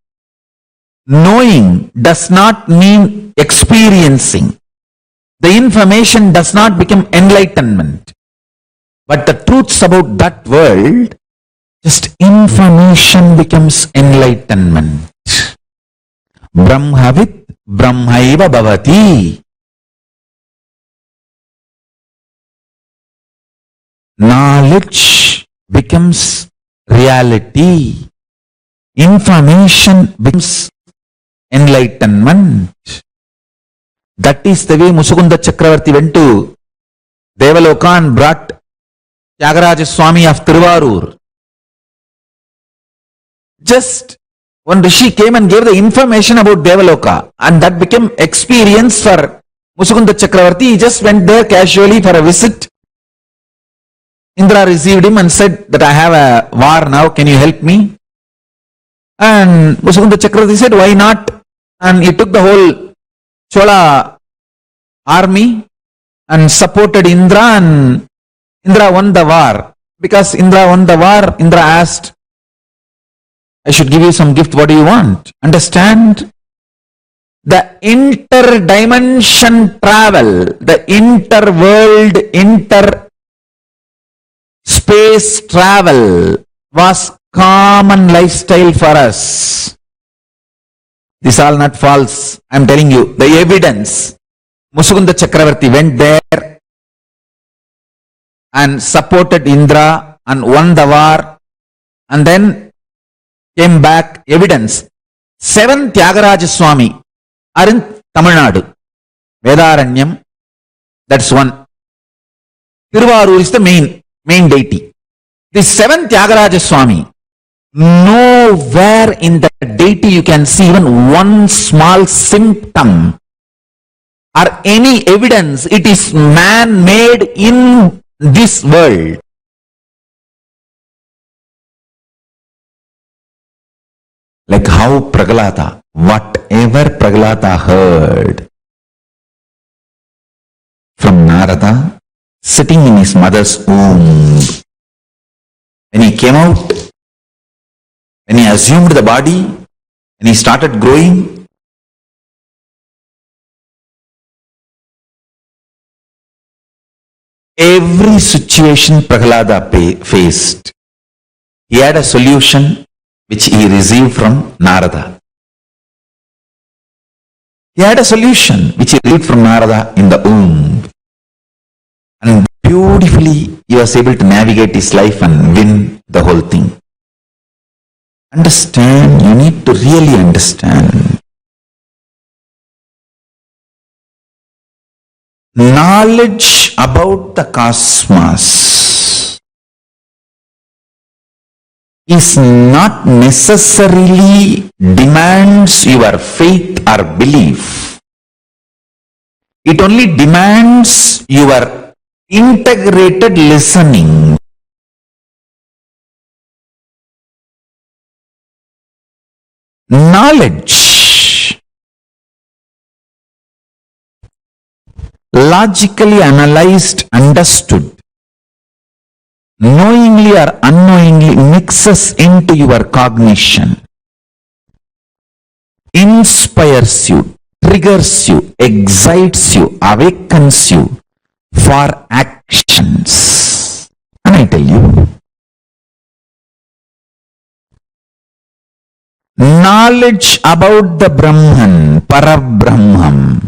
knowing does not mean experiencing. The information does not become enlightenment. But the truths about that world, just information becomes enlightenment. Brahmavit Brahmaiva Bhavati. Knowledge becomes reality. Information becomes enlightenment. That is the way Musukunda Chakravarti went to Devaloka and brought Tyagaraja Swami of Tiruvarur. Just one Rishi came and gave the information about Devaloka, and that became experience for Musukunda Chakravarti. He just went there casually for a visit. Indra received him and said that I have a war now, can you help me? And Musukunda Chakravarti said, why not? And he took the whole Chola army and supported Indra, and Indra won the war. Because Indra won the war, Indra asked, I should give you some gift, what do you want? Understand? The inter-dimension travel, the inter-world, inter-space travel was common lifestyle for us. This is all not false. I am telling you, the evidence. Musukunda Chakravarti went there and supported Indra and won the war, and then came back. Evidence. 7 Tyagaraja Swami are in Tamil Nadu. Vedaranyam, that's one. Tiruvarur is the main deity. The 7 Tyagaraja Swami, nowhere in the deity you can see even one small symptom or any evidence it is man-made in this world. Like how Prahlada, whatever Prahlada heard from Narada, sitting in his mother's womb, when he came out, when he assumed the body, when he started growing, every situation Prahlada faced, he had a solution which he received from Narada. He had a solution which he received from Narada in the womb. And beautifully he was able to navigate his life and win the whole thing. Understand, you need to really understand. Knowledge about the cosmos is not necessarily demands your faith or belief. It only demands your integrated listening. Knowledge, logically analyzed, understood, knowingly or unknowingly mixes into your cognition. inspires you, triggers you, excites you, awakens you for actions. And I tell you, knowledge about the Brahman, Parabrahman,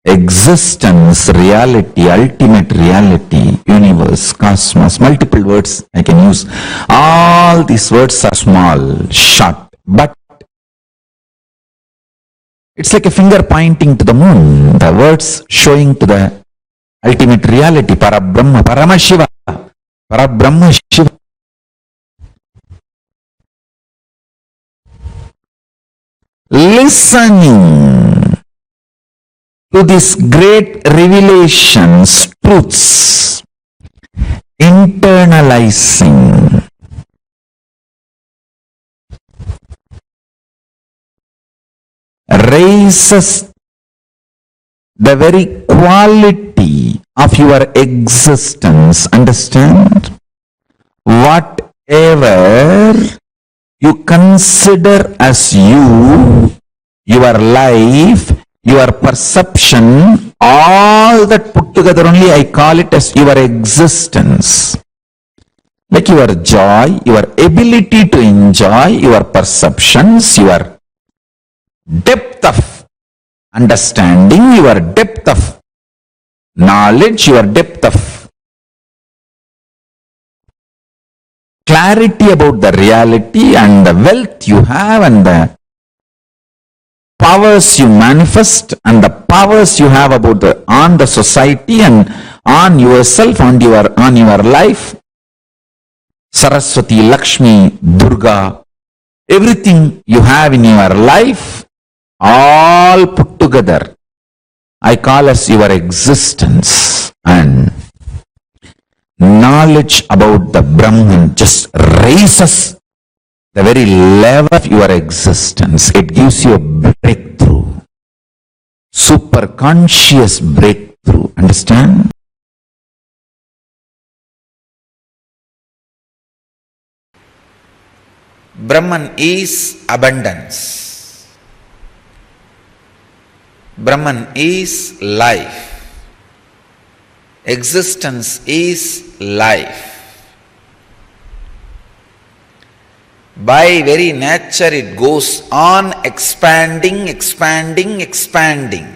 existence, reality, ultimate reality, universe, cosmos, multiple words I can use. All these words are small, short, but it's like a finger pointing to the moon, the words showing to the ultimate reality, Parabrahma, Paramashiva, Parabrahma Shiva. Listening to these great revelations, truths, internalizing, raises the very quality of your existence. Understand? Whatever you consider as you, your life, your perception, all that put together only I call it as your existence. Like your joy, your ability to enjoy, your perceptions, your depth of understanding, your depth of knowledge, your depth of clarity about the reality and the wealth you have and the powers you manifest and the powers you have about on the society and on yourself, on your life. Saraswati, Lakshmi, Durga, everything you have in your life, all put together, I call as your existence. And knowledge about the Brahman just raises the very level of your existence. It gives you a breakthrough, super-conscious breakthrough. Understand? Brahman is abundance. Brahman is life. Existence is life. By very nature it goes on expanding, expanding, expanding.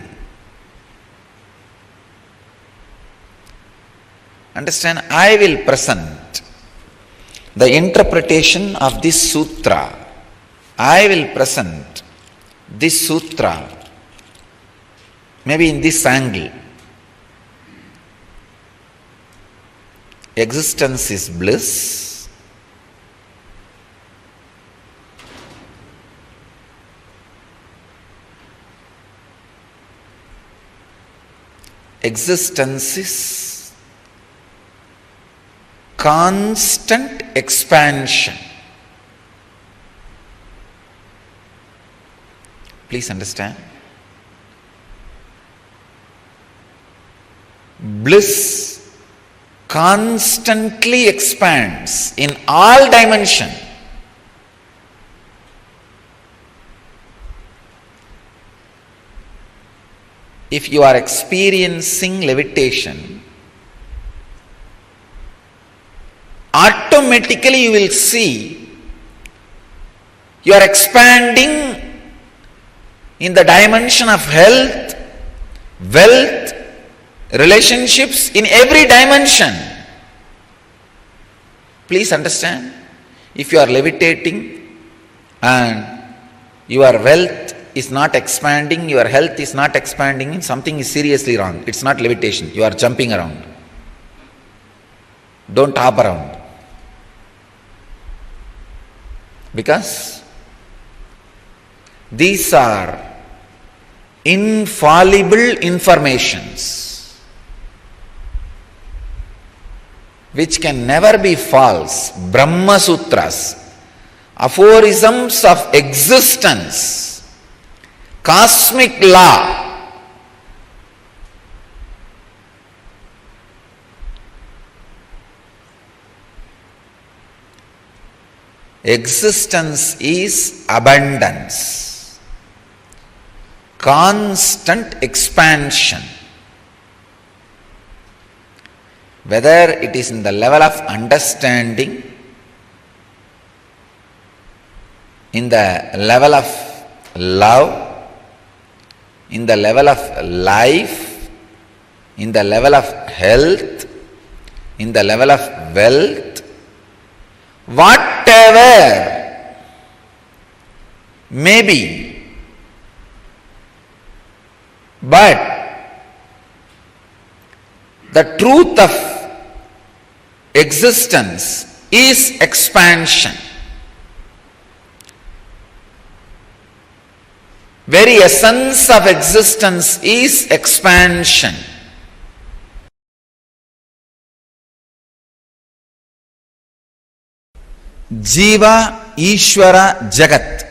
Understand? I will present the interpretation of this sutra. I will present this sutra maybe in this angle. Existence is bliss. Existence is constant expansion. Please understand. Bliss constantly expands in all dimensions. If you are experiencing levitation, automatically you will see you are expanding in the dimension of health, wealth, relationships, in every dimension. Please understand, if you are levitating and your wealth is not expanding, your health is not expanding, something is seriously wrong. It's not levitation, you are jumping around. Don't hop around. Because these are infallible informations which can never be false. Brahma Sutras, aphorisms of existence, cosmic law. Existence is abundance. constant expansion. Whether it is in the level of understanding, in the level of love, in the level of life, in the level of health, in the level of wealth, whatever may be, but the truth of existence is expansion. Very essence of existence is expansion. Jiva, Ishvara, Jagat.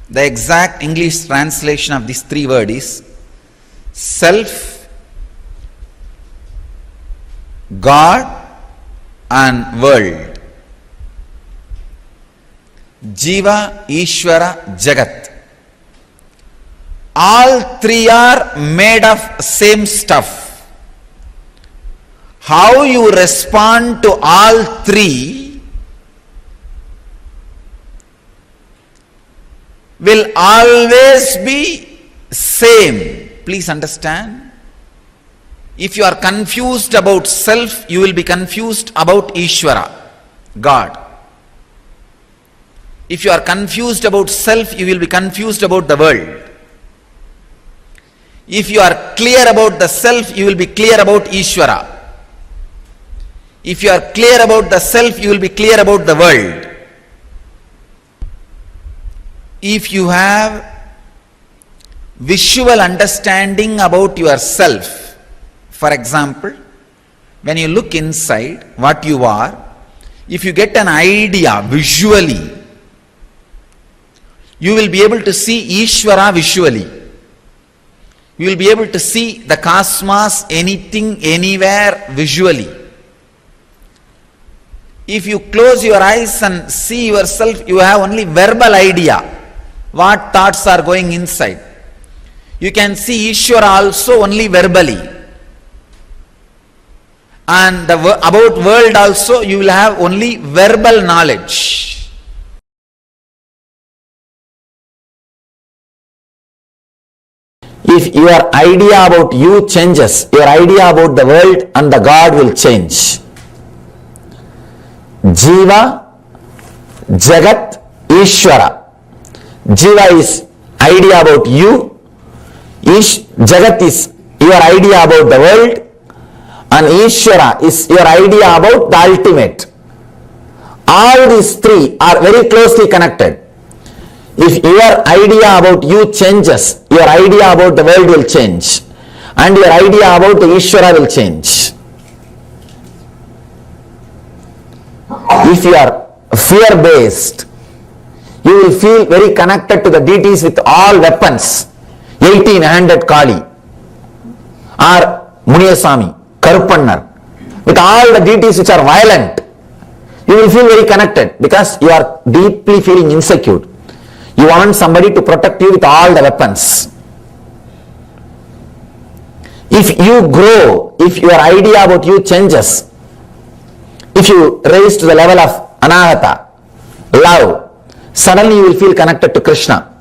The exact English translation of these three words is self, God and world. Jiva, Ishvara, Jagat. All three are made of same stuff. How you respond to all three will always be same. Please understand. If you are confused about self, you will be confused about Ishvara, God. If you are confused about self, you will be confused about the world. If you are clear about the self, you will be clear about Ishvara. If you are clear about the self, you will be clear about the world. If you have visual understanding about yourself, for example, when you look inside what you are, if you get an idea visually, you will be able to see Ishvara visually. You will be able to see the cosmos, anything, anywhere visually. If you close your eyes and see yourself, you have only verbal idea what thoughts are going inside. You can see Ishvara also only verbally. And about world also you will have only verbal knowledge. If your idea about you changes, your idea about the world and the God will change. Jiva, Jagat, Ishvara. Jiva is idea about you, Jagat is your idea about the world, and Ishvara is your idea about the ultimate. All these three are very closely connected. If your idea about you changes, your idea about the world will change, and your idea about the Ishvara will change. If you are fear-based, you will feel very connected to the deities with all weapons, 18-handed Kali, or Muniyaswami, Karupannar, with all the deities which are violent. You will feel very connected because you are deeply feeling insecure. You want somebody to protect you with all the weapons. If you grow, if your idea about you changes, if you raise to the level of anahata, love, suddenly you will feel connected to Krishna.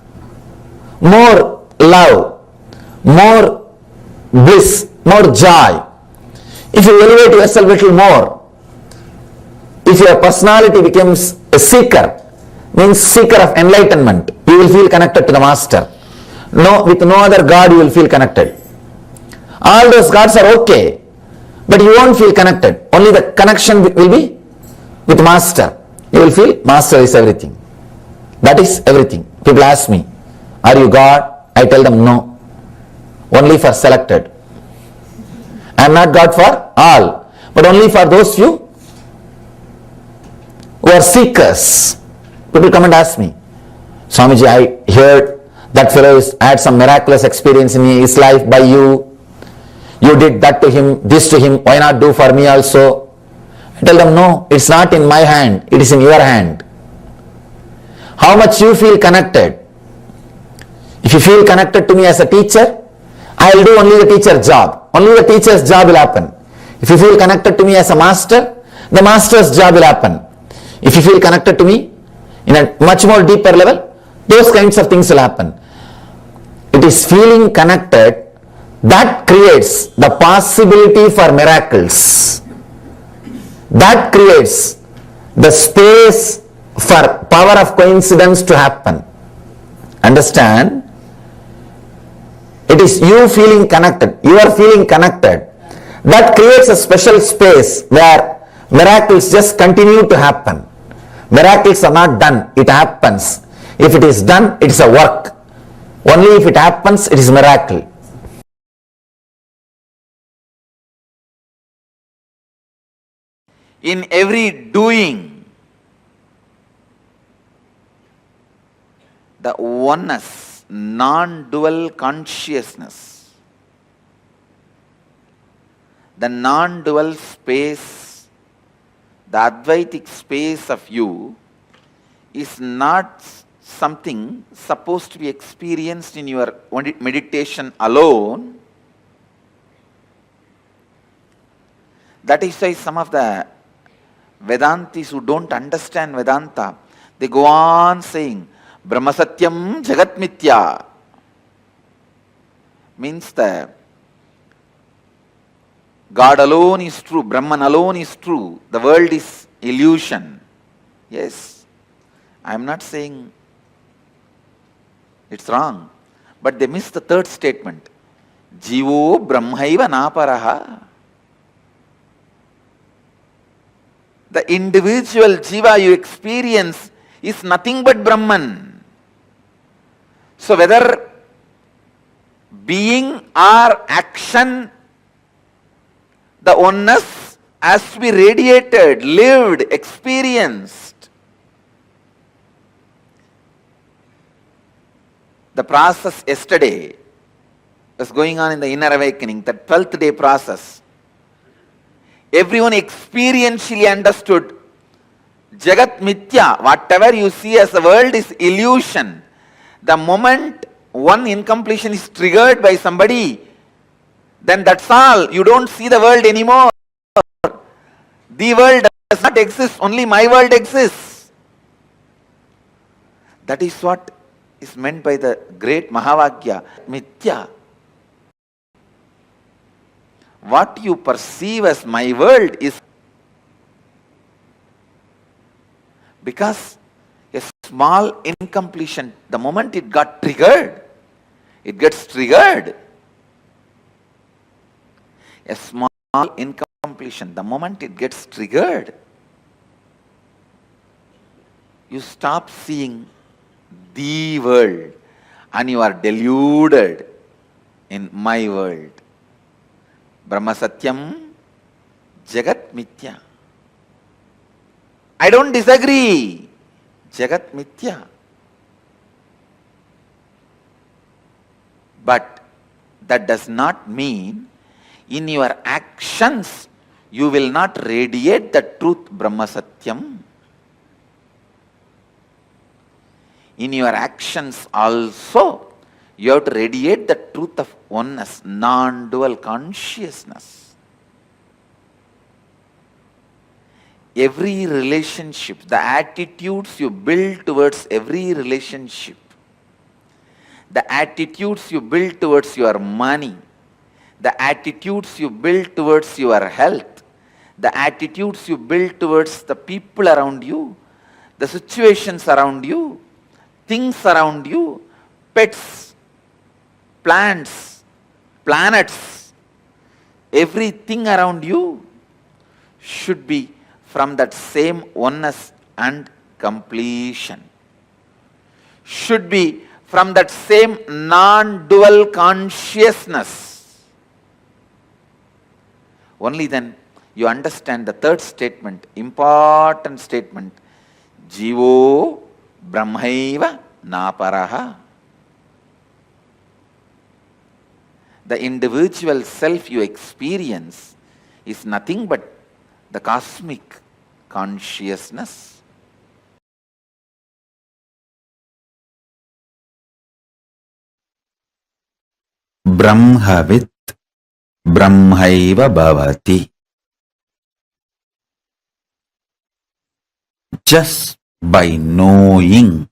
More love, more bliss, more joy. If you elevate yourself a little more, if your personality becomes a seeker, means seeker of enlightenment, you will feel connected to the master. No, with no other God you will feel connected. All those gods are okay, but you won't feel connected. Only the connection will be with master. You will feel master is everything. That is everything. People ask me, are you God? I tell them no. Only for selected. I am not God for all, but only for those few who are seekers. People come and ask me, Swamiji, I heard that fellow had some miraculous experience in his life by you. You did that to him, this to him, why not do for me also? I tell them, no, it's not in my hand, it is in your hand. How much you feel connected. If If you feel connected to me as a teacher, I will do only the teacher's job. Only the teacher's job will happen. If you feel connected to me as a master, the master's job will happen. If you feel connected to me in a much more deeper level, those kinds of things will happen. It is feeling connected that creates the possibility for miracles. That creates the space for power of coincidence to happen. Understand? It is you feeling connected. You are feeling connected. That creates a special space where miracles just continue to happen. Miracles are not done. It happens. If it is done, it is a work. Only if it happens, it is miracle. In every doing, the oneness, non-dual consciousness, the non-dual space, the Advaitic space of you is not something supposed to be experienced in your meditation alone. That is why some of the Vedantis who don't understand Vedanta, they go on saying, Brahma Satyam Jagat Mithya. Means the God alone is true, Brahman alone is true, the world is illusion. Yes, I am not saying it's wrong, but they miss the third statement. Jivo Brahmaiva Naparaha. The individual Jiva you experience is nothing but Brahman. So whether being or action, the oneness has to be radiated, lived, experienced. The process yesterday was going on in the inner awakening, the 12th day process. Everyone experientially understood Jagat Mithya, whatever you see as the world is illusion. The moment one incompletion is triggered by somebody, then that's all. You don't see the world anymore. The world does not exist, only my world exists. That is what is meant by the great Mahavakya, Mithya. What you perceive as my world is because a small incompletion, the moment it got triggered, it gets triggered. A small incompletion, the moment it gets triggered, you stop seeing the world and you are deluded in my world. Brahma Satyam Jagat Mithya. I don't disagree. Jagat Mithya. But that does not mean in your actions you will not radiate the truth Brahma Satyam. In your actions also you have to radiate the truth of oneness, non-dual consciousness. Every relationship, the attitudes you build towards every relationship, the attitudes you build towards your money, the attitudes you build towards your health, the attitudes you build towards the people around you, the situations around you, things around you, pets, plants, planets, everything around you should be from that same oneness and completion. Should be from that same non-dual consciousness. Only then you understand the third statement, important statement, Jivo Brahmaiva Naparaha. The individual self you experience is nothing but the cosmic consciousness. Brahmavit Brahmaiva Bhavati. Just by knowing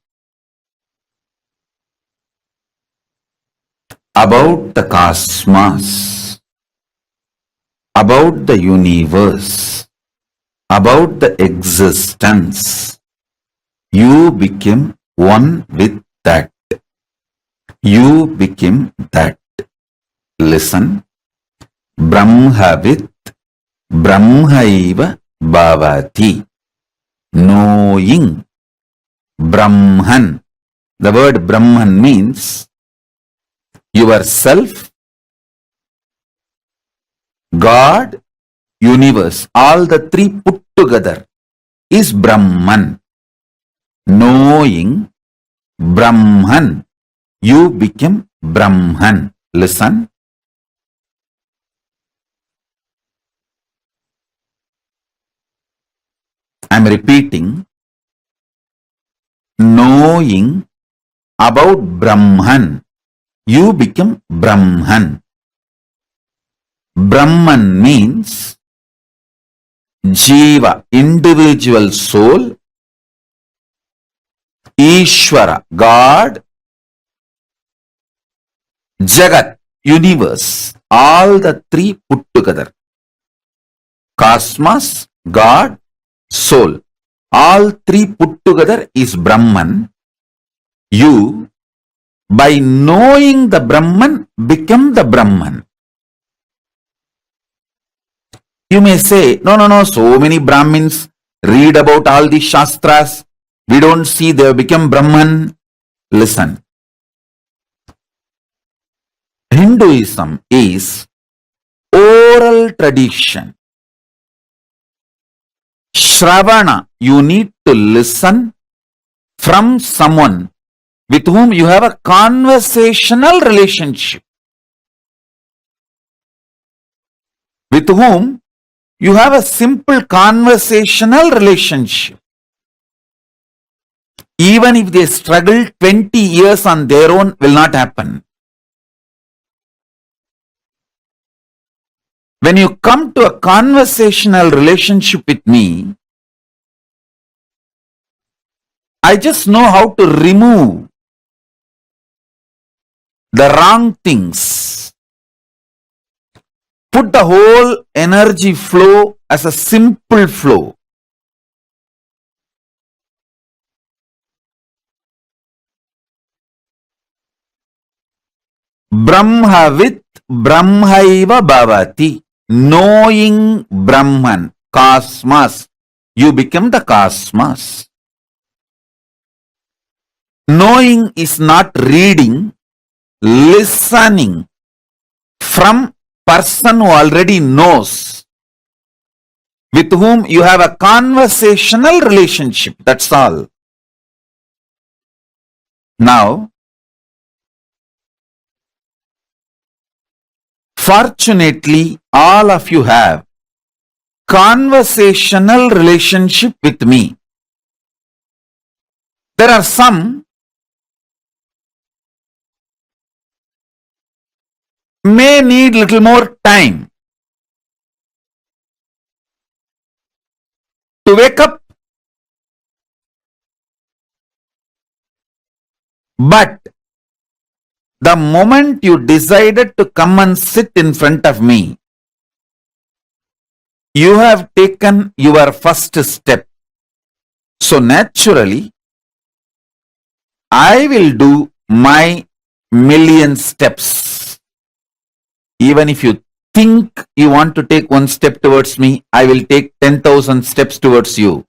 about the cosmos, about the universe, about the existence, you became one with that. You became that. Listen. Brahmavit Brahmaiva Bhavati. Knowing Brahman. The word Brahman means yourself, God, universe. All the three put together is Brahman. Knowing Brahman, you become Brahman. Listen. I am repeating. Knowing about Brahman, you become Brahman. Brahman means Jiva, individual soul, Ishvara, God, Jagat, universe. All the three put together. Cosmos, God, soul. All three put together is Brahman. You, by knowing the Brahman, become the Brahman. You may say, no, so many Brahmins read about all the Shastras. We don't see they have become Brahman. Listen. Hinduism is oral tradition. Shravana, you need to listen from someone with whom you have a conversational relationship. With whom you have a simple conversational relationship. Even if they struggle 20 years on their own, will not happen. When you come to a conversational relationship with me, I just know how to remove the wrong things. Put the whole energy flow as a simple flow. Brahmavit Brahmaiva Bhavati. Knowing Brahman, cosmos, you become the cosmos. Knowing is not reading, listening from person who already knows, with whom you have a conversational relationship. That's all. Now, fortunately, all of you have conversational relationship with me. There are some may need little more time to wake up, but the moment you decided to come and sit in front of me, you have taken your first step. So naturally, I will do my million steps. Even if you think you want to take one step towards me, I will take 10,000 steps towards you.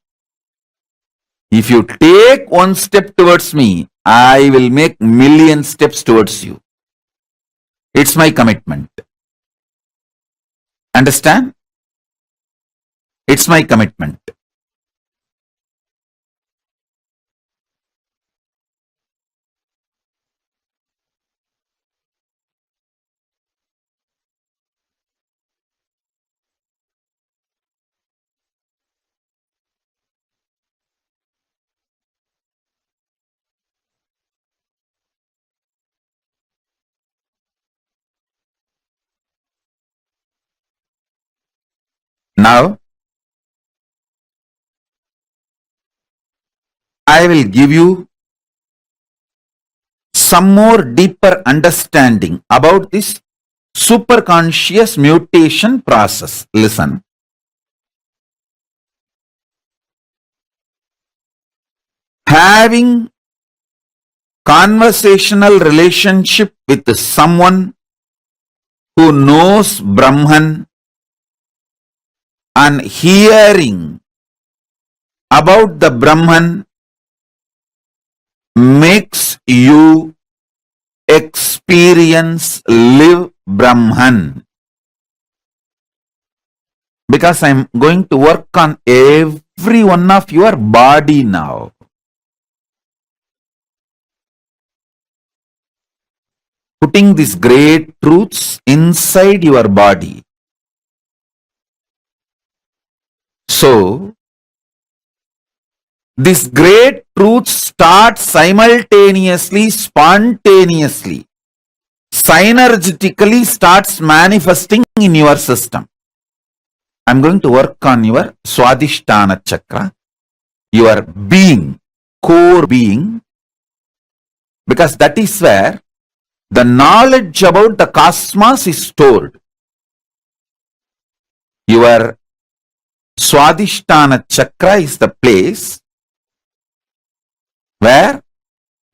If you take one step towards me, I will make million steps towards you. It's my commitment. Understand? It's my commitment. Now, I will give you some more deeper understanding about this superconscious mutation process. Listen. Having conversational relationship with someone who knows Brahman and hearing about the Brahman makes you experience live Brahman. Because I am going to work on every one of your body now. Putting these great truths inside your body. So, this great truth starts simultaneously, spontaneously, synergetically starts manifesting in your system. I'm going to work on your Swadhisthana chakra, your being, core being, because that is where the knowledge about the cosmos is stored. Your Swadhisthana chakra is the place where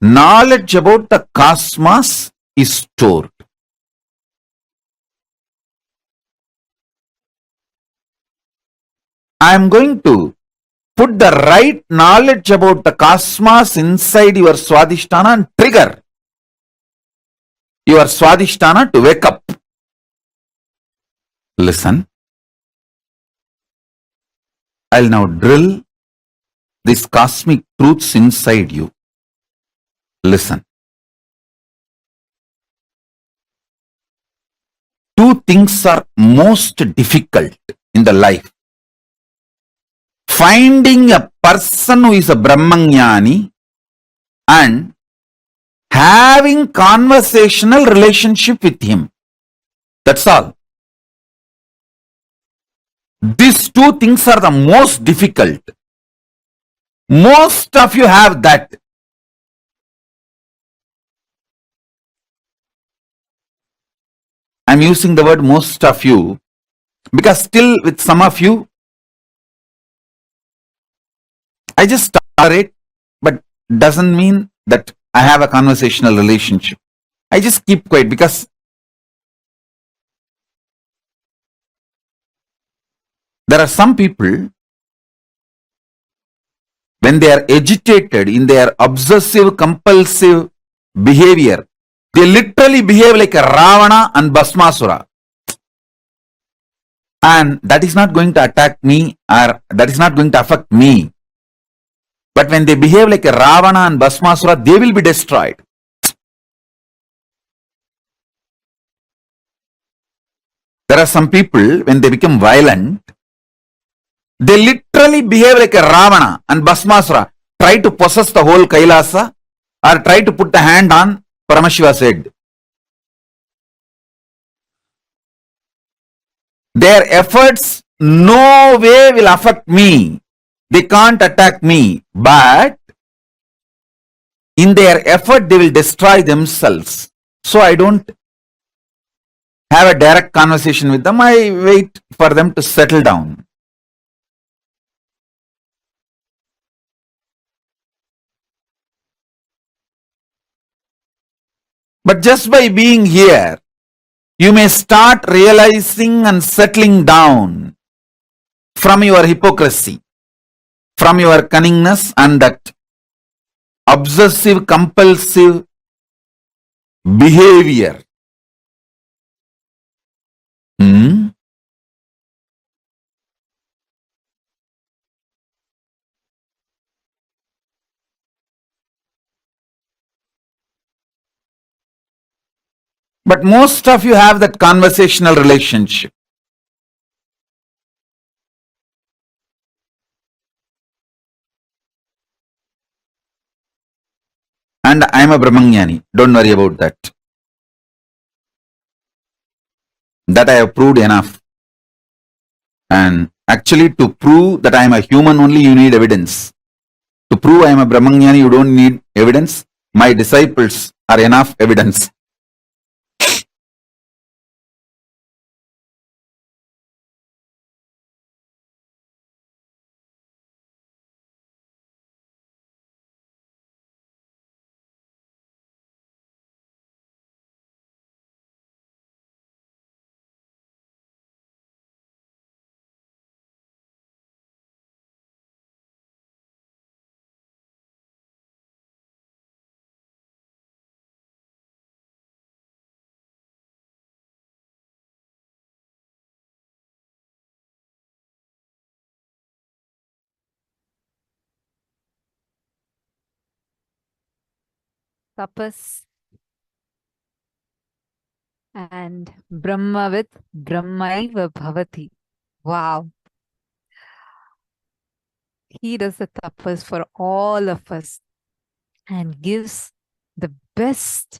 knowledge about the cosmos is stored. I am going to put the right knowledge about the cosmos inside your Swadhisthana and trigger your Swadhisthana to wake up. Listen. I'll now drill these cosmic truths inside you. Listen. Two things are most difficult in the life. Finding a person who is a Brahmanyani and having conversational relationship with him. That's all. These two things are the most difficult. Most of you have that. I'm using the word most of you because still with some of you, I just tolerate, but doesn't mean that I have a conversational relationship. I just keep quiet because there are some people, when they are agitated in their obsessive compulsive behavior, they literally behave like a Ravana and Bhasmasura. And that is not going to attack me or that is not going to affect me. But when they behave like a Ravana and Bhasmasura, they will be destroyed. There are some people, when they become violent, they literally behave like a Ravana and Bhasmasura, try to possess the whole Kailasa or try to put the hand on Paramashiva's head. Their efforts no way will affect me. They can't attack me, but in their effort they will destroy themselves. So I don't have a direct conversation with them. I wait for them to settle down. But just by being here, you may start realizing and settling down from your hypocrisy, from your cunningness and that obsessive compulsive behavior. But most of you have that conversational relationship. And I am a Brahmanyani. Don't worry about that. That I have proved enough. And Actually, to prove that I am a human only, you need evidence. To prove I am a Brahmanyani, you don't need evidence. My disciples are enough evidence. Tapas and Brahma with Brahmaiva Bhavati. Wow. He does the tapas for all of us and gives the best.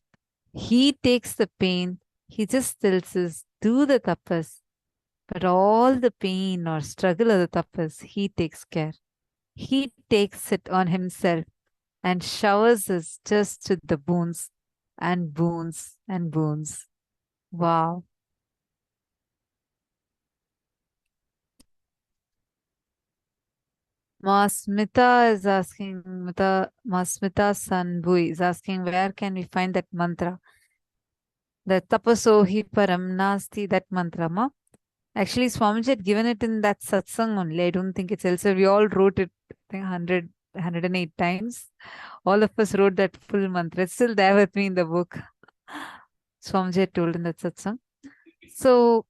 He takes the pain. He just tells us, do the tapas. But all the pain or struggle of the tapas, he takes care. He takes it on himself and showers us just with the boons and boons and boons. Wow. Masmita is asking, Masmita Sanbui is asking, where can we find that mantra? The tapasohi param nasti, that mantra, ma? Actually, Swamiji had given it in that satsang only. I don't think it's elsewhere. We all wrote it, I think 108 times. All of us wrote that full mantra. It's still there with me in the book. Swamiji had told in that satsang. So,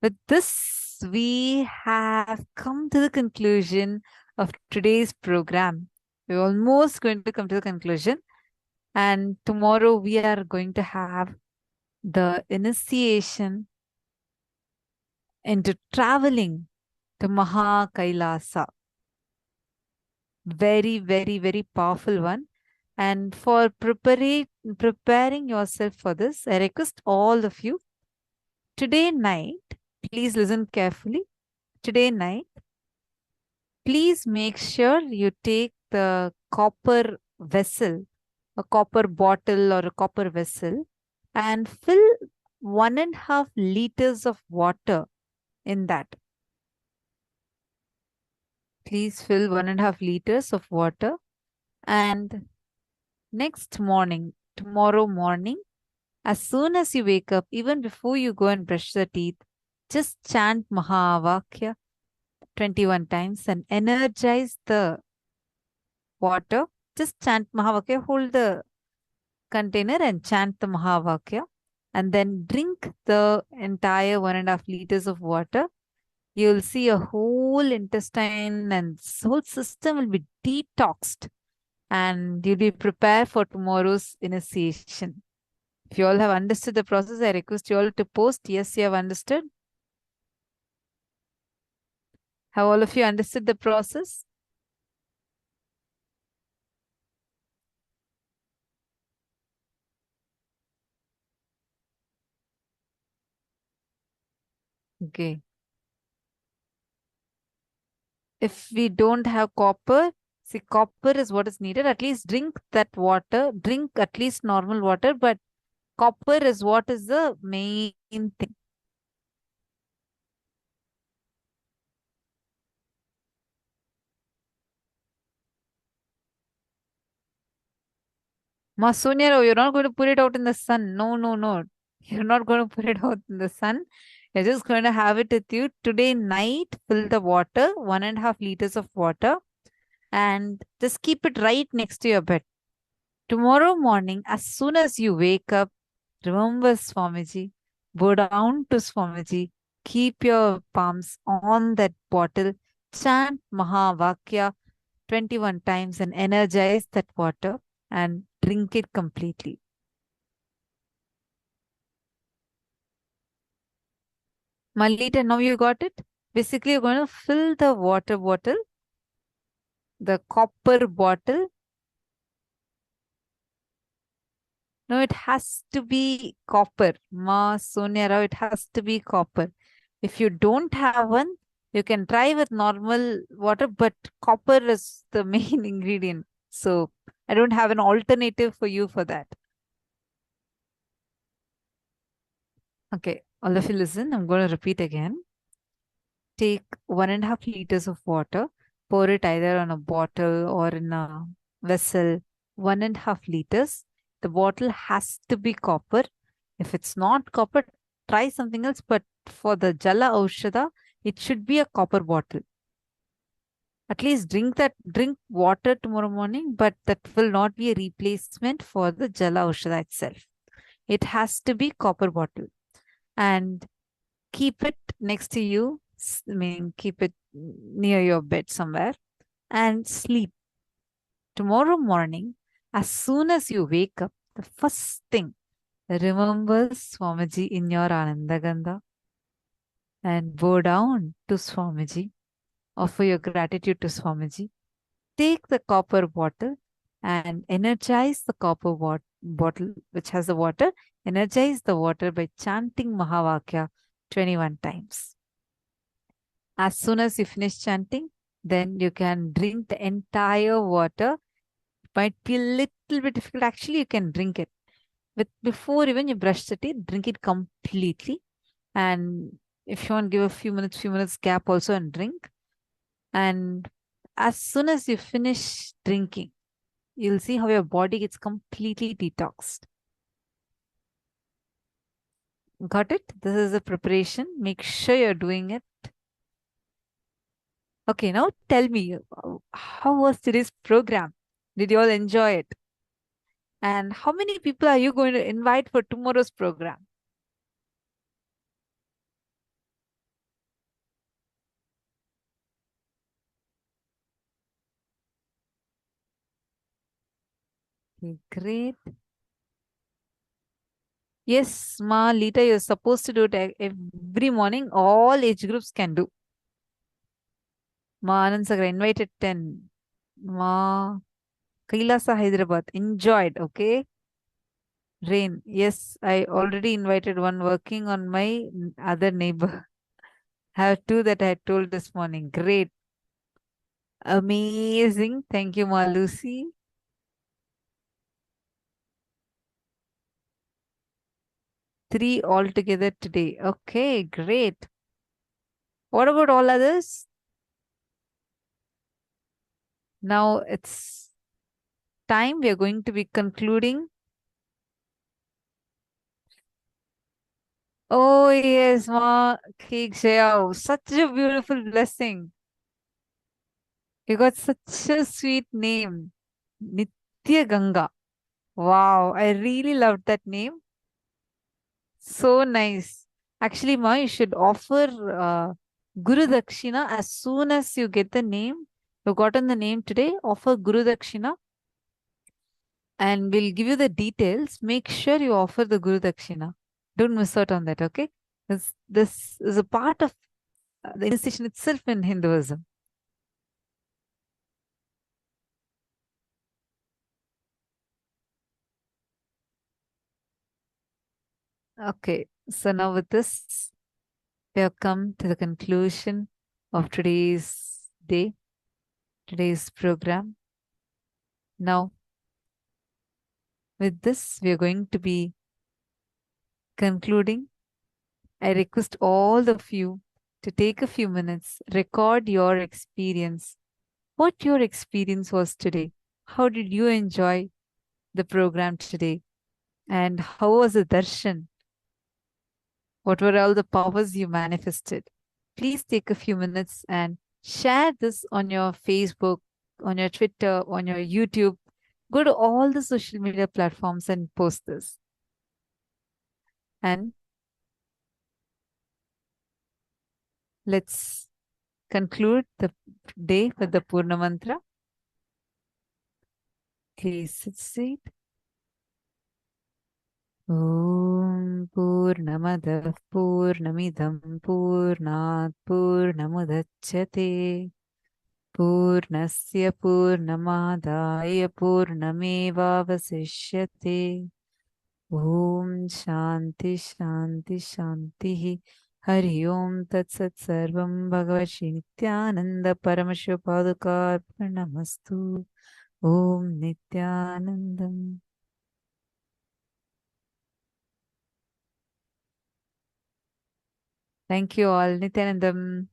with this, we have come to the conclusion of today's program. We're almost going to come to the conclusion. And tomorrow we are going to have the initiation into traveling to Maha Kailasa. Very, very, very powerful one. And for preparing yourself for this, I request all of you, today night, please listen carefully. Today night, please make sure you take the copper vessel, a copper bottle or a copper vessel, and fill 1.5 liters of water in that. Please fill 1.5 liters of water, and next morning, tomorrow morning, as soon as you wake up, even before you go and brush the teeth, just chant Mahavakya 21 times and energize the water. Just chant Mahavakya, hold the container and chant the Mahavakya, and then drink the entire 1.5 liters of water. You'll see a whole intestine and whole system will be detoxed, and you'll be prepared for tomorrow's initiation. If you all have understood the process, I request you all to post, yes, you have understood. Have all of you understood the process? Okay. If we don't have copper, see, copper is what is needed. At least drink that water, drink at least normal water, but copper is what is the main thing. Sonia, you're not going to put it out in the sun. No, no, no. You're not going to put it out in the sun. You're just going to have it with you. Today night, fill the water, 1.5 liters of water, and just keep it right next to your bed. Tomorrow morning, as soon as you wake up, remember Swamiji, go down to Swamiji, keep your palms on that bottle, chant Mahavakya 21 times and energize that water and drink it completely. Malita, now you got it? Basically, you're going to fill the water bottle, the copper bottle. No, it has to be copper. Ma Sonia Rao, it has to be copper. If you don't have one, You can try with normal water, but copper is the main ingredient. So I don't have an alternative for you for that. Okay, all of you listen. I'm going to repeat again. Take 1.5 liters of water, pour it either on a bottle or in a vessel. 1.5 liters. The bottle has to be copper. If it's not copper, try something else. But for the Jala Aushadha, it should be a copper bottle. At least drink water tomorrow morning, but that will not be a replacement for the Jala Aushadha itself. It has to be copper bottle. And keep it next to you, keep it near your bed somewhere, and sleep. Tomorrow morning, as soon as you wake up, the first thing, remember Swamiji in your Anandagandha and bow down to Swamiji. Offer your gratitude to Swamiji. Take the copper bottle and energize the copper bottle which has the water. Energize the water by chanting Mahavakya 21 times. As soon as you finish chanting, then you can drink the entire water. It might be a little bit difficult. Actually, you can drink it. Before even you brush the teeth, drink it completely. And if you want, give a few minutes gap also and drink. And as soon as you finish drinking, you'll see how your body gets completely detoxed. Got it? This is a preparation. Make sure you're doing it. Okay, now tell me, how was today's program? Did you all enjoy it? And how many people are you going to invite for tomorrow's program? Okay, great. Yes, Ma, Lita, you're supposed to do it every morning. All age groups can do. Ma, Anand Sagar, invited 10. Ma, Kailasa Hyderabad, enjoyed, okay? Rain, yes, I already invited one working on my other neighbor. Have two that I told this morning. Great. Amazing. Thank you, Ma Lucy. Three altogether today. Okay, great. What about all others? Now it's time. We are going to be concluding. Oh, yes, Ma Cake Shayao. Such a beautiful blessing. You got such a sweet name. Nitya Ganga. Wow, I really loved that name. So nice. Actually, Ma, you should offer Guru Dakshina as soon as you get the name. You've gotten the name today. Offer Guru Dakshina. And we'll give you the details. Make sure you offer the Guru Dakshina. Don't miss out on that, okay? This is a part of the initiation itself in Hinduism. Okay, so now with this, we have come to the conclusion of today's day, today's program. Now, with this, we are going to be concluding. I request all of you to take a few minutes, record your experience, what your experience was today. How did you enjoy the program today? And how was the darshan? What were all the powers you manifested? Please take a few minutes and share this on your Facebook, on your Twitter, on your YouTube. Go to all the social media platforms and post this. And let's conclude the day with the Purna Mantra. Please sit. Om Purnamadah Purnamidam Purnat Purnamudachyate Purnasya Purnamadaya Purnameva Vasishyate Om Shanti Shanti Shanti Hari Om Tat Sat Sarvam Bhagavad Shri Nithyananda Paramashiva Padukarpanamastu. Om Nithyanandam. Thank you all. Nithyanandam.